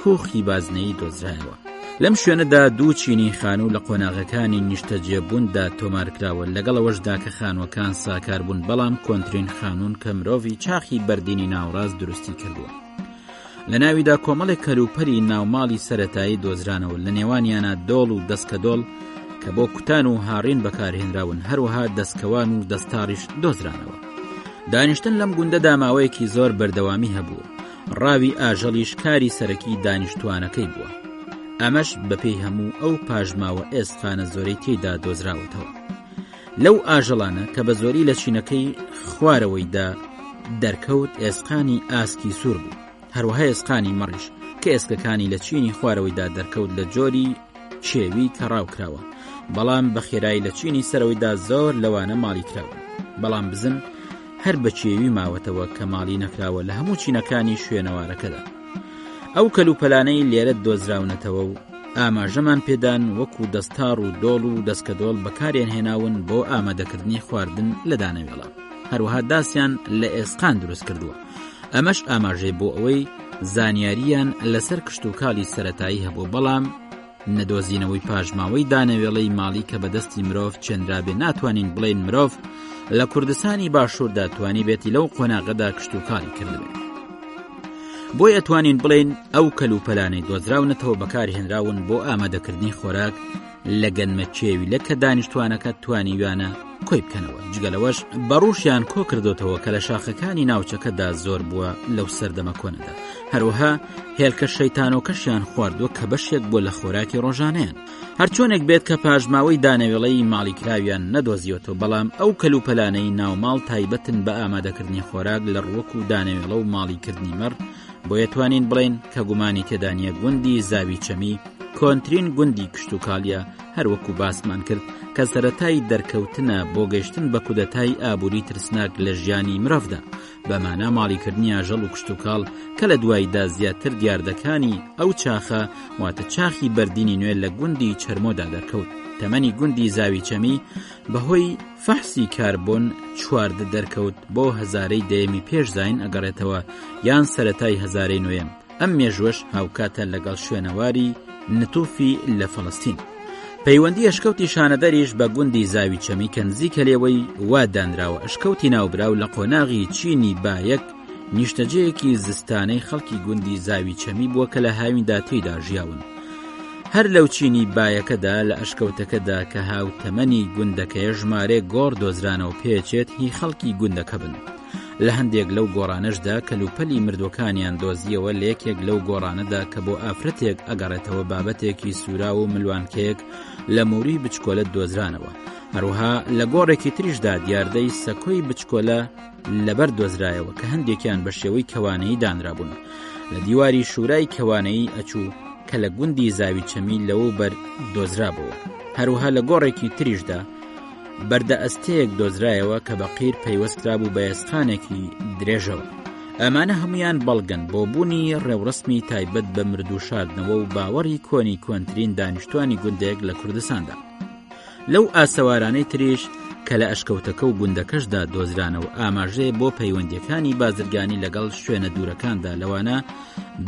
کۆخی بازنەی دۆزرایەوە. لەم شوێنەدا دوو چینی خانوو لە قۆناغەکانی نیشتە جێبووندا تۆمارکراوە، لەگەڵەوەشدا کە خانوەکان ساکار بوون، بەڵام کۆنترین خانوون کە مرۆڤی چاخی بەردینی ناوڕاست دروستی کردووە. لە ناویدا کۆمەڵێک کەلوپەری ناوماڵی سەرەتایی دۆزرانەوە، لە نێوانیانە دۆڵ و دەستکە دۆڵ کە بۆ کوتان و هاڕین بەکارهێنراون، هەروەها دەستکەوان و دەستاڕیش دۆزرانەوە. دانیشتن لەم گوندەدا ماوەیەکی زۆر بەردەوامی هەبوو. ڕاوی ئاژەڵیش کاری سەرەکی دانیشتوانەکەی بووە. ئەمەش بەپێی هەموو ئەو پاژماوە ئێسقانە زۆرەی تێیدا دۆزراوەتەوە. لەو ئاژەڵانە کە بە زۆری لە چینەکەی خوارەوەیدا دەرکەوت ئێسقانی ئاسکی سوور بوو، هەروەها ئێسقانی مەڕیش کە ئێسکەکانی لە چینی خوارەوەیدا دەرکەوت لە جۆری چێوی کە ڕاوکراوە، بەڵام بە خێرایی لە چینی سەرەوەیدا زۆر لەوانە ماڵی کراون، بەڵام بزن هەر بە چێوی ماوەتەوە کە ماڵی نەکراوە لە هەموو چینەکانی شوێنەوارەکەدا. ئەو کەلوپەلانەی لێرە دۆزراونەتەوە و ئاماژەمان پێدان وەکو دەستار و دۆڵ و دەستکە دۆڵ بەکارێن هێناون بۆ ئامادەکردنی خواردن لە دانەوێڵە. هەروەها داسیان لە ئێسقان دروست کردووە. ئەمەش ئاماژەی بۆ ئەوەی زانیاریان لەسەر کشتوکاڵی سەرەتایی هەبوو، بەڵام نەدۆزینەوەی پاژماوەی دانەوێڵەی ماڵی کە بەدەستی مرۆڤ چێنرابێ ناتوانین بڵێن مرۆڤ لە کوردستانی باشووردا توانی بێتی لەو قۆناغەدا کشتوکاڵی کردبێت. بۆی ئەتوانین بڵێن ئەو کەلوپەلانەی دۆزراونەتەوە بەکارهێنراون بۆ ئامادەکردنی خۆراک لە گەنمەچێوی لە کە دانیشتوانەکە توانیویانە کۆی بکەنەوە. جگەلەوەش بەڕوشیان کۆ کردوتەوە کە لە شاخەکانی ناوچەکەدا زۆر بووە لەو سەردەمە کۆنەدا. هەروەها هێلکە شەیتانۆکەشیان خواردووە کە بەشێک بۆ لە خۆراکی ڕۆژانەیان. هەرچۆنێک بێت کە پاژماوەی دانەوێڵەی ماڵی کراویان نەدۆزیۆتەوە، بەڵام ئەو کەلوپەلانەی ناوماڵ تایبەتن بە ئامادەکردنی خۆراک لە ڕووەک و دانەوێڵە و ماڵی کردنی مەڕ، بۆ یەتوانین بڵێن کە گومانی تێدا نیە گوندی زاوی چەمی کۆنترین گوندی کشتوکاڵیە، هەروەکو باسمان کرد کە سەرەتای دەرکەوتنە بۆ گەیشتن بە کودەتای ئابووری ترسناک لە ژیانی مرۆڤدا، بەمانە ماڵیکردنی ئاژەڵ و کشتوکاڵ کە لە دواییدا زیاتر دیاردەکانی ئەو چاخە واتە چاخی بەردینی نوێ لە گوندی چەرمۆدا دەرکەوت. تەمەنی گوندی زاوی چەمی بەهۆی فەحسی کاربۆن 14 دەرکەوت بۆ هەزارەی دەیەمی پێش زاین ئەگەڕێتەوە یان سەرەتای هەزارەی نوێم. ئەم مێژوەش هاوکاتە لەگەڵ شوێنەواری نتوفی لە فەڵەستین. پەیوەندی ئەشکەوتی شانەدەریش بە گوندی زاوی چەمی کە نزیکە لێوەی وا دانراوە. ئەشکەوتی ناوبراو لە قۆناغی چینی بایەک نیشتەجەیەکی زستانەی خەڵکی گوندی زاوی چەمی بووە کە لە هاویندا تێیدا ژیاون. هەر لەو چینی بایەکەدا لە ئەشکەوتەکەدا کە هاوتەمەنی گوندەکەیە ژمارە گۆڕ دۆزرانەوە پێچێت هی خەڵکی گوندەکە بن. لە هەندێک لەو گۆڕانەشدا کەلوپەلی مردوەکانیان دۆزیەوە لە یەکێک لەو گۆڕانەدا کە بۆ ئافرەتێک ئەگەڕێتەوە بابەتێکی سوورا و ملوانکەیەک لە مووری بچکۆلە دۆزرانەوە. هەروەها لە گۆڕێکی تریشدا دیاردەی سەکۆی بچکۆلە لەبەر دۆزرایەوە کە هەندێکیان بە شێوەی کەوانەیی دانرابوون. لە دیواری شوورای کەوانەیی ئەچوو کە لە گوندی زاوی چەمی لەوە بەر دۆزرابەوە. هەروەها لە گۆڕێکی تریشدا بەردە ئەستەیەک دۆزرایەوە کە بە قیر پەیوەسترا بوو بە ئێسقانێکی درێژەوە. ئەمانە هەمویان بەڵگن بۆ بوونی ڕێوڕسمی تایبەت بە مردو شاردنەوە و باوەڕی کۆنی کۆنترین دانیشتوانی گوندێک لە کوردستاندا. لەو ئاسەوارانەی تریش کە لە ئەشکەوتەکە و گوندەکەشدا دۆزرانەوە ئاماژەیە بۆ پەیوەندیەکانی بازرگانی لەگەڵ شوێنە دوورەکاندا، لەوانە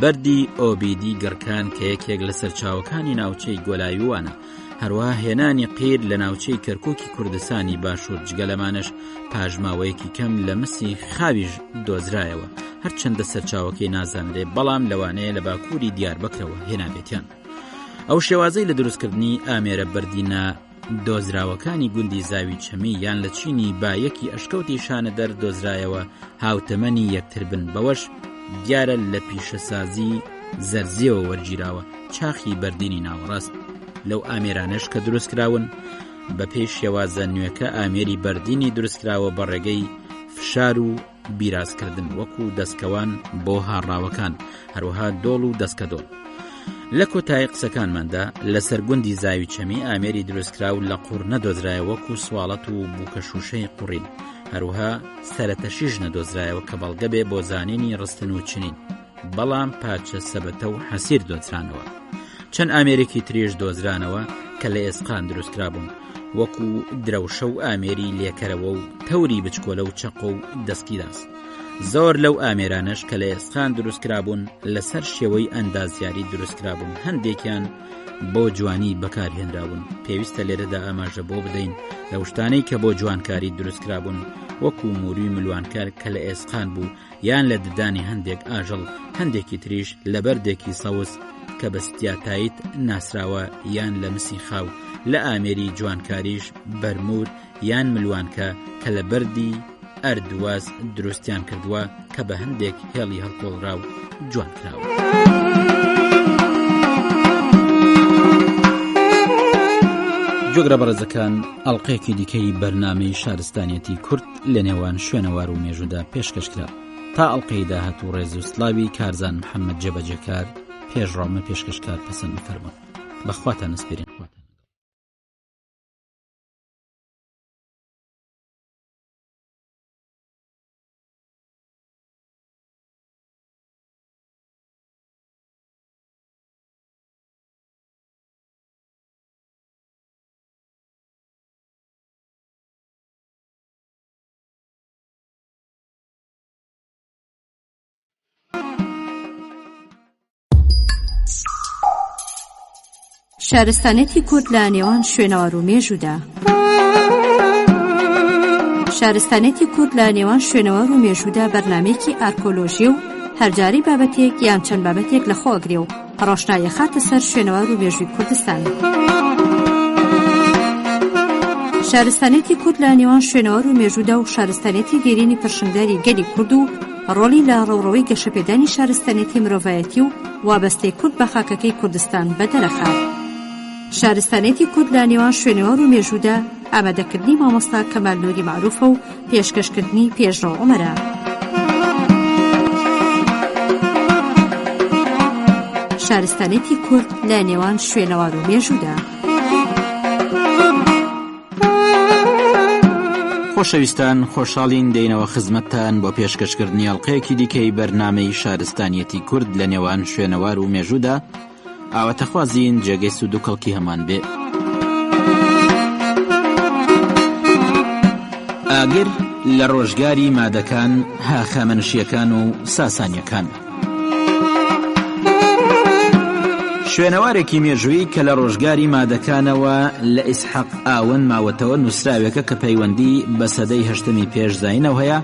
بەردی ئۆبیدی گڕکان کە یەکێک لە سەرچاوەکانی ناوچەی گۆلایوانە، هەروەها هێنانی قیر لە ناوچەی کەرکووکی کوردستانی باشوور. جگە لەمانەش پاژماوەیەکی کەم لە مسی خاویش دۆزرایەوە، هەرچەندە سەرچاوەکەی نازانرێ، بەڵام لەوانەیە لە باکووری دیاربەکرەوە هێنابێتیان. ئەو شێوازەی لە دروستکردنی ئامێرە بەردینە دۆزراوەکانی گوندی زاوی چەمی یان لە چینی بایەکی ئەشکەوتی شانەدەر دۆزرایەوە هاوتەمەنی یەکتر بن. بەوەش دیارە لە پیشەسازی زەرزیەوە وەرگیراوە چاخی بەردینی ناوەڕاست. لەو ئامێرانش کە دروستکراون بە پێی شێوازە نوێکە ئامێری بەردینی دروستکراوە بە ڕێگەی فشار و بیرازکردن وەکو دەستکەوان بۆ هاڕاوەکان، هەروەها دۆڵ و دەستکەدۆڵ. لە کۆتایی قسەکانماندا لەسەر گوندی زاوی چەمی ئامێری دروستکراو لە قوڕ نەدۆزرایەوە وەکو سواڵەت و بووکەشوشەی قوڕین، هەروەها سەرەتەشیش نەدۆزرایەوە کە بەڵگە بێ بۆ زانینی ڕستن و چنین، بەڵام پاچە سەبەتە و حەسیر دۆزرانەوە. چەند ئامێرێکی تریش دۆزرانەوە کە لە ئێسقان دروستکرابوون وەکو درەوشە و ئامێری لێکەرەوە و تەوری بچکۆلە و چەقۆ و دەستکیداس. زۆر لەو ئامێرانش کە لە ئێسقان دروستکرابوون لەسەر شێوەی ئەندازیاری دروستکرابوون، هەندێکیان بۆ جوانی بەکارهێنراون. پێویستە لێرەدا ئاماژە بۆ بدەین لە شتانەی کە بۆ جوانکاری دروستکرابوون وەکو مووری ملوانکار کە لە ئێسقان بوو یان لە ددانی هەندێک ئاژەڵ، هەندێکی تریش لە بەردێکی سەوز کە بەستیاتایت ناسراوە یان لە مسی خاو، لە ئامێری جوانکاریش بەرمور یان ملوانکە کە لە بەردی ئەردواز دروستیان کردووە کە بە هەندێک هێڵی هەڵکۆڵرا و جوان کراوە. جۆگرە بەڕێزەکان، ئەڵقەیەکی دیکەی بەرنامەی شارستانیەتی کورد لە نێوان شوێنەوار و مێژوودا پێشکەشکرا. تا ئەڵقەی داهاتوو ڕێز و سلاوی کارزان محەممەد جێبەجێکار پێشڕامە پێشکەشکار پەسەند فەرموون. بەخواتان نسپێرین. شارستانێتی کورد لە نێوان شوێنەوار و مێژوودا. شارستانێتی کورد لە نێوان شوێنەوار و مێژوودا بەرنامەیەکی ئارکۆلۆژی و هەرجاری بابەتێک یان چەند بابەتێک لەخۆگرێ و ڕۆشنایە خاتە سەر شوێنەوار و مێژووی کوردستان. شارستانێتی کورد لە نێوان شوێنەوار و مێژوودا و شارستانێتی دێرینی پرشنگداری گەلی کورد و ڕۆلی لە ڕێوڕەوەی گەشەپێدانی شارستانێتی مرۆڤایەتی و وابەستەی کورد بە خاکەکەی کوردستان بەدەرەخات. شارستانێتی کورد لە نێوان شوێنەوار و مێژوودا ئامادەکردنی مامۆستا کەمال نووری معروفە و پێشکەشکردنی پێشڕۆ عومەرە. شارستانێتی کورد لە نێوان شوێنەوار و مێژوودا. خۆشەویستان، خۆشحاڵین دێنەوە خزمەتتان بۆ پێشکەشکردنی ئەڵقەیەکی دیکەی بەرنامەی شارستانیەتی کورد لە نێوان شوێنەوار و مێژوودا. ئاواتەخوازین جێگەی سوود و کەڵکی هەمان بێ. ئاگر لە ڕۆژگاری مادەکان، هاخامەنشیەکان و ساسانیەکان. شوێنەوارێکی مێژووی کە لە ڕۆژگاری مادەکانەوە لە ئیسحەق ئاون ماوەتەوە نووسراوێکە کە پەیوەندی بە سەدەی هەشتمی پێشزاینەوە هەیە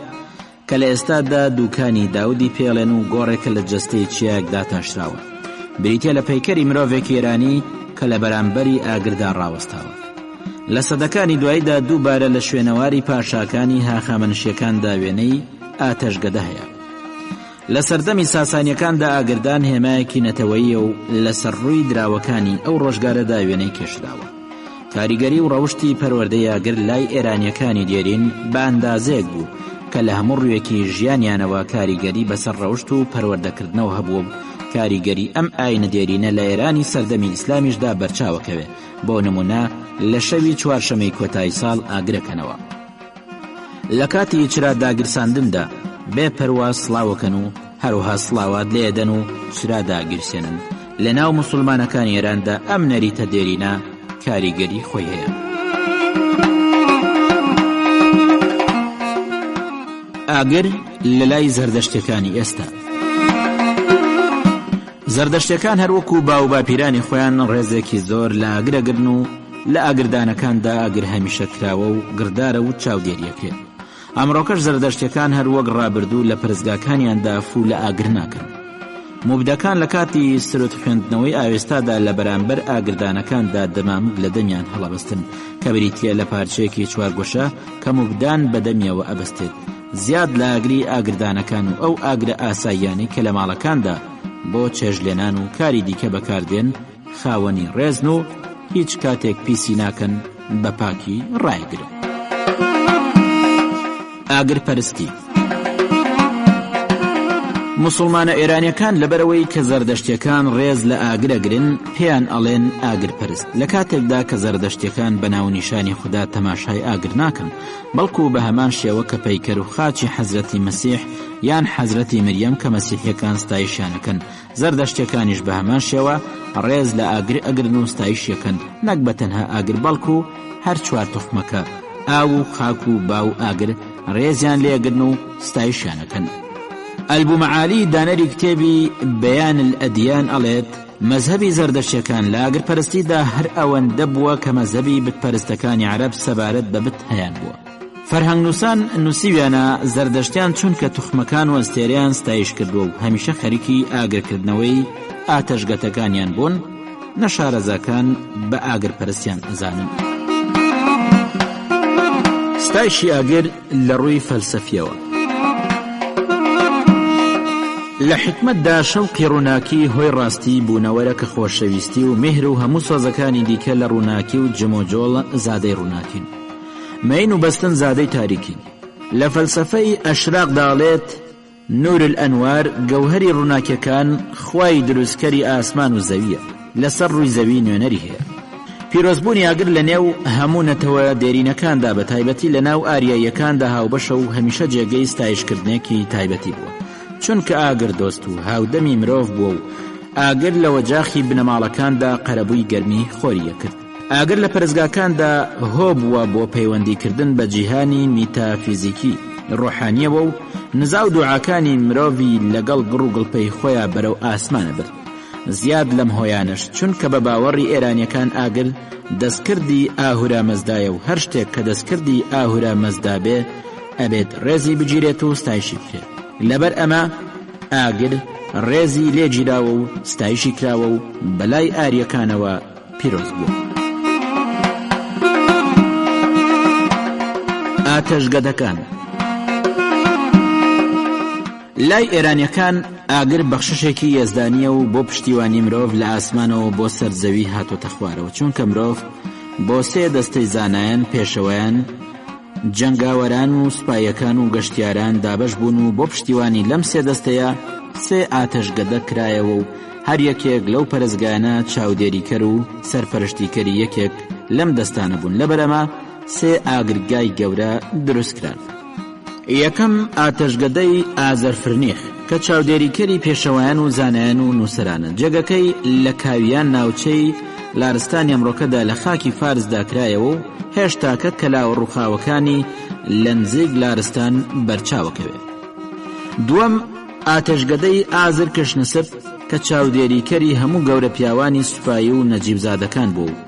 کە لە ئێستادا دووکانی داودی پێڵێن و گۆڕێکە لە جەستەی چیاکدا تاشراوە. بریتە لە پەیکەری مرۆڤێکی ئێرانی کە لە بەرامبەری ئاگردا ڕاوەستاوە. لە سەدەکانی دواییدا دووبارە لە شوێنەواری پاشاکانی هاخامەنشیەکاندا وێنەی ئاتەشگەدە هەیە. لە سەردەمی ساسانیەکاندا ئاگردان هێمایەکی نەتەوەییە و لە سەرڕووی دراوەکانی ئەو ڕۆژگارەدا وێنەی کێشراوە. کاریگەری و ڕەوشتی پەروەردەی ئاگر لای ئێرانیەکانی دێرین بە ئەندازەیەک بوو کە لە هەموو ڕوویەکی ژیانیانەوە کاریگەری بەسەر ڕەوشت و پەروەردەکردنەوە هەبوو. کاریگەری ئەم ئاینە دێرینە لە ئێرانی سەردەمی ئیسلامیشدا بەرچاوەکەوێ. بۆ نمونە لە شەوی چوارشەمەی کۆتایی ساڵ ئاگرەکەنەوە. لە کاتی چرا داگرساندندا بێ پەرواز سڵاوەکەن و هەروها سڵاوات لێدەن و چرا داگیرسێنن. لە ناو موسڵمانەکانی ئێراندا ئەم نەریتە دێرینە کاریگەری خۆی هەیە. ئاگر لە لای زەردەشتەکانی ئێستا. زەردەشتەکان هەروەکو باو باپیرانی خۆیان ڕێزێکی زۆر لە ئاگرەگرن و لە ئاگردانەکاندا ئاگر هەمیشە کراوە و گردارە و چاودێریەکرێت. ئەمڕۆکەش زەردەشتەکان هەروەک ڕابردوو لە پرزگاکانیاندا فو لە ئاگر ناکەن. موبدەکان لە کاتی سرود خوێندنەوەی ئاوێستادا لە بەرامبەر ئاگردانەکاندا دەمامک لە دەمیان هەڵەبەستن کە بریتیە لە پارچەیەکی چوارگۆشە کە موبدان بە دەمیەوە ئەبەستێت. زیاد لە ئاگری ئاگردانەکان و ئەو ئاگرە ئاساییانی کە لە ماڵەکاندا بۆ چێژلێنان و کاری دیکە بەکاردێن خاوەنی ڕێزن و هیچ کاتێک پیسی ناکەن بە پاکی ڕایگرن. ئاگر پەرستی. موسڵمانە ئێرانیەکان لەبەرەوەی کە زەردەشتیەکان ڕێز لە ئاگرەگرن پێیان ئەڵێن ئاگر پەرست. لە کاتێکدا کە زەردەشتیەکان بە ناونیشانی خوددا تەماشای ئاگر ناکەن، بەڵکو بە هەمان شێوە کە پەیکەر و خاچی حەزرەتی مەسیح یان حەزرەتی مریەم کە مەسیحیەکان ستایشیانەکەن، زەردەشتیەکانیش بە هەمان شێوە ڕێز لە ئاگر ئەگرن و ستایشیەکەن، نەک بە تەنها ئاگر بەڵکو هەر چوار تخمەکە ئاو و خاک و باو ئاگر ڕێزیان لێگرن و ستایشیانەکەن. ئەلبومەعالی دانەری کتێبی بەیان الئەدیان ئەڵێت مەزهەبی زەردەشتیەکان لە ئاگرپەرستیدا هەر ئەوەندە بووە کە مەزهەبی بتپەرستەکانی عەرەب سەبارەت بە بت هەیان بووە. فەرهەنگنووسان نووسیویانە زەردەشتیان چونکە توخمەکان و ئەستێرەیان ستایش کردووە و هەمیشە خەریکی ئاگرکردنەوەی ئاتەشگەتەکانیان بوون، نەشارەزاکان بە ئاگرپەرستیان ئەزانن. ستایشی ئاگر لە ڕووی فەلسەفیەوە. لە حکمتدا شەوقی ڕووناکی هۆی ڕاستی بوونەوەرە کە خۆشەویستی و میهر و هەموو سۆزەکانی دیکە لە ڕووناکی و جمۆجۆڵ زادەی ڕووناکین. مەین و بەستن زادەی تاریکین. لە فەلسەفەی ئەشراق داڵێت نور الئەنوار گەوهەری ڕووناکیەکان خوای دروستکەری ئاسمان و زەویە، لەسەر ڕووی زەوی نوێنەری هەیە. پیرۆزبوونی ئاگر لە نێو هەموو نەتەوە دێرینەکاندا بە تایبەتی لە ناو ئاریاییەکاندا هاوبەشە و هەمیشە جێگەی ستایشکردنێکی تایبەتی بووە، چونکە ئاگر دۆست و هاودەمی مرۆڤ بووە و ئاگر لە وەجاخی بنەماڵەکاندا قەرەبووی گەرمی خۆریە کرد. ئاگر لە پەرزگاکاندا هۆ بووە بۆ پەیوەندیکردن بە جیهانی میتافیزیکی ڕۆحانیەوە و نزا و دوعاکانی مرۆڤی لەگەڵ گڕ و گڵپەی خۆیان بەرەو ئاسمانە برد. زیاد لەم هۆیانش چونکە بە باوەڕی ئێرانیەکان ئاگر دەستکردی ئاهورا مەزدایە و هەر شتێک کە دەستکردی ئاهورا مەزدا بێ ئەبێت ڕێزی بگیرێت و ستایشی بکرێت. لەبەر ئەمە ئاگر ڕێزی لێگیراوە و ستایشی کراوە و بەلای ئاریەکانەوە پیرۆز بووە. ئاتەشگەدەکان لای ئێرانیەکان ئاگر بەخششێکی یەزدانیە و بۆ پشتیوانی مرۆڤ لە ئاسمانەوە بۆ سەرزەوی هاتۆتە خوارەوە، چونکە مرۆڤ بۆ سێ دەستەی زانایان، پێشەوەیان، جەنگاوەران و سوپایەکان و گەشتیاران دابەش بوون و بۆ پشتیوانی لەم سێ دەستەیە سێ ئاتەشگەدە کرایەوە و هەر یەکێک لەو پەرستگانە چاودێریکەر و سەرپەرشتیکەری یەکێک لەم دەستانە بوون. لەبەرەمە سێ ئاگرگای گەورە دروست کران. یەکەم ئاتەشگەدەی ئازەرفرنیخ کە چاودێریکەری پێشەوەیان و زانایان و نووسرانە. جێگەکەی لە کاویان ناوچەی لارستانی ئەمڕۆکەدا لە خاکی فارسدا کرایەوە و هێشتاکە کەلاوە ڕووخاوەکانی لە نزیک لارستان بەرچاوەکەوێ. دووەم ئاتەشگەدەی ئازر کشنسب کە چاودێریکەری هەموو گەورە پیاوانی سوپایی و نەجیبزادەکان بوو.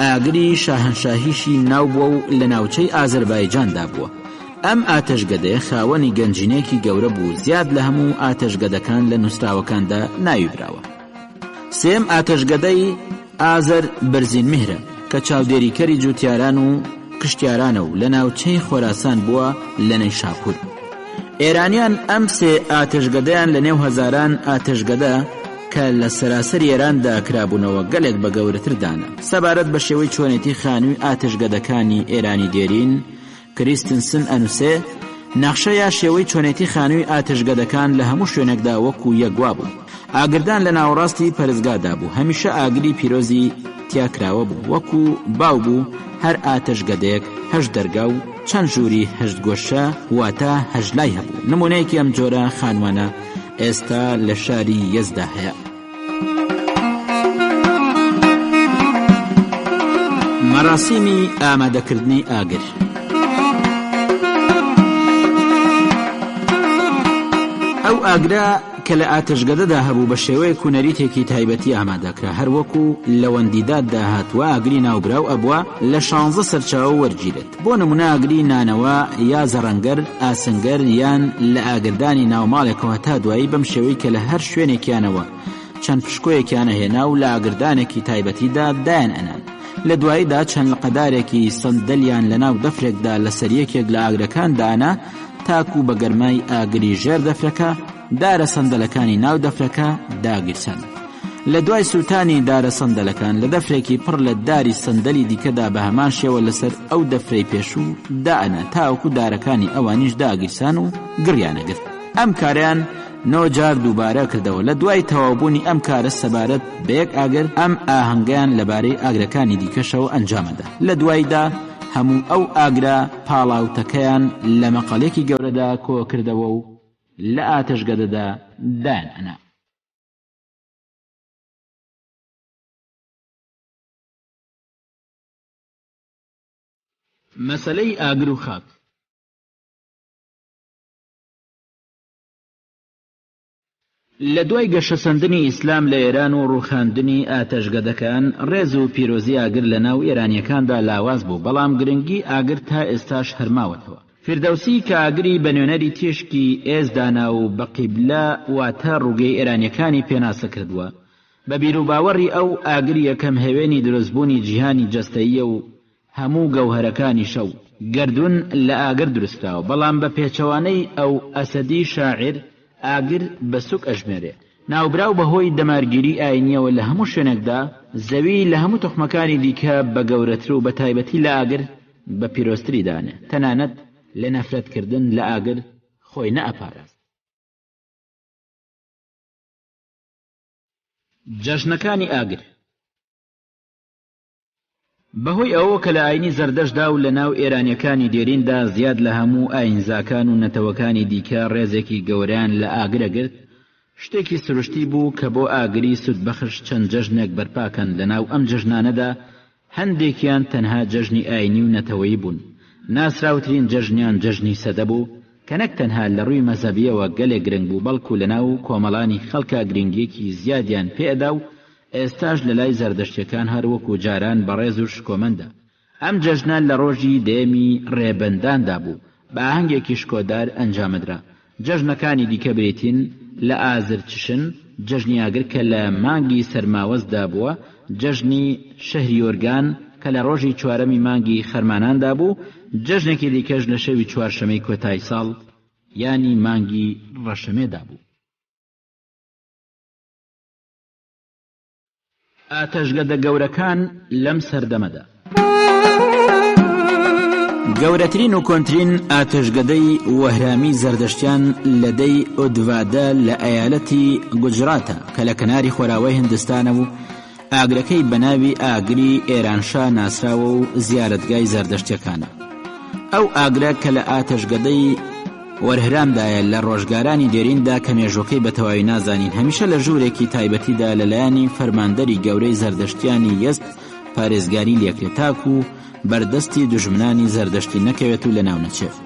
ئاگری شاهنشاهیشی ناو بووە و لە ناوچەی ئازەربایجاندا بووە. ئەم ئاتەشگەدەیە خاوەنی گەنجینێکی گەورە بوو، زیاد لە هەموو ئاتەشگەدەکان لە نووسراوەکاندا ناویبراوە. سێم ئاتەشگەدەی ئازەر بەرزینمیهرە کە چاودێریکەری جوتیاران و کشتیارانە و لە ناوچەی خۆراسان بووە لە نەیشاپور. ئێرانیان ئەم سێ ئاتەشگەدەیان لە نێو هەزاران ئاتەشگەدە کە لە سەراسەر ئێراندا کرابوونەوە گەلێک بە گەورەتردانە. سەبارەت بە شێوەی چۆنێتی خانووی ئاتەشگەدەکانی ئێرانی دێرین کریستنسن ئەنووسێ نەخشە یا شێوەی چۆنێتی خانووی ئاتەشگەدەکان لە هەموو شوێنێکدا وەکو یەکوا بوو. ئاگردان لە ناوەڕاستی پەرستگادا بوو، هەمیشە ئاگری پیرۆزی تیاکراوە بوو، وەکو باو بوو هەر ئاتەشگەدەیەک هەشت دەرگا و چەند ژووری هەشت گۆشە واتە هەژلای هەبوو. نمونەیەکی ئەم جۆرە خانوانە ئێستا لە شاری یەزدا هەیە. مەراسیمی ئامادەکردنی ئاگر. ئەو ئاگرا کە لە ئاتەشگەدەدا هەبوو بە شێوەیە کونەریتێکی تایبەتی ئامادەکرا، هەروەکو لەوەندیداددا هاتووە ئاگری ناوبراو ئەبووە لە 16 سەرچاوە وەرگیرێت. بۆ نمونە ئاگری نانەوە یا زەڕەنگەر، ئاسنگەر یان لە ئاگردانی ناوماڵێکەوە تا دوایی بەم شێوەی کە لە هەر شوێنێکیانەوە چەند پشکۆیەکیانە هێنا و لە ئاگردانێکی تایبەتیدا دایان ئەنان. لە دواییدا چەند لەقەدارێکی سندلیان لە ناو دەفرێکدا لەسەر یەکێک لە ئاگرەکان دانا تاکو بە گەرمای ئاگری ژێر دەفرەکە دارە سەندەلەکانی ناو دەفرەکە داگیرسن. لە دوای سووتانی دارە سەندەلەکان لە دەفرێکی پڕ لە داری سەندەلی دیکەدا بە هەمان شێوە لەسەر ئەو دەفرەی پێشوو دائەنە تاوەکو دارەکانی ئەوانیش داگیرسان و گڕیانەگرت. ئەم کاریان 9 جار دووبارە کردەوە. لە دوای تەواوبوونی ئەم کارە سەبارەت بە یەک ئاگر ئەم ئاهەنگیان لەبارەی ئاگرەکانی دیکەشەوە ئەنجامەدا. لە دواییدا هەموو ئەو ئاگرا پاڵاوتەکەیان لە مەقەڵێکی گەورەدا کۆ کردەوە و لە ئاتەشگەدەدا دایان ئەنا. مەسەلەی ئاگر و خاک. لە دوای گەشەسەندنی ئیسلام لە ئێران و ڕووخاندنی ئاتەشگەدەکان ڕێز و پیرۆزی ئاگر لە ناو ئێرانیەکاندا لاواز بوو، بەڵام گرنگی ئاگر تا ئێستاش هەرماوەتەوە. فردەوسی کە ئاگری بە نوێنەری تێشکی ئێزدانا و بە قیبلە واتە ڕووگەی ئێرانیەکانی پێناسە کردووە. بە بیرروباوەڕی ئەو ئاگری یەکەم هێوێنی دروستبوونی جیهانی جەستەییە و هەموو گەوهرەکانی شەو گردون لە ئاگر دروستراوە، بەڵام بە پێچەوانەی ئەو ئەسەدی شاعر ئاگر بە سوک ئەژمێرێ. ناوبراو بەهۆی دەمارگیری ئاینیەوە لە هەموو شوێنێکدا زەوی لە هەموو تۆخمەکانی دیکە بە گەورەتر و بە تایبەتی لە ئاگر بە پیرۆستری دانێ، تەنانەت لە نەفرەتکردن لە ئاگر خۆی نەئەپاراست. جەژنەکانی ئاگر. بەهۆی ئەوە کە لە ئاینی زەردەشدا و لە ناو ئێرانیەکانی دێریندا زیاد لە هەموو ئاینزاکان و نەتەوەکانی دیکە ڕێزێکی گەوریان لە ئاگرەگرت، شتێکی سروشتی بوو کە بۆ ئاگری سودبەخش چەند جەژنێک بەرپاکەن. لە ناو ئەم جەژنانەدا هەندێکیان تەنها جەژنی ئاینی و نەتەوەیی بوون. ناسراوترین جەژنیان جەژنی سەدە بوو کە نەک تەنها لە ڕووی مەزەبیەوە گەلێک گرنگ بوو، بەڵکو لە ناو کۆمەڵانی خەڵکا گرنگیەکی زیادیان پێدا و ئێستاش لە لای زەردەشتیەکان هەروەکو جاران بەڕێز و شکۆمەندە. ئەم جەژنە لە ڕۆژی دێمی ڕێبەنداندا بوو، بە ئاهەنگێکی شکۆدار ئەنجامدرا. جەژنەکانی دیکە بریتین لە ئازرچشن جەژنی ئاگر کە لە مانگی سەرماوەزدا بووە، جەژنی شەهری ئۆرگان کە لە ڕۆژی چوارەمی مانگی خەرماناندا بوو، جەژنێکی دیکەش لە شەوی چوارشەمەی کۆتایی ساڵ یانی مانگی ڕەشەمێدا بوو. ئاتەشگەدە گەورەکان لەم سەردەمەدا گەورەترین و کۆنترین ئاتەشگەدەی وەهرامی زەردەشتیان لەدەی ئۆدڤادە لە ئەیالەتی گوجراتە کە لە کەناری خۆراوەی هیندستانە و ئاگرەکەی بەناوی ئاگری ئێرانشا ناسراوە و زیارەتگای زەردەشتیەکانە. ئەو ئاگرە کە لە ئاتەشگەدەی وەرهرامدایە لە ڕۆژگارانی دێریندا کە مێژوەکەی بەتەواوی نازانین، هەمیشە لە ژوورێکی تایبەتیدا لەلایەنی فەرماندەری گەورەی زەردەشتیانی یەزد پارێزگاری لێکرێت تاکو بەردەستی دوژمنانی زەردەشتی نەکەوێت و لە ناو نەچێت.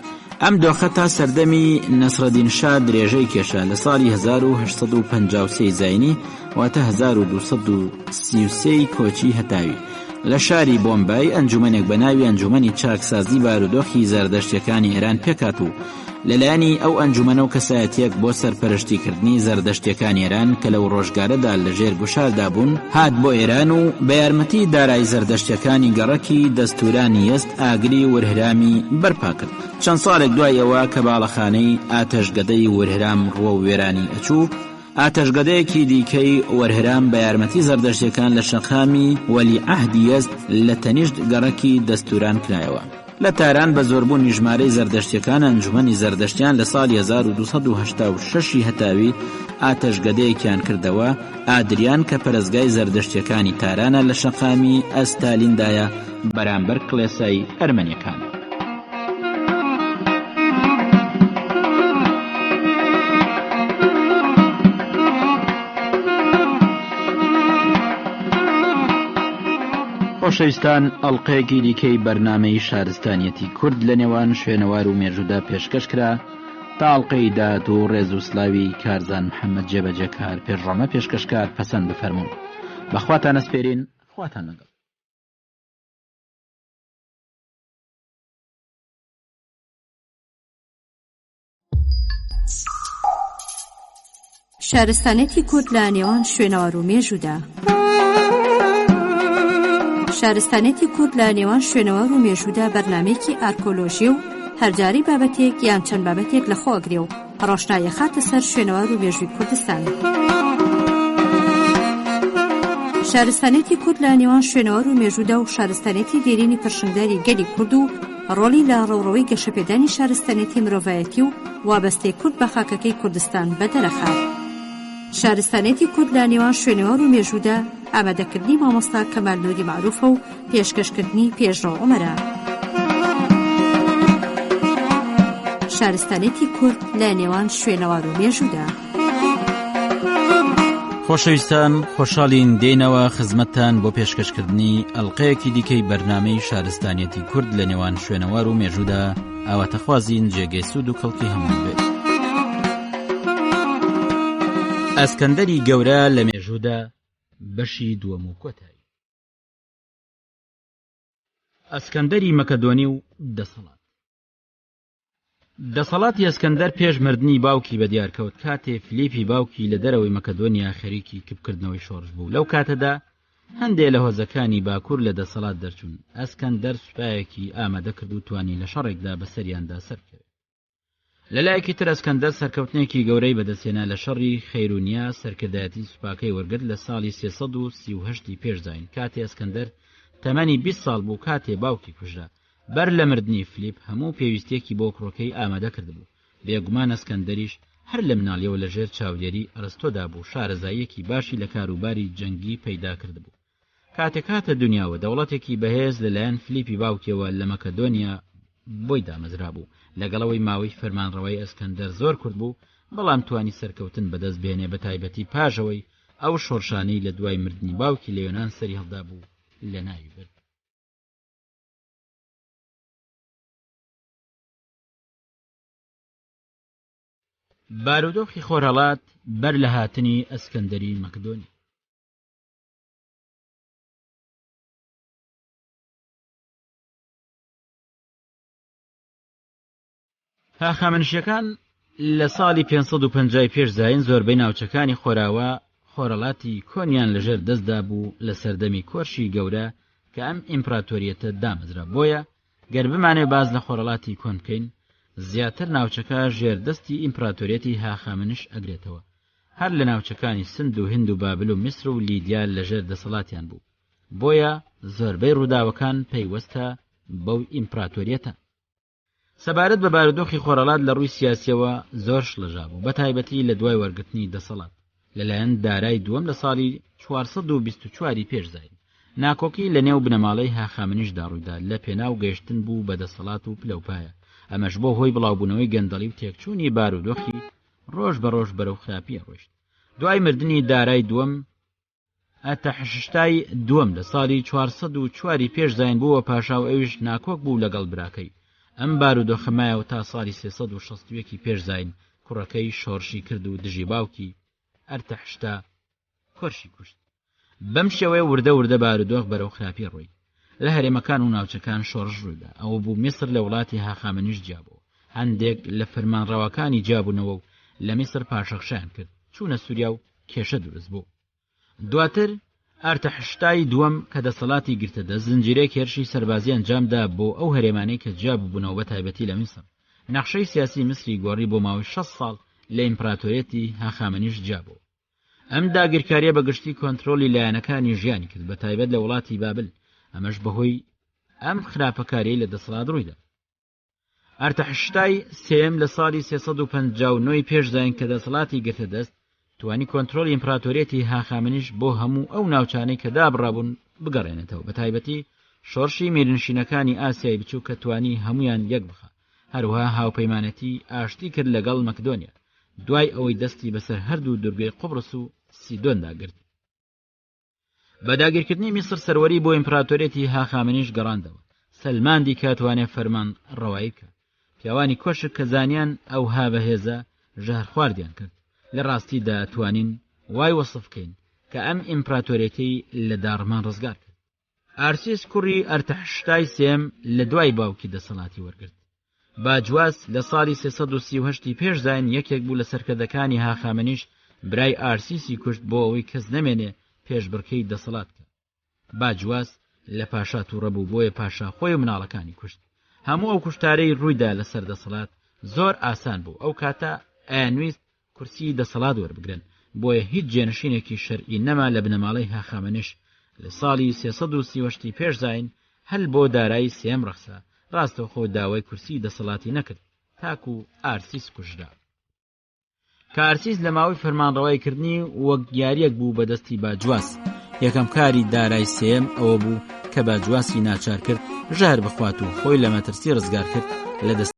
ئەم دۆخە تا سەردەمی نەسرەدین شا درێژەی کێشا لە ساڵی 1853 زاینی واتە 1233 کۆچی هەتاوی لە شاری بۆمبای ئەنجومەنێک بەناوی ئەنجومەنی چاکسازی بارودۆخی زەردەشتیەکانی ئێران پێکات و لەلایەنی ئەو ئەنجومەنە و کەسایەتیەک بۆ سەرپەرشتیکردنی زەردەشتیەکانی ئێران کە لەو ڕۆژگارەدا لەژێر گوشاردا بوون هات بۆ ئێران و بە یارمەتی دارایی زەردەشتیەکانی گەڕەکی دەستورانی یەزد ئاگری وەرهرامی بەرپا کرد. چەند ساڵێک دوایەوە کە باڵەخانەی ئاتەشگەدەی وەرهرام ڕوە و وێرانی ئەچوو، ئاتەشگەدەیەکی دیکەی وەرهرام بە یارمەتی زەردەشتیەکان لە شەقامی وەلیعەهدی یەزد لە تەنیشت گەڕەکی دەستوران کرایەوە. لە تاران بە زۆربوونی ژمارەی زەردەشتیەکان ئەنجومەنی زەردەشتیان لە ساڵی 1286 هەتاوی ئاتەشگەدەیەکیان کردەوە، ئادریان کە پەرستگای زەردەشتیەکانی تارانە لە شەقامی ئەستالیندایە بەرامبەر کڵێسای ئەرمەنیەکان. خۆشەویستان، ئەڵقەیەکی دیکەی بەرنامەی شارستانیەتی کورد لە نێوان شوێنەوار و مێژوودا پێشکەش کرا تا ئەڵقەی داهات و ڕێز و سلاوی کارزان محەممەد جێبەجێکار پێشڕەمە پێشکەشکار پەسەند بفەرمونون. بەخواتان ئەسپێرین، خواتان لەگەڵ. شارستانێتی کورد لە نێوان شوێنەوار و مێژوودا. شارستانێتی کورد لە نێوان شوێنەوار و مێژوودا بەرنامەیەکی ئارکۆلۆژی و هەرجاری بابەتێک یان چەند بابەتێک لە خۆگرێ و ڕۆشنایە خاتە سەر شوێنەوار و مێژووی کوردستان. شارستانێتی کورد لە نێوان شوێنەوار و مێژوودا و شارستانێتی دێرینی پرشنگداری گەلی کورد و ڕۆڵی لە ڕێوڕەوەی گەشەپێدانی شارستانێتی مرۆڤایەتی و وابەستەی کورد بە خاکەکەی کوردستان بەدەرەخات. شارستانێتی کورد لە نێوان شوێنەوار و مێژوودا ئامادەکردنی مامۆستا کەمال نووری معروفە و پێشکەشکردنی پێشڕۆ عومەرە. شارستانێتی کورد لە نێوان شوێنەوار و مێژوودا. خۆشەویستان، خۆشحاڵین دێنەوە خزمەتتان بۆ پێشکەشکردنی ئەڵقەیەکی دیکەی بەرنامەی شارستانیەتی کورد لە نێوان شوێنەوار و مێژوودا ئاواتەخوازین جێگەی سوود و کەڵکی هەموو بێت. ئەسکەندەری گەورە لە مێژوودا بەشی دووەم و کۆتایی. ئەسکەندەری مەکەدۆنی و دەسەڵاتی ئەسکەندەر پێش مردنی باوکی بەدیارکەوت کاتێ فلیپی باوکی لە دەرەوەی مەکەدۆنیا خەریکی کپکردنەوەی شۆڕش بوو. لەو کاتەدا هەندێک لە هۆزەکانی باکوور لە دەسەڵات دەرچوون. ئەسکەندەر سوپایەکی ئامادە کرد و توانی لە شەڕێکدا بەسەریاندا سەرکەوێت. لەلایەکی تر ئەسکەندەر سەرکەوتنێکی گەورەی بەدەستێنا لە شەڕی خەیرونیا سەرکردایەتی سوپاکەی وەرگرت لە ساڵی 338 پێشزاین کاتێ ئەسکەندەر تەمەنی 20 ساڵ بوو کاتێ باوکی کوژرا. بەر لە مردنی فلیپ هەموو پێویستێکی بۆ کوڕەکەی ئامادە کردبوو. بێگومان ئەسکەندەریش هەر لە مناڵیەوە لەژێر چاودێری ئەرستۆدا بوو شارەزاییەکی باشی لە کاروباری جەنگی پەیدا کردبوو. کاتێکاتە دنیاوە دەوڵەتێکی بەهێز لەلایەن فلیپی باوکیەوە لە مەکەدۆنیا بۆی دامەزرا بوو. لەگەڵەوەی ماوەی فەرمانڕەوەی ئەسکەندەر زۆر کورد بوو، بەڵام توانی سەرکەوتن بەدەست بێنێ بە تایبەتی پاژەوەی ئەو شۆڕشانەی لە دوای مردنی باوکی لە یۆنان سەری هەڵدا بوو لە ناوی برد. بارودۆخی خۆرهەڵات بەر لە هاتنی ئەسکەندەری مەکدۆنی. هاخامنشیەکان لە ساڵی 550 پێش زاین زۆربەی ناوچەکانی خۆراوە خۆرەڵاتی کۆنیان لەژێر دەستدا بوو لە سەردەمی کۆرشی گەورە کە ئەم ئیمپراتۆریەتە دامەزرا. بۆیە گەر بمانێ باز لە خۆرەڵاتی کۆن بکەین، زیاتر ناوچەکە ژێردەستی ئیمپراتۆریەتی هاخامنش ئەگرێتەوە. هەر لە ناوچەکانی سند و هند و بابل و میسر و لیدیا لەژێر دەسەڵاتیان بوو. بۆیە زۆربەی ڕووداوەکان پەیوەستە بەو ئیمپراتۆریەتە. سەبارەت بە بارودۆخی خۆرەڵات لە ڕووی سیاسیەوە زۆر شڵەژا بوو، بە تایبەتی لە دوای وەرگرتنی دەسەڵات لەلایەن دارای دووەم لە ساڵی 424 پێش زاین. ناکۆکی لە نێو بنەماڵەی هاخامنیشدا ڕوویدا لە پێناو گەیشتن بوو بە دەسەڵات و پلەپایە. ئەمەش بۆ هۆی بڵاوبوونەوەی گەندەڵی و تێکچوونی بارودۆخی ڕۆژ بە ڕۆژ بەرەو خراپیە ڕۆیشت. دوای مردنی دارای دووەم، ئەرتەحشتای دووەم لە ساڵی 404 پێش زاین بووە پاشا و ئەویش ناکۆک بوو لەگەڵ براکەی. ئەم بارودۆخەمایەوە تا ساڵی 361 پێش زاین کوڕەکەی شۆڕشی کرد و دژی باوکی ئەرتەحشتا کۆرشی کوشت. بەم شێوەیە وردە وردە بارودۆخ بەرەو خراپی ڕۆی. لە هەرێمەکان و ناوچەکان شۆڕش ڕوویدا. ئەوە بوو میسر لە وڵاتی هاخامنیش جیابەوە. هەندێک لە فەرمانڕەوەکانی جابوونەوە و لە میسر پاشەخشیان کرد، چوونە سووریا و کێشە دروست بوو. دواتر ئەرتەحشتای دووەم کە دەسەڵاتی گرتەدە زنجیرەی هێرشی سەربازیان جامدا بۆ ئەو هەرێمانەی کە جیاببوونەوە بە تایبەتی لە میسر. نەخشەی سیاسی میسری گۆڕی بۆ ماوەی 6 ساڵ لە ئیمپراتۆریەتی هاخامنیش جیابەوە. ئەم داگیرکاریە بەگشتی کۆنتترۆلی لایەنەکانی ژیانی کرد، بە تایبەت لە وڵاتی بابل. ئەمەش بەهۆی ئەم خراپەکاری لە دەسەڵات ڕوویدا. ئەرتەحشتای سێم لە ساڵی 359 پێش زاین کە دەسەڵاتی گرتە دەست، توانی کۆنتترۆلی ئیمپراتۆریەتی هاخامنیش بۆ هەموو ئەو ناوچانەی کە دابڕابوون بگەڕێنێتەوە، بە تایبەتی شۆڕشی میرنشینەکانی ئاسیای بچوو کە توانی هەمویان یەک بخە. هەروەها هاوپەیمانەتی ئاشتی کرد لەگەڵ مەکدۆنیا دوای ئەوەی دەستی بەسەر هەردوو دورگەی قوبرس و سیدۆندا گرت. بە داگیرکردنی میسر سەروەری بۆ ئیمپراتۆریەتی هاخامنیش گەڕاندەوە. سەلماندی کاتوانێ فەرمان ڕەوایی بکە. پیاوانی کۆشک کە زانیان ئەو ها بەهێزە ژەهر خواردیان کرد. لە ڕاستیدا توانین وای وەسف بکەین کە ئەم ئیمپراتۆریەتی لە داڕمان ڕزگار کرد. ئارسیس کوڕی ئەرتەحشتای سێم لە دوای باوکی دەسەڵاتی وەرگرت. باجواس لە ساڵی 338 پێش زاین یەکێک بوو لە سەرکردەکانی هاخامنیش برای ئارسیسی کوشت بۆ ئەوەی کەس نەمێنێ پێشبڕکەی دەسەڵات کە. باجواس لە پاشا تووڕە بوو، بۆیە پاشا خۆی و مناڵەکانی کوشت. هەموو ئەو کوشتارەی ڕوویدا لەسەر دەسەڵات زۆر ئاسان بوو. ئەو کاتە ئایانویست کورسی دەسەڵات وەربگرن، بۆیە هیچ جێنشینێکی شەرعی نەما لە بنەماڵەی هاخامنیش. لە ساڵی 338 پێش زاین هەل بۆ دارایی سێم ڕەخسا. ڕاستەوخۆ داوای کورسی دەسەڵاتی نەکرد، تاکو ئارسیس کوژرا. کە ئارسیس لە ماوەی فەرمانڕەواییکردنی وەک یاریەک بوو بەدەستی باجواس. یەکەم کاری دارای سێم ئەوە بوو کە باجواسی ناچار کرد ژەهر بخوات و خۆی لە مەترسی ڕزگار کرد لە دەست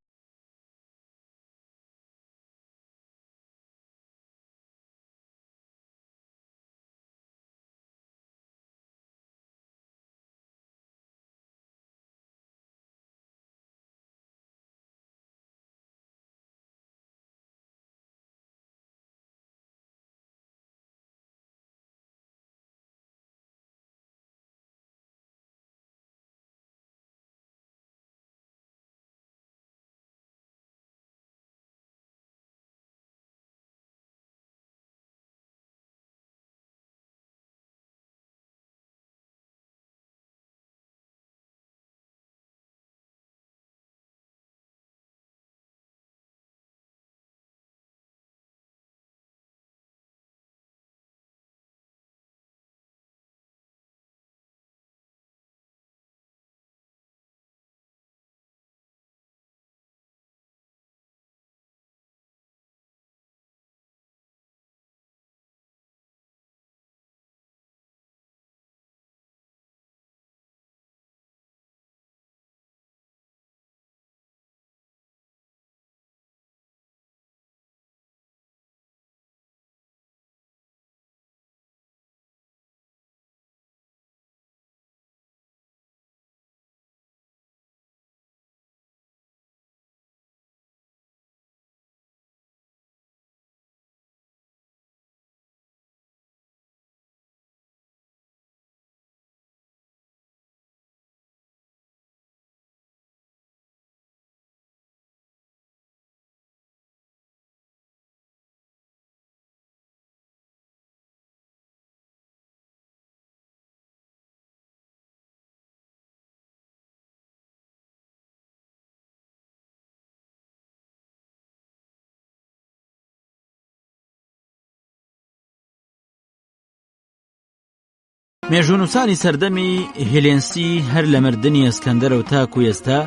مێژوونووسانی سەردەمی هێلێنسی هەر لە مردنی ئەسکەندەرە و تاکو ئێستا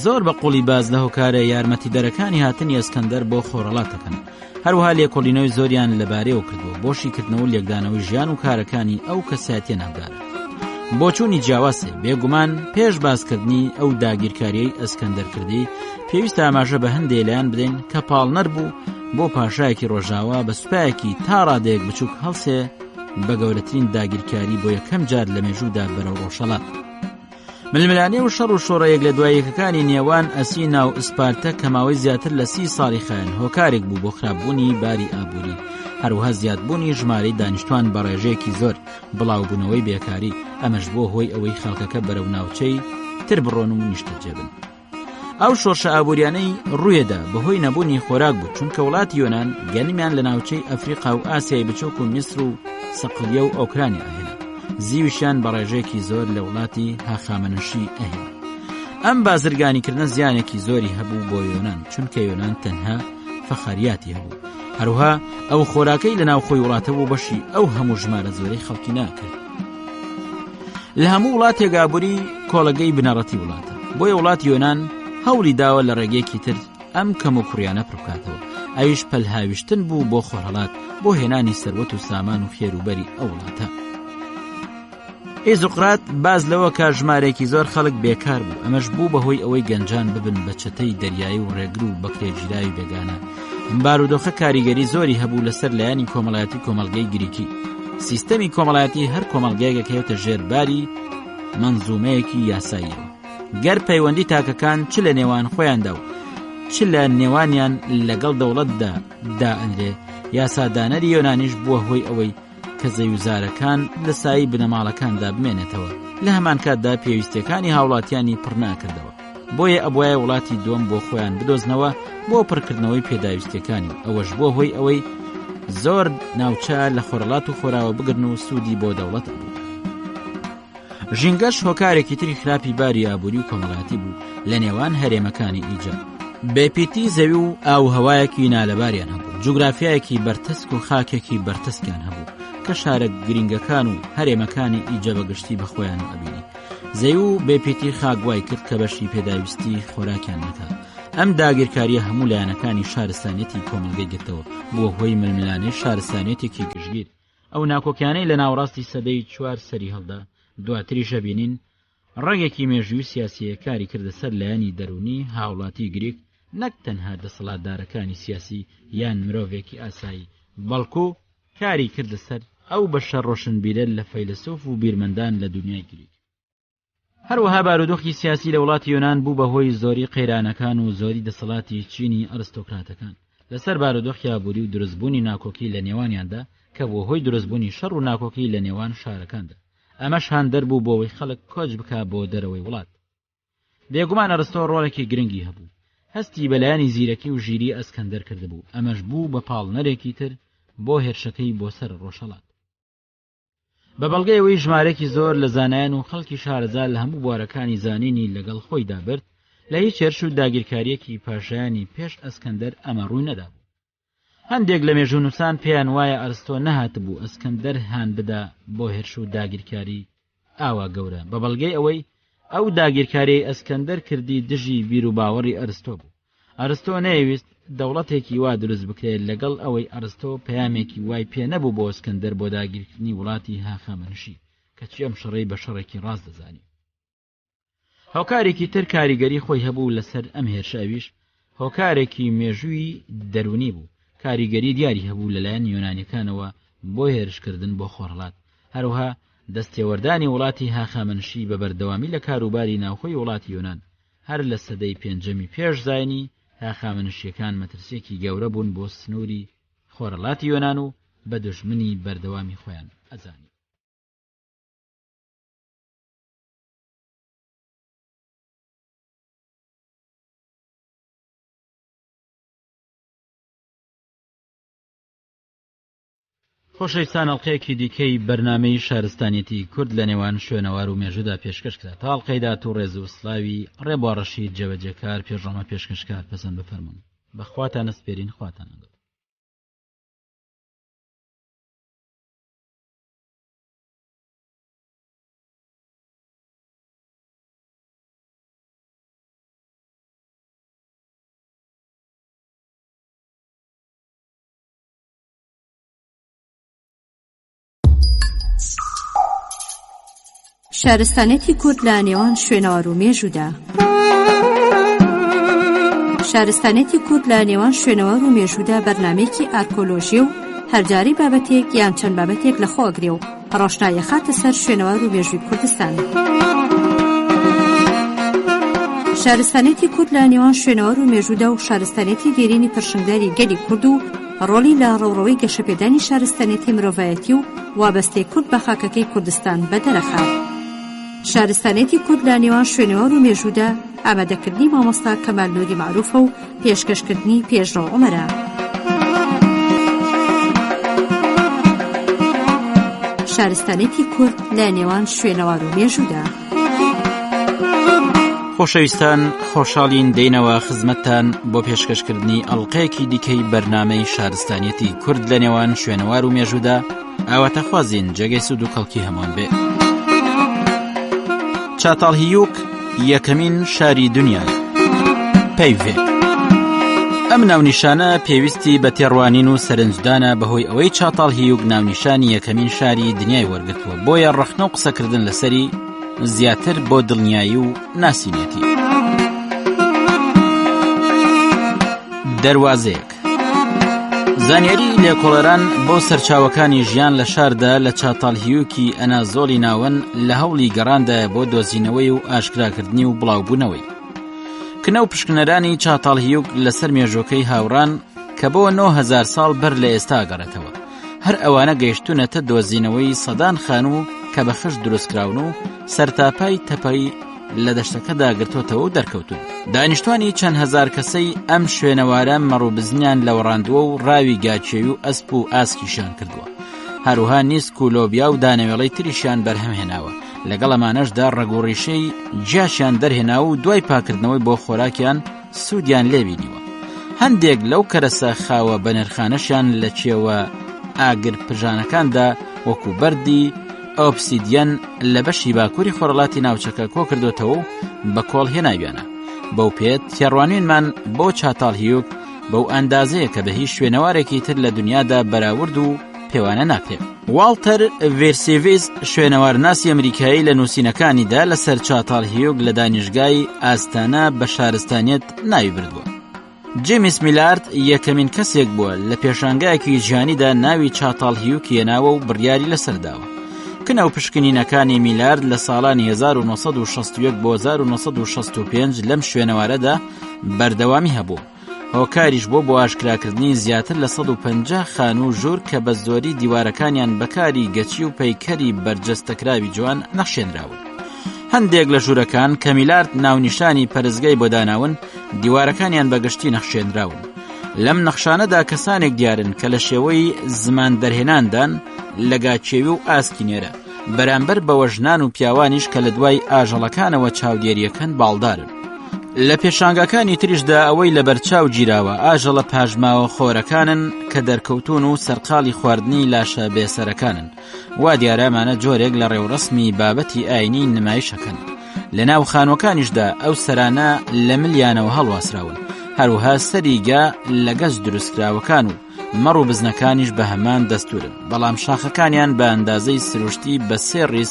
زۆر بە قوڵی باز لە هۆکارە یارمەتیدەرەکانی هاتنی ئەسکەندەر بۆ خۆڕەڵات دەکەن. هەروەها لێکۆڵینەوەی زۆریان لەبارەیەوە کردووە بۆشی کردنەوە و لێکدانەوەی ژیان و کارەکانی ئەو کەسایەتیە ناودارە. بۆچوونی جیاوازێ بێگومان پێش باسکردنی ئەو داگیرکاریەی ئەسکەندەر کردی پێویستە ئاماژە بە هەندێک لایەن بدەین کە پاڵنەر بوو بۆ پاشایەکی ڕۆژاوا بە سوپایەکی تا ڕادەیەک بچووک هەڵسێ بە گەورەترین داگیرکاری بۆ یەکەم جار لە مێژوودا بەرەو ڕۆژهەڵات. ململانێ و شەڕ و شۆڕەیەک لە دواییەکەکانی نێوان ئەسینا و ئسپارتە کە ماوەی زیاتر لە 30 ساڵی خایەن هۆکارێک بوو بۆ خراپبوونی باری ئابووری، هەروەها زیادبوونی ژمارەی دانیشتوان بە ڕێژەیەکی زۆر، بڵاوبوونەوەی بێکاری، ئەمەش بۆ هۆی ئەوەی خەڵکەکە بەرەو ناوچەی تر بڕۆن و نیشتە جێبن. ئەو شۆرشە ئابووریانەی ڕوویەدا بەهۆی نەبوونی خۆراک بوو، چونکە وڵاتی یۆنان گەنمیان لە ناوچەی ئەفریقا و ئاسیای بچووک و میسر و سەقلیە و ئۆکرانی ئاهێنا، زیویشیان بە ڕێژەیەکی زۆر لە وڵاتی هاخامنشی ئەهێنا. ئەم بازرگانیکردنە زیانێکی زۆری هەبوو بۆ یۆنان، چونکە یۆنان تەنها فەخاریاتی هەبوو. هەروها ئەو خۆراکەی لە ناوخۆی وڵاتە بوو بەشی ئەو هەموو ژمارە زۆرەی خەڵکی ناکرد. لە هەموو وڵاتێک ئابووری کۆڵەگەی بنەڕەتی وڵاتە، بۆیە وڵاتی یۆنان هەوڵی داوە لە ڕێگەیەکی تر ئەم کەم و کوڕیانە پڕبکاتەوە، ئەویش پەلهاویشتن بوو بۆ خۆرهەڵات بۆ هێنانی سەروەت و سامان و خێروبەری ئەو وڵاتە. ئێزوقرات باز لەوە کە ژمارێکی زۆر خەڵک بێکار بوو، ئەمەش بوو بەهۆی ئەوەی گەنجان ببن بە چەتەی دەریایی و ڕێگر و بەکرێگیراوی بێگانە. بارودۆخە کاریگەری زۆری هەبوو لەسەر لایەنی کۆمەڵایەتی کۆمەڵگەی گریکی. سیستەمی کۆمەڵایەتی هەر کۆمەڵگەیەک هەیەتە ژێرباری منزومەیەکی یاساییەوە، گەر پەیوەندی تاکەکان چ لە نێوان خۆیاندا و چ لە نێوانیان لەگەڵ دەوڵەتدا دائەنرێ. یاسادانەری یۆنانیش بووە هۆی ئەوەی کە زەویزارەکان لە سایی بنەماڵەکاندا بمێنێتەوە، لە هەمان کاتدا پێویستیەکانی هاوڵاتیانی پڕ ناکردەوە، بۆیە ئەبوایە وڵاتی دووەم بۆ خۆیان بدۆزنەوە بۆ پڕکردنەوەی پێداویستیەکانی، ئەوەش بۆ هۆی ئەوەی زۆر ناوچە لە خۆرەڵات و خۆراوە بگرن و سوودی بۆ دەوڵەت بوو. ژینگەش هۆکارێکی تری خراپی باری ئابووری و کۆمەڵایەتی بوو لە نێوان هەرێمەکانی ئیجا. بێپیتی زەوی و ئاوهەوایەکی نالەباریان هەبوو، جوگرافیایەکی بەرتەسک و خاکێکی بەرتەسکیان هەبوو کە شارە گرنگەکان و هەرێمەکانی ئیجا بەگشتی بەخۆیان ئەبینی. زەوی و بێپیتی خاگوای کرد کە بەشی پێداویستی خۆراکیان نەکات. ئەم داگیرکاریە هەموو لایەنەکانی شارستانیەتی کۆمەڵگەی گرتەوە، بووە هۆی ململانەی شارستانیەتێکی گشتگیر. ئەو ناکۆکیانەی لە ناوڕاستی سەدەی 4 سەری هەڵدا، دواتریشە بینین ڕێگێکی مێژووی سیاسیە کاری کردە سەر لایەنی دەرونی هاوڵاتی گریک، نەک تەنها دەسەڵاتدارەکانی سیاسی یان مرۆڤێکی ئاسایی، بەڵکو کاری کردە سەر ئەو بەشە ڕۆشنبیرە لە فەیلسوف و بیرمەندان لە دنیای گریک. هەروەها بارودۆخی سیاسی لە وڵاتی یۆنان بوو بەهۆی زۆری قەیرانەکان و زۆری دەسەڵاتی چینی ئەرستۆکراتەکان لەسەر بارودۆخی ئابووری و دروستبوونی ناکۆکی لە نێوانیاندا کە بۆ هۆی دروستبوونی شەڕ و ناکۆکی لە نێوان شارەکاندا. ئەمەش هاندەر بوو بۆەوەی خەڵک کۆچ بکا بۆ دەرەوەی وڵات. بێگومان ئەرستۆ ڕۆڵێکی گرنگی هەبوو، هەستی بەلایانی زیرەکی و ژیری ئەسکەندەر کردبوو، ئەمەش بوو بە پاڵنەرێکی تر بۆ هێرشەکەی بۆ سەر ڕۆژهەڵات. بە بەڵگەیەوەی ژمارەی زۆر لە زانایان و خەڵکی شارەزا لە هەموو بوارەکانی زانینی لەگەڵ خۆیدا برد، لە هیچ هێرش و داگیرکاریەکی پاشایانی پێش ئەسکەندەر ئەمە ڕووی نەدابوو. هەندێک لە مێژوونووسان پێیان وایە ئەرستۆ نەهاتبوو ئەسکەندەر هان بدا بۆ هێرش و داگیرکاری ئاوا گەورە، بە بەڵگەی ئەوەی ئەو داگیرکاری ئەسکەندەر کردی دژی بیر و باوەڕی ئەرستۆ بوو. ئەرستۆ نەیویست دەوڵەتێکی وا دروست بکرێت، لەگەڵ ئەوەی ئەرستۆ پەیامێکی وای پێ نەبوو بۆ ئەسکەندەر بۆ داگیرکردنی وڵاتی هاخامنشی، کەچی ئەم شەڕەی بە شەڕێکی ڕاست دەزانی. هۆکارێکی تر کاریگەری خۆی هەبوو لەسەر ئەم هێرشاویش هۆکارێکی مێژووی دەرونی بوو، کاریگەری دیاری هەبوو لەلایەن یۆنانیەکانەوە بۆ هێرشکردن بۆ خۆرهەڵات. هەروها دەستێوەردانی وڵاتی هاخامنشی بە بەردەوامی لە کاروباری ناوخۆی وڵاتی یۆنان هەر لە سەدەی 5 پێش زاینی هاخامنشیەکان مەترسێکی گەورە بوون بۆ سنووری خۆرهەڵاتی یۆنان و بە دژمنی بەردەوامی خۆیان ئەزانی. خۆشەویستان، ئەڵقەیەکی دیکەی بەرنامەی شارستانیەتی کورد لە نێوان شوێنەوار و مێژوودا پێشکەش کرا. تا ئەڵقەی داهات و ڕێز و سڵاوی ڕێبوار ڕەشید جەبەجێکار پێشڕۆمە پێشکەشکار پەسەند بفەرمونون. بەخواتان ئەسپێرین، خواتان ئەگەڕێ. شارستانێتی کورد لە نێوان شوێنەوار و مێژوودا. شارستانێتی کورد لە نێوان شوێنەوار و مێژوودا بەرنامەیەکی ئارکۆلۆژی و هەرجاری بابەتێک یان چەند بابەتێک لە خۆگرێ و ڕۆشنایە خاتە سەر شوێنەوار و مێژووی کوردستان. شارستانێتی کورد لە نێوان شوێنەوار و مێژوودا و شارستانێتی دێرینی پرشنگداری گەلی کورد و ڕۆلی لە ڕێوڕەوەی گەشەپێدانی شارستانێتی مرۆڤایەتی و وابەستەی کورد بە خاکەکەی کوردستان بەدەرەخات. شارستانێتی کورد لە نێوان شوێنەوار و مێژوودا ئامادەکردنی مامۆستا کەمال نووری معروفە و پێشکەشکردنی پێشڕۆ عومەرە. شارستانێتی کورد لە نێوان شوێنەوار و مێژوودا. خۆشەویستان، خۆشحاڵین دێنەوە خزمەتتان بۆ پێشکەشکردنی ئەڵلقەیەکی دیکەی بەرنامەی شارستانیەتی کورد لە نێوان شوێنەوار و مێژوودا. ئاواتەخوازین جێگەی سوود و کەڵکی هەمووان بێ. چاتاڵهیوک یەکەمین شاری دنیای پەیڤێ. ئەم ناونیشانە پێویستی بە تێڕوانین و سەرنجدانە بەهۆی ئەوەی چاتاڵهیوک ناونیشانی یەکەمین شاری دنیای وەرگرتووە، بۆیە ڕەخنە و قسەکردن لەسەری زیاتر بۆ دڵنیایی و ناسینێتی. دەواازەیەک زانیاری لێکۆڵەران بۆ سەرچاوەکانی ژیان لە شاردا لە چاتاڵهیوکی ئەنازۆڵی ناوەن لە هەوڵی گەڕاندایە بۆ دۆزینەوەی و ئاشکراکردنی و بڵاوبوونەوەی. کنە و پشکنەرانی چاتاڵهیوک لەسەر مێژۆکەی هاوڕان کە بۆ 9000 ساڵ بەر لە ئێستا گەڕێتەوە. هەر ئەوانە گەیشتونەتە دۆزینەوەی سەدان خان و کە بە خشت دروستکراون و سەرتاپای تەپەی لە دەشتەکەدا گرتوتەوە و دەرکەوتون. دانیشتوانی چەند هەزار کەسەی ئەم شوێنەوارە مەڕووبزنیان لەوەڕاندووە و ڕاوی گاچێوی و ئەسپ و ئاسکیشان کردووە. هەروها نیسک و لۆبیا و دانەوێڵەی تریشیان بەرهەمهێناوە. لەگەڵ ئەمانەشدا ڕەگوڕیشەی جیاشیان دەرهێنا و دوای پاکردنەوەی بۆ خۆراکیان سوودیان لێبینیوە. هەندێک لەو کەرەسە خاوە بە نرخانەشیان لە چێوە ئاگر پژانەکاندا وەکو بەردی ئۆبسیدیەن لە بەشی باکووری خۆرەڵاتی ناوچەکە کۆ کردوتەوە و بە کۆڵ هێناویانە. بەو پێت تێڕوانینمان بۆ چاتاڵهیوک بەو ئەندازەیە کە بە هیچ شوێنەوارێکی تر لە دنیادا بەراورد و پێوانە ناکرێت. واڵتەر ڤێرسێڤیس شوێنەوارناسی ئەمریکایی لە نووسینەکانیدا لەسەر چاتاڵهیوک لە دانیشگای ئاستانە بە شارستانیەت ناوی بردووە. جیمس میلارد یەکەمین کەسێک بووە لە پێشانگایەکی جیهانیدا ناوی چاتاڵهیوک هێناوە و بڕیاری لەسەرداوە. کنە و پشکنینەکانی میلارد لە ساڵانی 1961 بۆ 1965 لەم شوێنەوارەدا بەردەوامی هەبوو. هۆکاریش بۆ ئاشکراکردنی زیاتر لە 150 خان و ژوور کە بە زۆری دیوارەکانیان بەکاری گەچی و پەیکەری بەرجەستەکراوی جوان نەخشێنراون. هەندێک لە ژوورەکان کە میلارد ناونیشانی پەرزگای بۆ داناون دیوارەکانیان بەگشتی نەخشێنراون. لەم نەخشانەدا کەسانێک دیارن کە لە شێوەی زمان دەرهێناندان لە گاچێوی و ئاسکینێرە بەرامبەر بەوە ژنان و پیاوانیش کە لە دوای ئاژەڵەکانەوە چاودێریەکەن باڵدارن. لە پێشانگەکانی تریشدا ئەوەی لە بەرچاو گیراوە ئاژەڵە پاژماوە خۆرەکانن کە دەرکەوتون و سەرقاڵی خواردنی لاشە بێسەرەکانن. وا دیارەمانە جۆرێک لە ڕێوڕسمی بابەتی ئاینی نمایشەکەن. لە ناو خانوەکانیشدا ئەو سەرانە لە ملیانەوە هەڵواسراون. هەروها سەریگا لە گەز دروستکراوەکان و مەڕ و بزنەکانیش بە هەمان دەستورن، بەڵام شاخەکانیان بە ئەندازەی سروشتی بە 3 ڕیز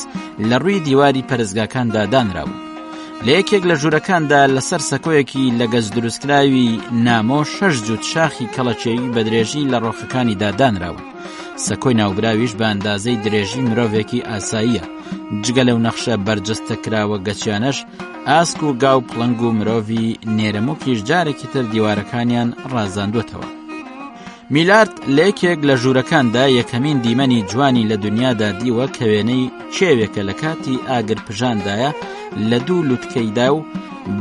لە ڕووی دیواری پەرزگاکاندا دانراون. لە یەکێک لە ژوورەکاندا لەسەر سەکۆیەکی لە گەز دروستکراوی نامۆ 6 جووت شاخی کەڵەچێوی بە درێژی لە ڕۆخەکانیدا دانراون. سەکۆی ناوبراویش بە ئەندازەی درێژی مرۆڤێکی ئاساییە. جگە لەو نەخشە بەرجەستەکراوە گەچیانەش ئاسک و گاو پڵنگ و مرۆڤی نێرەموکیش جارێکی تر دیوارەکانیان ڕازاندوتەوە. میلارد لە یەکێک لە ژوورەکاندا یەکەمین دیمەنی جوانی لە دنیادا دیوە کە وێنەی چێوێکە لە کاتی ئاگر پژاندایە لە 2 لوتکەیدا و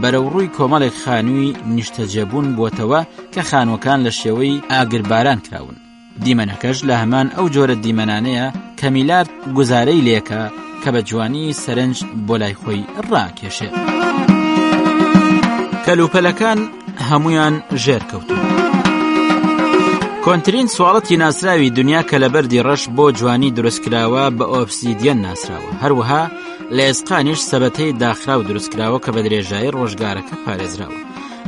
بەرەو ڕووی کۆمەڵێک خانووی نیشتەجێبوون بووتەوە کە خانوەکان لە شێوەی ئاگرباران کراون. دیمەنەکەش لە هەمان ئەو جۆرە دیمەنانەیە کە میلارد گوزارەی لێکە کە بە جوانی سەرنج بۆ لای خۆی ڕاکێشێت. کەلوپەلەکان هەمویان ژێر کەوتون. کۆنترین سواڵەتی ناسراوی دنیا کە لە بەردی ڕەش بۆ جوانی دروستکراوە بە ئۆبسیدیەن ناسراوە. هەروەها لە ئێسقانیش سەبەتەی داخرا و دروستکراوە کە بە درێژایی ڕۆژگارەکە پارێزراوە.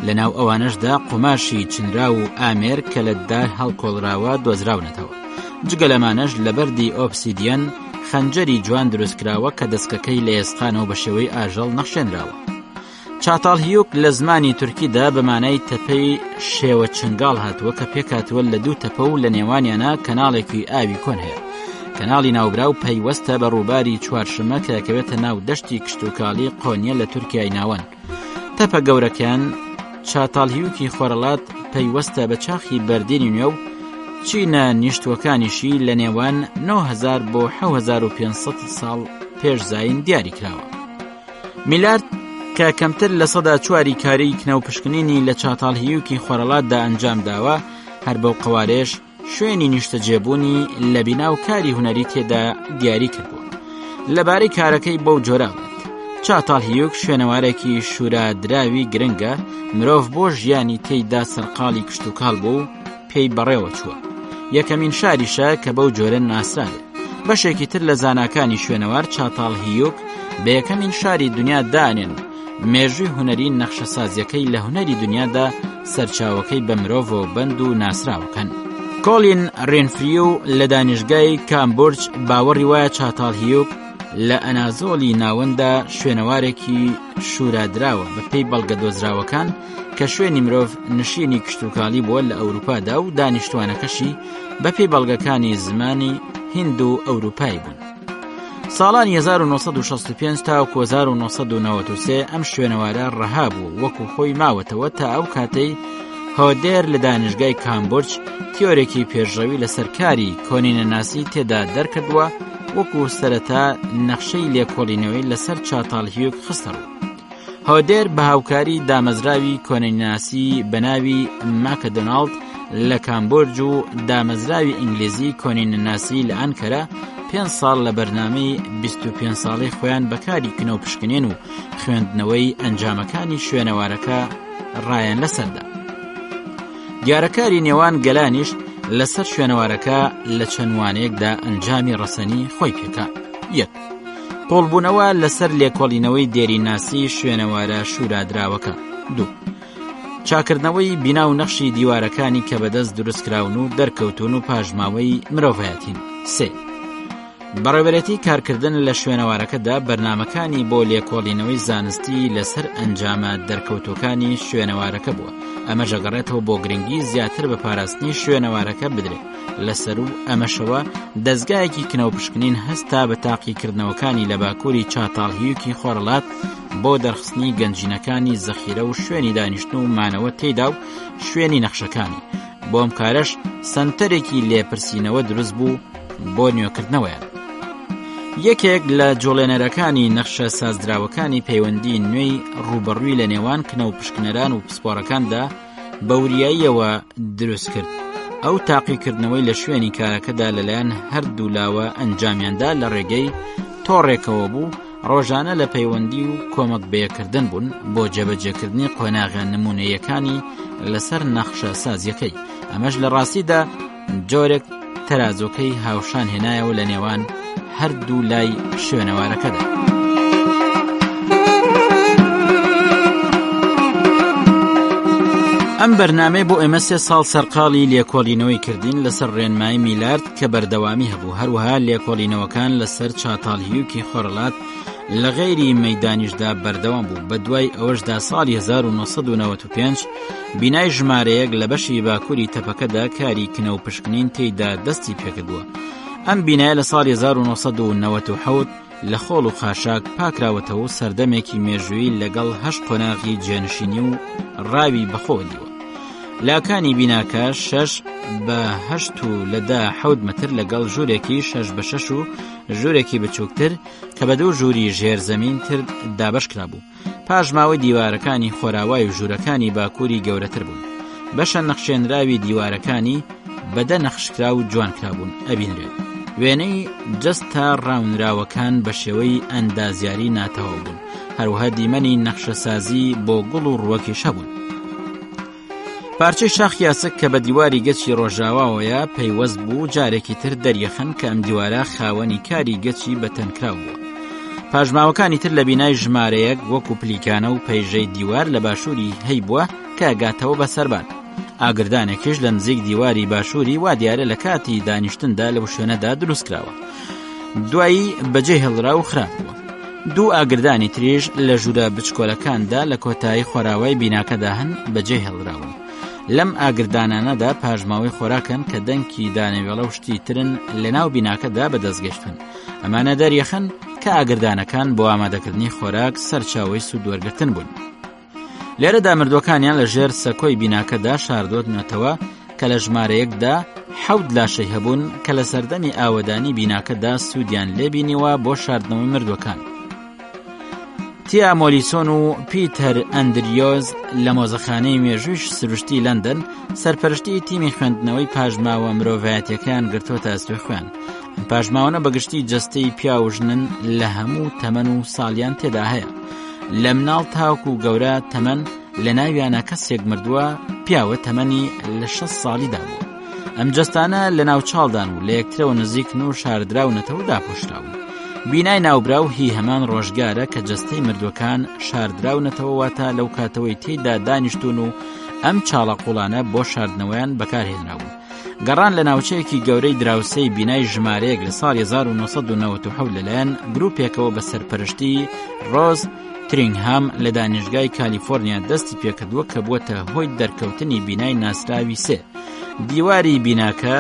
لەناو ئەوانەشدا قوماشی چنرا و ئامێر کە لە دار هەڵکۆڵراوە دۆزراونەتەوە. جگە لەمانەش لە بەردی ئۆبسیدیەن خەنجەری جوان دروستکراوە کە دەستکەکەی لە ئێسقانەوە بە شێوەی ئاژەڵ نەخشێنراوە. چاتاڵهیوک لە زمانی تورکیدا بە مانای تەپەی شێوە چنگاڵ هاتووە کە پێکاتوە لە دوو تەپە و لە نێوانیانە کەناڵێکی ئاوی کۆن هەیە. کەناڵی ناوبراو پەیوەستە بە ڕووباری چوارشمە کە دەکەوێتە ناو دەشتی کشتوکاڵی قۆنیە لە تورکیای ناوەن. تەپە گەورەکان چاتاڵهیوکی خۆرەڵات پەیوەستە بە چاخی بەردێنی نوێ و چینە نیشتوەکانیشی لە نێوان 9000 بۆ 7500 ساڵ پێش زاین دیاری کراوە. میلارد کە کەمتر لە سەدا چواری کاری کنەوپشکنینی لە چاتاڵهیوکی خۆرەڵاتدا ئەنجام داوە، هەر بەو قوارێش شوێنی نیشتەجێبوونی لە بیناو کاری هونەری تێدا دیاری کردبووە. لەبارەی کارەکەی بەو جۆرا بوویت. چاتاڵهیوک شوێنەوارێکی شورادراوی گرنگە، مرۆڤ بۆ ژیانی تێیدا سەرقاڵی کشتوکاڵ بوو پێی بەڕێوە چووە. یەکەمین شاریشە کە بەو جۆرە ناسرابێت. بەشێکی تر لە زاناکانی شوێنەوار چاتاڵهیوک بە یەکەمین شاری دنیا دانێن مێژووی هونەری نەخشەسازیەکەی لە هونەری دنیادا سەرچاوەکەی بە مرۆڤەوە بەند و ناسراوەکەن. کۆلین ڕێنفریو لە دانیشگای کامبورج باوەڕی وایە چاتاڵهیوک لە ئەنازۆڵی ناوەندا شوێنەوارێکی شورادراوە بە پێی بەڵگە دۆزراوەکان کە شوێنی مرۆڤ نشینی کشتوکاڵی بووە لە ئەوروپادا و دانیشتوانەکەشی بە پێی بەڵگەکانی زمانی هیند و ئەوروپایی بوون. ساڵانی 1965 تا 1993 ئەم شوێنەوارە ڕەها بوو وەکو خۆی ماوەتەوە تا ئەو کاتەی هۆدێر لە دانیشگای کامبورج تیۆرێکی پێشڕەوی لەسەر کاری کۆنینەناسی تێدا دەرکردووە وەکو سەرەتا نەخشەی لێکۆڵینەوەی لەسەر چاتاڵهیوک خستەڕوو. هۆدێر بە هاوکاری دامەزراوی کۆنینەناسی بەناوی ماکدۆناڵد لە کامبورج و دامەزراوی ئینگلیزی کۆنینەناسی لە ئەنکەرە 5 ساڵ لە بەرنامەی 25 ساڵی خۆیان بەکاری کنەوپشکنین و خوێندنەوەی ئەنجامەکانی شوێنەوارەکە ڕایان لەسەردا. دیارەکاری نێوان گەلانیش لەسەر شوێنەوارەکە لە چەندوانەیەکدا ئەنجامی ڕەسەنی خۆی پێکا. 1. قۆڵبوونەوە لەسەر لێکۆڵینەوەی دێریناسی شوێنەوارە شورادراوەکە. 2. چاکردنەوەی بینا و نەخشی دیوارەکانی کە بەدەست دروستکراون و دەرکەوتون و پاژماوەی مرۆڤایەتین. 3. بەڕێوەبەرەتی کارکردن لە شوێنەوارەکەدا بەرنامەکانی بۆ لێکۆڵینەوەی زانستی لەسەر ئەنجامە دەرکەوتوەکانی شوێنەوارەکە بووە. ئەمە ژەگەڕێتەوە بۆ گرنگی زیاتر بە پاراستنی شوێنەوارەکە بدرێت. لەسەر و ئەمەشەوە دەستگایەکی کنەوپشکنین هەستا بە تاقیکردنەوەکانی لە باکووری چاتاڵهیوکی خۆرەڵات بۆ دەرخستنی گەنجینەکانی زەخیرە و شوێنی دانیشتن و مانەوە تێیدا و شوێنی نەخشەکانی. بۆ ئەم کارەش سەنتەرێکی لێپرسینەوە دروست بوو بۆ نوێکردنەوەیان. یەکێک لە جۆڵێنەرەکانی نەخشە سازدراوەکانی پەیوەندی نوێی ڕوبەڕووی لە نێوان کنەوپشکنەران و پسپۆڕەکاندا بەوریاییەوە دروست کرد. ئەو تاقیکردنەوەی لە شوێنی کارەکەدا لەلایەن هەردوو لاوە ئەنجامیاندا لە ڕێگەی تۆڕێکەوە بوو. ڕۆژانە لە پەیوەندی و کۆمەک بەیەکردن بوون بۆ جێبەجێکردنی قۆناغە نمونەیەکانی لەسەر نەخشە سازیەکەی. ئەمەش لە ڕاستیدا جۆرێک تەرازۆکەی هاوشان هێنایەوە لە نێوان هەردوو لای شوێنەوارەکەدا. ئەم بەرنامەی بۆ ئێمە 3 ساڵ سەرقاڵی لێکۆڵینەوەی کردین لەسەر ڕێنمایی میلارد کە بەردەوامی هەبوو. هەروەها لێکۆڵینەوەکان لەسەر چاتاڵهیوکی خۆرەڵات لە غەیری مەیدانیشدا بەردەوام بوو. بە دوای ئەوەشدا ساڵی 1995 بینای ژمارەیەک لە بەشی باکووری تەپەکەدا کاری کنەوپشکنین تێیدا دەستی پێکردووە. ئەم بینایە لە ساڵی 1997 لە خۆڵ و خاشاک پاکراوەتەوە و سەردەمێکی مێژووی لەگەڵ 8 قۆناغی جێنشینی و ڕاوی بەخۆوە دیوە. لاکانی بیناکە 6 بە 8 و لەدا 7 متر لەگەڵ ژوورێکی 6 بە 6 و ژوورێکی بچووکتر کە بە دوو ژووری ژێرزەمین تر دابەش کرابوو. پاژماوەی دیوارەکانی خۆراوای و ژوورەکانی باکووری گەورەتر بوون. بەشە نەخشێنراوی دیوارەکانی بەدە نەخشکرا و جوان کرابوون ئەبینرێت. وێنەی جەستا ڕاونراوەکان بە شێوەی ئەندازیاری ناتەواو بوون. هەروەها دیمەنی نەخشەسازی بۆ گوڵ و ڕووەکیشە بوون. پارچەی شاخ یاسک کە بە دیواری گەچی ڕۆژاواوەیە پەیوەست بوو جارێکی تر دەریەخەن کە ئەم دیوارە خاوەنی کاری گەچی بەتەنکراو بووە. پاژماوەکانی تر لە بینای ژمارەیەک وەکو پلیکانە و پەیژەی دیوار لە باشووری هەی بووە کە گاتەوە بە سەربان. ئاگردانێکیش لە نزیک دیواری باشووری وا دیارە لە کاتی دانیشتندا لەو شوێنەدا دروست کراوە. دوایی بەجێ هێڵرا و خراپ بووە. دوو ئاگردانی تریژ لە ژوورە بچکۆلەکاندا لە کۆتایی خۆراوای بیناکەدا هەن بەجێ هێڵراون. لەم ئاگردانانەدا پاژماوەی خۆراکن کە دەنگی دانەوێڵە و شتی ترن لە ناو بیناکەدا بەدەستگەشتن. ئەمانە دەریەخن کە ئاگردانەکان بۆ ئامادەکردنی خۆراک سەرچاوەی سوودوەرگرتن بوون. لێرەدا مردوەکانیان لە ژێر سەکۆی بیناکەدا شاردۆتنەوە کە لە ژمارەیەکدا 7 لاشەی هەبوون کە لە سەردەمی ئاوەدانی بیناکەدا سوودیان لێبینیوە بۆ شاردنەوەی مردوەکان. تیا مۆلیسۆن و پیتەر ئەندریۆز لە مۆزەخانەی مێژووی سروشتی لەندەن سەرپەرشتی تیمی خوێندنەوەی پاژماوە مرۆڤایەتیەکان گرتوۆتە ئەستێ خوێن. ئەم پاژماوەنە بەگشتی جەستەی پیا و ژنن لە هەموو تەمەن و ساڵیان تێدا هەیە. لە مناڵ تاوکو و گەورە تەمەن لە ناویانە کەسێک مردووە پیاوە تەمەنی لە 6 ساڵیدا بوو. ئەم جەستانە لە ناوچاڵدان و لە یەکترەوە نزیکن و شاردراونەتەوە داپۆشراون. بینای ناوبراو هی هەمان ڕۆژگارە کە جەستەی مردوەکان شاردراونەتەوە واتە لەو کاتەوەی تێیدا دانیشتون و ئەم چاڵە قوڵانە بۆ شاردنەوەیان بەکارهێنراون. گەڕان لە ناوچەیەکی گەورەی دراوسەی بینای ژمارەیەک لە ساڵی 1997 لەلایەن گروپێکەوە بە سەرپەرشتی ڕۆز ترینگهام لە دانیشگای کالیفۆرنیا دەستی پێکردووە کە بووەتە هۆی دەرکەوتنی بینای ناسراوی 3. دیواری بیناکە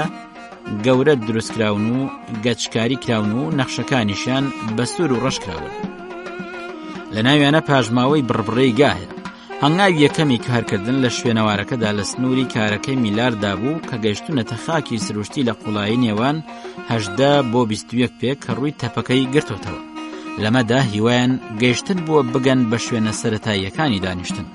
گەورە دروستکراون و گەچکاری کراون و نەخشەکانیشیان بەستور و ڕەشکراون. لە ناویانە پاژماوەی بڕبڕەی گاهەیە. هەنگاوی یەکەمی کارکردن لە شوێنەوارەکەدا لە سنووری کارەکەی میلاردا بوو کە گەیشتونەتە خاکی سروشتی لە قوڵایی نێوان 18 بۆ 21 پێک کە ڕووی تەپەکەی گرتوتەوە. لەمەدا هیوایان گەیشتن بووە بگەن بە شوێنە سەرەتاییەکانی دانیشتن.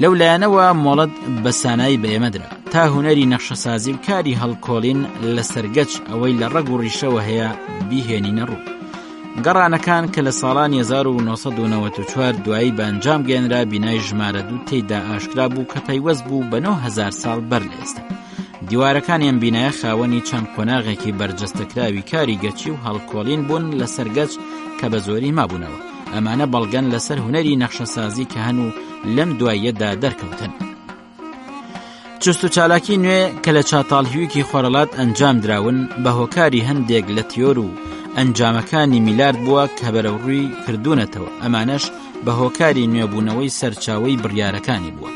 لەو لایەنەوە مۆڵەت بە سانایی بە ئێمەدرا تا هونەری نەخشەسازی و کاری هەڵکۆڵین لە سەرگەچ ئەوەی لە ڕەگ و ڕیشەوە هەیە بیهێنینە ڕوو. گەڕانەکان کە لە ساڵانی 1994 دوایی بە ئەنجام گەێنرا بینای ژمارە 2 تێیدا ئاشکرا بوو کە پەیوەست بوو بە 9000 ساڵ بەر لە ئێستا. دیوارەکانیان بینایە خاوەنی چەند قۆناغێکی بەرجەستەکراوی کاری گەچی و هەڵکۆڵین بوون لە سەرگەچ کە بە زۆری مابوونەوە. ئەمانە بەڵگەن لەسەر هونەری نەخشەسازی کە هەن و لەم دواییەدا دەرکەوتن. جست و چالاکی نوێ کە لە چاتاڵهیویکی خۆرەڵات ئەنجام دراون بە هۆکاری هەندێک لە تیۆر و ئەنجامەکانی میلارد بووە کە بەرەوڕووی کردوونەتەوە. ئەمانەش بە هۆکاری نوێبوونەوەی سەرچاوەی بڕیارەکانی بووە.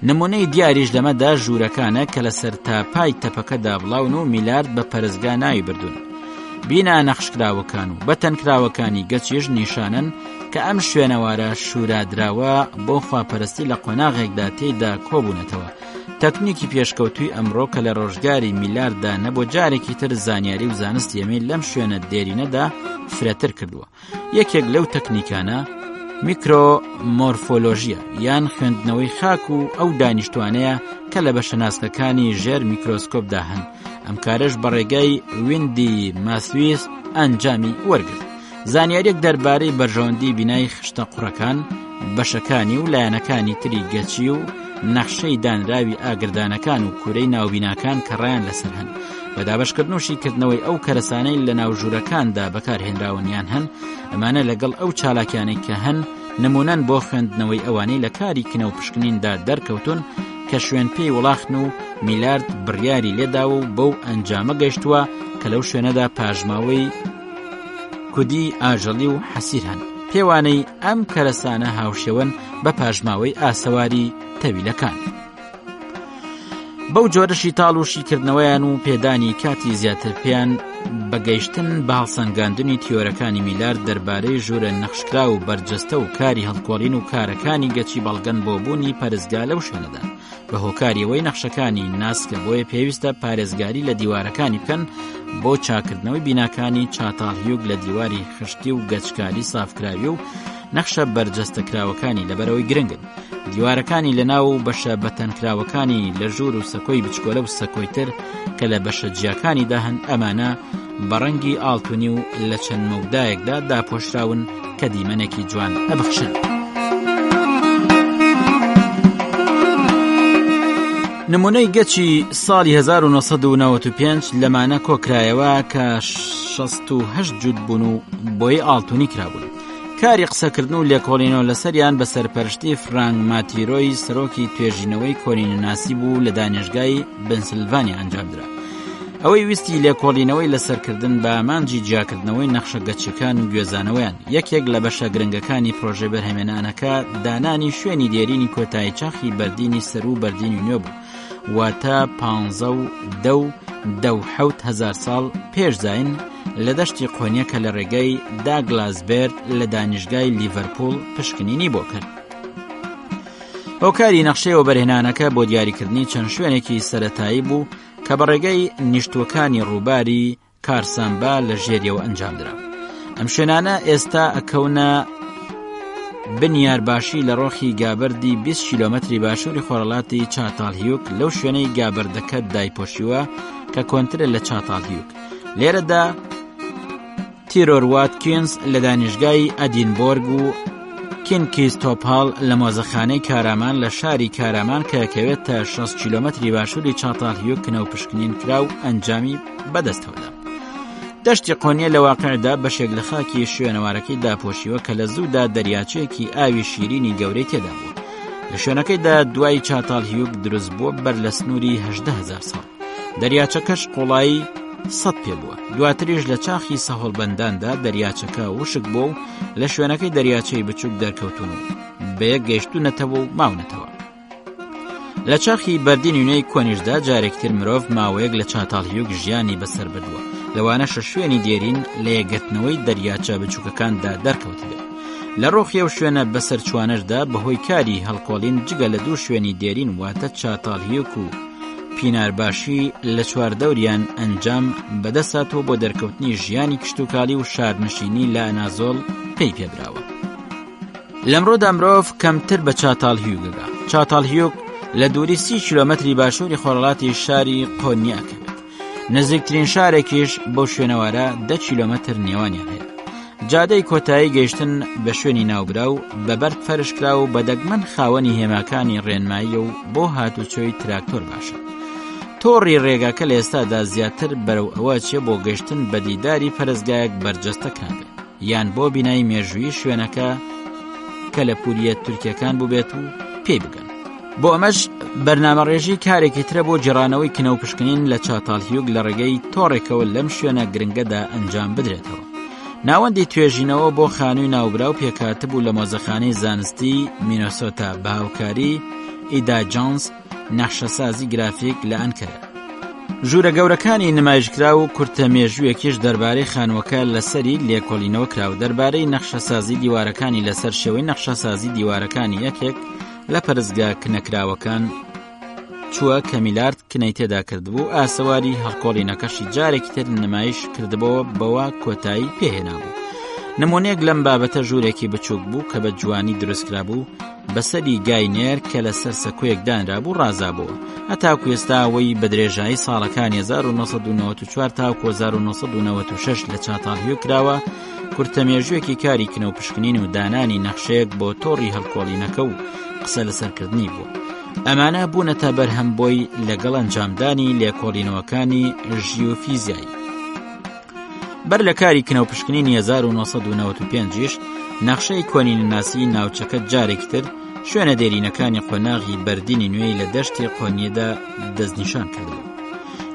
نمونەی دیاریش لەمەدا ژوورەکانە کە لە سەر تاپای تەپەکەدا بڵاون و میلارد بە پەرزگا ناوی بردوون. بینا نەخشکراوەکان و بەتەنکراوەکانی گەچیش نیشانن کە ئەم شوێنەوارە شورادراوە بۆ خواپەرستی لە قۆناغێکدا تێیدا کۆبوونەتەوە. تەکنیکی پێشکەوتوی ئەمڕۆ کە لە ڕۆژگاری میلاردا نەبۆ جارێکی تر زانیاری و زانستی ئەمەی لەم شوێنە دێرینەدا فرەتر کردووە. یەکێک لەو تەکنیکانە میکرۆمۆرفۆلۆژیە یان خوێندنەوەی خاک و ئەو دانیشتوانەیە کە لە بەشەناسکەکانی ژێر میکرۆسکۆپدا هەن. ئەم کارش بەڕێگای ویندی ماثویس ئەنجامی وەرگرت. زانیاریەک دەربارەی بەرژەوەندی بینای خشتە قوڕەکان، بەشەکانی و لایەنەکانی تری گەچی و نەخشەی دانراوی ئاگردانەکان و کورەی ناوبیناکان کە ڕایان لەسەر هەن. بەدابەشکردن و شیکردنەوەی ئەو کەرەسانەی لە ناوژوورەکاندا بەکارهێنراونیان هەن. ئەمانە لەگەڵ ئەو چالاکیانەی کە هەن نمونەن بۆ خوێندنەوەی ئەوانەی لە کاری کنە و پشکنیندا دەرکەوتون کە شوێن پێی وڵاخن و میلارد بڕیاری لێداوە و بەو ئەنجامە گەیشتووە کە لەو شوێنەدا پاژماوەی کودی ئاژەڵی و حەسیر هەن. پێوانەی ئەم کەرەسانە هاوشێون بە پاژماوەی ئاسەواری تەویلەکان. بەو جۆرەشی تاڵ و شیکردنەوەیان و پێدانی کاتی زیاتر پێیان بەگەیشتن بە هەڵسەنگاندنی تیۆرەکانی میلارد دەربارەی ژوورە نەخشکرا و بەرجەستە و کاری هەڵکۆڵین و کارەکانی گەچی بەڵگەن بۆ بوونی پەرزگا لەو شوێنەدا بە هۆکاریەوەی نەخشەکانی ناسکە بۆیە پێویستە پارێزگاری لە دیوارەکانی بکەن بۆ چاکردنەوەی بیناکانی چاتاڵهیوگ لە دیواری خشتی و گەچکاری سافکراوی و نەخشە بەرجەستەکراوەکانی لەبەرەوەی گرنگن. دیوارەکانی لەناو بەشە بەتەنکراوەکانی لە ژوور و سەکۆی بچکۆلە و سەکۆیتر کە لە بەشە جیاکانیدا هەن ئەمانە بەڕەنگی ئاڵتونی و لە چەند مەودایەکدا داپۆشراون کە دیمەنێکی جوان ئەبەخشن. نمونەی گەچی ساڵی 1995 لەمانە کۆکرایەوە کە 68 جوود بوون و بۆی ئاڵتونی کرابوون. کاری قسەکردن و لێکۆڵینەوە لەسەریان بە سەرپەرشتی فرانک ماتیرۆی سەرۆکی توێژینەوەی کۆنینەناسی بوو لە دانیشگای پێنسیلڤانیا ئەنجامدرا. ئەوەی ویستی لێکۆڵینەوەی لەسەرکردن بە ئامانجی جیاکردنەوەی نەخشەگەچیەکان و گوێزانەوەیان یەکێک لە بەشە گرنگەکانی پرۆژێ بەرهەمێنانەکە دانانی شوێنی دێرینی کۆتایی چاخی بەردینی سەر و بەردینی نوێ بوو، واتە 15,000 ساڵ پێشداین لە دەشتی قۆنیە کە لە ڕێگەی داگلاسبێرد لە دانیشگای لیڤەرپۆڵ پشکنینی بۆ کرد. هۆکاری نەخشەیەوە بەرهێنانەکە بۆ دیاریکردنی چەند شوێنێکی سەرەتایی بوو کە بە ڕێگەی نیشتوەکانی ڕووباری کارسانبا لە ژێریەوە ئەنجامدرا. ئەم شوێنانە ئێستا ئەکەونە بنیارباشی لە ڕۆخی گابردی 20 کیلۆمەتری باشووری خۆرەڵاتی چاتالهیوک لەو شوێنەی گابردەکە دایپۆشیوە کە کۆنترە لە چاتالهیوک. لێرەدا تیرۆر واتکینز لە دانیشگای ئەدینبۆرگ و کینکیستۆپال لە مۆزەخانەی کارامان لە شاری کارامان کە یەکەوێتە 60 کیلۆمەتری باشووری چاتالهیوک کنەوە پشکنین کرا و ئەنجامی بەدەستەوەدا. دەشتی قۆنیە لە واقعدا بەشێک لە خاکی شوێنەوارەکەی داپۆشیوە کە لە زوودا دەریاچەیەکی ئاوی شیرینی گەورەی تێدا بوو. لە شوێنەکەیدا دوای چاتالهیوک دروست بووە بەر لە سنووری 18,000 ساڵ. دەریاچەکەش قوڵایی 100 پێ بووە. دواتریش لە چاخی سەهۆڵبەنداندا دەریاچەکە وشک بووە و لە شوێنەکەی دەریاچەی بچووک دەرکەوتون و بەیەک گەیشتونەتەوە و ماونەتەوە. لە چاخی بەردینی نوێی کۆنیشدا جارێکتر مرۆڤ ماوەیەک لە چاتالهیوک ژیانی بەسەر بردووە، لەوانەشە شوێنی دێرین لە یەکگرتنەوەی دەریاچە بچووکەکاندا دەرکەوت بێت. لە ڕۆخی ئەو شوێنە بەسەر چوانەشدا بەهۆی کاری هەڵکۆڵین جگە لە دوو شوێنی دێرین واتە چاتالهیوک و پینارباشی لە چواردەوریان ئەنجام بەدەساتەوە بۆ دەرکەوتنی ژیانی کشتوکاڵی و شارنشینی لە ئەنازۆڵ پێی پێبراوە. لەمڕۆدا مرۆڤ کەمتر بە چاتالهیوکەکە. چاتالهیوک لە دووری 30 کیلۆمەتری باشووری خۆرەڵاتی شاری قۆنیاکەوێت. نزیکترین شارێکیش بەو شوێنەوارە 10 کیلۆمەتر نێوانیان هەیە. جادەی کۆتایی گەیشتن بە شوێنی ناوبرا و بەبەرد فەرشکرا و بەدەگمەن خاوەنی هێماکانی ڕێنماییە و بۆ هاتوچۆی تراکتۆر باشە. تۆڕی ڕێگاکە لە ئێستادا زیاتر بەرەو ئەوە چێ بۆ گەشتن بە دیداری پەرستگایەک بەرجەستە کابێت یان بۆ بینایی مێژووی شوێنەکە کە لە پولیە تورکیەکان بووبێت و پێی بگەن. بۆ ئەمەش بەرنامەڕێژی کارێکی ترە بۆ جێڕانەوەی کنەوە پشکنین لە چاتالهیوک لە ڕێگەی تۆڕێکەوە لەم شوێنە گرنگەدا ئەنجام بدرێتەوە. ناوەندی توێژینەوە بۆ خانووی ناوبرا و پێکاتبوو لە مۆزەخانەی زانستی مینۆسۆتا بە هاوکاری ئیدا جۆنس نەخشەسازی گرافیک لە ئەنکەرە. ژوورە گەورەکانی نمایشکرا و کورتە مێژوویەکیش دەربارەی خانووەکە لەسەری لێکۆڵینەوە کرا و دەربارەی نەخشەسازی دیوارەکانی لەسەر شێوەی نەخشەسازی دیوارەکانی یەکێک لە پەرستگا کنەکراوەکان چووە کە میلارد کنەی تێدا کردبوو. ئاسەواری هەڵکۆڵینەکەشی جارێکی تر نمایش کردبەوە بەوە کۆتایی پێهێنا بوو. نمونەیەک لەم بابەتە ژوورێکی بچووک بوو کە بە جوانی دروستکرا بوو بەسەری گاینێر کە لەسەر سەکوێک دانرا بوو ڕازابەوە. هەتاکو ئێستا ئەوەی بە درێژایی ساڵەکانی 1994 تاکو 1996 لە چاتالهیوک کراوە کورتەمێژوویەکی کاری کنەوە پشکنین و دانانی نەخشەیەک بۆ تۆڕی هەڵکۆڵینەکە و قسە لەسەرکردنی بوو. ئەمانە بوونەتە بەرهەم بۆی لەگەڵ ئەنجامدانی لێکۆڵینەوەکانی ژیۆفیزیایی. بەر لە کاری کنەوە پشکنینی 1995ش نەخشەی کۆنینەناسی ناوچەکە جارێکی تر شوێنە دێرینەکانی قۆناغی بەردینی نوێی لە دەشتی قۆنیەدا دەستنیشان کردبوو.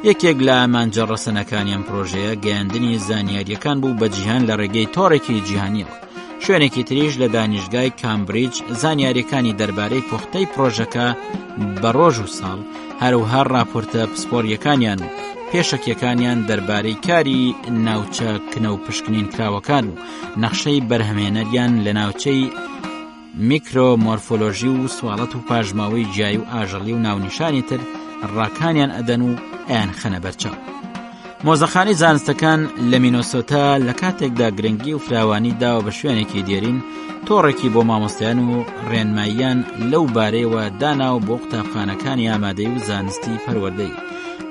یەکێک لە ئامانجە ڕەسەنەکانیان پرۆژەیە گەیاندنی زانیاریەکان بوو بە جیهان لە ڕێگەی تۆڕێکی جیهانیەوە. شوێنێکی تریش لە دانیشگای کامبریج زانیاریەکانی دەربارەی پوختەی پرۆژەکە بە ڕۆژ و ساڵ هەروەها راپۆرتە پسپۆریەکانیان و پێشەکیەکانیان دەربارەی کاری ناوچە کنەوە پشکنین کراوەکان و نەخشەی بەرهەمێنەریان لە ناوچەی میکرۆمۆرفۆلۆژی و سواڵەت و پاژماوەی جیای و ئاژەڵی و ناونیشانی تر ڕاکانیان ئەدەن و ئەیان خەنە بەرچاو. مۆزەخانەی زانستەکان لە مینۆسۆتا لە کاتێکدا گرنگی و فراوانی داوە بە شوێنێکی دێرین تۆڕێکی بۆ مامۆستایان و ڕێنماییان لەو بارەیەوە داناوە بۆ قوتابخانەکانی ئامادەی و زانستی پەروەردەی.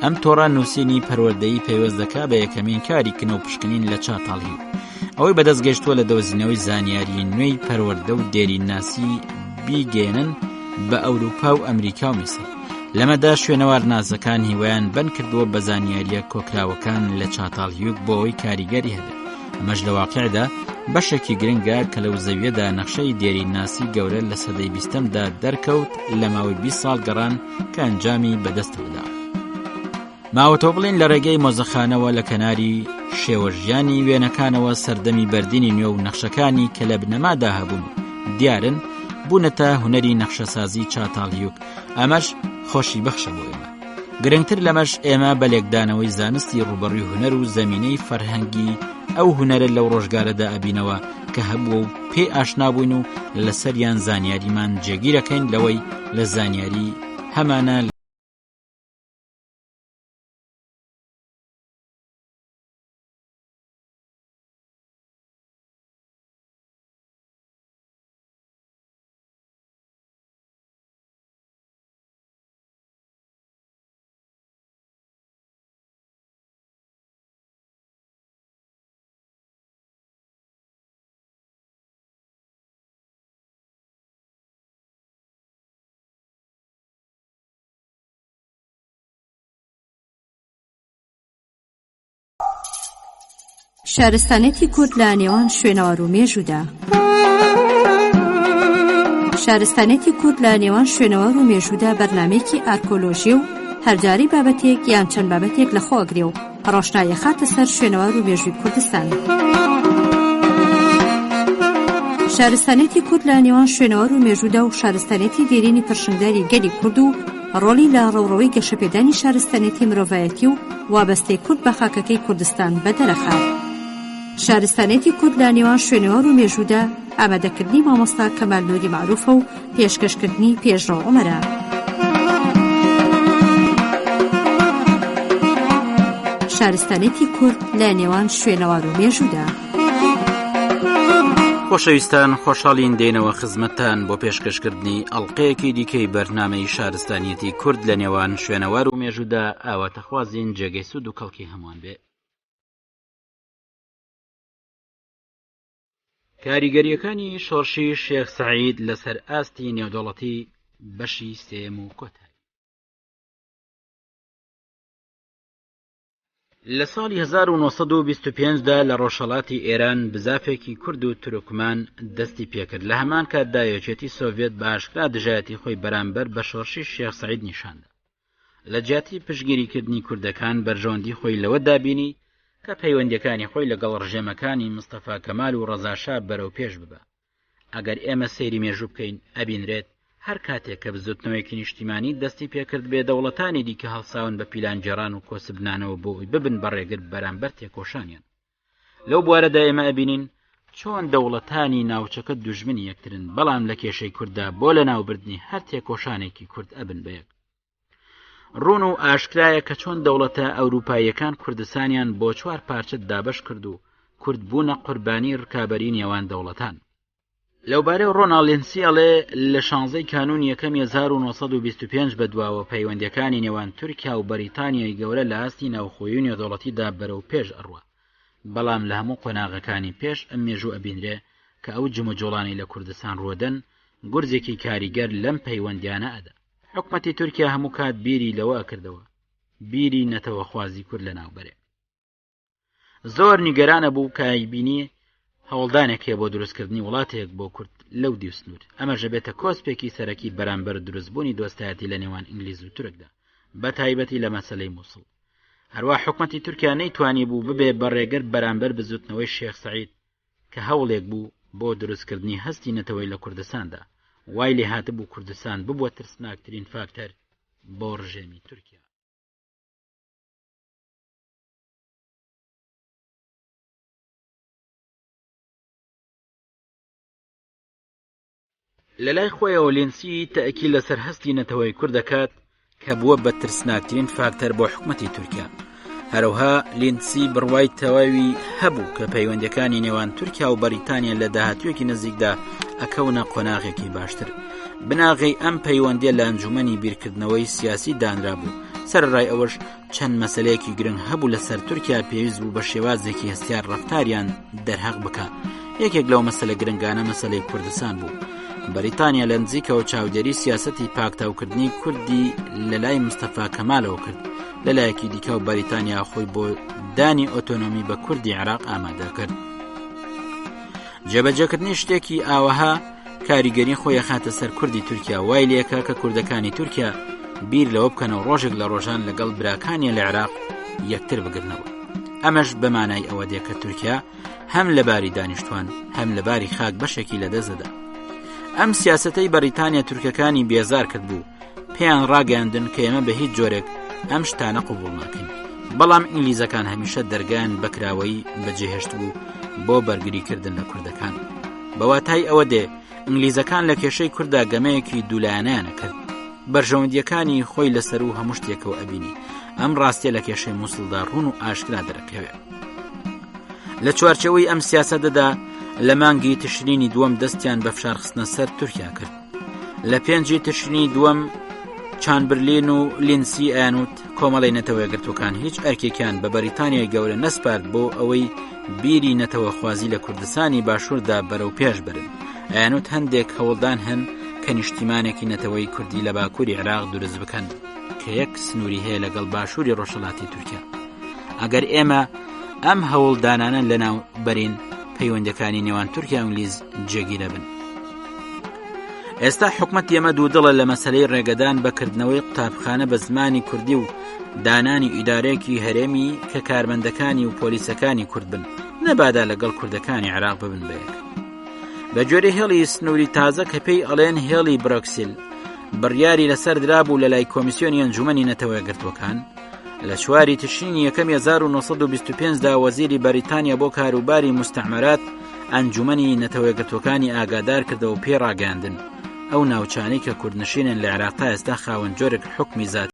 ئەم تۆڕە نووسینی پەروەردەیی پەیوەست دەکا بە یەکەمین کاری کنەوە پشکنین لە چاتالهیوک. ئەوەی بەدەست گەیشتووە لە دۆزینەوەی زانیاری نوێی پەروەردە و دێرینناسی بیگەێنن بە ئەوروپا و ئەمریکا و میسر. لەمەدا شوێنەوار نازەکان هیوایان بن کردووە بە زانیاریە کۆکراوەکان لە چاتالهیوک بۆ ئەوەی کاریگەری هەبێت. ئەمەش لە واقعدا بەشێکی گرنگە کە لەو زەویەدا نەخشەی دێرینناسی گەورە لە سەدەی 20دا دەرکەوت لە ماوەی 20 ساڵ گەڕان کە ئەنجامی بەدەستەوەدا. ماوەتۆ بڵێن لە ڕێگەی مۆزەخانەوە لە کەناری شێوەژیانی وێنەکانەوە سەردەمی بەردینی نوێ و نەخشەکانی کە لە بنەمادا هەبوون دیارن بوونەتە هونەری نەخشەسازی چاتاڵیوک. ئەمەش خۆشی بەخشە بۆ ئێمە. گرنگتر لەمەش ئێمە بە لێکدانەوەی زانستی ڕوبەڕووی هونەر و زەمینەی فەرهەنگی ئەو هونەرە لەو ڕۆژگارەدا ئەبینەوە کە هەبووە و پێ ئاشنابووین و لەسەریان زانیاریمان جێگیرەکەین لەوەی لە زانیاری هەمانە شارستانێتی کورد لە نێوان شوێنەوار و مێژوودا. شارستانێتی کورد لە نێوان شوێنەوار و مێژوودا بەرنامەیەکی ئارکۆلۆژی و هەرجاری بابەتێک یان چەند بابەتێک لە خۆگرێ و ڕۆشنایە خاتە سەر شوێنەوار و مێژووی کوردستان. شارستانێتی کورد لە نێوان شوێنەوار و مێژوودا و شارستانێتی دێرینی پرشنگداری گەلی کورد و ڕۆلی لە ڕەوڕەوەی گەشەپێدانی شارستانێتی مرۆڤایەتی و وابەستەی کورد بە خاکەکەی کوردستان بەدەرەخات. شارستانێتی کورد لە نێوان شوێنەوار و مێژوودا ئامادەکردنی مامۆستا کەمال نووری معروفە و پێشکەشکردنی پێشڕۆ عومەرە. شارستانێتی کورد لە نێوان شوێنەوار و مێژوودا. خۆشەویستان، خۆشحاڵین دێنەوە خزمەتتان بۆ پێشکەشکردنی ئەڵقەیەکی دیکەی بەرنامەی شارستانیەتی کورد لە نێوان شوێنەوار و مێژوودا. ئاواتەخوازین جێگەی سوود و کەڵکی هەمووان بێ. کاریگەریەکانی شۆڕشی شێخ سەعید لەسەر ئاستی نێودەوڵەتی بەشی سێم و کۆتایی. لە ساڵی 1925دا لە ڕۆژهەڵاتی ئێران بزافێکی کورد و تورکمان دەستی پێکرد. لە هەمان کاتدا یەکێتی سۆڤێت بە ئاشکرا دژایەتی خۆی بەرامبەر بە شۆڕشی شێخ سەعید نیشاندا. لە جیاتی پشگیریکردنی کوردەکان بەرژەوەندی خۆی لەوە دابینی کە پەیوەندیەکانی خۆی لەگەڵ ڕژێمەکانی مستەفا کەمال و ڕەزاشا بەرەو پێش ببە. ئەگەر ئێمە سەیری مێژوو بکەین ئەبینرێت هەر کاتێک کە بزوتنەوەیکی نیشتیمانی دەستی پێکرد بێ دەوڵەتانی دیکە هەڵساون بە پیلانجێران و کۆسبنانەوە بۆی ببن بەڕێگر بەرامبەر تێکۆشانیان. لەو بوارەدا ئێمە ئەبینین چۆن دەوڵەتانی ناوچەکە دوژمنی یەکترن، بەڵام لە کێشەی کووردا بۆ لە ناوبردنی هەر تێکۆشانێکی کورد ئەبن بەیەک. ڕوون و ئاشکرایە کە چۆن دەوڵەتە ئەوروپاییەکان کوردستانیان بۆ 4 پارچەت دابەش کرد و کورد بوونە قوربانی ڕکابەری نێوان دەوڵەتان. لەوبارەی ڕۆناڵێنسی ئەڵێ لە 16 کانون یەکەم 1925 بەدواوە پەیوەندیەکانی نێوان تورکیا و بەریتانیای گەورە لە ئاستی ناوخۆیی و نێودەوڵەتیدا بەرەو پێش ئەڕوە. بەڵام لە هەموو قۆناغەکانی پێش ئەم مێژوو ئەبینرێ کە ئەو جموجۆڵانی لە کوردستان ڕۆدەن گورزێکی کاریگەر لەم پەیوەندیانە ئەدا. حکومەتی تورکیا هەموو کات بیری لەوە ئەکردەوە، بیری نەتەوەخوازی کورد لە ناوبەرێ. زۆر نیگەرانە بوو کە ئایبینی هەوڵدانێک هەیە بۆ دروستکردنی وڵاتێک بۆ کورد لەو دیوسنور. ئەمەژە بێتە کۆسپێکی سەرەکی بەرامبەر دروستبوونی دۆستایەتی لە نێوان ئینگلیز و تورکدا، بە تایبەتی لە مەسەلەی مووسڵ. هەروە حکومەتی تورکیا نەیتوانی بوو ببێ بەڕێگر بەرامبەر بزوتنەوەی شێخ سەعید کە هەوڵێک بوو بۆ دروستکردنی هەستی نەتەوەی لە کوردستاندا. وای لێ هاتبوو کوردستان ببووە ترسناکترین فاکتەر بۆ ڕژێمی تورکیا. لە لای خۆیەوە لێنسی تەئەکی لەسەر هەستی نەتەوەی کورد دەکات کە بووە بە ترسناکترین فاکتەر بۆ حکومەتی تورکیا. هەروها لێنسی بڕوای تەواوی هەبوو کە پەیوەندیەکانی نێوان تورکیا و بەریتانیا لە داهاتوویەکی نزیکدا ئەکەونە قۆناغێکی باشتر. بناغی ئەم پەیوەندیە لە ئەنجومەنی بیرکردنەوەی سیاسی دانرا بوو. سەرڕای ئەوەش چەند مەسەلەیەکی گرنگ هەبوو لەسەر تورکیا پێویست بوو بە شێوازێکی هەستیار ڕەفتاریان دەرهەق بکە. یەکێک لەو مەسەلە گرنگانە مەسەلەی کوردستان بوو. بەریتانیا لە نزیکەوە چاودێری سیاسەتی پاکتاوکردنی کوردی لە لای مستەفا کەمالەوە کرد. لەلایەکی دیکە و بەریتانیا خۆی بۆ دانی ئۆتۆنۆمی بە کوردی عێراق ئامادە کرد. جێبەجێکردنی شتێکی ئاوەها کاریگەری خۆی خاتە سەر کوردی تورکیا. وای لێکە کە کوردەکانی تورکیا بیر لەوە بکەنەوە ڕۆژێک لە ڕۆژان لەگەڵ براکانیە لە عێراق یەکتر بگرنەوە. ئەمەش بەمانای ئەوە دێ کە تورکیا هەم لەباری دانیشتوان هەم لەباری خاک بەشێکی لەدەستدەدا. ئەم سیاسەتەی بەریتانیا تورکەکانی بێزار کرد بوو، پێیان ڕاگەاندن کە ئێمە بە هیچ جۆرێک ئەم شتانە قبوڵ ناکەین. بەڵام ئینگلیزەکان هەمیشە دەرگیان بەکراوەی بەجێهێشت بوو بۆ بەرگریکردن لە کوردەکان. بەواتای ئەوە دێ ئینگلیزەکان لە کێشەی کووردا گەمەیەکی دوولایەنیانە کرد، بەرژەوەندیەکانی خۆی لەسەر و هەموو شتێکەوە ئەبینی. ئەم ڕاستیە لە کێشەی مووسڵدا ڕوون و ئاشکرا دەرەکەوێت. لە چوارچەوەی ئەم سیاسەتەدا لە مانگی تشرینی دووەم دەستیان بە فشارخستنە سەر تورکیا کرد. لە 5 تشرینی دووەم چامبرلین و لینسی ئەیانوت کۆمەڵی نەتەوە یەکگرتوەکان هیچ ئەرکێکیان بە بەریتانیای گەورە نەسپارد بۆ ئەوەی بیری نەتەوە خوازی لە کوردستانی باشووردا بەرەو پێش برن. ئەیانوت هەندێک هەوڵدان هەن کە نیشتیمانێکی نەتەوەی کوردی لە باکووری عێراق دروست بکەن کە یەک سنووری هەیە لەگەڵ باشووری ڕۆژهەڵاتی تورکیا. ئەگەر ئێمە ئەم هەوڵدانانە لەناو بەرین، پەیوەندەکانی نێوان تورکیا و ئینگلیز جێگیرە بن. ئێستا حکومەت ئێمە دوودڵە لە مەسەلەی ڕێگەدان بەکردنەوەی قوتابخانە بە زمانی کوردی و دانانی ئیدارەیەکی هەرێمی کە کارمەندەکانی و پۆلیسەکانی کورد بن، نەبادا لەگەڵ کوردەکانی عێراق ببن بەیەک. بە جۆرە هێڵی سنووری تازە کە پێی ئەڵێن هێڵی بڕۆکسیل بڕیاری لەسەر درابوو لە لای کۆمیسیۆنی ئەنجومەنی نەتەوە یەکگرتوەکان. لە 4 تشرینی یەکەم 1925دا وەزیری بەریتانیا بۆ کاروباری مستەعمەرات ئەنجومەنی نەتەوە یەکگرتوەکانی ئاگادار کردەوە و پێڕاگەاندن ئەو ناوچانەی کە کوردنشینن لە عێراق تا ئێستا خاوەن جۆرێک حکمی زات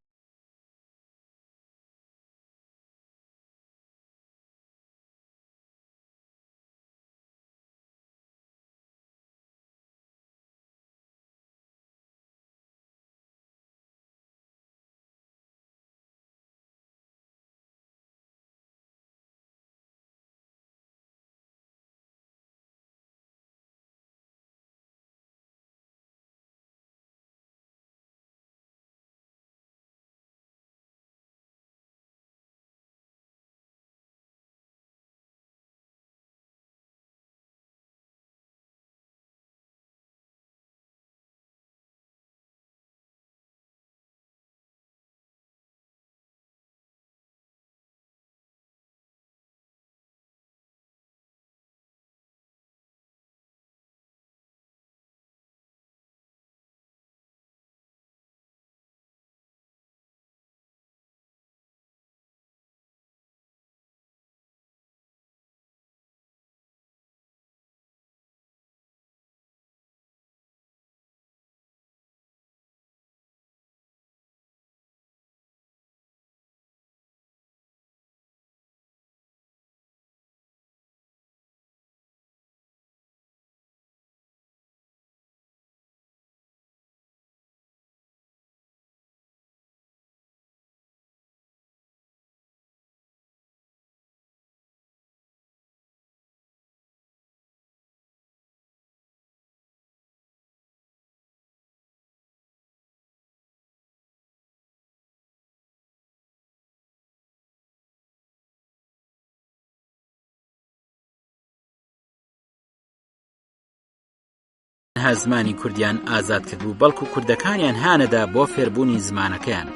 ها زمانی کوردیان ئازاد کردبوو، بەڵکو کوردەکانیان هانەدا بۆ فێربوونی زمانەکەیان.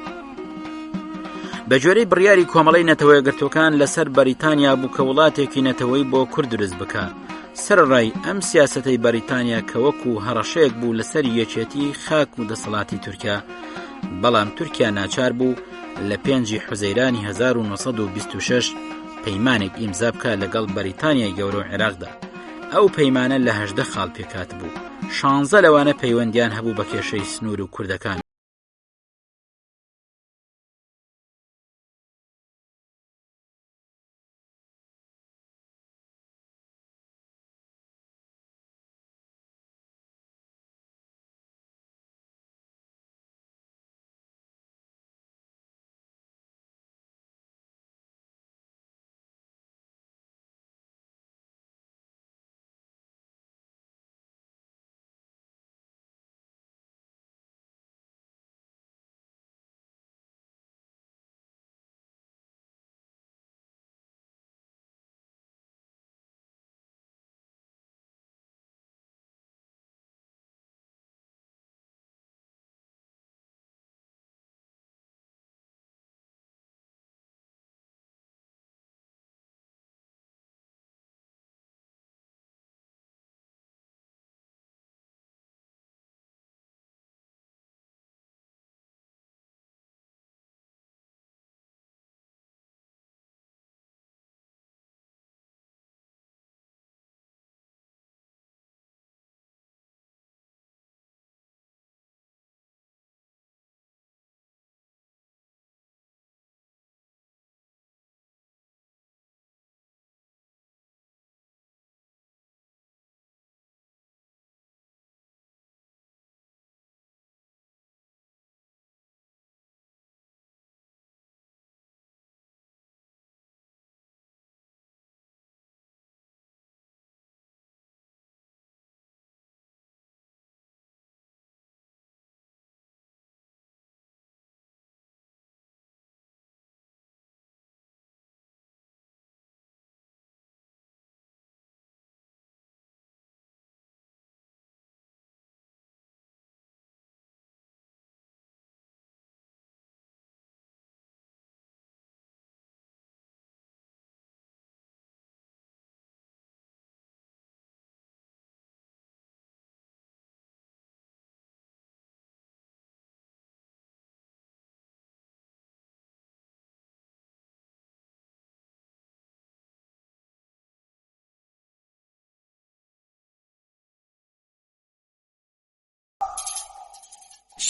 بە جۆرەی بڕیاری کۆمەڵەی نەتەوە یەکگرتوەکان لەسەر بەریتانیا بوو کە وڵاتێکی نەتەوەی بۆ کورد دروست بکە. سەرڕای ئەم سیاسەتەی بەریتانیا کە وەکو هەڕەشەیەک بوو لەسەر یەکێتی خاک و دەسەڵاتی تورکیا، بەڵام تورکیا ناچار بوو لە 5 حوزەیرانی 1926 پەیمانێک ئیمزا بکە لەگەڵ بەریتانیای گەورە و عێراقدا. ئەو پەیمانە لە 18 خاڵ پێکات بوو، 16 لەوانە پەیوەندیان هەبوو بە کێشەی سنوور و کوردەکان.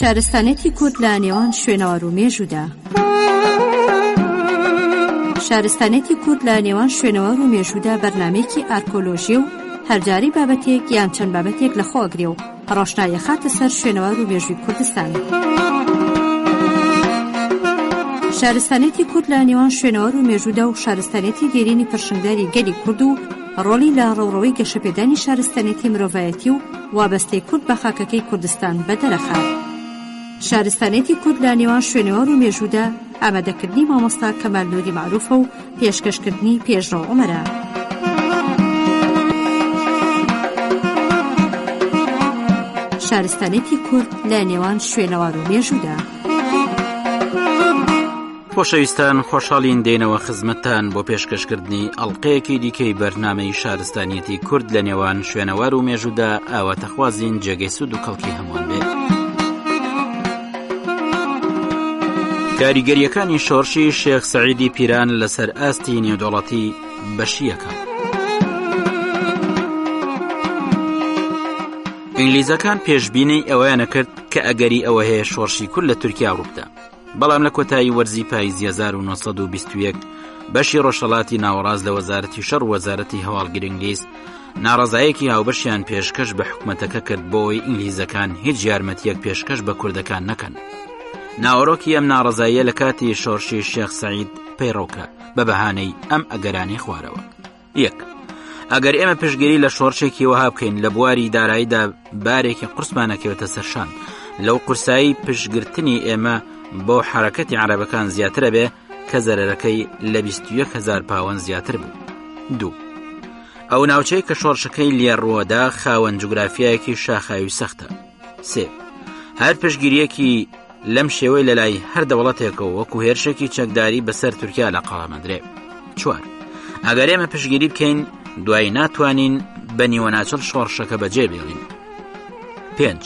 شارستانێتی کورد لە نێوان شوێنەوار و مێژوودا. شارستانێتی کورد لە نێوان شوێنەوار و مێژوودا بەرنامەیەکی ئارکۆلۆژی و هەرجاری بابەتێک یان چەند بابەتێک لە خۆگرێ و ڕۆشنایە خاتە سەر شوێنەوار و مێژووی کوردستان. شارستانێتی کورد لە نێوان شوێنەوار و مێژوودا و شارستانێتی دێرینی پرشنگداری گەلی کورد و ڕۆلی لە ڕێوڕەوەی گەشەپێدانی شارستانێتی مرۆڤایەتی و وابەستەی کورد بە خاکەکەی کوردستان بەدەرەخات. شارستانێتی کورد لە نێوان شوێنەوار و مێژوودا ئامادەکردنی مامۆستا کەمال نووری معروفە و پێشکەشکردنی پێشڕۆ عومەرە. شارستانێتی کورد لە نێوان شوێنەوار و مێژوودا. خۆشەویستان، خۆشحاڵین دێنەوە خزمەتتان بۆ پێشکەشکردنی ئەڵقەیەکی دیکەی بەرنامەی شارستانیەتی کورد لە نێوان شوێنەوار و مێژوودا ئاواتەخوازین جێگەی سوود و کەڵکی هەمووان بێت. کاریگەریەکانی شۆڕشی شێخ سەعیدی پیران لەسەر ئاستی نێودەوڵەتی بەشیەکە. ئینگلیزەکان پێشبینی ئەوەیانە کرد کە ئەگەری ئەوە هەیە شۆڕشی کورد لە تورکیا ڕووبدا، بەڵام لە کۆتایی وەرزی پاییزی 1921 بەشی ڕۆژهەڵاتی ناوەڕاست لە وەزارەتی شەڕ و وەزارەتی هەواڵگری ئینگلیز ناڕەزایەکی هاوبەشیان پێشکەش بە حکومەتەکە کرد بۆ ئەوەی ئینگلیزەکان هیچ یارمەتیەک پێشکەش بە کوردەکان نەکەن. ناوەڕۆکی ئەم ناڕەزاییە لە کاتی شۆڕشی شێخ سەعید پەیڕۆکە بە بەهانەی ئەم ئەگەرانی خوارەوە. یەک، ئەگەر ئێمە پشتگیری لە شۆڕشێکی وەها بکەین لە بواری داراییدا بارێکی قورسمانەکەوێتە سەرشان، لەو قورسایی پشتگرتنی ئێمە بۆ حرەکەتی عەرەبەکان زیاترە بێ کە زەرەرەکەی لە 21,000 پاوەند زیاتر بوو. دوو، ئەو ناوچەی کە شۆڕشەکەی لێڕووەدا خاوەن جوگرافیایەکی شاخاوی سەختە. سێ، هەر پشتگیریەکی لەم شێوەی لەلای هەر دەوڵەتێکەوە وەکو هێرشێکی چەکداری بەسەر تورکیا لە قەڵەمەدرێ. چوار، ئەگەر ئێمە پشتگیری بکەین دوای ناتوانین بە نیوەناچڵ شۆڕشەکە بەجێ بێڵین. پێنج،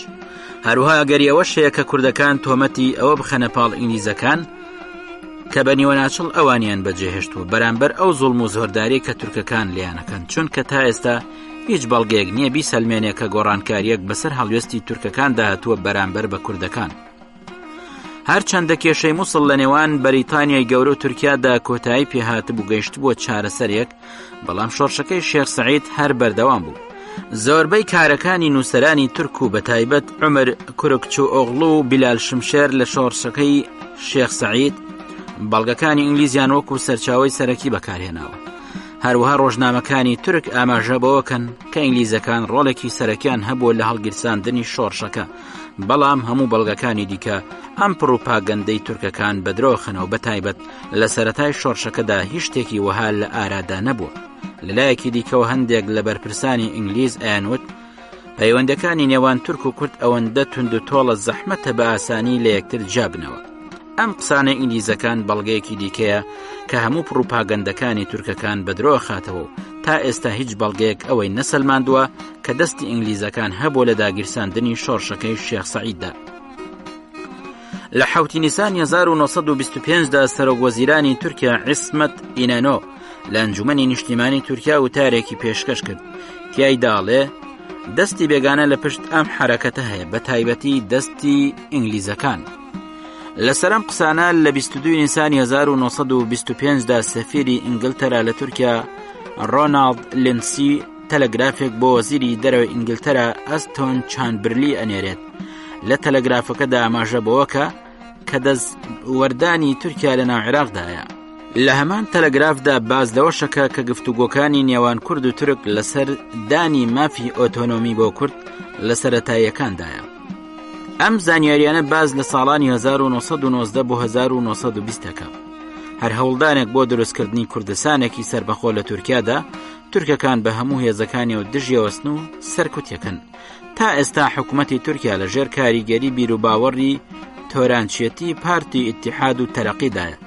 هەروها ئەگەری ئەوە شەیە کە کوردەکان تۆمەتی ئەوە بخەنە پاڵ ئینگلیزەکان کە بە نیوەناچڵ ئەوانیان بەجێهێشتووە بەرامبەر ئەو زوڵم و زۆرداری کە تورکەکان لیانەکەن، چونکە تا ئێستا هیچ بەڵگەیەک نییە بیسەلمێنێ کە گۆڕانکاریەک بەسەر هەڵوێستی تورکەکان داهاتووە بەرامبەر بە کوردەکان. هەر چەندە کێشەی مووسڵ لە نێوان بەریتانیای گەورە و تورکیادا کۆتایی پێهاتبوو گەیشت بووە چارەسەرێک، بەڵام شۆڕشەکەی شێخ سەعید هەر بەردەوام بوو. زۆربەی کارەکانی نووسەرانی تورک و بەتایبەت عومەر کوڕکچ و ئۆغڵو و بیلال شمشێر لە شۆڕشەکەی شێخ سەعید بەڵگەکانی ئینگلیزیان وەکو سەرچاوەی سەرەکی بەکارهێناوە. هەروەها ڕۆژنامەکانی تورک ئاماژە بەوەکەن کە ئینگلیزەکان ڕۆڵێکی سەرەکیان هەبووە لە هەڵگیرساندنی شۆڕشەکە، بەڵام هەموو بەڵگەکانی دیکە ئەم پروپاگەندەی تورکەکان بەدرۆخنەوە بەتایبەت لە سەرەتای شۆڕشەکەدا هیچ شتێکی وەها لە ئارادا نەبووە. لەلایەکی دیکەوە هەندێک لە بەرپرسانی ئینگلیز ئەیانوت پەیوەندەکانی نێوان تورک و کورد ئەوەندە تند و تۆڵە زەحمەتە بە ئاسانی لە یەکتر جابنەوە. ئەم قسانە ئینگلیزەکان بەڵگەیەکی دیکەیە کە هەموو پروپاگەندەکانی تورکەکان بەدرۆ خاتەوە و تا ئێستا هیچ بەڵگەیەک ئەوەی نەسەلماندووە کە دەستی ئینگلیزەکان هەبووە لە داگیرساندنی شۆڕشەکەی شێخ سەعیددا. لە 7 نیسانی 1925دا سەرۆکوەزیرانی تورکیا عیسمەت ئینانۆ لە ئەنجومەنی نیشتیمانی تورکیا وتارێکی پێشکەش کرد، تیای داڵێ دەستی بێگانە لە پشت ئەم حرەکەتە هەیە، بە تایبەتی دەستی ئینگلیزەکان. لەسەرم قسانە لە 22 نیسانی 1925دا سەفیری ئینگلتەرا لە تورکیا ڕۆناڵد لینسی تەلەگرافێک بۆ وەزیری دەرەوەی ئینگلتەرا ئەستۆن چامبرلی ئەنێرێت. لە تەلەگرافەکەدا ئاماژە بەوەکە کە دەست وەردانی تورکیا لە ناو عێراقدایە. لە هەمان تەلەگرافدا باز لەوەشەکە کە گفتوگۆکانی نێوان کورد و تورک لەسەر دانی مافی ئۆتۆنۆمی بۆ کورد لە سەرەتاییەکاندایە. ئەم زانیاریانە باز لە ساڵانی 1990 بۆ 1920ەکە. هەر هەوڵدانێک بۆ دروستکردنی کوردستانێکی سەربەخۆ لە تورکیادا تورکەکان بە هەموو هێزەکانی و دژیەوەستن و سەرکوتیەکەن. تا ئێستا حکوومەتی تورکیا لە ژێر کاریگەری بیر و باوەڕی تۆرانچێتی پارتی ئیتیحاد و تەرەقیدایە.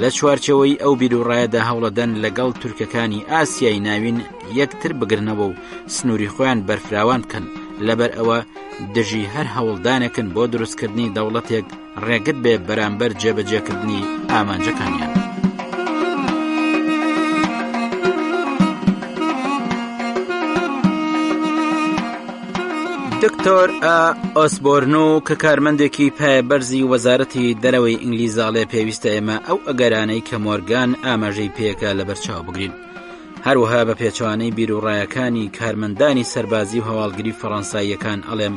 لە چوارچەوەی ئەو بیرروڕایەدا هەوڵەدەن لەگەڵ تورکەکانی ئاسیای ناوین یەکتر بگرنەوە و سنووری خۆیان بەرفراوان بکەن، لەبەر ئەوە دژی هەر هەوڵدانێکن بۆ دروستکردنی دەوڵەتێک ڕێگت بێ بەرامبەر جێبەجێکردنی ئامانجەکانیان. دکتۆر ئۆسبۆرنو کە کارمەندێکی پایەبەرزی وەزارەتی دەرەوەی ئینگلیزاڵێ پێویستە ئێمە ئەو ئەگەرانەی کە مۆرگان ئاماژەی پێکە لەبەرچاو بگرین، هەروەها بە پێچوانەی بیرروڕایەکانی کارمەندانی سەربازی و هەواڵگری فەڕەنساییەکان ئەڵێم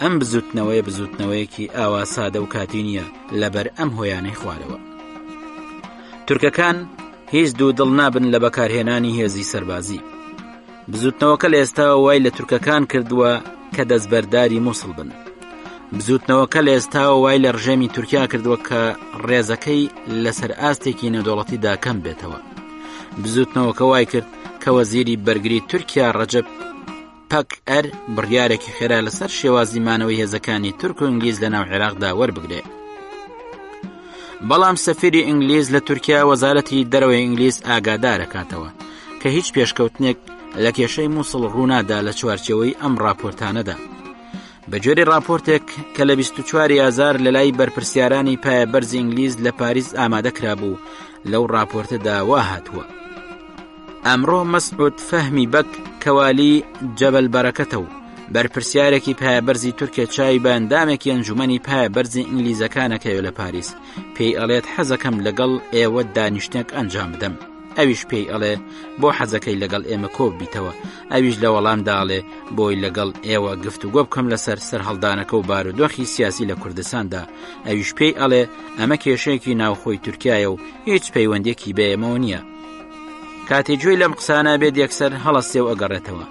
ئەم بزوتنەوەیەکی ئاوا سادە و کاتی نییە لەبەر ئەم هۆیانەی خوارەوە. تورکەکان هیچ دوو دڵ نابن لە بەکارهێنانی هێزی سەربازی. بزوتنەوەکە لە ئێستاوە وای لە تورکەکان کردووە کە دەستبەرداری مووسڵ بن. بزوتنەوەکە لە ئێستاوە وای لە ڕژێمی تورکیا کردووە کە ڕێزەکەی لەسەر ئاستێکی نەدۆڵەتیدا کەم بێتەوە. بزوتنەوەکە وای کرد کە وەزیری بەرگری تورکیا ڕەجەب پەک ئەر بڕیارێکی خێرا لەسەر شێوازی مانەوەی هێزەکانی تورک و ئینگلیز لە ناو عێراقدا وەربگرێ. بەڵام سەفیری ئینگلیز لە تورکیا وەزارەتی دەرەوەی ئینگلیز ئاگادارەکاتەوە کە هیچ پێشکەوتنێک لە کێشەی مووسڵ ڕوونادا لە چوارچەوەی ئەم راپۆرتانەدا. بە جۆری راپۆرتێک کە لە 24 ئازار لە لای بەرپرسیارانی پایەبەرزی ئینگلیز لە پاریس ئامادەکرا بوو، لەو راپۆرتەدا وا هاتووە: ئەمڕۆ مەسعود فەهمی بەک کەوالی جەبەل بەرەکەتە و بەرپرسیارێکی پایەبەرزی تورکیا چاوی بە ئەندامێکی ئەنجومەنی پایەبەرزی ئینگلیزەکانەکەوێ لە پاریس، پێی ئەڵێت حەزەکەم لەگەڵ ئێوە دانیشتێک ئەنجام بدەم. ئەویش پێی ئەڵێ بۆ حەزەکەی لەگەڵ ئێمە کۆ بیتەوە. ئەویش لە وەڵامداڵێ بۆی لەگەڵ ئێوە گفتوگۆ بکەم لەسەر سەرهەڵدانەکە و بارودۆخی سیاسی لە کوردستاندا. ئەویش پێی ئەڵێ ئەمە کێشەیەکی ناوخۆی تورکایە و هیچ پەیوەندێکی بەیەمەوە نییە. کاتێجوی لەم قسانە بێت یەکسەر هەڵەستێ و ئەگەڕێتەوە.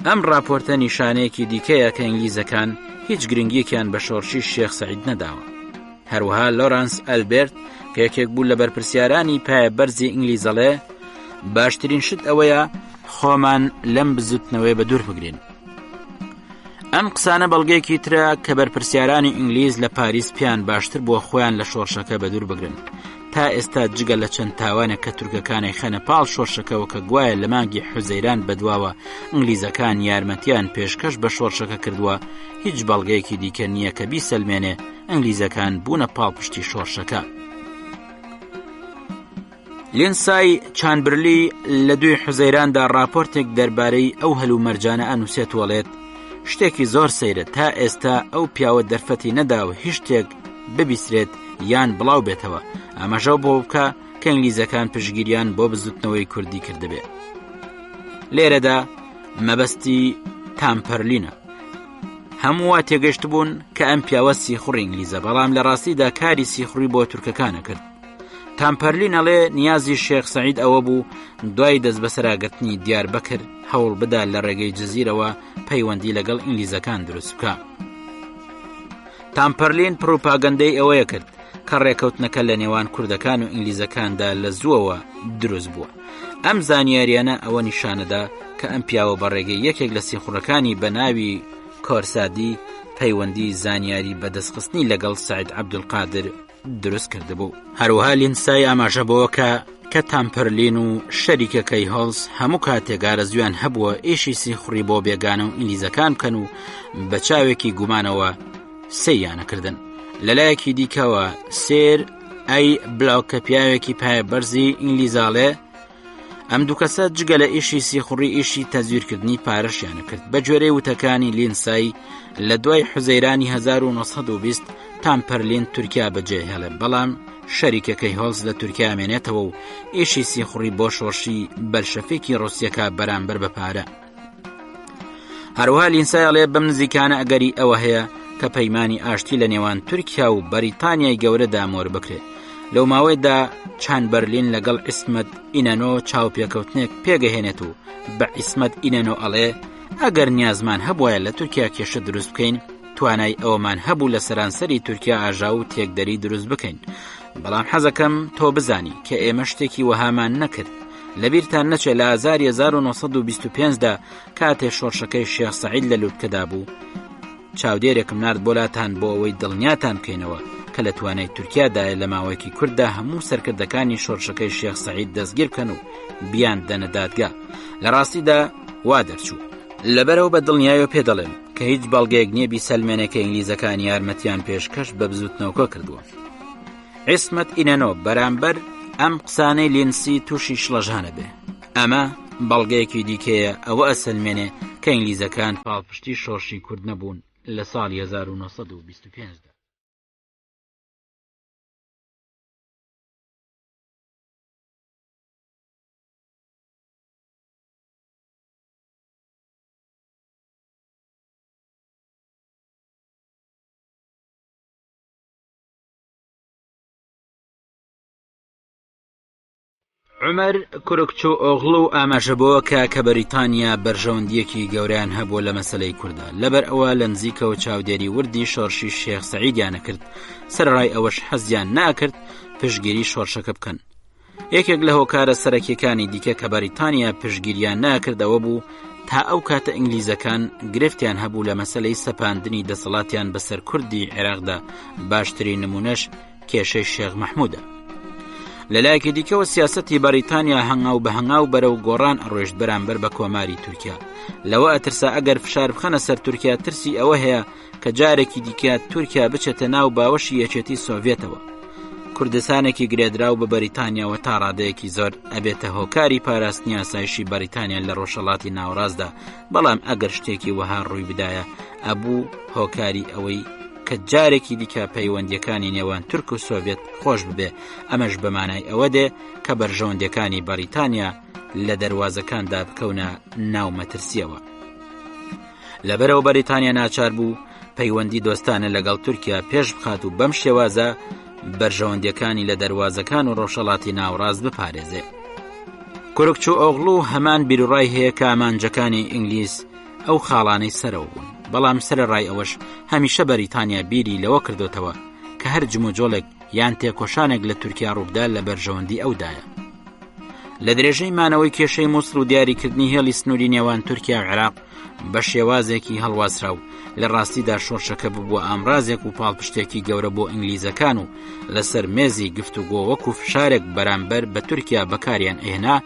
ئەم راپۆرتە نیشانەیەکی دیکەیە کە ئینگلیزەکان هیچ گرنگیەکیان بە شۆڕشی شێخ سەعید نەداوە. هەروەها لۆرانس ئەلبێرت کە یەکێک بوو لە بەرپرسیارانی پایەبەرزی ئینگلیزەڵێ باشترین شت ئەوەیە خۆمان لەم بزوتنەوەی بە دوور بگرین. ئەم قسانە بەڵگەیەکی ترە کە بەرپرسیارانی ئینگلیز لە پاریس پیان باشتر بووە خۆیان لە شۆڕشەکە بە دوور بگرن. تا ئێستا جگە لە چەند تاوانێک کە تورکەکانی خەنە پاڵ شۆڕشەکەەوە کە گوایە لە مانگی حوزەیران بەدواوە ئینگلیزەکان یارمەتیان پێشکەش بە شۆڕشەکە کردووە، هیچ بەڵگەیەکی دیکە نییە کە بیسەلمێنێ ئینگلیزەکان بوونە پاڵپشتی شۆڕشەکە. لینسای چانبرلی لە 2 حوزەیراندا راپۆرتێک دەربارەی ئەو هەلو مەرجانە ئەنووسێت وەڵێت شتێکی زۆر سەیرە، تا ئێستا ئەو پیاوە دەرفەتی نەداوە هیچ شتێک ببیسرێت یان بڵاو بێتەوە، ئەمەژەو بۆ بکە کە ئینگلیزەکان پشگیریان بۆ بزوتنەوەی کوردی کردبێ. لێرەدا مەبەستی تامپەرلینە. هەموو تێگەشت بوون کە ئەم پیاوە سیخوڕی ئینگلیزە، بەڵام لە ڕاستیدا کاری سیخوڕی بۆ تورکەکانە کرد. تامپەرلین ئەڵێ نیازی شێخ سەعید ئەوە بوو دوای دەست بەسەراگرتنی دیاربەکر هەوڵ بدا لە ڕێگەی جزیرەوە پەیوەندی لەگەڵ ئینگلیزەکان دروست بکە. تامپەرلین پروپاگەندەی ئەوەیە کرد کە ڕێکەوتنەکە لە نێوان کوردەکان و ئینگلیزەکاندا لە زووەوە دروست بووە. ئەم زانیاریانە ئەوە نیشانەدا کە ئەم پیاوە بە ڕێگەی یەکێک لە سیخوڕەکانی بە ناوی کۆرسادی پەیوەندی زانیاری بەدەستخستنی لەگەڵ سەعید عەبدولقادر دروست کردبوو. هەروەها لینسای ئاماژە بۆوە کە تامپەرلین و شەریکەکەی هۆڵز هەموو کاتێک ئارەزویان هەبووە ئیشی سیخوڕی بۆ بێگانە و ئینگلیزەکان بکەن و بە چاوێکی گومانەوە سەیانەکردن. لەلایەکی دیکەوە سێر ئەی بلاوکە پیاوێکی پایەبەرزی ئینگلیزاڵێ ئەم دوو کەسە جگە لە ئیشی سیخوڕی ئیشی تەزویرکردنی پارەشیانە کرد. بە جۆرەی وتەکانی لینسای لە دوای حوزەیرانی 1920 تامپەرلین تورکیا بەجێهێڵێ، بەڵام شەریکەکەی هۆڵز لە تورکیا مێنێتەوە و ئیشی سیخوڕی بۆ شۆڕشی بەلشەفێکی ڕوسیەکە بەرامبەر بە پارە. هەروەها لینسای ئەڵێ بەم نزیکانە ئەگەری ئەوە هەیە کە پەیمانی ئاشتی لە نێوان تورکیا و بەریتانیای گەورەدا مۆر بکرێت. لەو ماوەیەدا چانبەرلین لەگەڵ عیسمەت ئینەنۆ چاوپێکەوتنێک پێگەهێنێت و بە عیسمەت ئینەنۆ ئەڵێ ئەگەر نیازمان هەبوایە لە تورکیا کێشە دروست بکەین، توانای ئەوەمان هەبوو لە سەرانسەری تورکیا ئاژا و تێکدەری دروست بکەین، بەڵام حەزەکەم تۆ بزانی کە ئێمە شتێکی وەهامان نەکرد. لەبیرتان نەچێت لە ئازاری 1925دا کاتێ شۆڕشەکەی شێخ سەعید لە لووتکەدا بوو، چاودێرێکم نارد بۆلاتان بۆ ئەوەی دڵنیاتان بکەینەوە کە لە توانای تورکیادایە لە ماوەیەکی کووردا هەموو سەرکردەکانی شۆڕشەکەی شێخ سەعید دەستگیر بکەن و بیان دەنە دادگا. لە ڕاستیدا وا دەرچوو. لەبەرەوە بە دڵنیایەوە پێ دەڵێن کە هیچ بەڵگەیەک نییە بیسەلمێنێکە ئینگلیزەکان یارمەتیان پێشکەش بە بزوتنەوەکە کردووە. عیسمەت ئینەنۆ بەرامبەر ئەم قسانەی لینسی تووشی شڵەژانە بێ. ئەمە بەڵگەیەکی دیکەیە ئەوە ئەسەلمێنێ کە ئینگلیزەکان پاڵپشتی شۆڕشی کورد نەبوون لە ساڵی 1925دا. عومەر کوڕکچۆ ئۆغڵ و ئاماژەبەوە کە بەریتانیا بەرژەوەندیەکی گەوریان هەبووە لە مەسەلەی کوردە، لەبەر ئەوە لە نزیکەوە چاودێری وردی شۆڕشی شێخ سەعیدیان نەکرد، سەرڕای ئەوەش حەزیان ناکرد پشتگیری شۆڕشەکە بکەن. یەکێک لە هۆکارە سەرەکیەکانی دیکە کە بەریتانیا پشتگیریان ناکردەوە بوو تا ئەو کاتە ئینگلیزەکان گرفتیان هەبوو لە مەسەلەی سەپاندنی دەسەڵاتیان بەسەر کوردی عێراقدا. باشترین نمونەش کێشەی شێخ مەحموودە. لەلایەکی دیکەوە سیاسەتی بەریتانیا هەنگاو بە هەنگاو بەرەو گۆڕان ئەڕۆیشت بەرامبەر بە کۆماری تورکیا. لەوە ئەترسا ئەگەر فشار بخەنە سەر تورکیا ترسی ئەوە هەیە کە جارێکی دیکە تورکیا بچێتە ناو باوەشی یەکێتی سۆڤێتەوە. کوردستانێکی گرێدراو بە بەریتانیاوە تا ڕادەیەکی زۆر ئەبێتە هۆکاری پاراستنی ئاسایشی بەریتانیا لە ڕۆژهەڵاتی ناوەڕاستدا، بەڵام ئەگەر شتێکی وەها ڕووی بدایە ئەبوو هۆکاری ئەوەی کە جارێکی دیکە پەیوەندیەکانی نێوان تورک و سۆڤێت خۆش ببێ. ئەمەش بەمانای ئەوە دێ کە بەرژەوەندەکانی بەریتانیا لە دەواازەکاندا بکەونە ناو مەترسیەوە. لەبەرەوە بەریتانیا ناچار بوو پەیوەندی دۆستانە لەگەڵ تورکیا پێش بخات و بەم شێوازە بەرژەوەندەکانی لە دەواازەکان و ڕۆژهەڵاتی ناوەڕاست بپارێزێ. کوڕکچۆ ئۆغڵ هەمان بیرڕای هەیە کە ئامانجەکانی ئینگلیز ئەو خاڵانەی سەرەوە بوون، بەڵام سەرڕای ئەوەش هەمیشە بەریتانیا بیری لەوە کردوتەوە کە هەر جموجۆڵێک یان تێکۆشانێک لە تورکیا ڕووبدا لە بەرژەوەندی ئەودایە. لە درێژەی مانەوەی کێشەی مووسڵ و دیاریکردنی هێڵی سنووری نێوان تورکیا و عێراق بە شێوازێکی هەڵواسرا و لە ڕاستیدا شۆڕشەکە ببووە ئامڕازێک و پاڵپشتێکی گەورە بۆ ئینگلیزەکان و لەسەر مێزی گفتوگۆ وەکو فشارێک بەرامبەر بە تورکیا بەکاریان ئێنا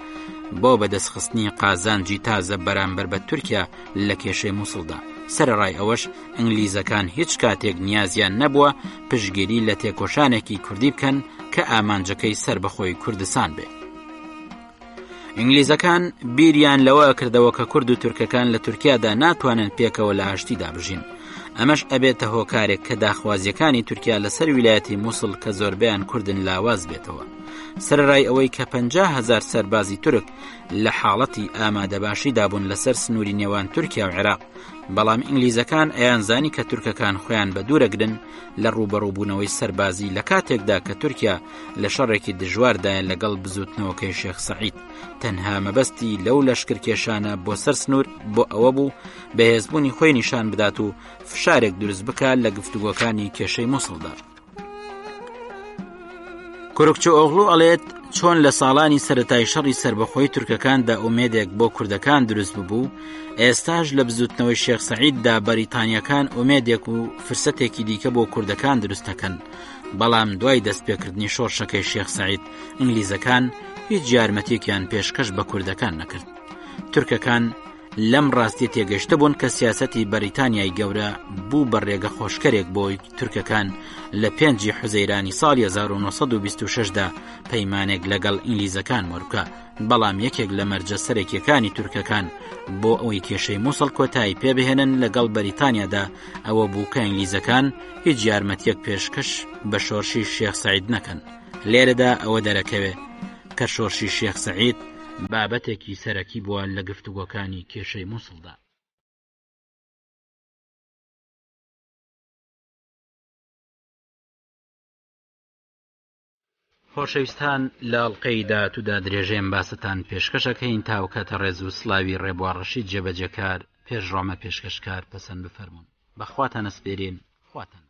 بۆ بەدەستخستنی قازانجی تازە بەرامبەر بە تورکیا لە کێشەی مووسڵدا. سەرڕای ئەوەش ئینگلیزەکان هیچ کاتێک نیازیان نەبووە پشتگیری لە تێکۆشانێکی کوردی بکەن کە ئامانجەکەی سەر بەخۆی کوردستان بێ. ئینگلیزەکان بیریان لەوە کردەوە کە کورد و تورکەکان لە تورکیادا ناتوانن پێکەوە لە ئاشتیدا بژین. ئەمەش ئەبێتە هۆکارێک کە داخوازیەکانی تورکیا لەسەر ویلایەتی مووسڵ کە زۆربیان کوردن لاواز بێتەوە. سەرڕای ئەوەی کە 50,000 سەربازی تورک لە حاڵەتی ئامادەباشیدا بوون لەسەر سنووری نێوان تورکیا و عێراق، بەڵام ئینگلیزەکان ئەیانزانی کە تورکەکان خۆیان بە دوورەگرن لە ڕوبەڕووبوونەوەی سەربازی لە کاتێکدا کە تورکیا لە شەڕێکی دژواردایە لەگەڵ بزوتنەوەکەی شێخ سەعید. تەنها مەبەستی لەو لەشکرکێشانە بۆ سەر سنوور بۆ ئەوە بوو بەهێزبوونی خۆی نیشان بدات و فشارێک دروست بکات لە گفتوگۆکانی کێشەی مووسڵدا. کوڕکچۆ ئۆغڵ ئەڵێت چۆن لە ساڵانی سەرەتای شەڕی سربەخۆی تورکەکاندا ئومێدێک بۆ کوردەکان دروست ببوو، ئێستاش لە بزوتنەوەی شێخ سەعیددا بەریتانیەکان ئومێدێک و فرسەتێکی دیکە بۆ کوردەکان دروست دەکەن. بەڵام دوای دەستپێکردنی شۆڕشەکەی شێخ سەعید ئینگلیزەکان هیچ یارمەتێکیان پێشکەش بە کوردەکان نەکرد. تورکەکان لەم ڕاستی تێگەشتە بوون کە سیاسەتی بەریتانیای گەورە بوو بە ڕێگە خۆشکەرێک بۆی تورکەکان لە 5 حوزەیرانی ساڵی 1926دا پەیمانێک لەگەڵ ئینگلیزەکان وەربکە. بەڵام یەکێک لە مەرجە سەرەکیەکانی تورکەکان بۆ ئەوەی کێشەی مووسڵ کۆتایی پێبهێنن لەگەڵ بەریتانیادا ئەوە بوو کە ئینگلیزەکان هیچ یارمەتیەک پێشکەش بە شۆڕشی شێخ سەعید نەکەن. لێرەدا ئەوە دەرەکەوێ کە شۆڕشی شێخ سەعید بابەتێکی سەرەکی بووە لە گفتوگۆکانی کێشەی مووسڵدا. خۆشەویستان، لە ئەڵلقەی داهاتوودا درێژەیەم باستان پێشکەشەکەین تاوکاتە ڕێز و سلاوی ڕێبوارڕەشید جێبەجێکار پێشڕۆمە پێشکەشکار پەسەند بفەرمونون. بەخواتان ئەسپێرین. خواتان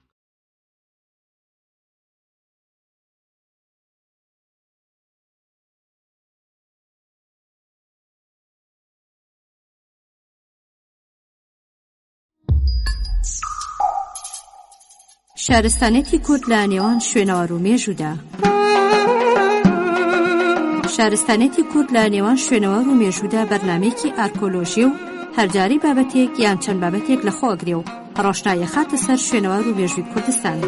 شارستانێتی کورد لە نێوان شوێنەوار و مێژوودا. شارستانێتی کورد لە نێوان شوێنەوار و مێژوودا بەرنامەیەکی ئارکۆلۆژی و هەرجاری بابەتێک یان چەند بابەتێک لە خۆگرێ و ڕۆشنایە خاتە سەر شوێنەوار و مێژووی کوردستان.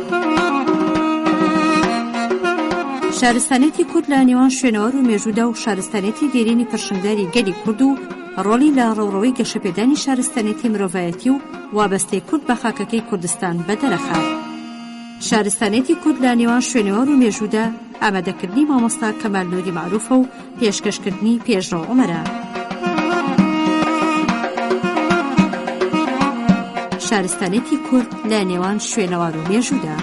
شارستانێتی کورد لە نێوان شوێنەوار و مێژوودا و شارستانێتی دێرینی پەرشەنگداری گەلی کورد و ڕۆلی لە ڕۆڕەوەی گەشەپێدانی شارستانێتی مرۆڤایەتی و وابەستەی کورد بە خاکەکەی کوردستان بەدەرەخات. شارستانێتی کورد لە نێوان شوێنەوار و مێژوودا ئامادەکردنی مامۆستا کەمال نووری معروفە و پێشکەشکردنی پێشڕۆ عومەرە. شارستانێتی کورد لە نێوان شوێنەوار و مێژوودا.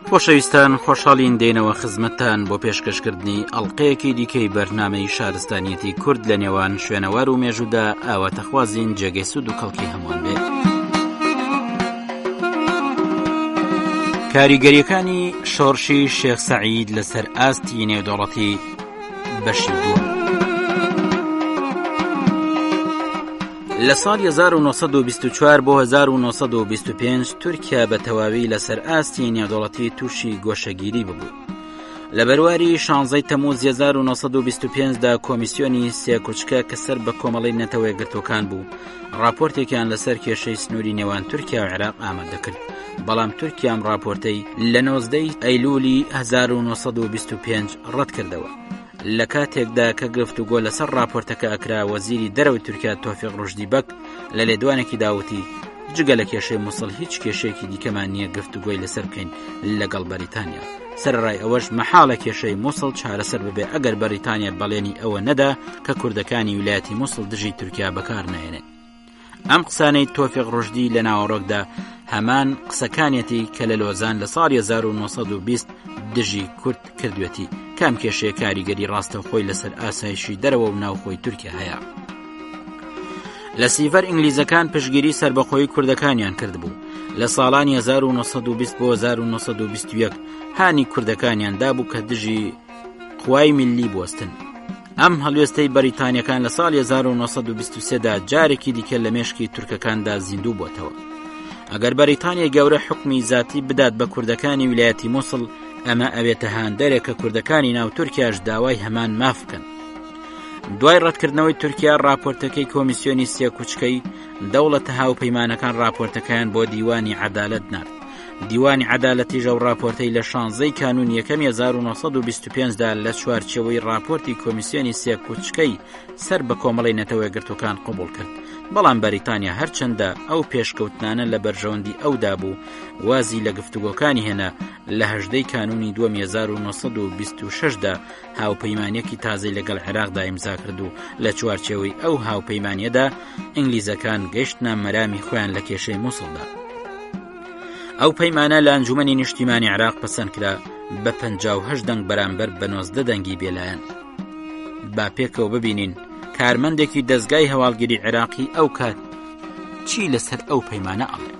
خۆشەویستان، خۆشحاڵین دێنەوە خزمەتتان بۆ پێشکەشکردنی ئەڵقەیەکی دیکەی بەرنامەی شارستانیەتی کورد لە نێوان شوێنەوار و مێژوودا ئاواتەخوازین جێگەی سوود و کەڵکی هەمووان بێت. کاریگەریەکانی شۆڕشی شێخ سەعید لەسەر ئاستی نێودەوڵەتی بەشی دووە. لە ساڵی 1924 بۆ 1925 تورکیا بە تەواوی لەسەر ئاستی نێودەوڵەتی تووشی گۆشەگیری ببوو. لە بەرواری 16 تەمووز 1925دا کۆمیسیۆنی سێ کوچکە کە سەر بە کۆمەڵی نەتەوە یەکگرتوەکان بوو راپۆرتێکیان لەسەر کێشەی سنووری نێوان تورکیا و عێراق ئامادەکرد. بەڵام تورکیام راپۆرتەی لە 19 ئەیلولی 1925 ڕەت کردەوە. لە کاتێکدا کە گفتوگۆ لەسەر راپۆرتەکە ئەکرا، وەزیری دەرەوەی تورکیا تۆفیق ڕوشدی بەک لە لێدوانێکی داوتی جگە لە کێشەی مووسڵ هیچ کێشەیەکی دیکەمان نییە گفتوگۆی لەسەر بکەین لەگەڵ بەریتانیا. سەرڕای ئەوەش مەحاڵە کێشەی مووسڵ چارەسەر ببێ ئەگەر بەریتانیا بەڵێنی ئەوە نەدا کە کوردەکانی ویلایەتی مووسڵ دژی تورکیا بەکار نایێنێت. ئەم قسانەی تۆفیق ڕوشدی لە ناوەڕۆکدا هەمان قسەکانێتی کە لە لۆزان لە ساڵی 1920 دژی کورد کردوێتی. کام کێشەیە کاریگەری ڕاستەوخۆی لەسەر ئاسایشی دەرەوە و ناوخۆی تورکیا هەیە. لە سیڤەر ئینگلیزەکان پشگیری سربەخۆیی کوردەکانیان کرد بوو. لە ساڵانی 1920 بۆ 1921 هانی کوردەکانیان دابوو کە دژی قوای میلی بوەستن. ئەم هەڵوێستەی بەریتانیەکان لە ساڵی 1923دا جارێکی دیکە لە مێشکی تورکەکاندا زیندوو بووتەوە. ئەگەر بەریتانیا گەورە حکمی ذاتی بدات بە کوردەکانی ویلایەتی مووسڵ، ئەمە ئەوێتە هاندەرێک کە کوردەکانی ناو تورکیاش داوای هەمان ماف بکەن. دوای ڕەتکردنەوەی تورکیا راپۆرتەکەی کۆمیسیۆنی سێ کوچکەی دەوڵەتە هاوپەیمانەکان راپۆرتەکەیان بۆ دیوانی عەدالەت نارد. دیوانی عەدالەتیش ئەو راپۆرتەی لە 16 کانون یەکەمی 1925دا لە چوارچێوەی راپۆرتی کۆمیسیۆنی سێ کوچکەی سەر بە کۆمەڵی نەتەوە یەکگرتوەکان قبوڵ کرد. بەڵام بەریتانیا هەرچەندە ئەو پێشکەوتنانە لە بەرژەوەندی ئەودا بوو، وازی لە گفتوگۆکانی هێنا لە 18 کانونی دووەمی 1926دا هاوپەیمانیەکی تازەی لەگەڵ عێراقدا ئیمزا کرد و لە چوارچێوەی ئەو هاوپەیمانیەدا ئینگلیزەکان گەیشتنە مەرامی خۆیان لە کێشەی مووسڵدا. ئەو پەیمانە لە ئەنجومەنی نیشتیمانی عێراق پەسەند کرا بە 58 دەنگ بەرامبەر بە 19 دەنگی بێلایەن. با پێکەوە ببینین کارمەندێکی دەستگای هەواڵگیری عێراقی ئەو کات چی لەسەر ئەو پەیمانە ئەڵێ.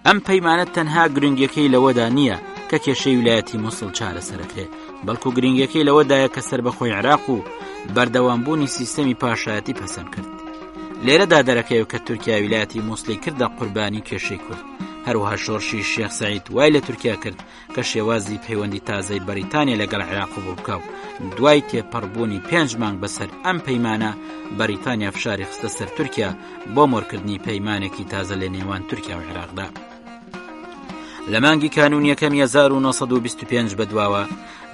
ئەم پەیمانە تەنها گرنگیەکەی لەوەدا نییە کە کێشەی ویلایەتی مووسڵ چارەسەرەکرێ، بەڵکو گرنگیەکەی لەوەدایە کە سەربەخۆی عێراق و بەردەوامبوونی سیستەمی پاشایەتی پەسەند کرد. لێرەدا دەرەکەوێت کە تورکیا ویلایەتی مووسڵی کردە قوربانی کێشەی کورد. هەروەها شۆڕشی شێخ سەعید وای لە تورکیا کرد کە شێوازی پەیوەندی تازەی بەریتانیا لەگەڵ عێراق قبوڵ بکە و دوای تێپەڕبوونی 5 مانگ بەسەر ئەم پەیمانە بەریتانیا فشاری خستە سەر تورکیا بۆ مۆرکردنی پەیمانێکی تازە لە نێوان تورکیا و عێراقدا. لە مانگی کانون یەکەمی 1925 بەدواوە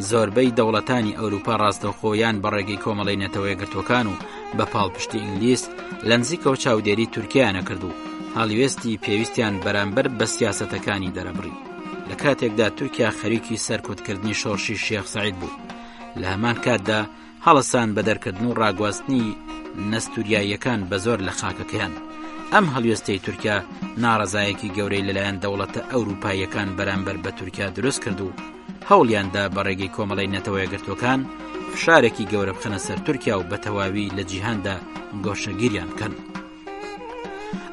زۆربەی دەوڵەتانی ئەوروپا ڕاستەوخۆیان بەڕێگەی کۆمەڵی نەتەوە یەکگرتوەکان و بە پاڵپشتی ئینگلیز لە نزیکەوە چاودێری تورکیانە کرد و هەڵوێستی پێویستیان بەرامبەر بە سیاسەتەکانی دەرەبڕی. لە کاتێکدا تورکیا خەریکی سەرکوتکردنی شۆڕشی شێخ سەعید بوو، لە هەمان کاتدا هەڵەسان بە دەرکردن و ڕاگواستنی نەستوریاییەکان بە زۆر لە خاکەکەیان. ئەم هەڵوێستەی تورکیا ناڕەزایەکی گەورەی لەلایەن دەوڵەتە ئەوروپاییەکان بەرامبەر بە تورکیا دروست کرد و هەوڵیاندا بەڕێگەی کۆمەڵی نەتەوە یەکگرتوەکان فشارێکی گەورە بخەنە سەر تورکیا و بە تەواوی لە جیهاندا گۆشەگیریان کەن.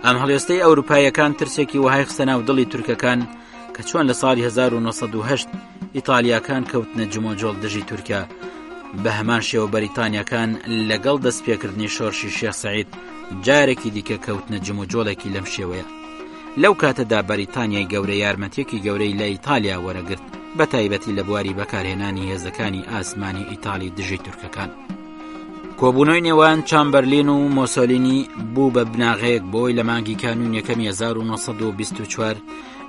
ئەم هەڵوێستەی ئەوروپاییەکان ترسێکی وهای خستە ناو دڵی تورکەکان کە چۆن لە ساڵی 1970 ئیتالیاکان کەوتنە جمۆجۆڵ دژی تورکیا، بە هەمان شێوە بەریتانیەکان لەگەڵ دەستپێکردنی شۆڕشی شێخ سەعید جارێکی دیکە کەوتنە جمۆجۆڵێکی لەم شێوەیە. لەو کاتەدا بەریتانیای گەورە یارمەتیەکی گەورەی لە ئیتالیا وەرەگرت، بە تایبەتی لە بواری بەکارهێنانی هێزەکانی ئاسمانی ئیتالی دژی تورکەکان. کۆبوونەوەی نێوان چامبەرلین و مۆسۆلینی بوو بە بناغەیەک بۆی لە مانگی کانون یەکەمی 1924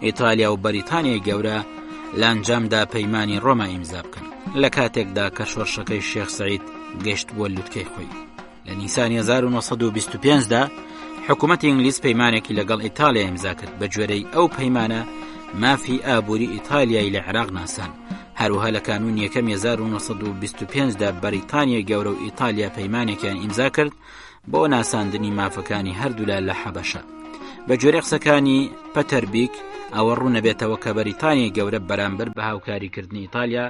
ئیتالیا و بەریتانیای گەورە لە ئەنجامدا پەیمانی ڕۆما ئیمزا بکەن، لە کاتێکدا کە شۆڕشەکەی شێخ سەعید گەشت بۆ لووتکەی خۆی. لە نیسانی 1925دا حکوومەتی ئینگلیز پەیمانێکی لەگەڵ ئیتالیا ئیمزا کرد بە گوێرەی ئەو پەیمانە مافی ئابووری ئیتالیای لە عێراق ناسان. هەروەها لە کانون یەکەم 1925دا بەریتانیای گەورە و ئیتالیا پەیمانێکیان ئیمزا کرد بۆ ناساندنی مافەکانی هەردوولا لە حەبەشە. بە گوێرەی قسەکانی پەتەربیک ئەوە ڕوو نەبێتەوە کە بەریتانیای گەورە بەرامبەر بە هاوکاریکردنی ئیتالیا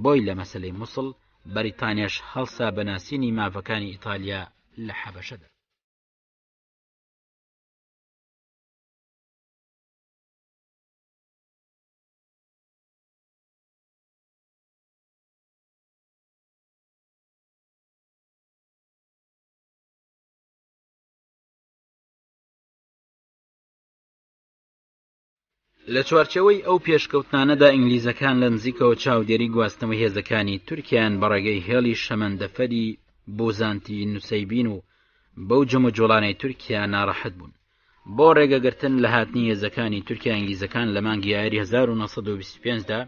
بۆی لە مەسەلەی مووسڵ بەریتانیاش هەڵسا بەناسینی مافەکانی ئیتالیا لە حەبەشەدا. لە چوارچەوەی ئەو پێشکەوتانەدا ئینگلیزەکان لە نزیکەوە چاودێری گواستنەوەی هێزەکانی تورکیان بەڕێگەی هێڵی شەمەندەفەری بۆزانتی نووسەیبین و بەو جەمە جۆڵانەی تورکیا ناڕەحەت بوون. بۆ ڕێگەگرتن لە هاتنی هێزەکانی تورکیا ئینگلیزەکان لە مانگی یاری 1925دا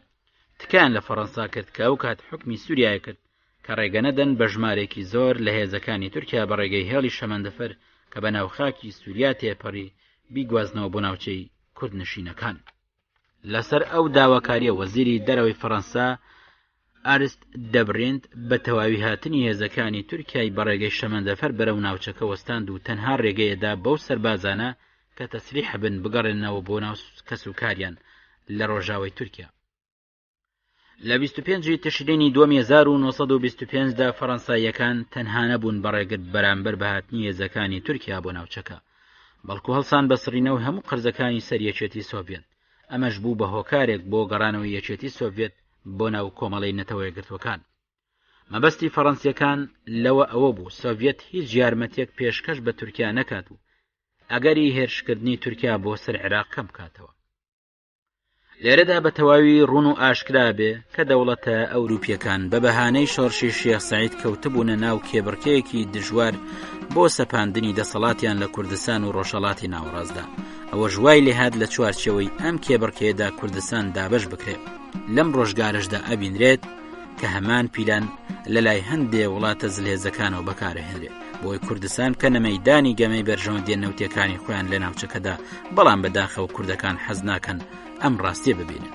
تکایان لە فەڕەنسا کرد کە ئەو کات حکمی سووریای کرد کە ڕێگە نەدەن بە ژمارێکی زۆر لە هێزەکانی تورکیا بەڕێگەی هێڵی شەمەندەفەر کە بە ناوخاکی سووریا تێپەڕی بیگوازنەوە بۆ ناوچەی کوردنشینەکان. لەسەر ئەو داواکاریە وەزیری دەرەوەی فەڕەنسا ئارست دەبرێند بە تەواوی هاتنی هێزەکانی تورکیای بەڕێگەی شەمەندەفەر بەرەو ناوچەکە وەستاند و تەنها ڕێگەیەدا بەو سەربازانە کە تەسریح بن بگەڕێنەوە بۆ ناو کەسوکاریان لە ڕۆژاوای تورکیا. لە 25 تشرینی 1925دا فەڕەنساییەکان تەنها نەبوون بەڕێگرت بەرامبەر بە هاتنی هێزەکانی تورکیا بۆ ناوچەکە، بەڵکو هەڵسان بەسڕینەوە هەموو قەرزەکانی سەر یەکێتی سۆڤێت. ئەمەش بوو بە هۆکارێک بۆ گەڕانەوەی یەکێتی سۆڤێت بۆ ناو کۆمەڵەی نەتەوە یەکگرتوەکان. مەبەستی فەڕەنسیەکان لەوە ئەوە بوو سۆڤێت هیچ یارمەتێک پێشکەش بە تورکیا نەکات و ئەگەری هێرشکردنی تورکیا بۆ سەر عێراق کەم بکاتەوە. لێرەدا بە تەواوی ڕوون و ئاشکرا بێ کە دەوڵەتە ئەوروپیەکان بە بەهانەی شۆڕشی شێخ سەعید کەوتبوونە ناو کێبڕکەیەکی دژوار بۆ سەپاندنی دەسەڵاتیان لە کوردستان و ڕۆژهەڵاتی ناوەڕاستدا. ئەوە ژوای لێهات لە چوارچەوەی ئەم کێبڕکەیەدا کوردستان دابەش بکرێت. لەم ڕۆژگارشدا ئەبینرێت کە هەمان پیلان لە لای هەندێک وڵاتە زلهێزەکانەوە بەکارهێنرێت بۆی کوردستان کە نەمەیدانی گەمەی بەرژەوەندیە نەوتیەکانی خۆیان لە ناوچەکەدا بەڵام بەداخەوە کوردەکان حەز ناکەن ئەم ڕاستیە ببینن.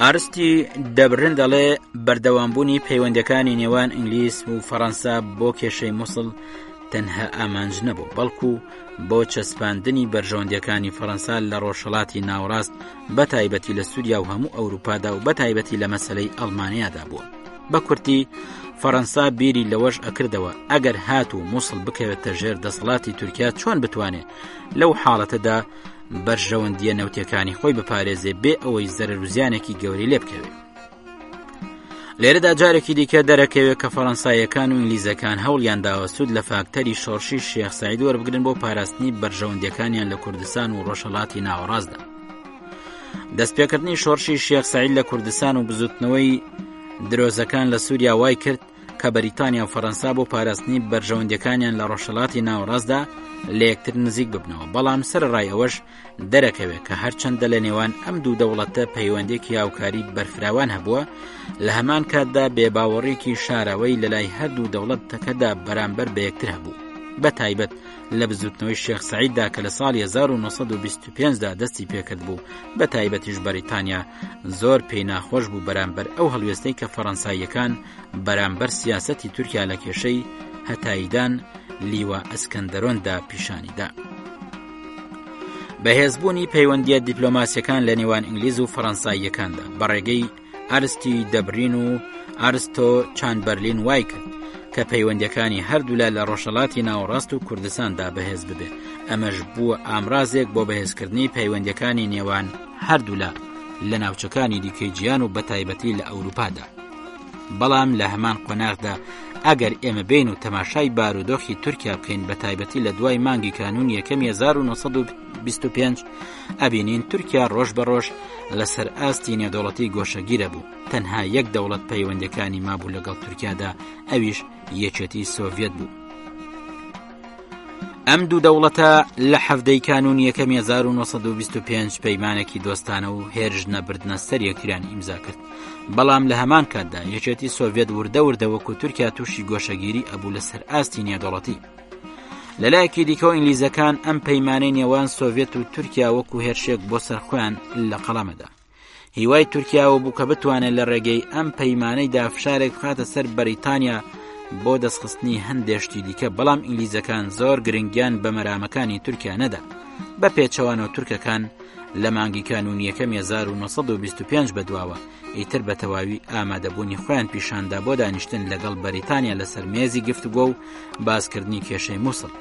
ئارستی دەبرن دەڵێ بەردەوامبوونی پەیوەندەکانی نێوان ئینگلیز و فەڕەنسا بۆ کێشەی مووسڵ تەنها ئامانج نەبوو بەڵکو بۆ چەسپاندنی بەرژەوەندیەکانی فەڕەنسا لە ڕۆژهەڵاتی ناوەڕاست بە تایبەتی لە سووریا و هەموو ئەوروپادا و بە تایبەتی لە مەسەلەی ئەڵمانیادا بووە. بە کورتی فەڕەنسا بیری لەوەش ئەکردەوە ئەگەر هات و مووسڵ بکەوێتە ژێر دەسەڵاتی تورکیا چۆن بتوانێت لەو حاڵەتەدا بەرژەوەندیە نەوتیەکانی خۆی بپارێزێ بێ ئەوەی زەرەر و زیانێکی گەوری لێ بکەوێت. لێرەدا جارێکی دیکە دەرەکەوێت کە فەڕەنساییەکان و ئینگلیزەکان هەوڵیان داوە سوود لە فاکتەری شۆڕشی شێخ سەعید وەربگرن بۆ پاراستنی بەرژەوەندیەکانیان لە کوردستان و ڕۆژهەڵاتی ناوەڕاستدا. دەستپێکردنی شۆڕشی شێخ سەعید لە کوردستان و بزوتنەوەی درۆزەکان لە سووریا وای کرد کە بەریتانیا و فەڕەنسا بۆ پاراستنی بەرژەوەندیەکانیان لە ڕۆژهەڵاتی ناوەڕاستدا لە یەکتر نزیک ببنەوە. بەڵام سەرڕای ئەوەش دەرەکەوێت کە هەرچەندە لە نێوان ئەم دوو دەوڵەتە پەیوەندێکی هاوکاری بەرفراوان هەبووە، لە هەمان کاتدا بێباوەڕێکی شاراوەی لە لای هەردوو دەوڵەتەکەدا بەرامبەر بە یەکتر هەبوو، بە تایبەت لە بزوتنەوەی شێخ سەعیددا کە لە ساڵی 1925دا دەستی پێکرد بوو. بە تایبەتیش بەریتانیا زۆر پێی ناخۆش بوو بەرامبەر ئەو هەڵوێستەی کە فەڕەنساییەکان بەرامبەر سیاسەتی تورکیا لە کێشەی هەتاییدان لیوە ئەسکەندەرۆندا پیشانیدا. بەهێزبوونی پەیوەندیە دیپلۆماسیەکان لە نێوان ئینگلیز و فەڕەنساییەکاندا بەڕێگەی ئارستی دەبرین و ئارستۆ چامبەرلین وای کرد کە پەیوەندیەکانی هەردوولا لە ڕۆژهەڵاتی ناوەڕاست و کوردستاندا بەهێز ببێ. ئەمەش بووە ئامرازێک بۆ بەهێزکردنی پەیوەندیەکانی نێوان هەردوولا لە ناوچەکانی دیکەی جیان و بەتایبەتی لە ئەوروپادا. بەڵام لە هەمان قۆناغدا ئەگەر ئێمە بین و تەماشای بارودۆخی تورکیا بکەین بە تایبەتی لە دوای مانگی کانون یەکەمی 1925 ئەبینین تورکیا ڕۆژ بەڕۆژ لەسەر ئاستی نێودەوڵەتی گۆشەگیرە بوو. تەنها یەک دەوڵەت پەیوەندەکانی مابوو لەگەڵ تورکیادا، ئەویش یەکێتی سۆڤێت بوو. ئەم دوو دەوڵەتە لە حەفتەی کانون یەکەم 1925 پەیمانێکی دۆستانە و هێرش نەبردنە سەر یەکتریان ئیمزا کرد. بەڵام لە هەمان کاتدا یەکێتی سۆڤێت وردە وەکو تورکیا تووشی گۆشەگیری ئەبوو لەسەر ئاستی نێودەوڵەتی. لەلایەکی دیکەوە ئینگلیزەکان ئەم پەیمانەی نێوان سۆڤێت و تورکیا وەکو هێرشێک بۆ سەرخۆیان لە قەڵەمەدا. هیوای تورکیاوە بوو کە بتوانێت لە ڕێگەی ئەم پەیمانەیدا فشارێک بخاتە سەر بەریتانیا بۆ دەستخستنی هەندێشتی دیکە، بەڵام ئینگلیزەکان زۆر گرنگیان بە مەرامەکانی تورکیا نەدا. بە پێچەوانەوە تورکەکان لە مانگی کانون یەکەم 1925 بەدواوە ئیتر بە تەواوی ئامادەبوونی خۆیان پیشاندا بۆ دانیشتن لەگەڵ بەریتانیا لەسەر مێزی گفتوگۆ و بازکردنی کێشەی مووسڵ.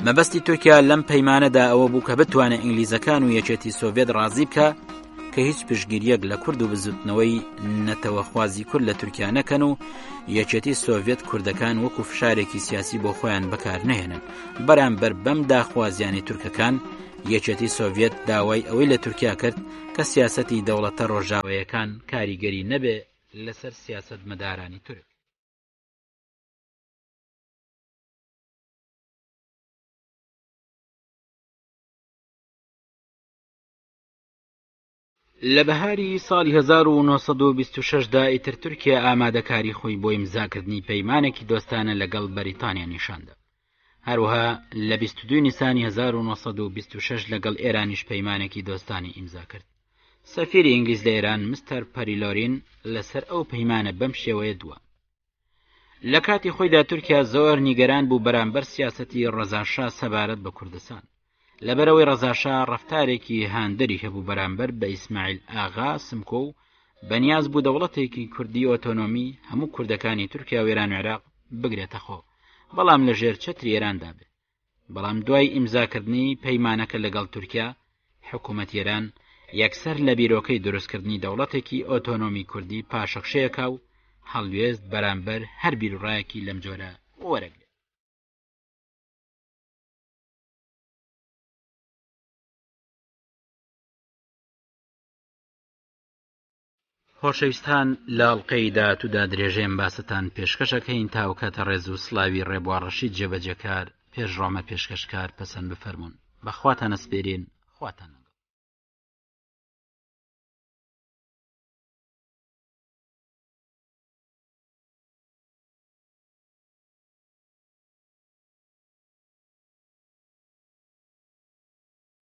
مەبەستی تورکیا لەم پەیمانەدا ئەوە بوو کە بتوانێت ئینگلیزەکان و یەکێتی سۆڤێت ڕازی بکە کە هیچ پشگیریەک لە کورد و بزوتنەوەی نەتەوەخوازی کورد لە تورکیا نەکەن و یەکێتی سۆڤێت کوردەکان وەکو فشارێکی سیاسی بۆ خۆیان بەکار نەهێنن. بەرامبەر بەم داخوازیانی تورکەکان یەکێتی سۆڤێت داوای ئەوەی لە تورکیا کرد کە سیاسەتی دەوڵەتە ڕۆژاوایەکان کاریگەری نەبێ لەسەر سیاسەت مەدارانی تورک. لە بەهاری ساڵی 1926دا ئیتر تورکیا ئامادەکاری خۆی بۆ ئیمزاکردنی پەیمانێکی دۆستانە لەگەڵ بەریتانیا نیشاندا. هەروەها لە 22 نیسانی 1926 لەگەڵ ئێرانیش پەیمانێکی دۆستانی ئیمزا کرد. سەفیری ئینگلیز لە ئێران مستەر پەریلۆرین لەسەر ئەو پەیمانە بەم شێوەیە دووە. لە کاتی خۆیدا تورکیا زۆر نیگەران بوو بەرامبەر سیاسەتی ڕەزاشا سەبارەت بە کوردستان، لەبەرەوەی ڕەزاشا ڕەفتارێکی هاندەری هەبوو بەرامبەر بە ئیسماعیل ئاغا سمکۆ و بەنیاز بوو دەوڵەتێکی کوردی ئۆتۆنۆمی هەموو کوردەکانی تورکیا و ئێران و عێراق بگرێتە خۆ، بەڵام لە ژێر چەتری ئێراندا بێت. بەڵام دوای ئیمزاکردنی پەیمانەکە لەگەڵ تورکیا، حکوومەتی ئێران یەکسەر لە بیرۆکەی دروستکردنی دەوڵەتێکی ئۆتۆنۆمی کوردی پاشەخشەیەکا و هەڵوێست بەرامبەر هەر بیرڕایەکی لەم جۆرە وەرەگرێت. خۆشەویستان، لە ئەڵلقەی داهاتوودا درێژەیەم باستان پێشکەشەکەین تاوکاتە ڕێز و سلاوی ڕێبوارڕەشید جێبەجەکار پێشڕۆمە پێشکەشکار پەسەند بفەرمونون. بەخواتان ئەسپێرین، خواتان